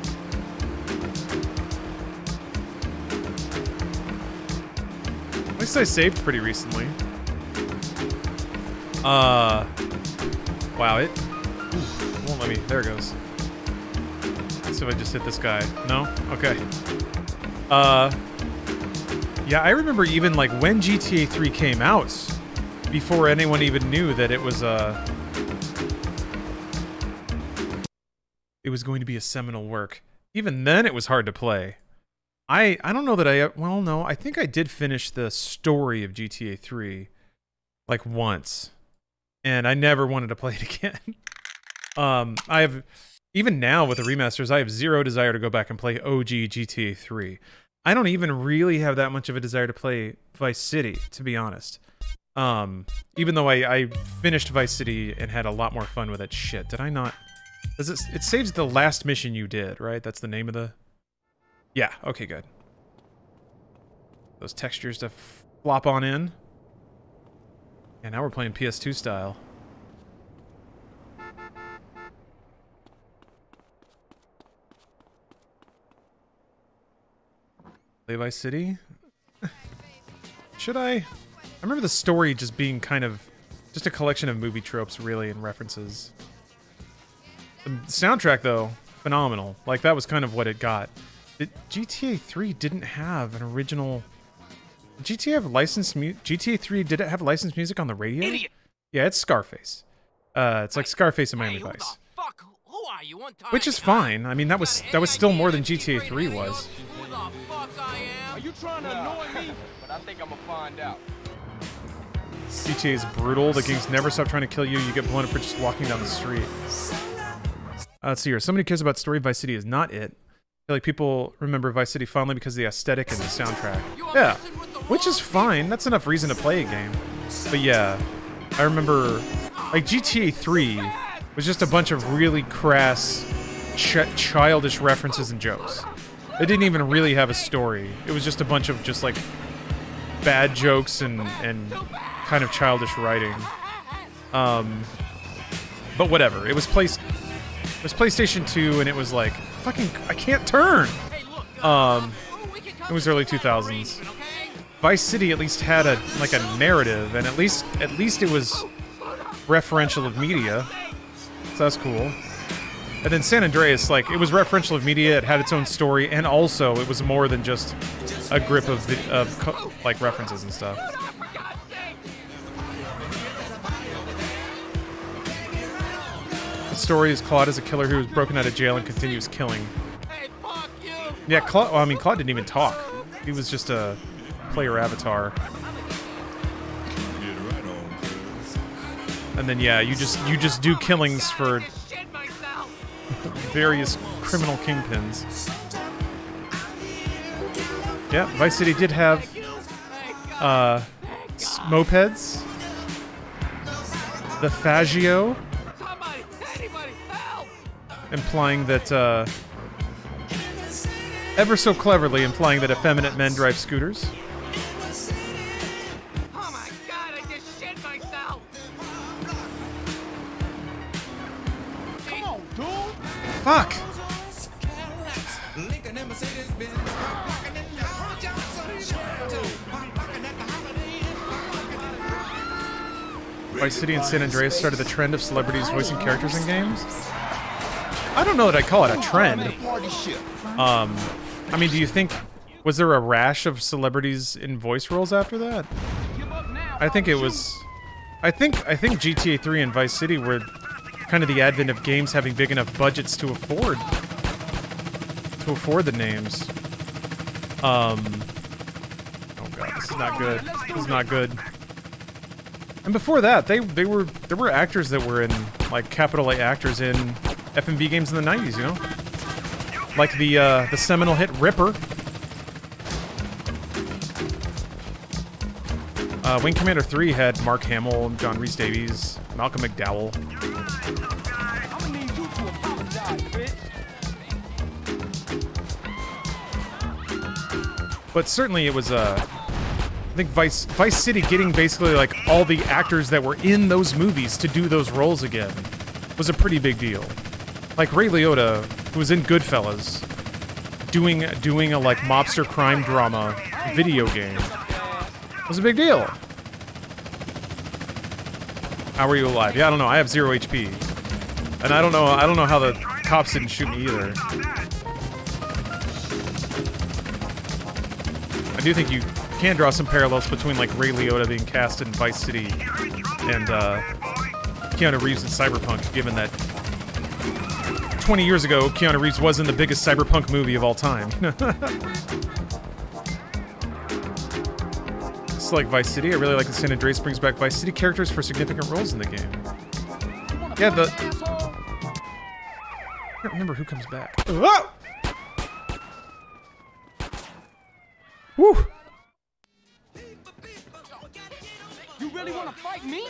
Speaker 2: At least I saved pretty recently. Wow, it won't let me. There it goes. Let's see if I just hit this guy. No? Okay. Yeah, I remember even like when GTA 3 came out, before anyone even knew that it was going to be a seminal work. Even then, it was hard to play. I don't know that well, no, I think I did finish the story of GTA 3, like, once. And I never wanted to play it again. I have, even now with the remasters, I have zero desire to go back and play OG GTA 3. I don't even really have that much of a desire to play Vice City, to be honest. Even though I finished Vice City and had a lot more fun with it. Shit, did I not? Does it saves the last mission you did, right? That's the name of the... Yeah, okay, good. Those textures to flop on in. And now we're playing PS2 style. Play Vice City? Should I? I remember the story just being kind of... just a collection of movie tropes, really, and references. The soundtrack, though, phenomenal. Like, that was kind of what it got. GTA 3 didn't have an original... Did GTA have licensed GTA 3, did it have licensed music on the radio? Idiot. Yeah, it's Scarface. It's like Scarface and Miami Vice.
Speaker 24: Who are you?
Speaker 2: Which is fine. I mean, that was still more than GTA 3 was.
Speaker 24: Who the fuck I am?
Speaker 20: Are you trying to annoy me? But I think I'm gonna find out.
Speaker 2: GTA is brutal. The gangs never stop trying to kill you. You get blown up for just walking down the street. Let's see here. Somebody cares about story. Vice City is not it. I feel like people remember Vice City fondly because of the aesthetic and the soundtrack. Yeah, which is fine. That's enough reason to play a game. But yeah, I remember like GTA 3 was just a bunch of really crass, childish references and jokes. It didn't even really have a story. It was just a bunch of just like bad jokes and kind of childish writing. But whatever. It was PlayStation 2, and it was like fucking I can't turn. It was early 2000s. Vice City at least had a narrative, and at least it was referential of media. So that's cool. And then San Andreas, like, it was referential of media, it had its own story, and also it was more than just a grip of like references and stuff. The story is Claude is a killer who was broken out of jail and continues killing. Yeah, Claude. Well, I mean, Claude didn't even talk. He was just a player avatar. And then yeah, you just do killings for various criminal kingpins. Yeah, Vice City did have mopeds. The Faggio. Implying that, ever so cleverly implying that effeminate men drive scooters.
Speaker 24: Oh my god, I just shit myself!
Speaker 14: Come on, dude!
Speaker 2: Fuck! Vice City and San Andreas started the trend of celebrities voicing characters in games. I don't know that I'd call it a trend. I mean, do you think... Was there a rash of celebrities in voice roles after that? I think it was... I think GTA 3 and Vice City were kind of the advent of games having big enough budgets to afford the names. Oh god, this is not good. This is not good. And before that, there were actors that were in, like, capital A actors in FMV games in the 90s, you know? Like the seminal hit Ripper. Wing Commander 3 had Mark Hamill, John Rhys Davies, Malcolm McDowell. But certainly it was, I think Vice City getting basically like all the actors that were in those movies to do those roles again was a pretty big deal. Like Ray Liotta, who was in Goodfellas, doing a like mobster crime drama video game was a big deal. How are you alive? Yeah, I don't know. I have 0 HP, and I don't know how the cops didn't shoot me either. I do think you can draw some parallels between like Ray Liotta being cast in Vice City and Keanu Reeves in Cyberpunk, given that 20 years ago Keanu Reeves wasn't the biggest cyberpunk movie of all time. It's like Vice City. I really like that San Andreas brings back Vice City characters for significant roles in the game. Yeah, I can't remember who comes back. Whoa! Woo!
Speaker 4: You really want to fight me?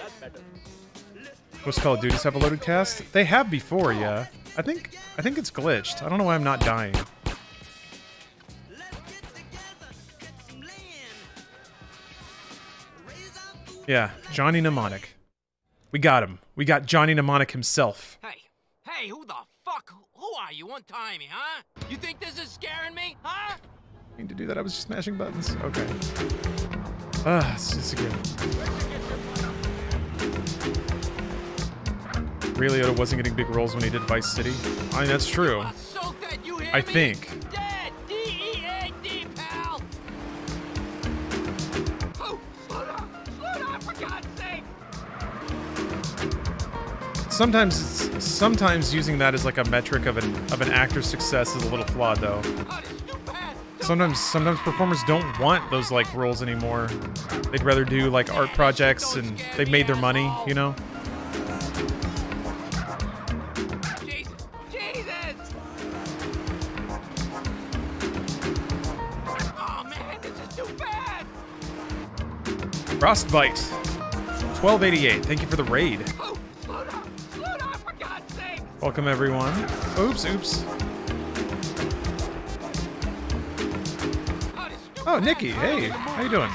Speaker 2: Most Call of Duties have a loaded cast? They have before, yeah. I think it's glitched. I don't know why I'm not dying. Yeah, Johnny Mnemonic. We got him. We got Johnny Mnemonic himself.
Speaker 24: Hey, who the fuck? Who are you? Untie me, huh? You think this is scaring me, huh?
Speaker 2: I need to do that. I was just smashing buttons. Okay. It's just again. Ray Liotta wasn't getting big roles when he did Vice City. I mean, that's true. I think.
Speaker 24: Dead. D-E-A-D, pal. Oh, slow down, for God's sake.
Speaker 2: Sometimes using that as like a metric of an actor's success is a little flawed, though. Sometimes performers don't want those like roles anymore. They'd rather do like art projects, and they've made their money, you know.
Speaker 24: Jesus! Oh man, this is too bad.
Speaker 2: Frostbite, 1288. Thank you for the raid.
Speaker 24: Oh, slow down, for God's sake.
Speaker 2: Welcome everyone. Oops. Oh, Nikki, hey, how you doing?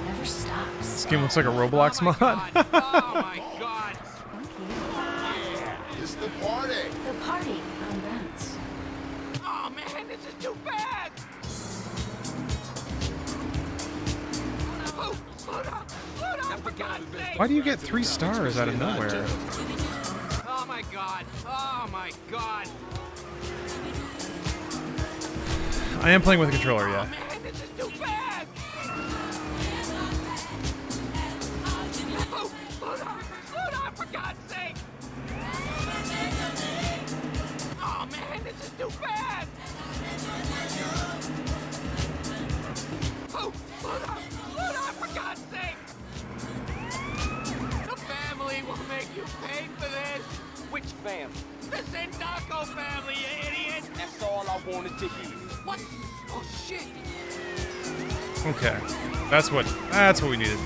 Speaker 16: Never stops.
Speaker 2: This game looks like a Roblox mod.
Speaker 24: Oh my God!
Speaker 18: It's the party.
Speaker 16: The party on Rents.
Speaker 24: Oh man, this is too bad. Oh, slow down, for God's sake.
Speaker 2: Why do you get 3 stars out of nowhere?
Speaker 24: Oh my God! Oh my God!
Speaker 2: I am playing with a controller, yeah.
Speaker 24: Man, this is too bad. Oh, slow down, for God's sake. Oh man, this is too bad. Oh, slow down, for God's sake. The family will make you pay for this.
Speaker 20: Which family?
Speaker 24: The Sindaco family, you idiot.
Speaker 20: That's all I wanted to hear.
Speaker 24: What? Oh shit.
Speaker 2: Okay. That's what we needed.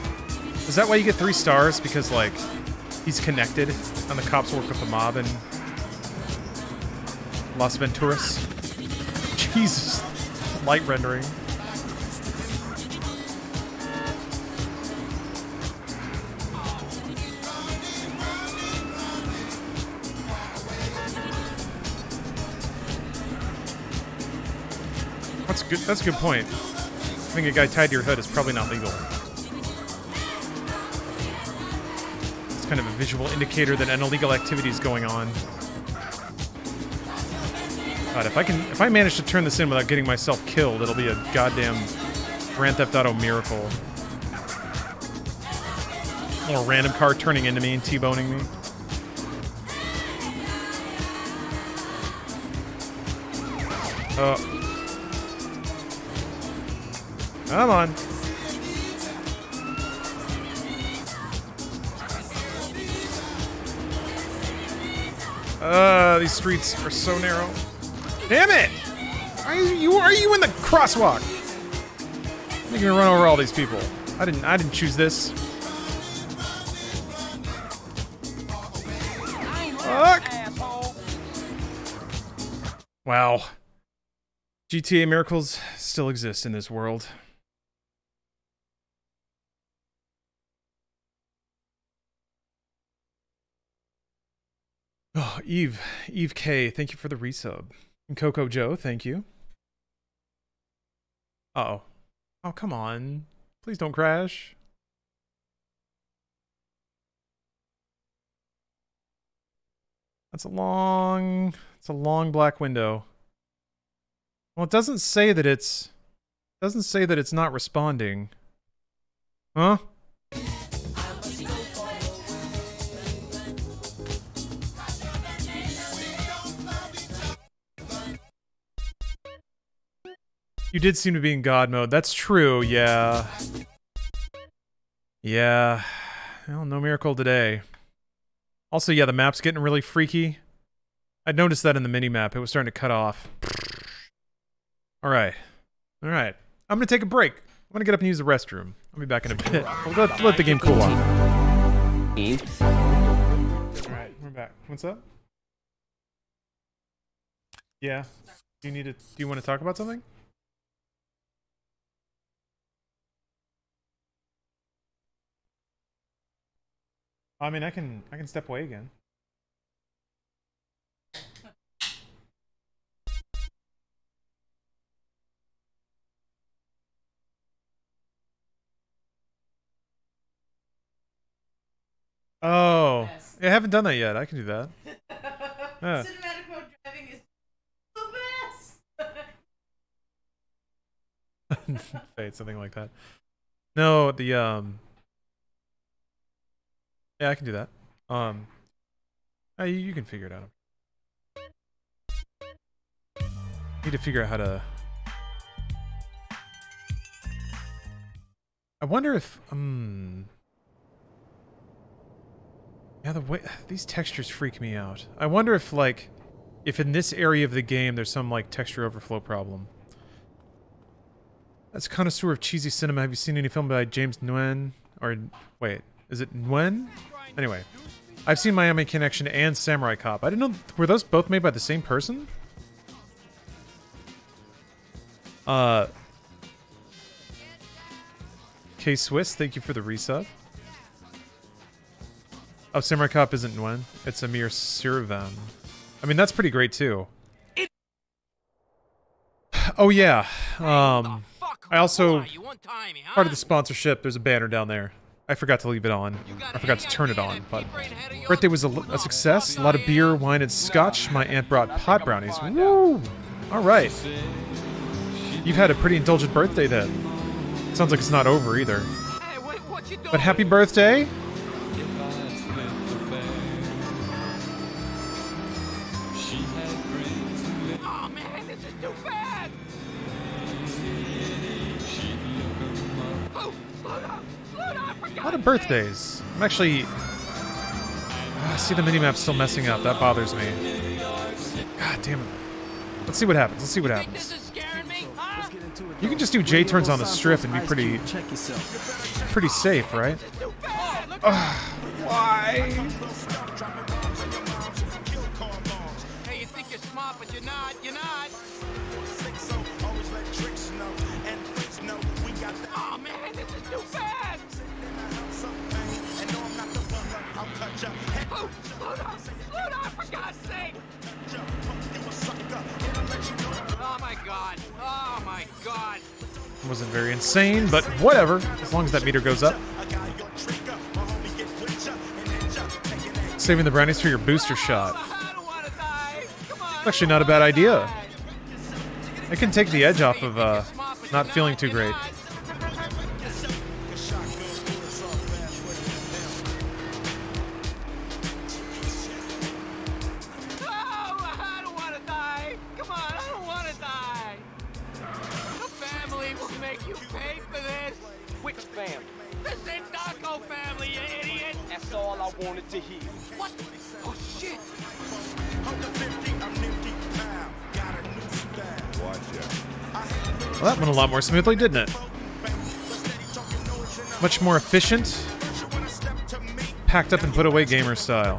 Speaker 2: Is that why you get 3 stars? Because like he's connected and the cops work with the mob in Las Venturas? Jesus. Light rendering. That's a good point. Having a guy tied to your hood is probably not legal. It's kind of a visual indicator that an illegal activity is going on. God, if I manage to turn this in without getting myself killed, it'll be a goddamn Grand Theft Auto miracle. Or a random car turning into me and T-boning me. Come on. These streets are so narrow. Damn it! Are you in the crosswalk? Making me run over all these people. I didn't choose this. Fuck! Wow. GTA miracles still exist in this world. Oh, Eve K, thank you for the resub. And Coco Joe, thank you. Uh-oh. Oh, come on. Please don't crash. It's a long black window. Well, it doesn't say that it's not responding. Huh? You did seem to be in God mode. That's true, yeah. Yeah. Well, no miracle today. Also, yeah, the map's getting really freaky. I noticed that in the mini-map. It was starting to cut off. Alright. Alright. I'm gonna take a break. I'm gonna get up and use the restroom. I'll be back in a bit. We'll let the game cool off. Alright, we're back. What's up? Yeah. Do you want to talk about something? I mean, I can step away again. Oh, yeah, I haven't done that yet. I can do that. Yeah.
Speaker 5: Cinematic mode driving is the best.
Speaker 2: Fate, something like that. No, the yeah, I can do that. You can figure it out. Need to figure out how to. I wonder if yeah, the way these textures freak me out. I wonder if if in this area of the game there's some texture overflow problem. As connoisseur of cheesy cinema, have you seen any film by James Nguyen? Or wait, is it Nguyen? Anyway, I've seen Miami Connection and Samurai Cop. I didn't know, were those both made by the same person? K Swiss, thank you for the resub. Oh, Samurai Cop isn't Nguyen. It's Amir Sirvan. I mean, that's pretty great too. Oh yeah. I also, part of the sponsorship, there's a banner down there. I forgot to leave it on. I forgot to turn it on, but birthday was a success. A lot of beer, wine, and scotch. My aunt brought pot brownies. Woo! All right. You've had a pretty indulgent birthday then. Sounds like it's not over either. But happy birthday!
Speaker 24: Oh man, this is too bad! Oh, slow down! Slow down!
Speaker 2: A lot of birthdays. I'm actually... I see the minimap still messing up. That bothers me. God damn it. Let's see what happens. Let's see what happens. You can just do J-turns on the strip and be pretty safe, right? Why?
Speaker 24: Hey, you think you're smart, but you're not. You're not. Oh man, this is too bad. Oh, slow down! Slow down, for God's sake! Oh my god! Oh my god!
Speaker 2: It wasn't very insane, but whatever. As long as that meter goes up. Saving the brownies for your booster shot. It's actually not a bad idea. It can take the edge off of not feeling too great.
Speaker 20: That's all I wanted to hear.
Speaker 24: What? Oh shit!
Speaker 2: Well, that went a lot more smoothly, didn't it? Much more efficient. Packed up and put away gamer style.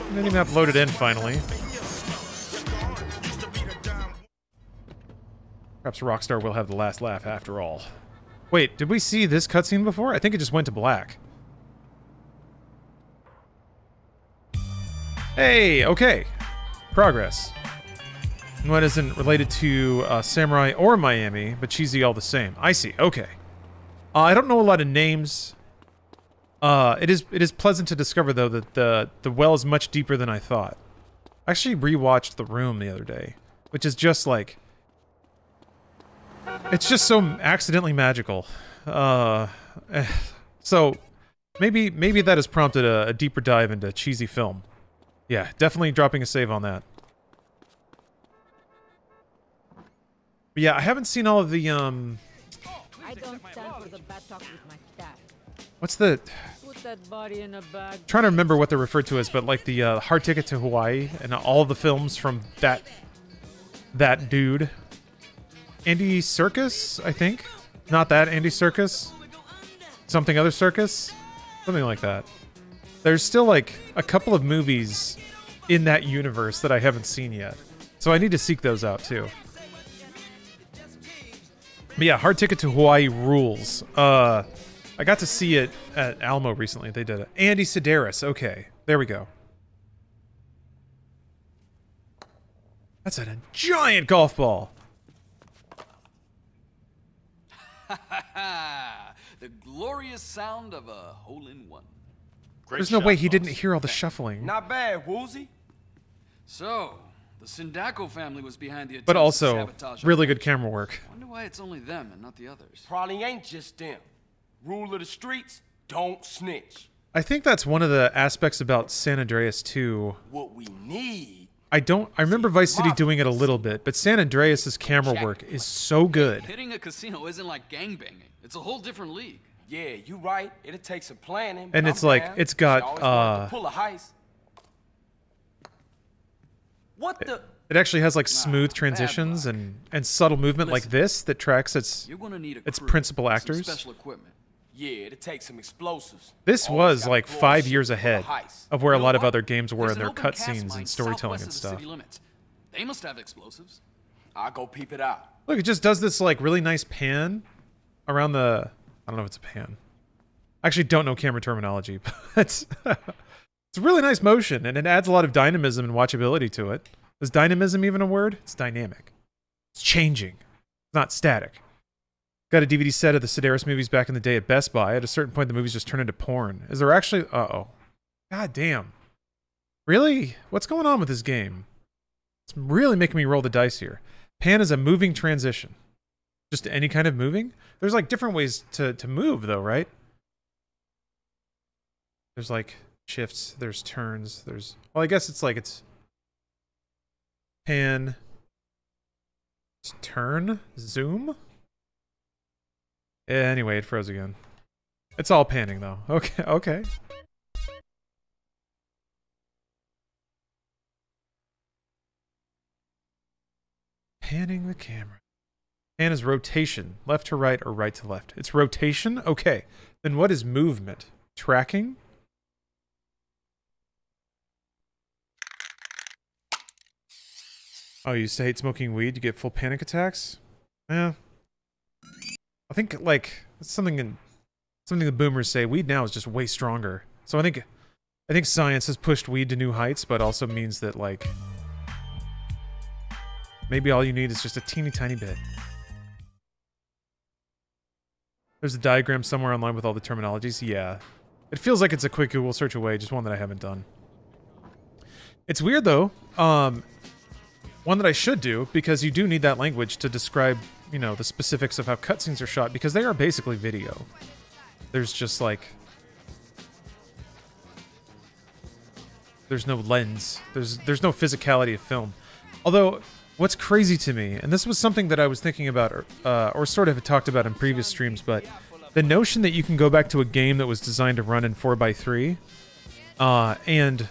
Speaker 2: Didn't even upload it in finally. Perhaps Rockstar will have the last laugh after all. Wait, did we see this cutscene before? I think it just went to black. Hey, okay. Progress. What isn't related to Samurai or Miami, but cheesy all the same. I see, okay. I don't know a lot of names. It is pleasant to discover, though, that the well is much deeper than I thought. I actually rewatched The Room the other day, which is just like... It's just so accidentally magical. So, maybe that has prompted a deeper dive into cheesy film. Yeah, definitely dropping a save on that. But yeah, I haven't seen all of the,
Speaker 8: I don't stand for the bad talk with my dad.
Speaker 2: What's the...
Speaker 8: Put that body in a bag.
Speaker 2: Trying to remember what they're referred to as, but like the Hard Ticket to Hawaii and all the films from that dude. Andy Serkis, I think. Not that Andy Serkis. Something other Serkis. Something like that. There's still like a couple of movies in that universe that I haven't seen yet. So I need to seek those out too. But yeah, Hard Ticket to Hawaii rules. I got to see it at Alamo recently. They did it. Andy Sedaris. Okay, there we go. That's a giant golf ball.
Speaker 10: The glorious sound of a hole-in-one.
Speaker 2: There's no way he didn't hear all the shuffling.
Speaker 20: Not bad, Woolsey.
Speaker 10: So, the Sindaco family was behind the attempt
Speaker 2: But
Speaker 10: to
Speaker 2: also,
Speaker 10: sabotage
Speaker 2: really
Speaker 10: our
Speaker 2: good camera work.
Speaker 10: Wonder why it's only them and not the others.
Speaker 20: Probably ain't just them. Rule of the streets, don't snitch.
Speaker 2: I think that's one of the aspects about San Andreas 2.
Speaker 20: What we need...
Speaker 2: I remember Vice City doing it a little bit, but San Andreas' camera work is so good.
Speaker 10: Hitting a casino isn't like gangbanging. It's a whole different league.
Speaker 20: Yeah, you right. It'll take some planning.
Speaker 2: And it's like, it's got,
Speaker 20: pull a heist. What the...
Speaker 2: It actually has like smooth transitions and subtle movement like this that tracks its principal actors.
Speaker 20: Special equipment. Yeah, it'll take some explosives.
Speaker 2: This was like 5 years ahead of where a lot of other games were in their cutscenes and storytelling and stuff.
Speaker 10: They must have explosives.
Speaker 20: I'll go peep it out.
Speaker 2: Look, it just does this like really nice pan around the... I don't know if it's a pan. I actually don't know camera terminology, but it's a really nice motion, and it adds a lot of dynamism and watchability to it. Is dynamism even a word? It's dynamic. It's changing. It's not static. Got a DVD set of the Sedaris movies back in the day at Best Buy. At a certain point, the movies just turned into porn. Is there actually... Uh-oh. God damn. Really? What's going on with this game? It's really making me roll the dice here. Pan is a moving transition. Just any kind of moving? There's like different ways to move though, right? There's like shifts, there's turns, there's... Well, I guess it's like it's... Pan... Turn? Zoom? Anyway, it froze again. It's all panning though. Okay, okay. Panning the camera. Pan is rotation. Left to right or right to left. It's rotation? Okay. Then what is movement? Tracking? Oh, you used to hate smoking weed? You get full panic attacks? Yeah. I think, like, it's something the boomers say. Weed now is just way stronger. So I think science has pushed weed to new heights, but also means that, like, maybe all you need is just a teeny tiny bit. There's a diagram somewhere online with all the terminologies. Yeah. It feels like it's a quick Google search away, just one that I haven't done. It's weird, though. One that I should do, because you do need that language to describe, you know, the specifics of how cutscenes are shot, because they are basically video. There's just, like... There's no lens. There's no physicality of film. Although, what's crazy to me, and this was something that I was thinking about, or sort of had talked about in previous streams, but the notion that you can go back to a game that was designed to run in 4x3 and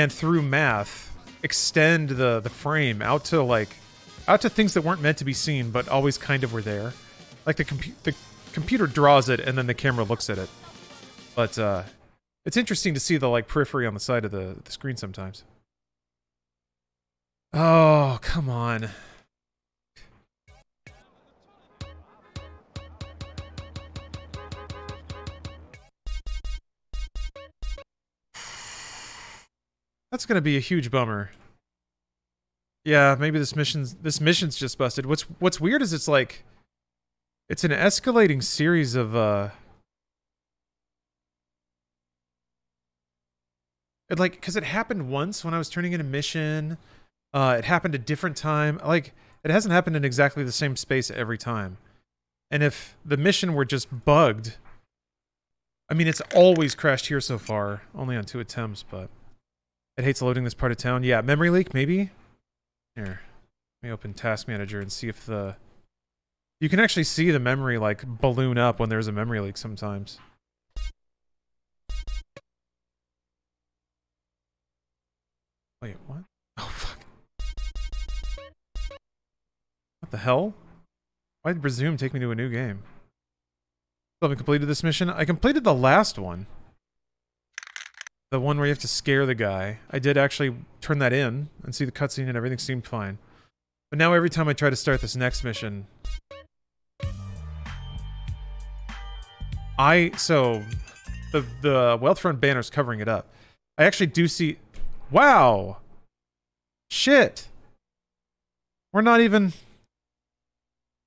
Speaker 2: through math extend the frame out to things that weren't meant to be seen but always kind of were there. Like the computer draws it and then the camera looks at it. But it's interesting to see the like periphery on the side of the screen sometimes. Oh, come on. That's gonna be a huge bummer. Yeah, maybe this mission's just busted. What's weird is it's like it's an escalating series of because it happened once when I was turning in a mission. It happened a different time. Like, it hasn't happened in exactly the same space every time. And if the mission were just bugged, I mean, it's always crashed here so far, only on 2 attempts, but it hates loading this part of town. Yeah, memory leak, maybe? Here, let me open Task Manager and see if you can actually see the memory, like, balloon up when there's a memory leak sometimes. Wait, what? Oh, fuck. What the hell? Why did resume take me to a new game? Still haven't completed this mission. I completed the last one. The one where you have to scare the guy. I did actually turn that in and see the cutscene and everything seemed fine. But now every time I try to start this next mission... So, the Wealthfront banner's covering it up. I actually do see... Wow! Shit! We're not even...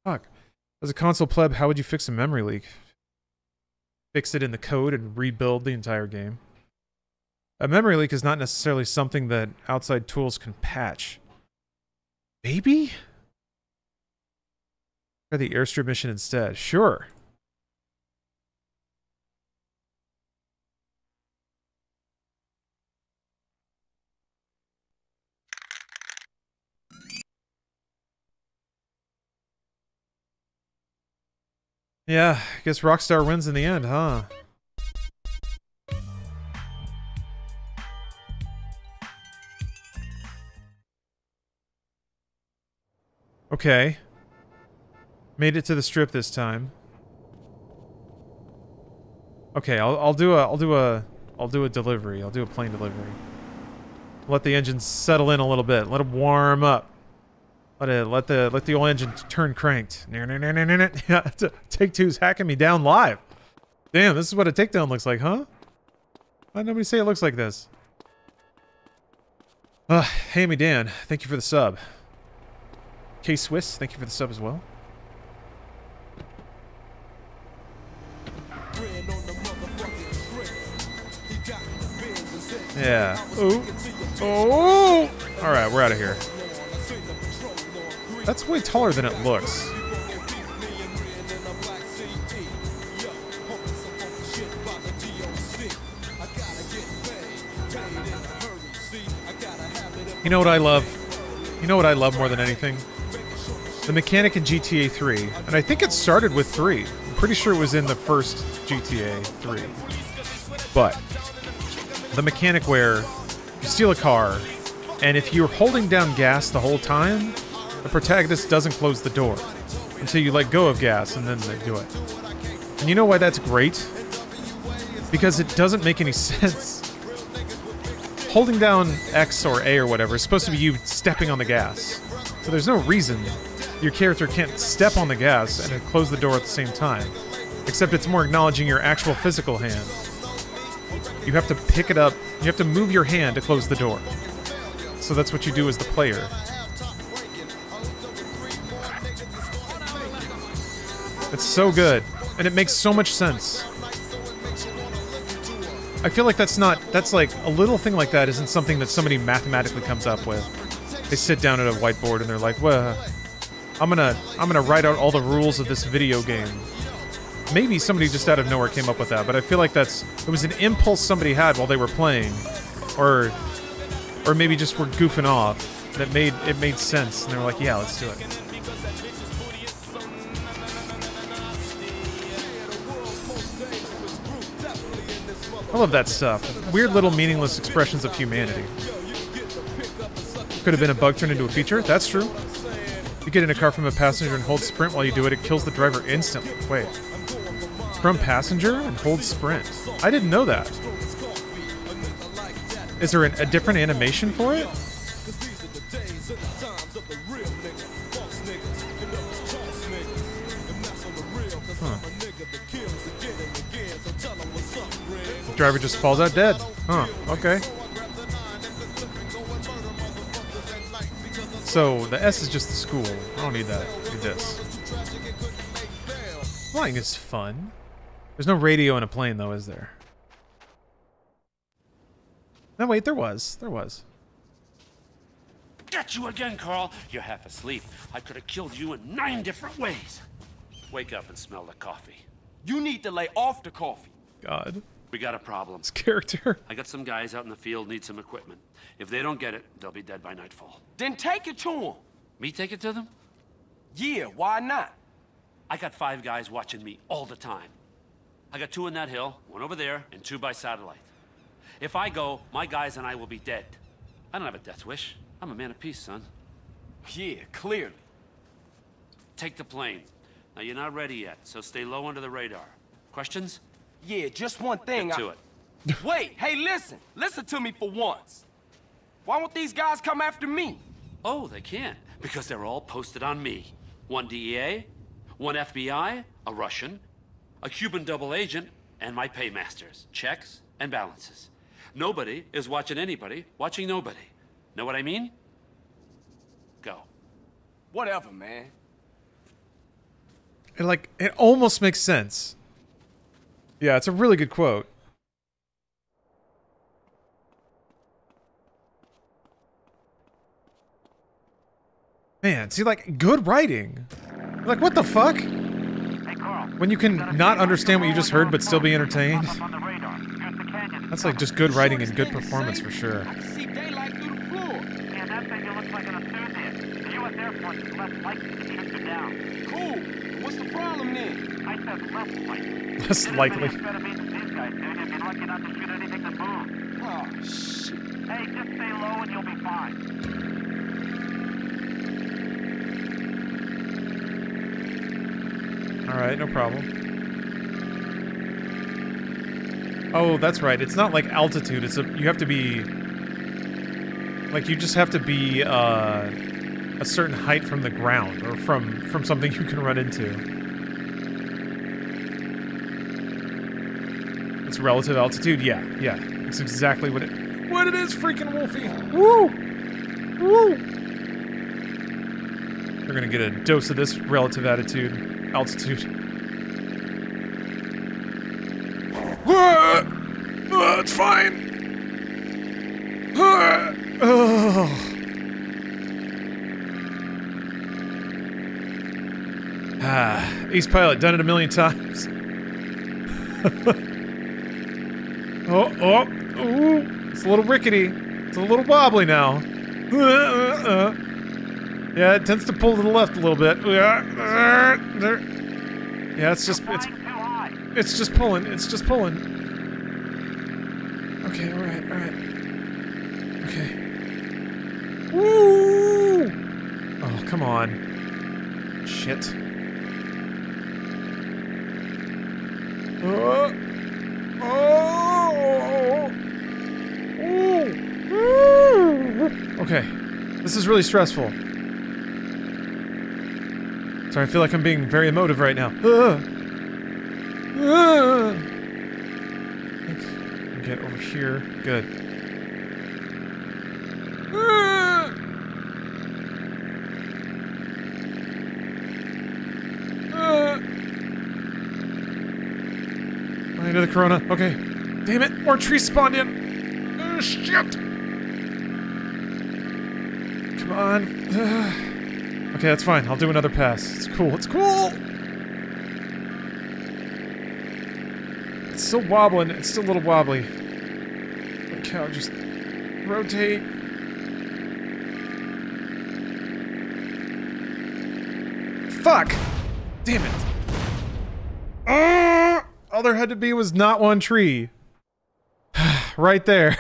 Speaker 2: Fuck. As a console pleb, how would you fix a memory leak? Fix it in the code and rebuild the entire game. A memory leak is not necessarily something that outside tools can patch. Maybe? Try the airstrip mission instead. Sure. Yeah, I guess Rockstar wins in the end, huh? Okay. Made it to the strip this time. Okay, I'll do a delivery. I'll do a plane delivery. Let the engine settle in a little bit. Let it warm up. Let the old engine turn cranked. Yeah, Take-Two's hacking me down live. Damn, this is what a takedown looks like, huh? Why did nobody say it looks like this? Hey, me Dan, thank you for the sub. K-Swiss, thank you for the sub as well. Yeah. Ooh. Oh! Alright, we're out of here. That's way taller than it looks. You know what I love? You know what I love more than anything? The mechanic in GTA 3. And I think it started with 3. I'm pretty sure it was in the first GTA 3. But the mechanic where you steal a car, and if you're holding down gas the whole time, the protagonist doesn't close the door until you let go of gas, and then they do it. And you know why that's great? Because it doesn't make any sense. Holding down X or A or whatever is supposed to be you stepping on the gas. So there's no reason your character can't step on the gas and close the door at the same time. Except it's more acknowledging your actual physical hand. You have to pick it up, you have to move your hand to close the door. So that's what you do as the player. It's so good, and it makes so much sense. I feel like that's like, a little thing like that isn't something that somebody mathematically comes up with. They sit down at a whiteboard and they're like, well, I'm gonna write out all the rules of this video game. Maybe somebody just out of nowhere came up with that, but I feel like it was an impulse somebody had while they were playing, or maybe just were goofing off, and it made sense, and they were like, yeah, let's do it. I love that stuff. Weird little meaningless expressions of humanity. Could have been a bug turned into a feature. That's true. You get in a car from a passenger and hold sprint while you do it, it kills the driver instantly. Wait. From passenger and hold sprint. I didn't know that. Is there a different animation for it? Huh. The driver just falls out dead. Huh, okay. So, the S is just the school. I don't need that. I need this. Flying is fun. There's no radio in a plane, though, is there? No, wait, there was. There was.
Speaker 13: Get you again, Carl. You're half asleep. I could have killed you in 9 different ways. Wake up and smell the coffee.
Speaker 20: You need to lay off the coffee.
Speaker 2: God.
Speaker 13: We got a problem.
Speaker 2: It's character.
Speaker 13: I got some guys out in the field need some equipment. If they don't get it, they'll be dead by nightfall.
Speaker 20: Then take it to them.
Speaker 13: Me take it to them?
Speaker 20: Yeah, why not?
Speaker 13: I got 5 guys watching me all the time. I got 2 in that hill, 1 over there, and 2 by satellite. If I go, my guys and I will be dead. I don't have a death wish. I'm a man of peace, son.
Speaker 20: Yeah, clearly.
Speaker 13: Take the plane. Now, you're not ready yet, so stay low under the radar. Questions?
Speaker 20: Yeah, just one thing.
Speaker 13: Get to it.
Speaker 20: Wait, hey, listen. Listen to me for once. Why won't these guys come after me?
Speaker 13: Oh, they can't, because they're all posted on me. 1 DEA, 1 FBI, a Russian, a Cuban double agent, and my paymasters. Checks and balances. Nobody is watching anybody, watching nobody. Know what I mean? Go.
Speaker 20: Whatever, man.
Speaker 2: It almost makes sense. Yeah, it's a really good quote. Man, see, like, good writing. Like, what the fuck? When you can not understand what you just heard but still be entertained. That's like just good writing and good performance for sure.
Speaker 11: See daylight through the floor. Yeah, that figure looks like an absurd. The U.S. Air Force is less likely to shoot you down. Cool. What's the problem then? I said less likely.
Speaker 2: Less likely.
Speaker 11: These guys, dude. If you're lucky not to shoot anything that moves. Oh, shit. Hey, just stay low and you'll be fine.
Speaker 2: Alright, no problem. Oh, that's right. It's not like altitude. It's you have to be... Like, you just have to be, a certain height from the ground, or from something you can run into. It's relative altitude? Yeah, yeah. It's exactly what it is, freaking Wolfie! Woo! Woo! We're gonna get a dose of this relative altitude. It's fine! Ace Pilot, done it a million times. Ooh, it's a little rickety. It's a little wobbly now. Yeah, it tends to pull to the left a little bit. Yeah, it's just pulling. It's just pulling. Okay, all right. Okay. Woo! Oh, come on. Shit. Okay. This is really stressful. Sorry, I feel like I'm being very emotive right now. Get over here. Good. Into the corona. Okay. Damn it. More trees spawned in. Oh, shit. Come on. Okay, that's fine. I'll do another pass. It's cool. It's cool. It's still wobbling. It's still a little wobbly. Holy cow, just rotate. Fuck! Damn it. All there had to be was not one tree. right there.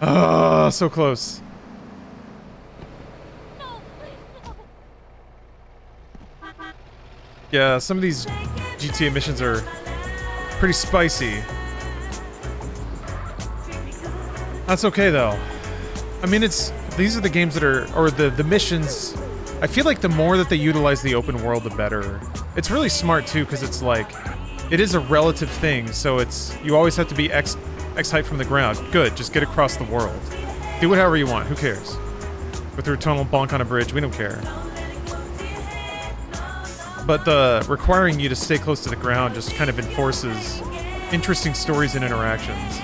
Speaker 2: Oh, so close. Yeah, some of these GTA missions are pretty spicy. That's okay though. I mean, these are the games that are, or the missions. I feel like the more that they utilize the open world, the better. It's really smart too, because it's like, it is a relative thing. So you always have to be X height from the ground. Good, just get across the world. Do it however you want. Who cares? Go through a tunnel, bonk on a bridge. We don't care. But the requiring you to stay close to the ground just kind of enforces interesting stories and interactions.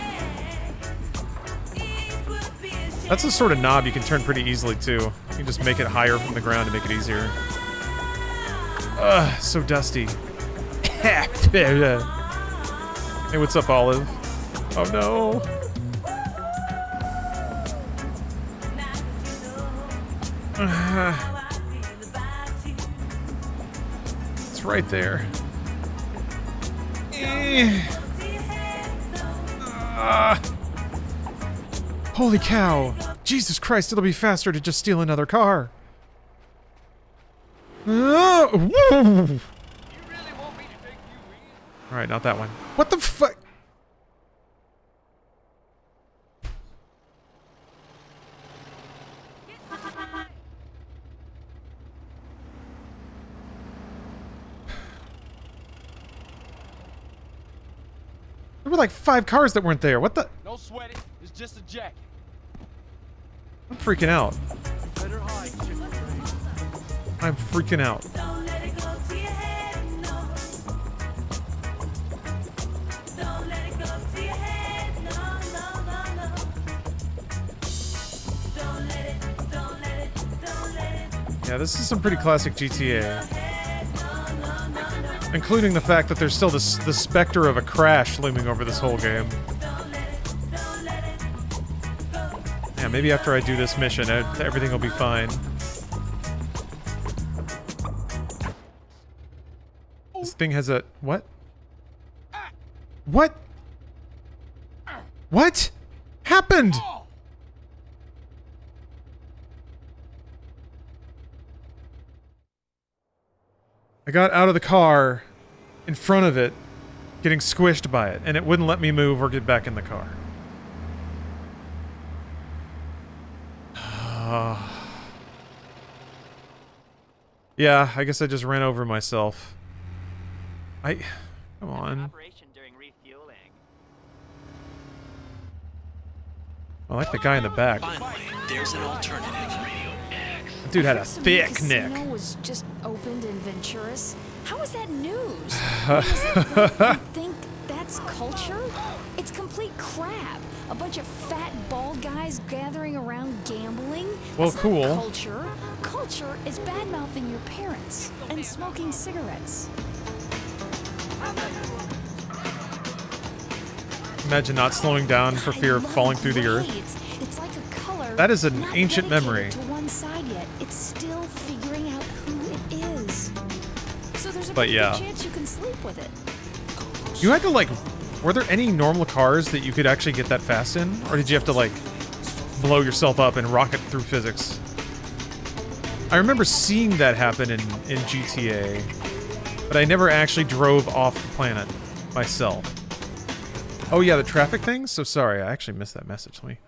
Speaker 2: That's the sort of knob you can turn pretty easily too. You can just make it higher from the ground to make it easier. Ugh, so dusty. Hey, what's up, Olive? Oh no. It's right there. Holy cow! Jesus Christ, it'll be faster to just steal another car. Alright, not that one. What the fuck? There were like 5 cars that weren't there. What the?
Speaker 20: No sweating. It's just a jacket.
Speaker 2: I'm freaking out. I'm freaking out. Yeah, this is some pretty classic GTA. Including the fact that there's still the specter of a crash looming over this whole game. Yeah, maybe after I do this mission, everything will be fine. This thing has a... What? What? What happened? I got out of the car in front of it, getting squished by it, and it wouldn't let me move or get back in the car. Yeah, I guess I just ran over myself. Come on. I like the guy in the back.
Speaker 1: Finally, there's an alternative.
Speaker 2: Dude had a thick neck.
Speaker 16: The casino was just opened in Venturas. How is that news? You think that's culture? It's complete crap. A bunch of fat, bald guys gathering around gambling.
Speaker 2: Well,
Speaker 16: That's
Speaker 2: cool.
Speaker 16: not culture. Culture is bad-mouthing your parents and smoking cigarettes.
Speaker 2: Imagine not slowing down for fear of falling through the earth.
Speaker 16: It's like a color.
Speaker 2: That is an
Speaker 16: not
Speaker 2: ancient memory.
Speaker 16: dedicated to one side yet. It's still figuring out who it is. So there's a
Speaker 2: But
Speaker 16: pretty
Speaker 2: yeah.
Speaker 16: good chance you can sleep with it.
Speaker 2: You had to like... Were there any normal cars that you could actually get that fast in? Or did you have to like blow yourself up and rocket through physics? I remember seeing that happen in GTA, but I never actually drove off the planet myself. Oh yeah, the traffic thing? So sorry, I actually missed that message. Let me...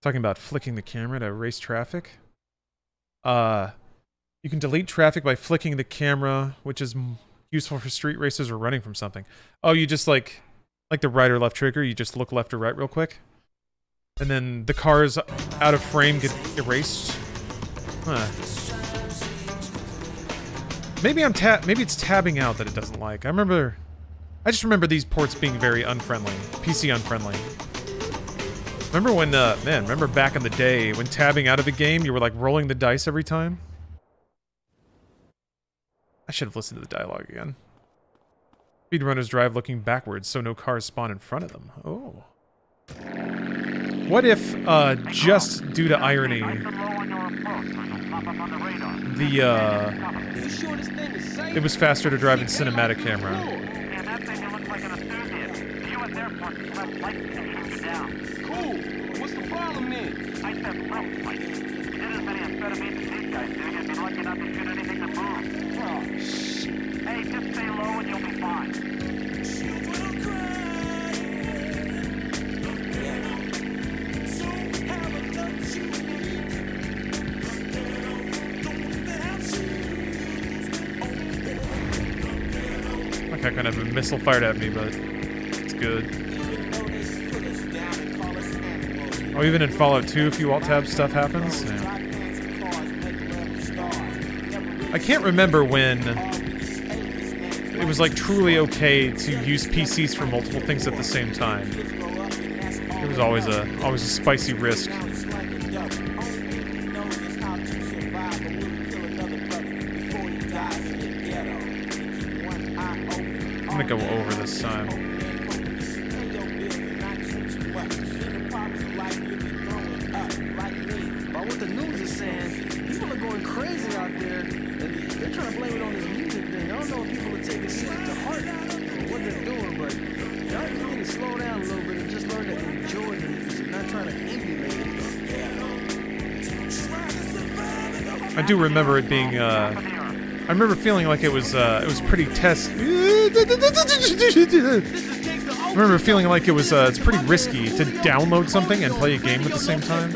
Speaker 2: Talking about flicking the camera to erase traffic. You can delete traffic by flicking the camera, which is useful for street races or running from something. Oh, you just like the right or left trigger, you just look left or right real quick. And then the cars out of frame get erased. Huh. Maybe maybe it's tabbing out that it doesn't like. I just remember these ports being very unfriendly. PC unfriendly. Remember when, remember back in the day when tabbing out of a game, you were like rolling the dice every time? I should have listened to the dialogue again. Speedrunners drive looking backwards so no cars spawn in front of them. Oh. What if, just due to irony, it was faster to drive in cinematic camera?
Speaker 11: U.S. Air Force is less likely to shoot you down.
Speaker 20: Cool. What's the problem then?
Speaker 11: I said less likely. If you did as many amphetamines as these guys do, you'd be lucky not to shoot anything that moves.
Speaker 20: Oh, shit.
Speaker 11: Hey, just stay low and you'll be fine.
Speaker 2: Like I kind of have a missile fired at me, but it's good. Oh, even in Fallout 2, if you alt-tab, stuff happens. Yeah. I can't remember when it was like truly okay to use PCs for multiple things at the same time. It was always a spicy risk. I'm gonna go over this time.
Speaker 15: By what the news is saying, people are going crazy out there, and they're trying to blame it on this music thing. I don't know if people are taking music to heart or what they're doing, but y'all just need to slow down a little bit and just learn to enjoy the music, not trying to emulate it.
Speaker 2: I do remember it being, I remember feeling like it was pretty test. I remember feeling like it was, it's pretty risky to download something and play a game at the same time.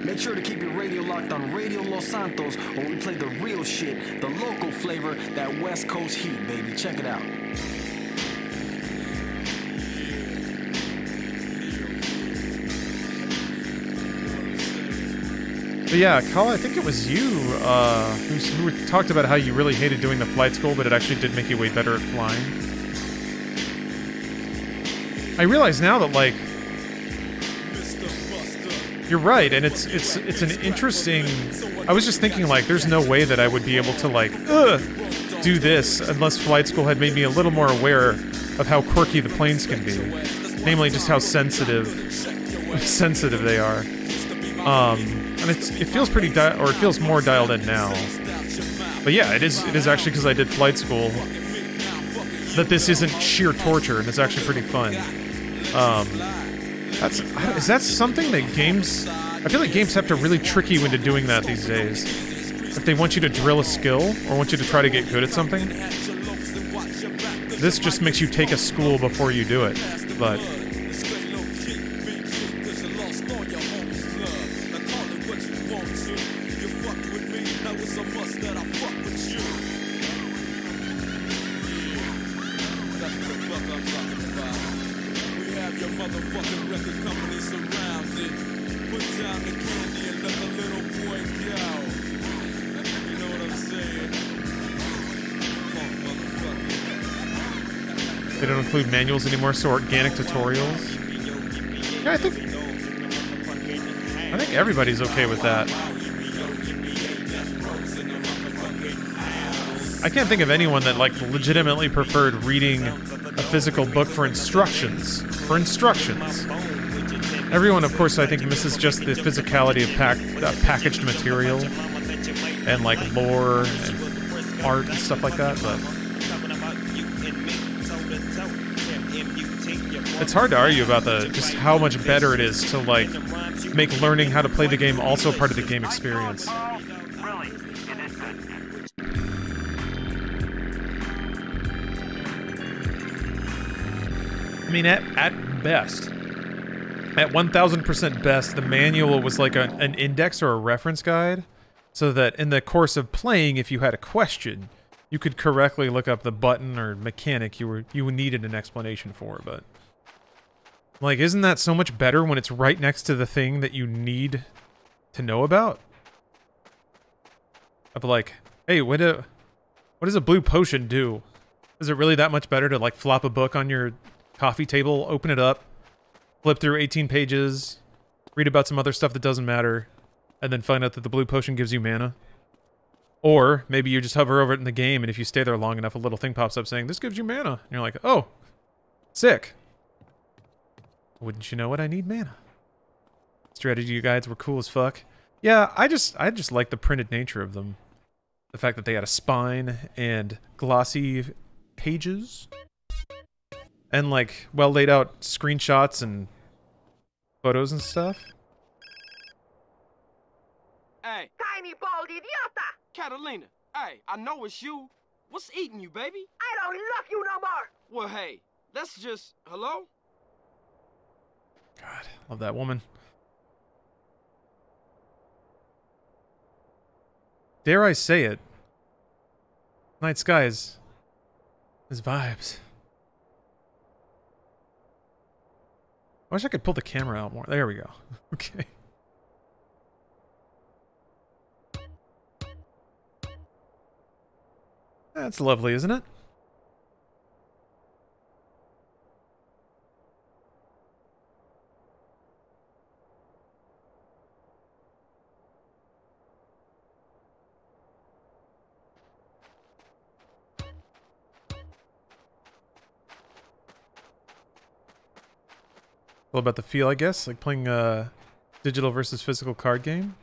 Speaker 15: Make sure to keep your radio locked on Radio Los Santos when we play the real shit, the local flavor, that West Coast heat, baby. Check it out.
Speaker 2: But yeah, Kala, I think it was you who talked about how you really hated doing the flight school, but it actually did make you way better at flying. I realize now that, like, you're right, and it's an interesting... I was just thinking, like, there's no way that I would be able to, like, do this unless flight school had made me a little more aware of how quirky the planes can be. Namely, just how sensitive they are. And it feels pretty it feels more dialed in now. But yeah, it is actually because I did flight school that this isn't sheer torture, and it's actually pretty fun. Is that something that games... I feel like games have to really trick you into doing that these days. If they want you to drill a skill, or want you to try to get good at something. This just makes you take a school before you do it, but... They don't include manuals anymore, so organic tutorials. Yeah, I think everybody's okay with that. I can't think of anyone that, like, legitimately preferred reading a physical book for instructions. Everyone, of course, I think misses just the physicality of packaged material and, like, lore and art and stuff like that, but... It's hard to argue about just how much better it is to, like, make learning how to play the game also part of the game experience. I mean, at best, at 1000% best, the manual was like an index or a reference guide, so that in the course of playing, if you had a question, you could correctly look up the button or mechanic you needed an explanation for, but... Like, isn't that so much better when it's right next to the thing that you need to know about? Of like, hey, what does a blue potion do? Is it really that much better to, like, flop a book on your coffee table, open it up, flip through 18 pages, read about some other stuff that doesn't matter, and then find out that the blue potion gives you mana? Or maybe you just hover over it in the game, and if you stay there long enough, a little thing pops up saying, this gives you mana. And you're like, oh, sick. Wouldn't you know it, I need mana. Strategy guides were cool as fuck. Yeah, I just like the printed nature of them. The fact that they had a spine and glossy pages. And like well laid out screenshots and photos and stuff.
Speaker 20: Hey.
Speaker 3: Tiny bald idiota!
Speaker 20: Catalina, hey, I know it's you. What's eating you, baby?
Speaker 3: I don't love you no more!
Speaker 20: Well, hey, let's just... Hello?
Speaker 2: God, love that woman. Dare I say it? Night skies. His vibes. I wish I could pull the camera out more. There we go. Okay. That's lovely, isn't it? All about the feel, I guess, like playing a digital versus physical card game.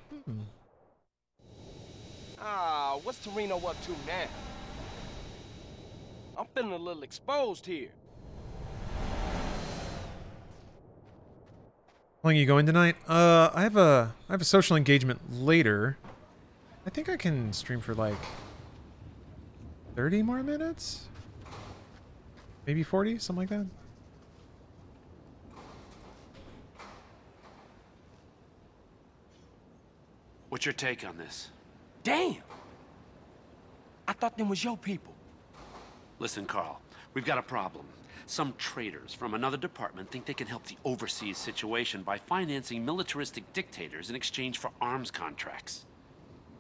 Speaker 20: What's Torino up to now? I'm feeling a little exposed here.
Speaker 2: How long are you going tonight? I have a social engagement later. I think I can stream for like 30 more minutes? Maybe 40, something like that.
Speaker 13: What's your take on this?
Speaker 20: Damn! I thought them was your people.
Speaker 13: Listen, Carl, we've got a problem. Some traitors from another department think they can help the overseas situation by financing militaristic dictators in exchange for arms contracts.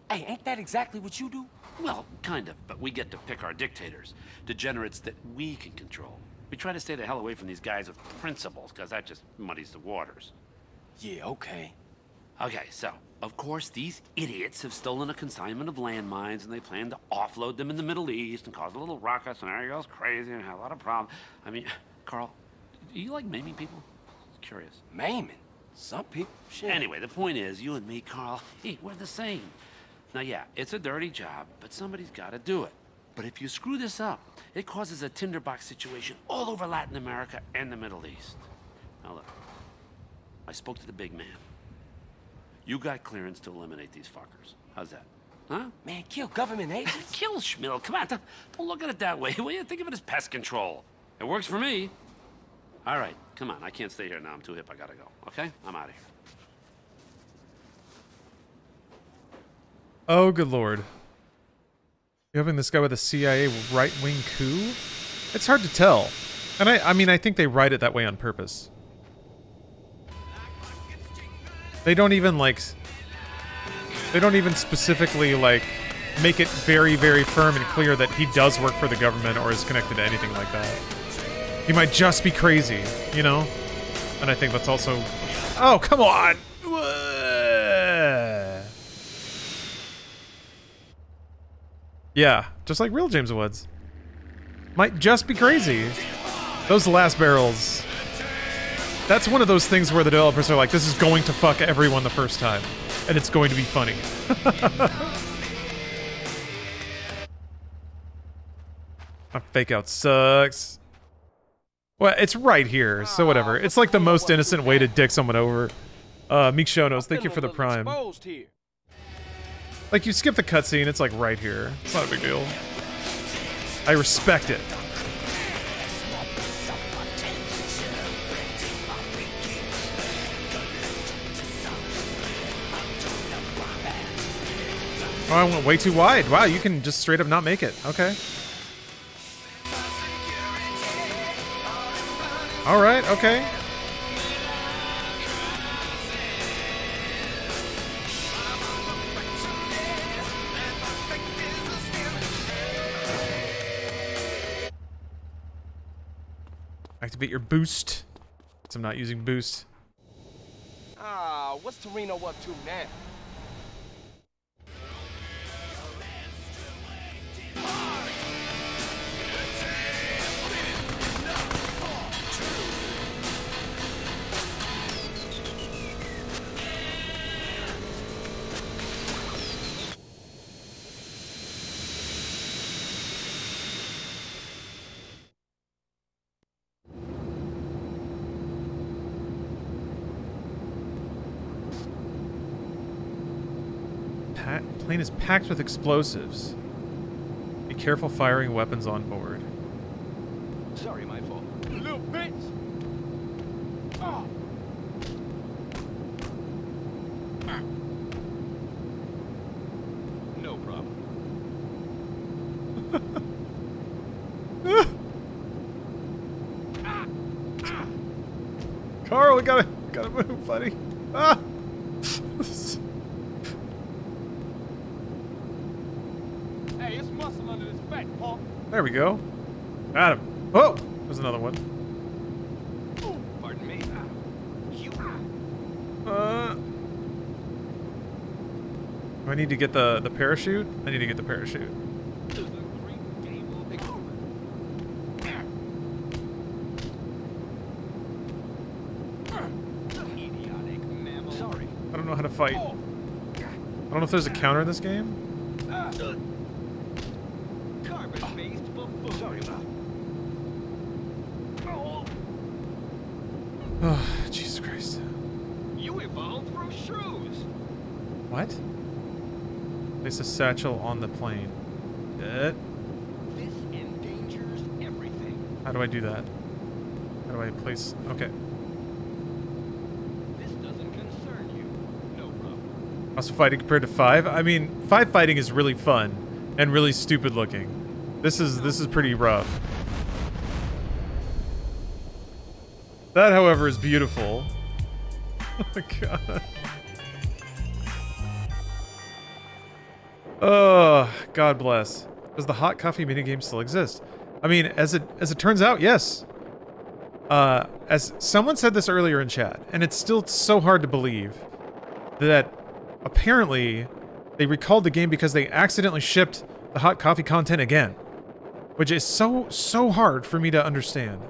Speaker 20: Hey, ain't that exactly what you do?
Speaker 13: Well, kind of, but we get to pick our dictators. Degenerates that we can control. We try to stay the hell away from these guys with principles, because that just muddies the waters.
Speaker 20: Yeah, okay.
Speaker 13: Okay, so, of course, these idiots have stolen a consignment of landmines, and they plan to offload them in the Middle East and cause a little ruckus, and everybody goes crazy and have a lot of problems. I mean, Carl, do you like maiming people? Curious.
Speaker 20: Maiming? Some people, shit.
Speaker 13: Anyway, the point is, you and me, Carl, we're the same. Now, yeah, it's a dirty job, but somebody's got to do it. But if you screw this up, it causes a tinderbox situation all over Latin America and the Middle East. Now, look, I spoke to the big man. You got clearance to eliminate these fuckers. How's that? Huh?
Speaker 20: Man, kill government agents?
Speaker 13: Kill Schmill. Come on, don't look at it that way. Will you? Think of it as pest control. It works for me. All right, come on. I can't stay here now. I'm too hip. I gotta go. Okay? I'm out of here.
Speaker 2: Oh, good lord. You hoping this guy with a CIA right-wing coup? It's hard to tell. And I mean, I think they write it that way on purpose. They don't even, like... They don't even specifically, like, make it very, very firm and clear that he does work for the government or is connected to anything like that. He might just be crazy, you know? And I think that's also... Oh, come on! Yeah, just like real James Woods. Might just be crazy. Those last barrels... That's one of those things where the developers are like, this is going to fuck everyone the first time. And it's going to be funny. My fake out sucks. Well, it's right here, so whatever. It's like the most innocent way to dick someone over. Meek Shonos, thank you for the prime. Like, you skip the cutscene, it's like right here. It's not a big deal. I respect it. Oh, I went way too wide. Wow, you can just straight up not make it. Okay. Alright, okay. Activate your boost. Since I'm not using boost.
Speaker 20: What's Torino up to now?
Speaker 2: Plane is packed with explosives. Be careful firing weapons on board.
Speaker 11: Sorry, my fault. Little bitch! Oh. No problem.
Speaker 2: Carl, we gotta move, buddy. Ah!
Speaker 11: Hey, it's muscle under this fat punk.
Speaker 2: There we go. Got him. Oh! There's another one.
Speaker 11: Pardon me.
Speaker 2: Do I need to get the parachute? I need to get the parachute. I don't know how to fight. I don't know if there's a counter in this game. Oh, Jesus Christ.
Speaker 11: You evolved through shrews.
Speaker 2: What? Place a satchel on the plane.
Speaker 11: This endangers everything.
Speaker 2: How do I do that? How do I place... Okay.
Speaker 11: This doesn't concern you. No problem.
Speaker 2: Also fighting compared to 5? I mean, 5 fighting is really fun and really stupid looking. This is pretty rough. That, however, is beautiful. Oh my god. Oh, God bless. Does the hot coffee minigame still exist? I mean, as it turns out, yes. As someone said this earlier in chat, and it's still so hard to believe that apparently they recalled the game because they accidentally shipped the hot coffee content again, which is so hard for me to understand.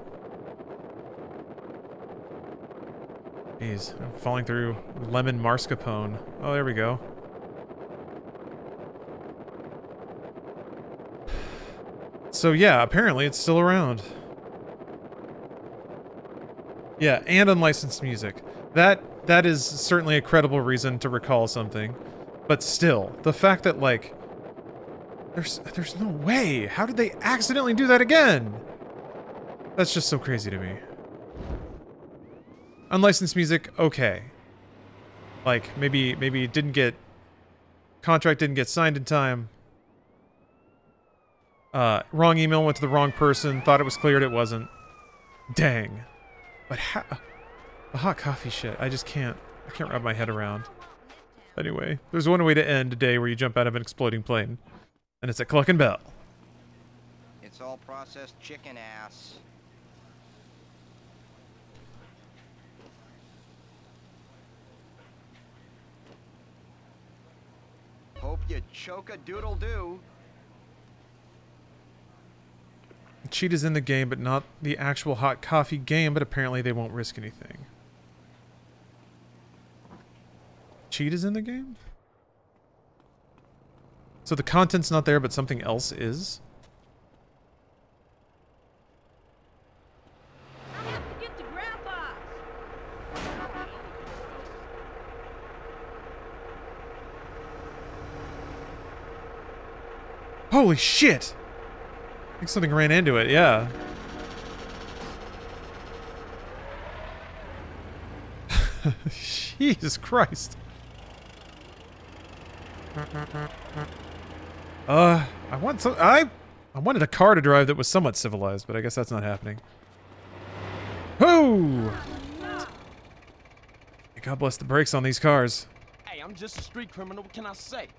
Speaker 2: Jeez, I'm falling through lemon mascarpone. Oh, there we go. So yeah, apparently it's still around. Yeah, and unlicensed music. That is certainly a credible reason to recall something. But still, the fact that, like, there's no way. How did they accidentally do that again? That's just so crazy to me. Unlicensed music, okay. Like, maybe contract didn't get signed in time. Wrong email went to the wrong person, thought it was cleared, it wasn't. Dang. But how... The hot coffee shit, I can't wrap my head around. Anyway, there's one way to end a day where you jump out of an exploding plane. And it's at Cluckin' Bell.
Speaker 7: It's all processed chicken ass. Hope you choke a doodle-doo.
Speaker 2: Cheat is in the game, but not the actual hot coffee game, but apparently they won't risk anything. Cheat is in the game? So the content's not there, but something else is?
Speaker 5: I have to get to Grandpa's.
Speaker 2: Holy shit! I think something ran into it, yeah. Jesus Christ. I wanted a car to drive that was somewhat civilized, but I guess that's not happening. Whoo! God bless the brakes on these cars.
Speaker 20: Hey, I'm just a street criminal. What can I say?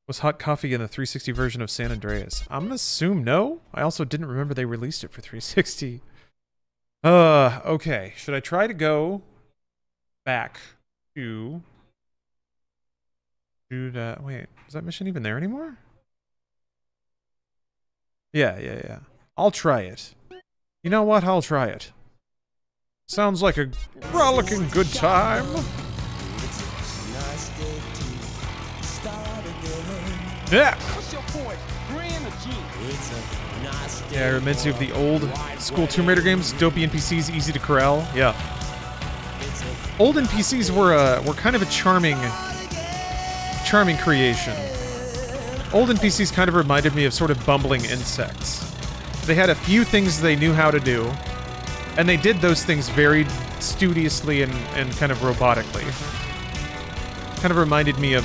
Speaker 2: Was hot coffee in the 360 version of San Andreas? I'm gonna assume no. I also didn't remember they released it for 360. Okay. Should I try to go back to that? Wait, is that mission even there anymore? Yeah. I'll try it. You know what? I'll try it. Sounds like a rollicking good time. Yeah. Yeah, it reminds you of the old school Tomb Raider games. Dopey NPCs, easy to corral. Yeah. old NPCs were kind of a charming creation. Old NPCs kind of reminded me of sort of bumbling insects. They had a few things they knew how to do, and they did those things very studiously and kind of robotically. Kind of reminded me of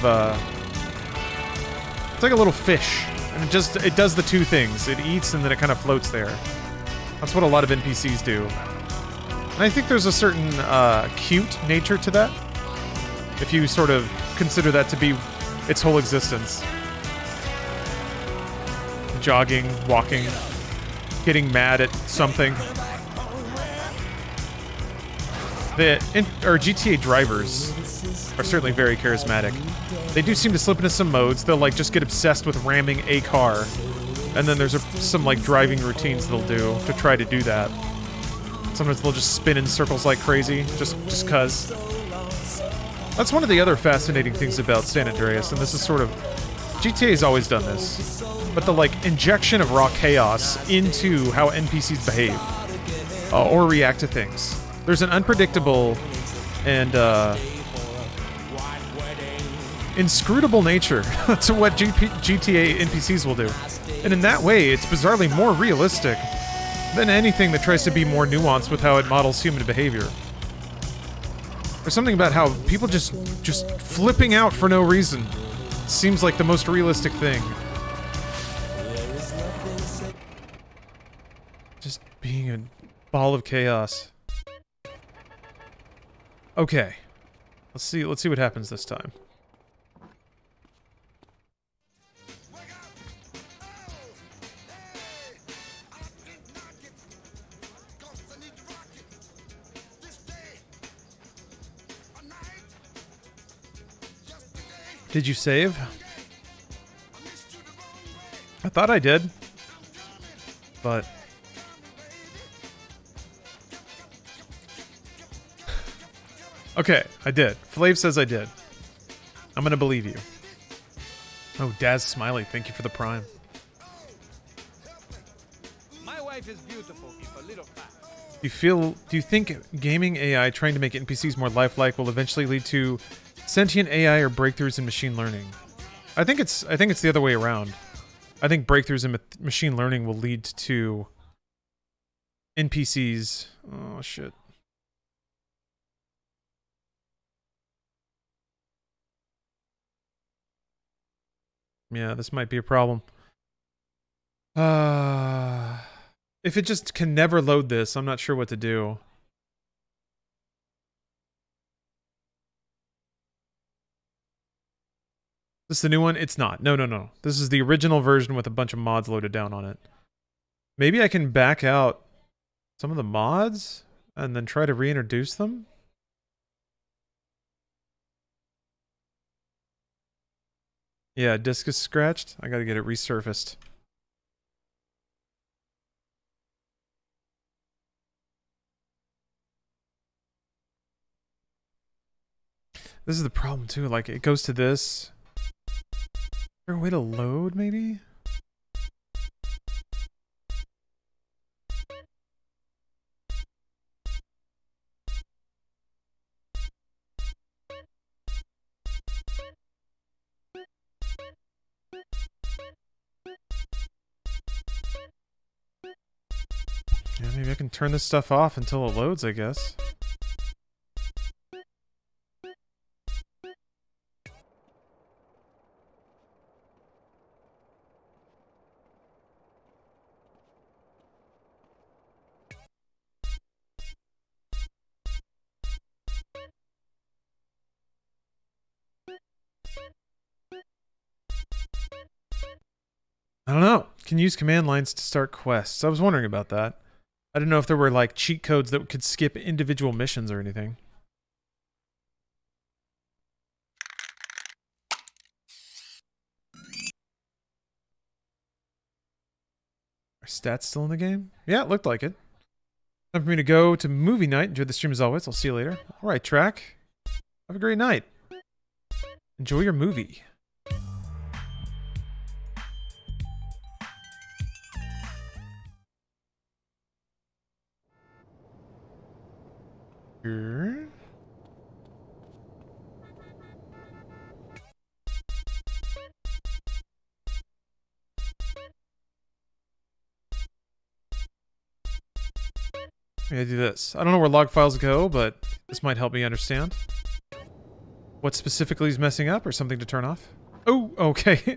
Speaker 2: it's like a little fish, and it does the two things. It eats and then it kind of floats there. That's what a lot of NPCs do. And I think there's a certain cute nature to that, if you sort of consider that to be its whole existence. Jogging, walking, getting mad at something. GTA drivers are certainly very charismatic. They do seem to slip into some modes. They'll like just get obsessed with ramming a car, and then there's some like driving routines they'll do to try to do that. Sometimes they'll just spin in circles like crazy, just cause. That's one of the other fascinating things about San Andreas, and this is sort of... GTA's always done this, but the, like, injection of raw chaos into how NPCs behave, or react to things. There's an unpredictable and, inscrutable nature to what GTA NPCs will do. And in that way, it's bizarrely more realistic than anything that tries to be more nuanced with how it models human behavior. There's something about how people just flipping out for no reason seems like the most realistic thing. Just being a ball of chaos. Okay. Let's see what happens this time. Did you save? I thought I did. But... okay, I did. Flav says I did. I'm gonna believe you. Oh, Daz Smiley, thank you for the prime.
Speaker 23: My wife is beautiful, if a little fat.
Speaker 2: Do you think gaming AI trying to make NPCs more lifelike will eventually lead to sentient AI or breakthroughs in machine learning? I think it's the other way around. I think breakthroughs in machine learning will lead to NPCs. Oh shit. Yeah, this might be a problem. If it just can never load this, I'm not sure what to do. This the new one? It's not. No. This is the original version with a bunch of mods loaded down on it. Maybe I can back out some of the mods and then try to reintroduce them? Yeah, disk is scratched. I gotta get it resurfaced. This is the problem too, like it goes to this. Is there a way to load, maybe? Yeah, maybe I can turn this stuff off until it loads, I guess. I don't know. Can use command lines to start quests. I was wondering about that. I didn't know if there were like cheat codes that could skip individual missions or anything. Are stats still in the game? Yeah, it looked like it. Time for me to go to movie night. Enjoy the stream as always. I'll see you later. Alright, Track. Have a great night. Enjoy your movie. Here. I'm gonna do this. I don't know where log files go, but this might help me understand what specifically is messing up or something to turn off. Oh, okay.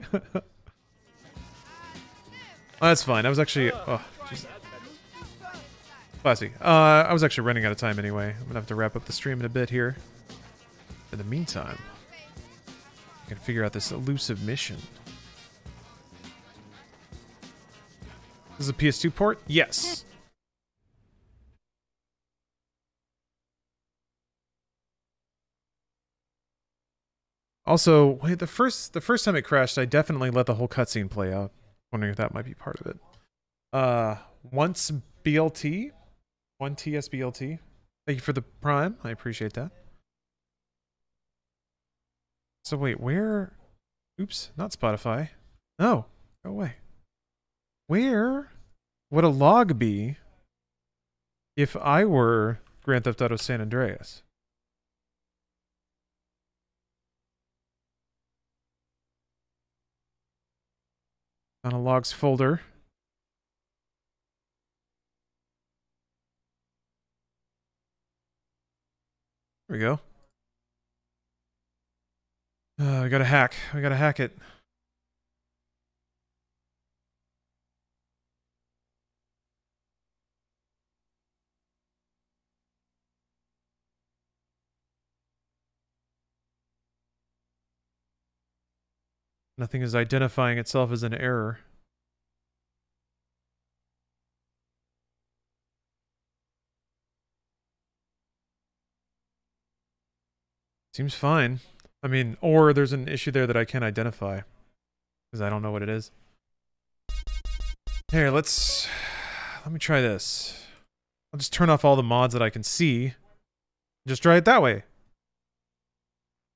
Speaker 2: That's fine. I was actually... Oh, jeez. Classy. I was actually running out of time anyway. I'm gonna have to wrap up the stream in a bit here. In the meantime, I can figure out this elusive mission. This is a PS2 port? Yes. Also, wait, the first time it crashed, I definitely let the whole cutscene play out. Wondering if that might be part of it. Once BLT? 1TSBLT. Thank you for the Prime. I appreciate that. So wait, where... Oops, not Spotify. No, go away. Where would a log be if I were Grand Theft Auto San Andreas? On a logs folder. There we go. We gotta hack. We gotta hack it. Nothing is identifying itself as an error. Seems fine. I mean, or there's an issue there that I can't identify. Because I don't know what it is. Here, let me try this. I'll just turn off all the mods that I can see. Just try it that way.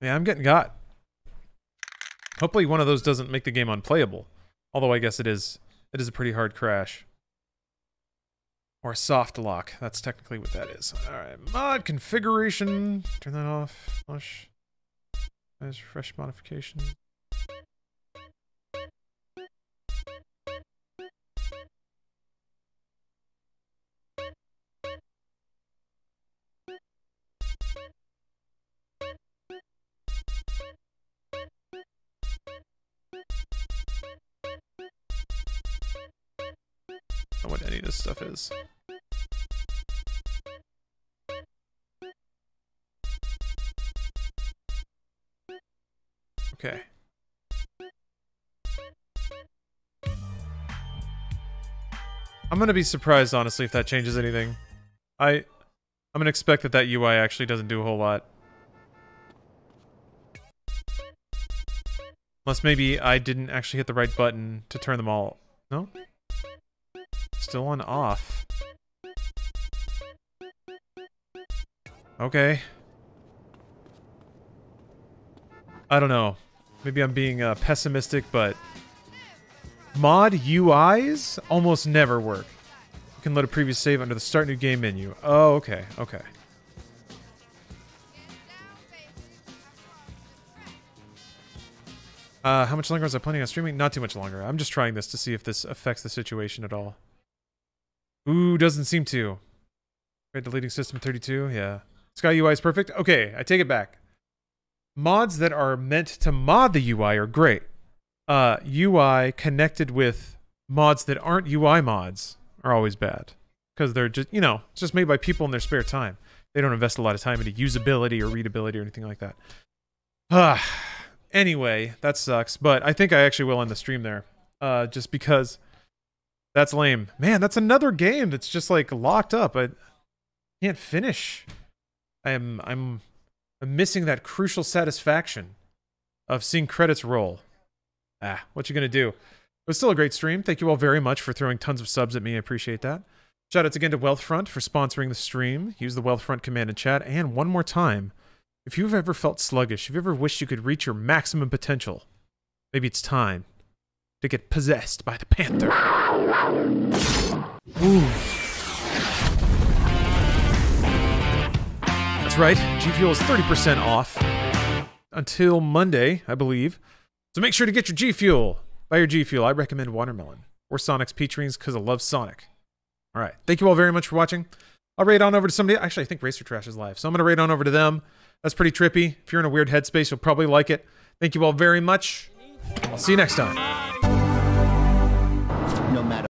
Speaker 2: Yeah, I'm getting got. Hopefully one of those doesn't make the game unplayable. Although I guess it is a pretty hard crash. Or a soft lock. That's technically what that is. Alright, mod configuration. Turn that off. Flush. There's refresh modification. I don't know what any of this stuff is. Okay. I'm gonna be surprised, honestly, if that changes anything. I'm gonna expect that UI actually doesn't do a whole lot. Unless maybe I didn't actually hit the right button to turn them all... No? Still on off. Okay. I don't know. Maybe I'm being pessimistic, but mod UIs almost never work. You can load a previous save under the Start New Game menu. Oh, okay, okay. How much longer was I planning on streaming? Not too much longer. I'm just trying this to see if this affects the situation at all. Ooh, doesn't seem to. Right, deleting system 32, yeah. Sky UI is perfect. Okay, I take it back. Mods that are meant to mod the UI are great. UI connected with mods that aren't UI mods are always bad. Because they're just, you know, it's just made by people in their spare time. They don't invest a lot of time into usability or readability or anything like that. Anyway, that sucks. But I think I actually will end the stream there. Just because that's lame. Man, that's another game that's just like locked up. I can't finish. I'm missing that crucial satisfaction of seeing credits roll. What you gonna do? It was still a great stream. Thank you all very much for throwing tons of subs at me. I appreciate that. Shout outs again to Wealthfront for sponsoring the stream. Use the Wealthfront command in chat. And one more time, if you've ever felt sluggish, if you ever wished you could reach your maximum potential, maybe it's time to get possessed by the Panther. Ooh. That's right, G Fuel is 30% off until Monday, I believe. So make sure to get your G Fuel. Buy your G Fuel. I recommend Watermelon or Sonic's Peach Rings because I love Sonic. All right, thank you all very much for watching. I'll raid on over to somebody. Actually, I think Racer Trash is live, so I'm going to raid on over to them. That's pretty trippy. If you're in a weird headspace, you'll probably like it. Thank you all very much. I'll see you next time.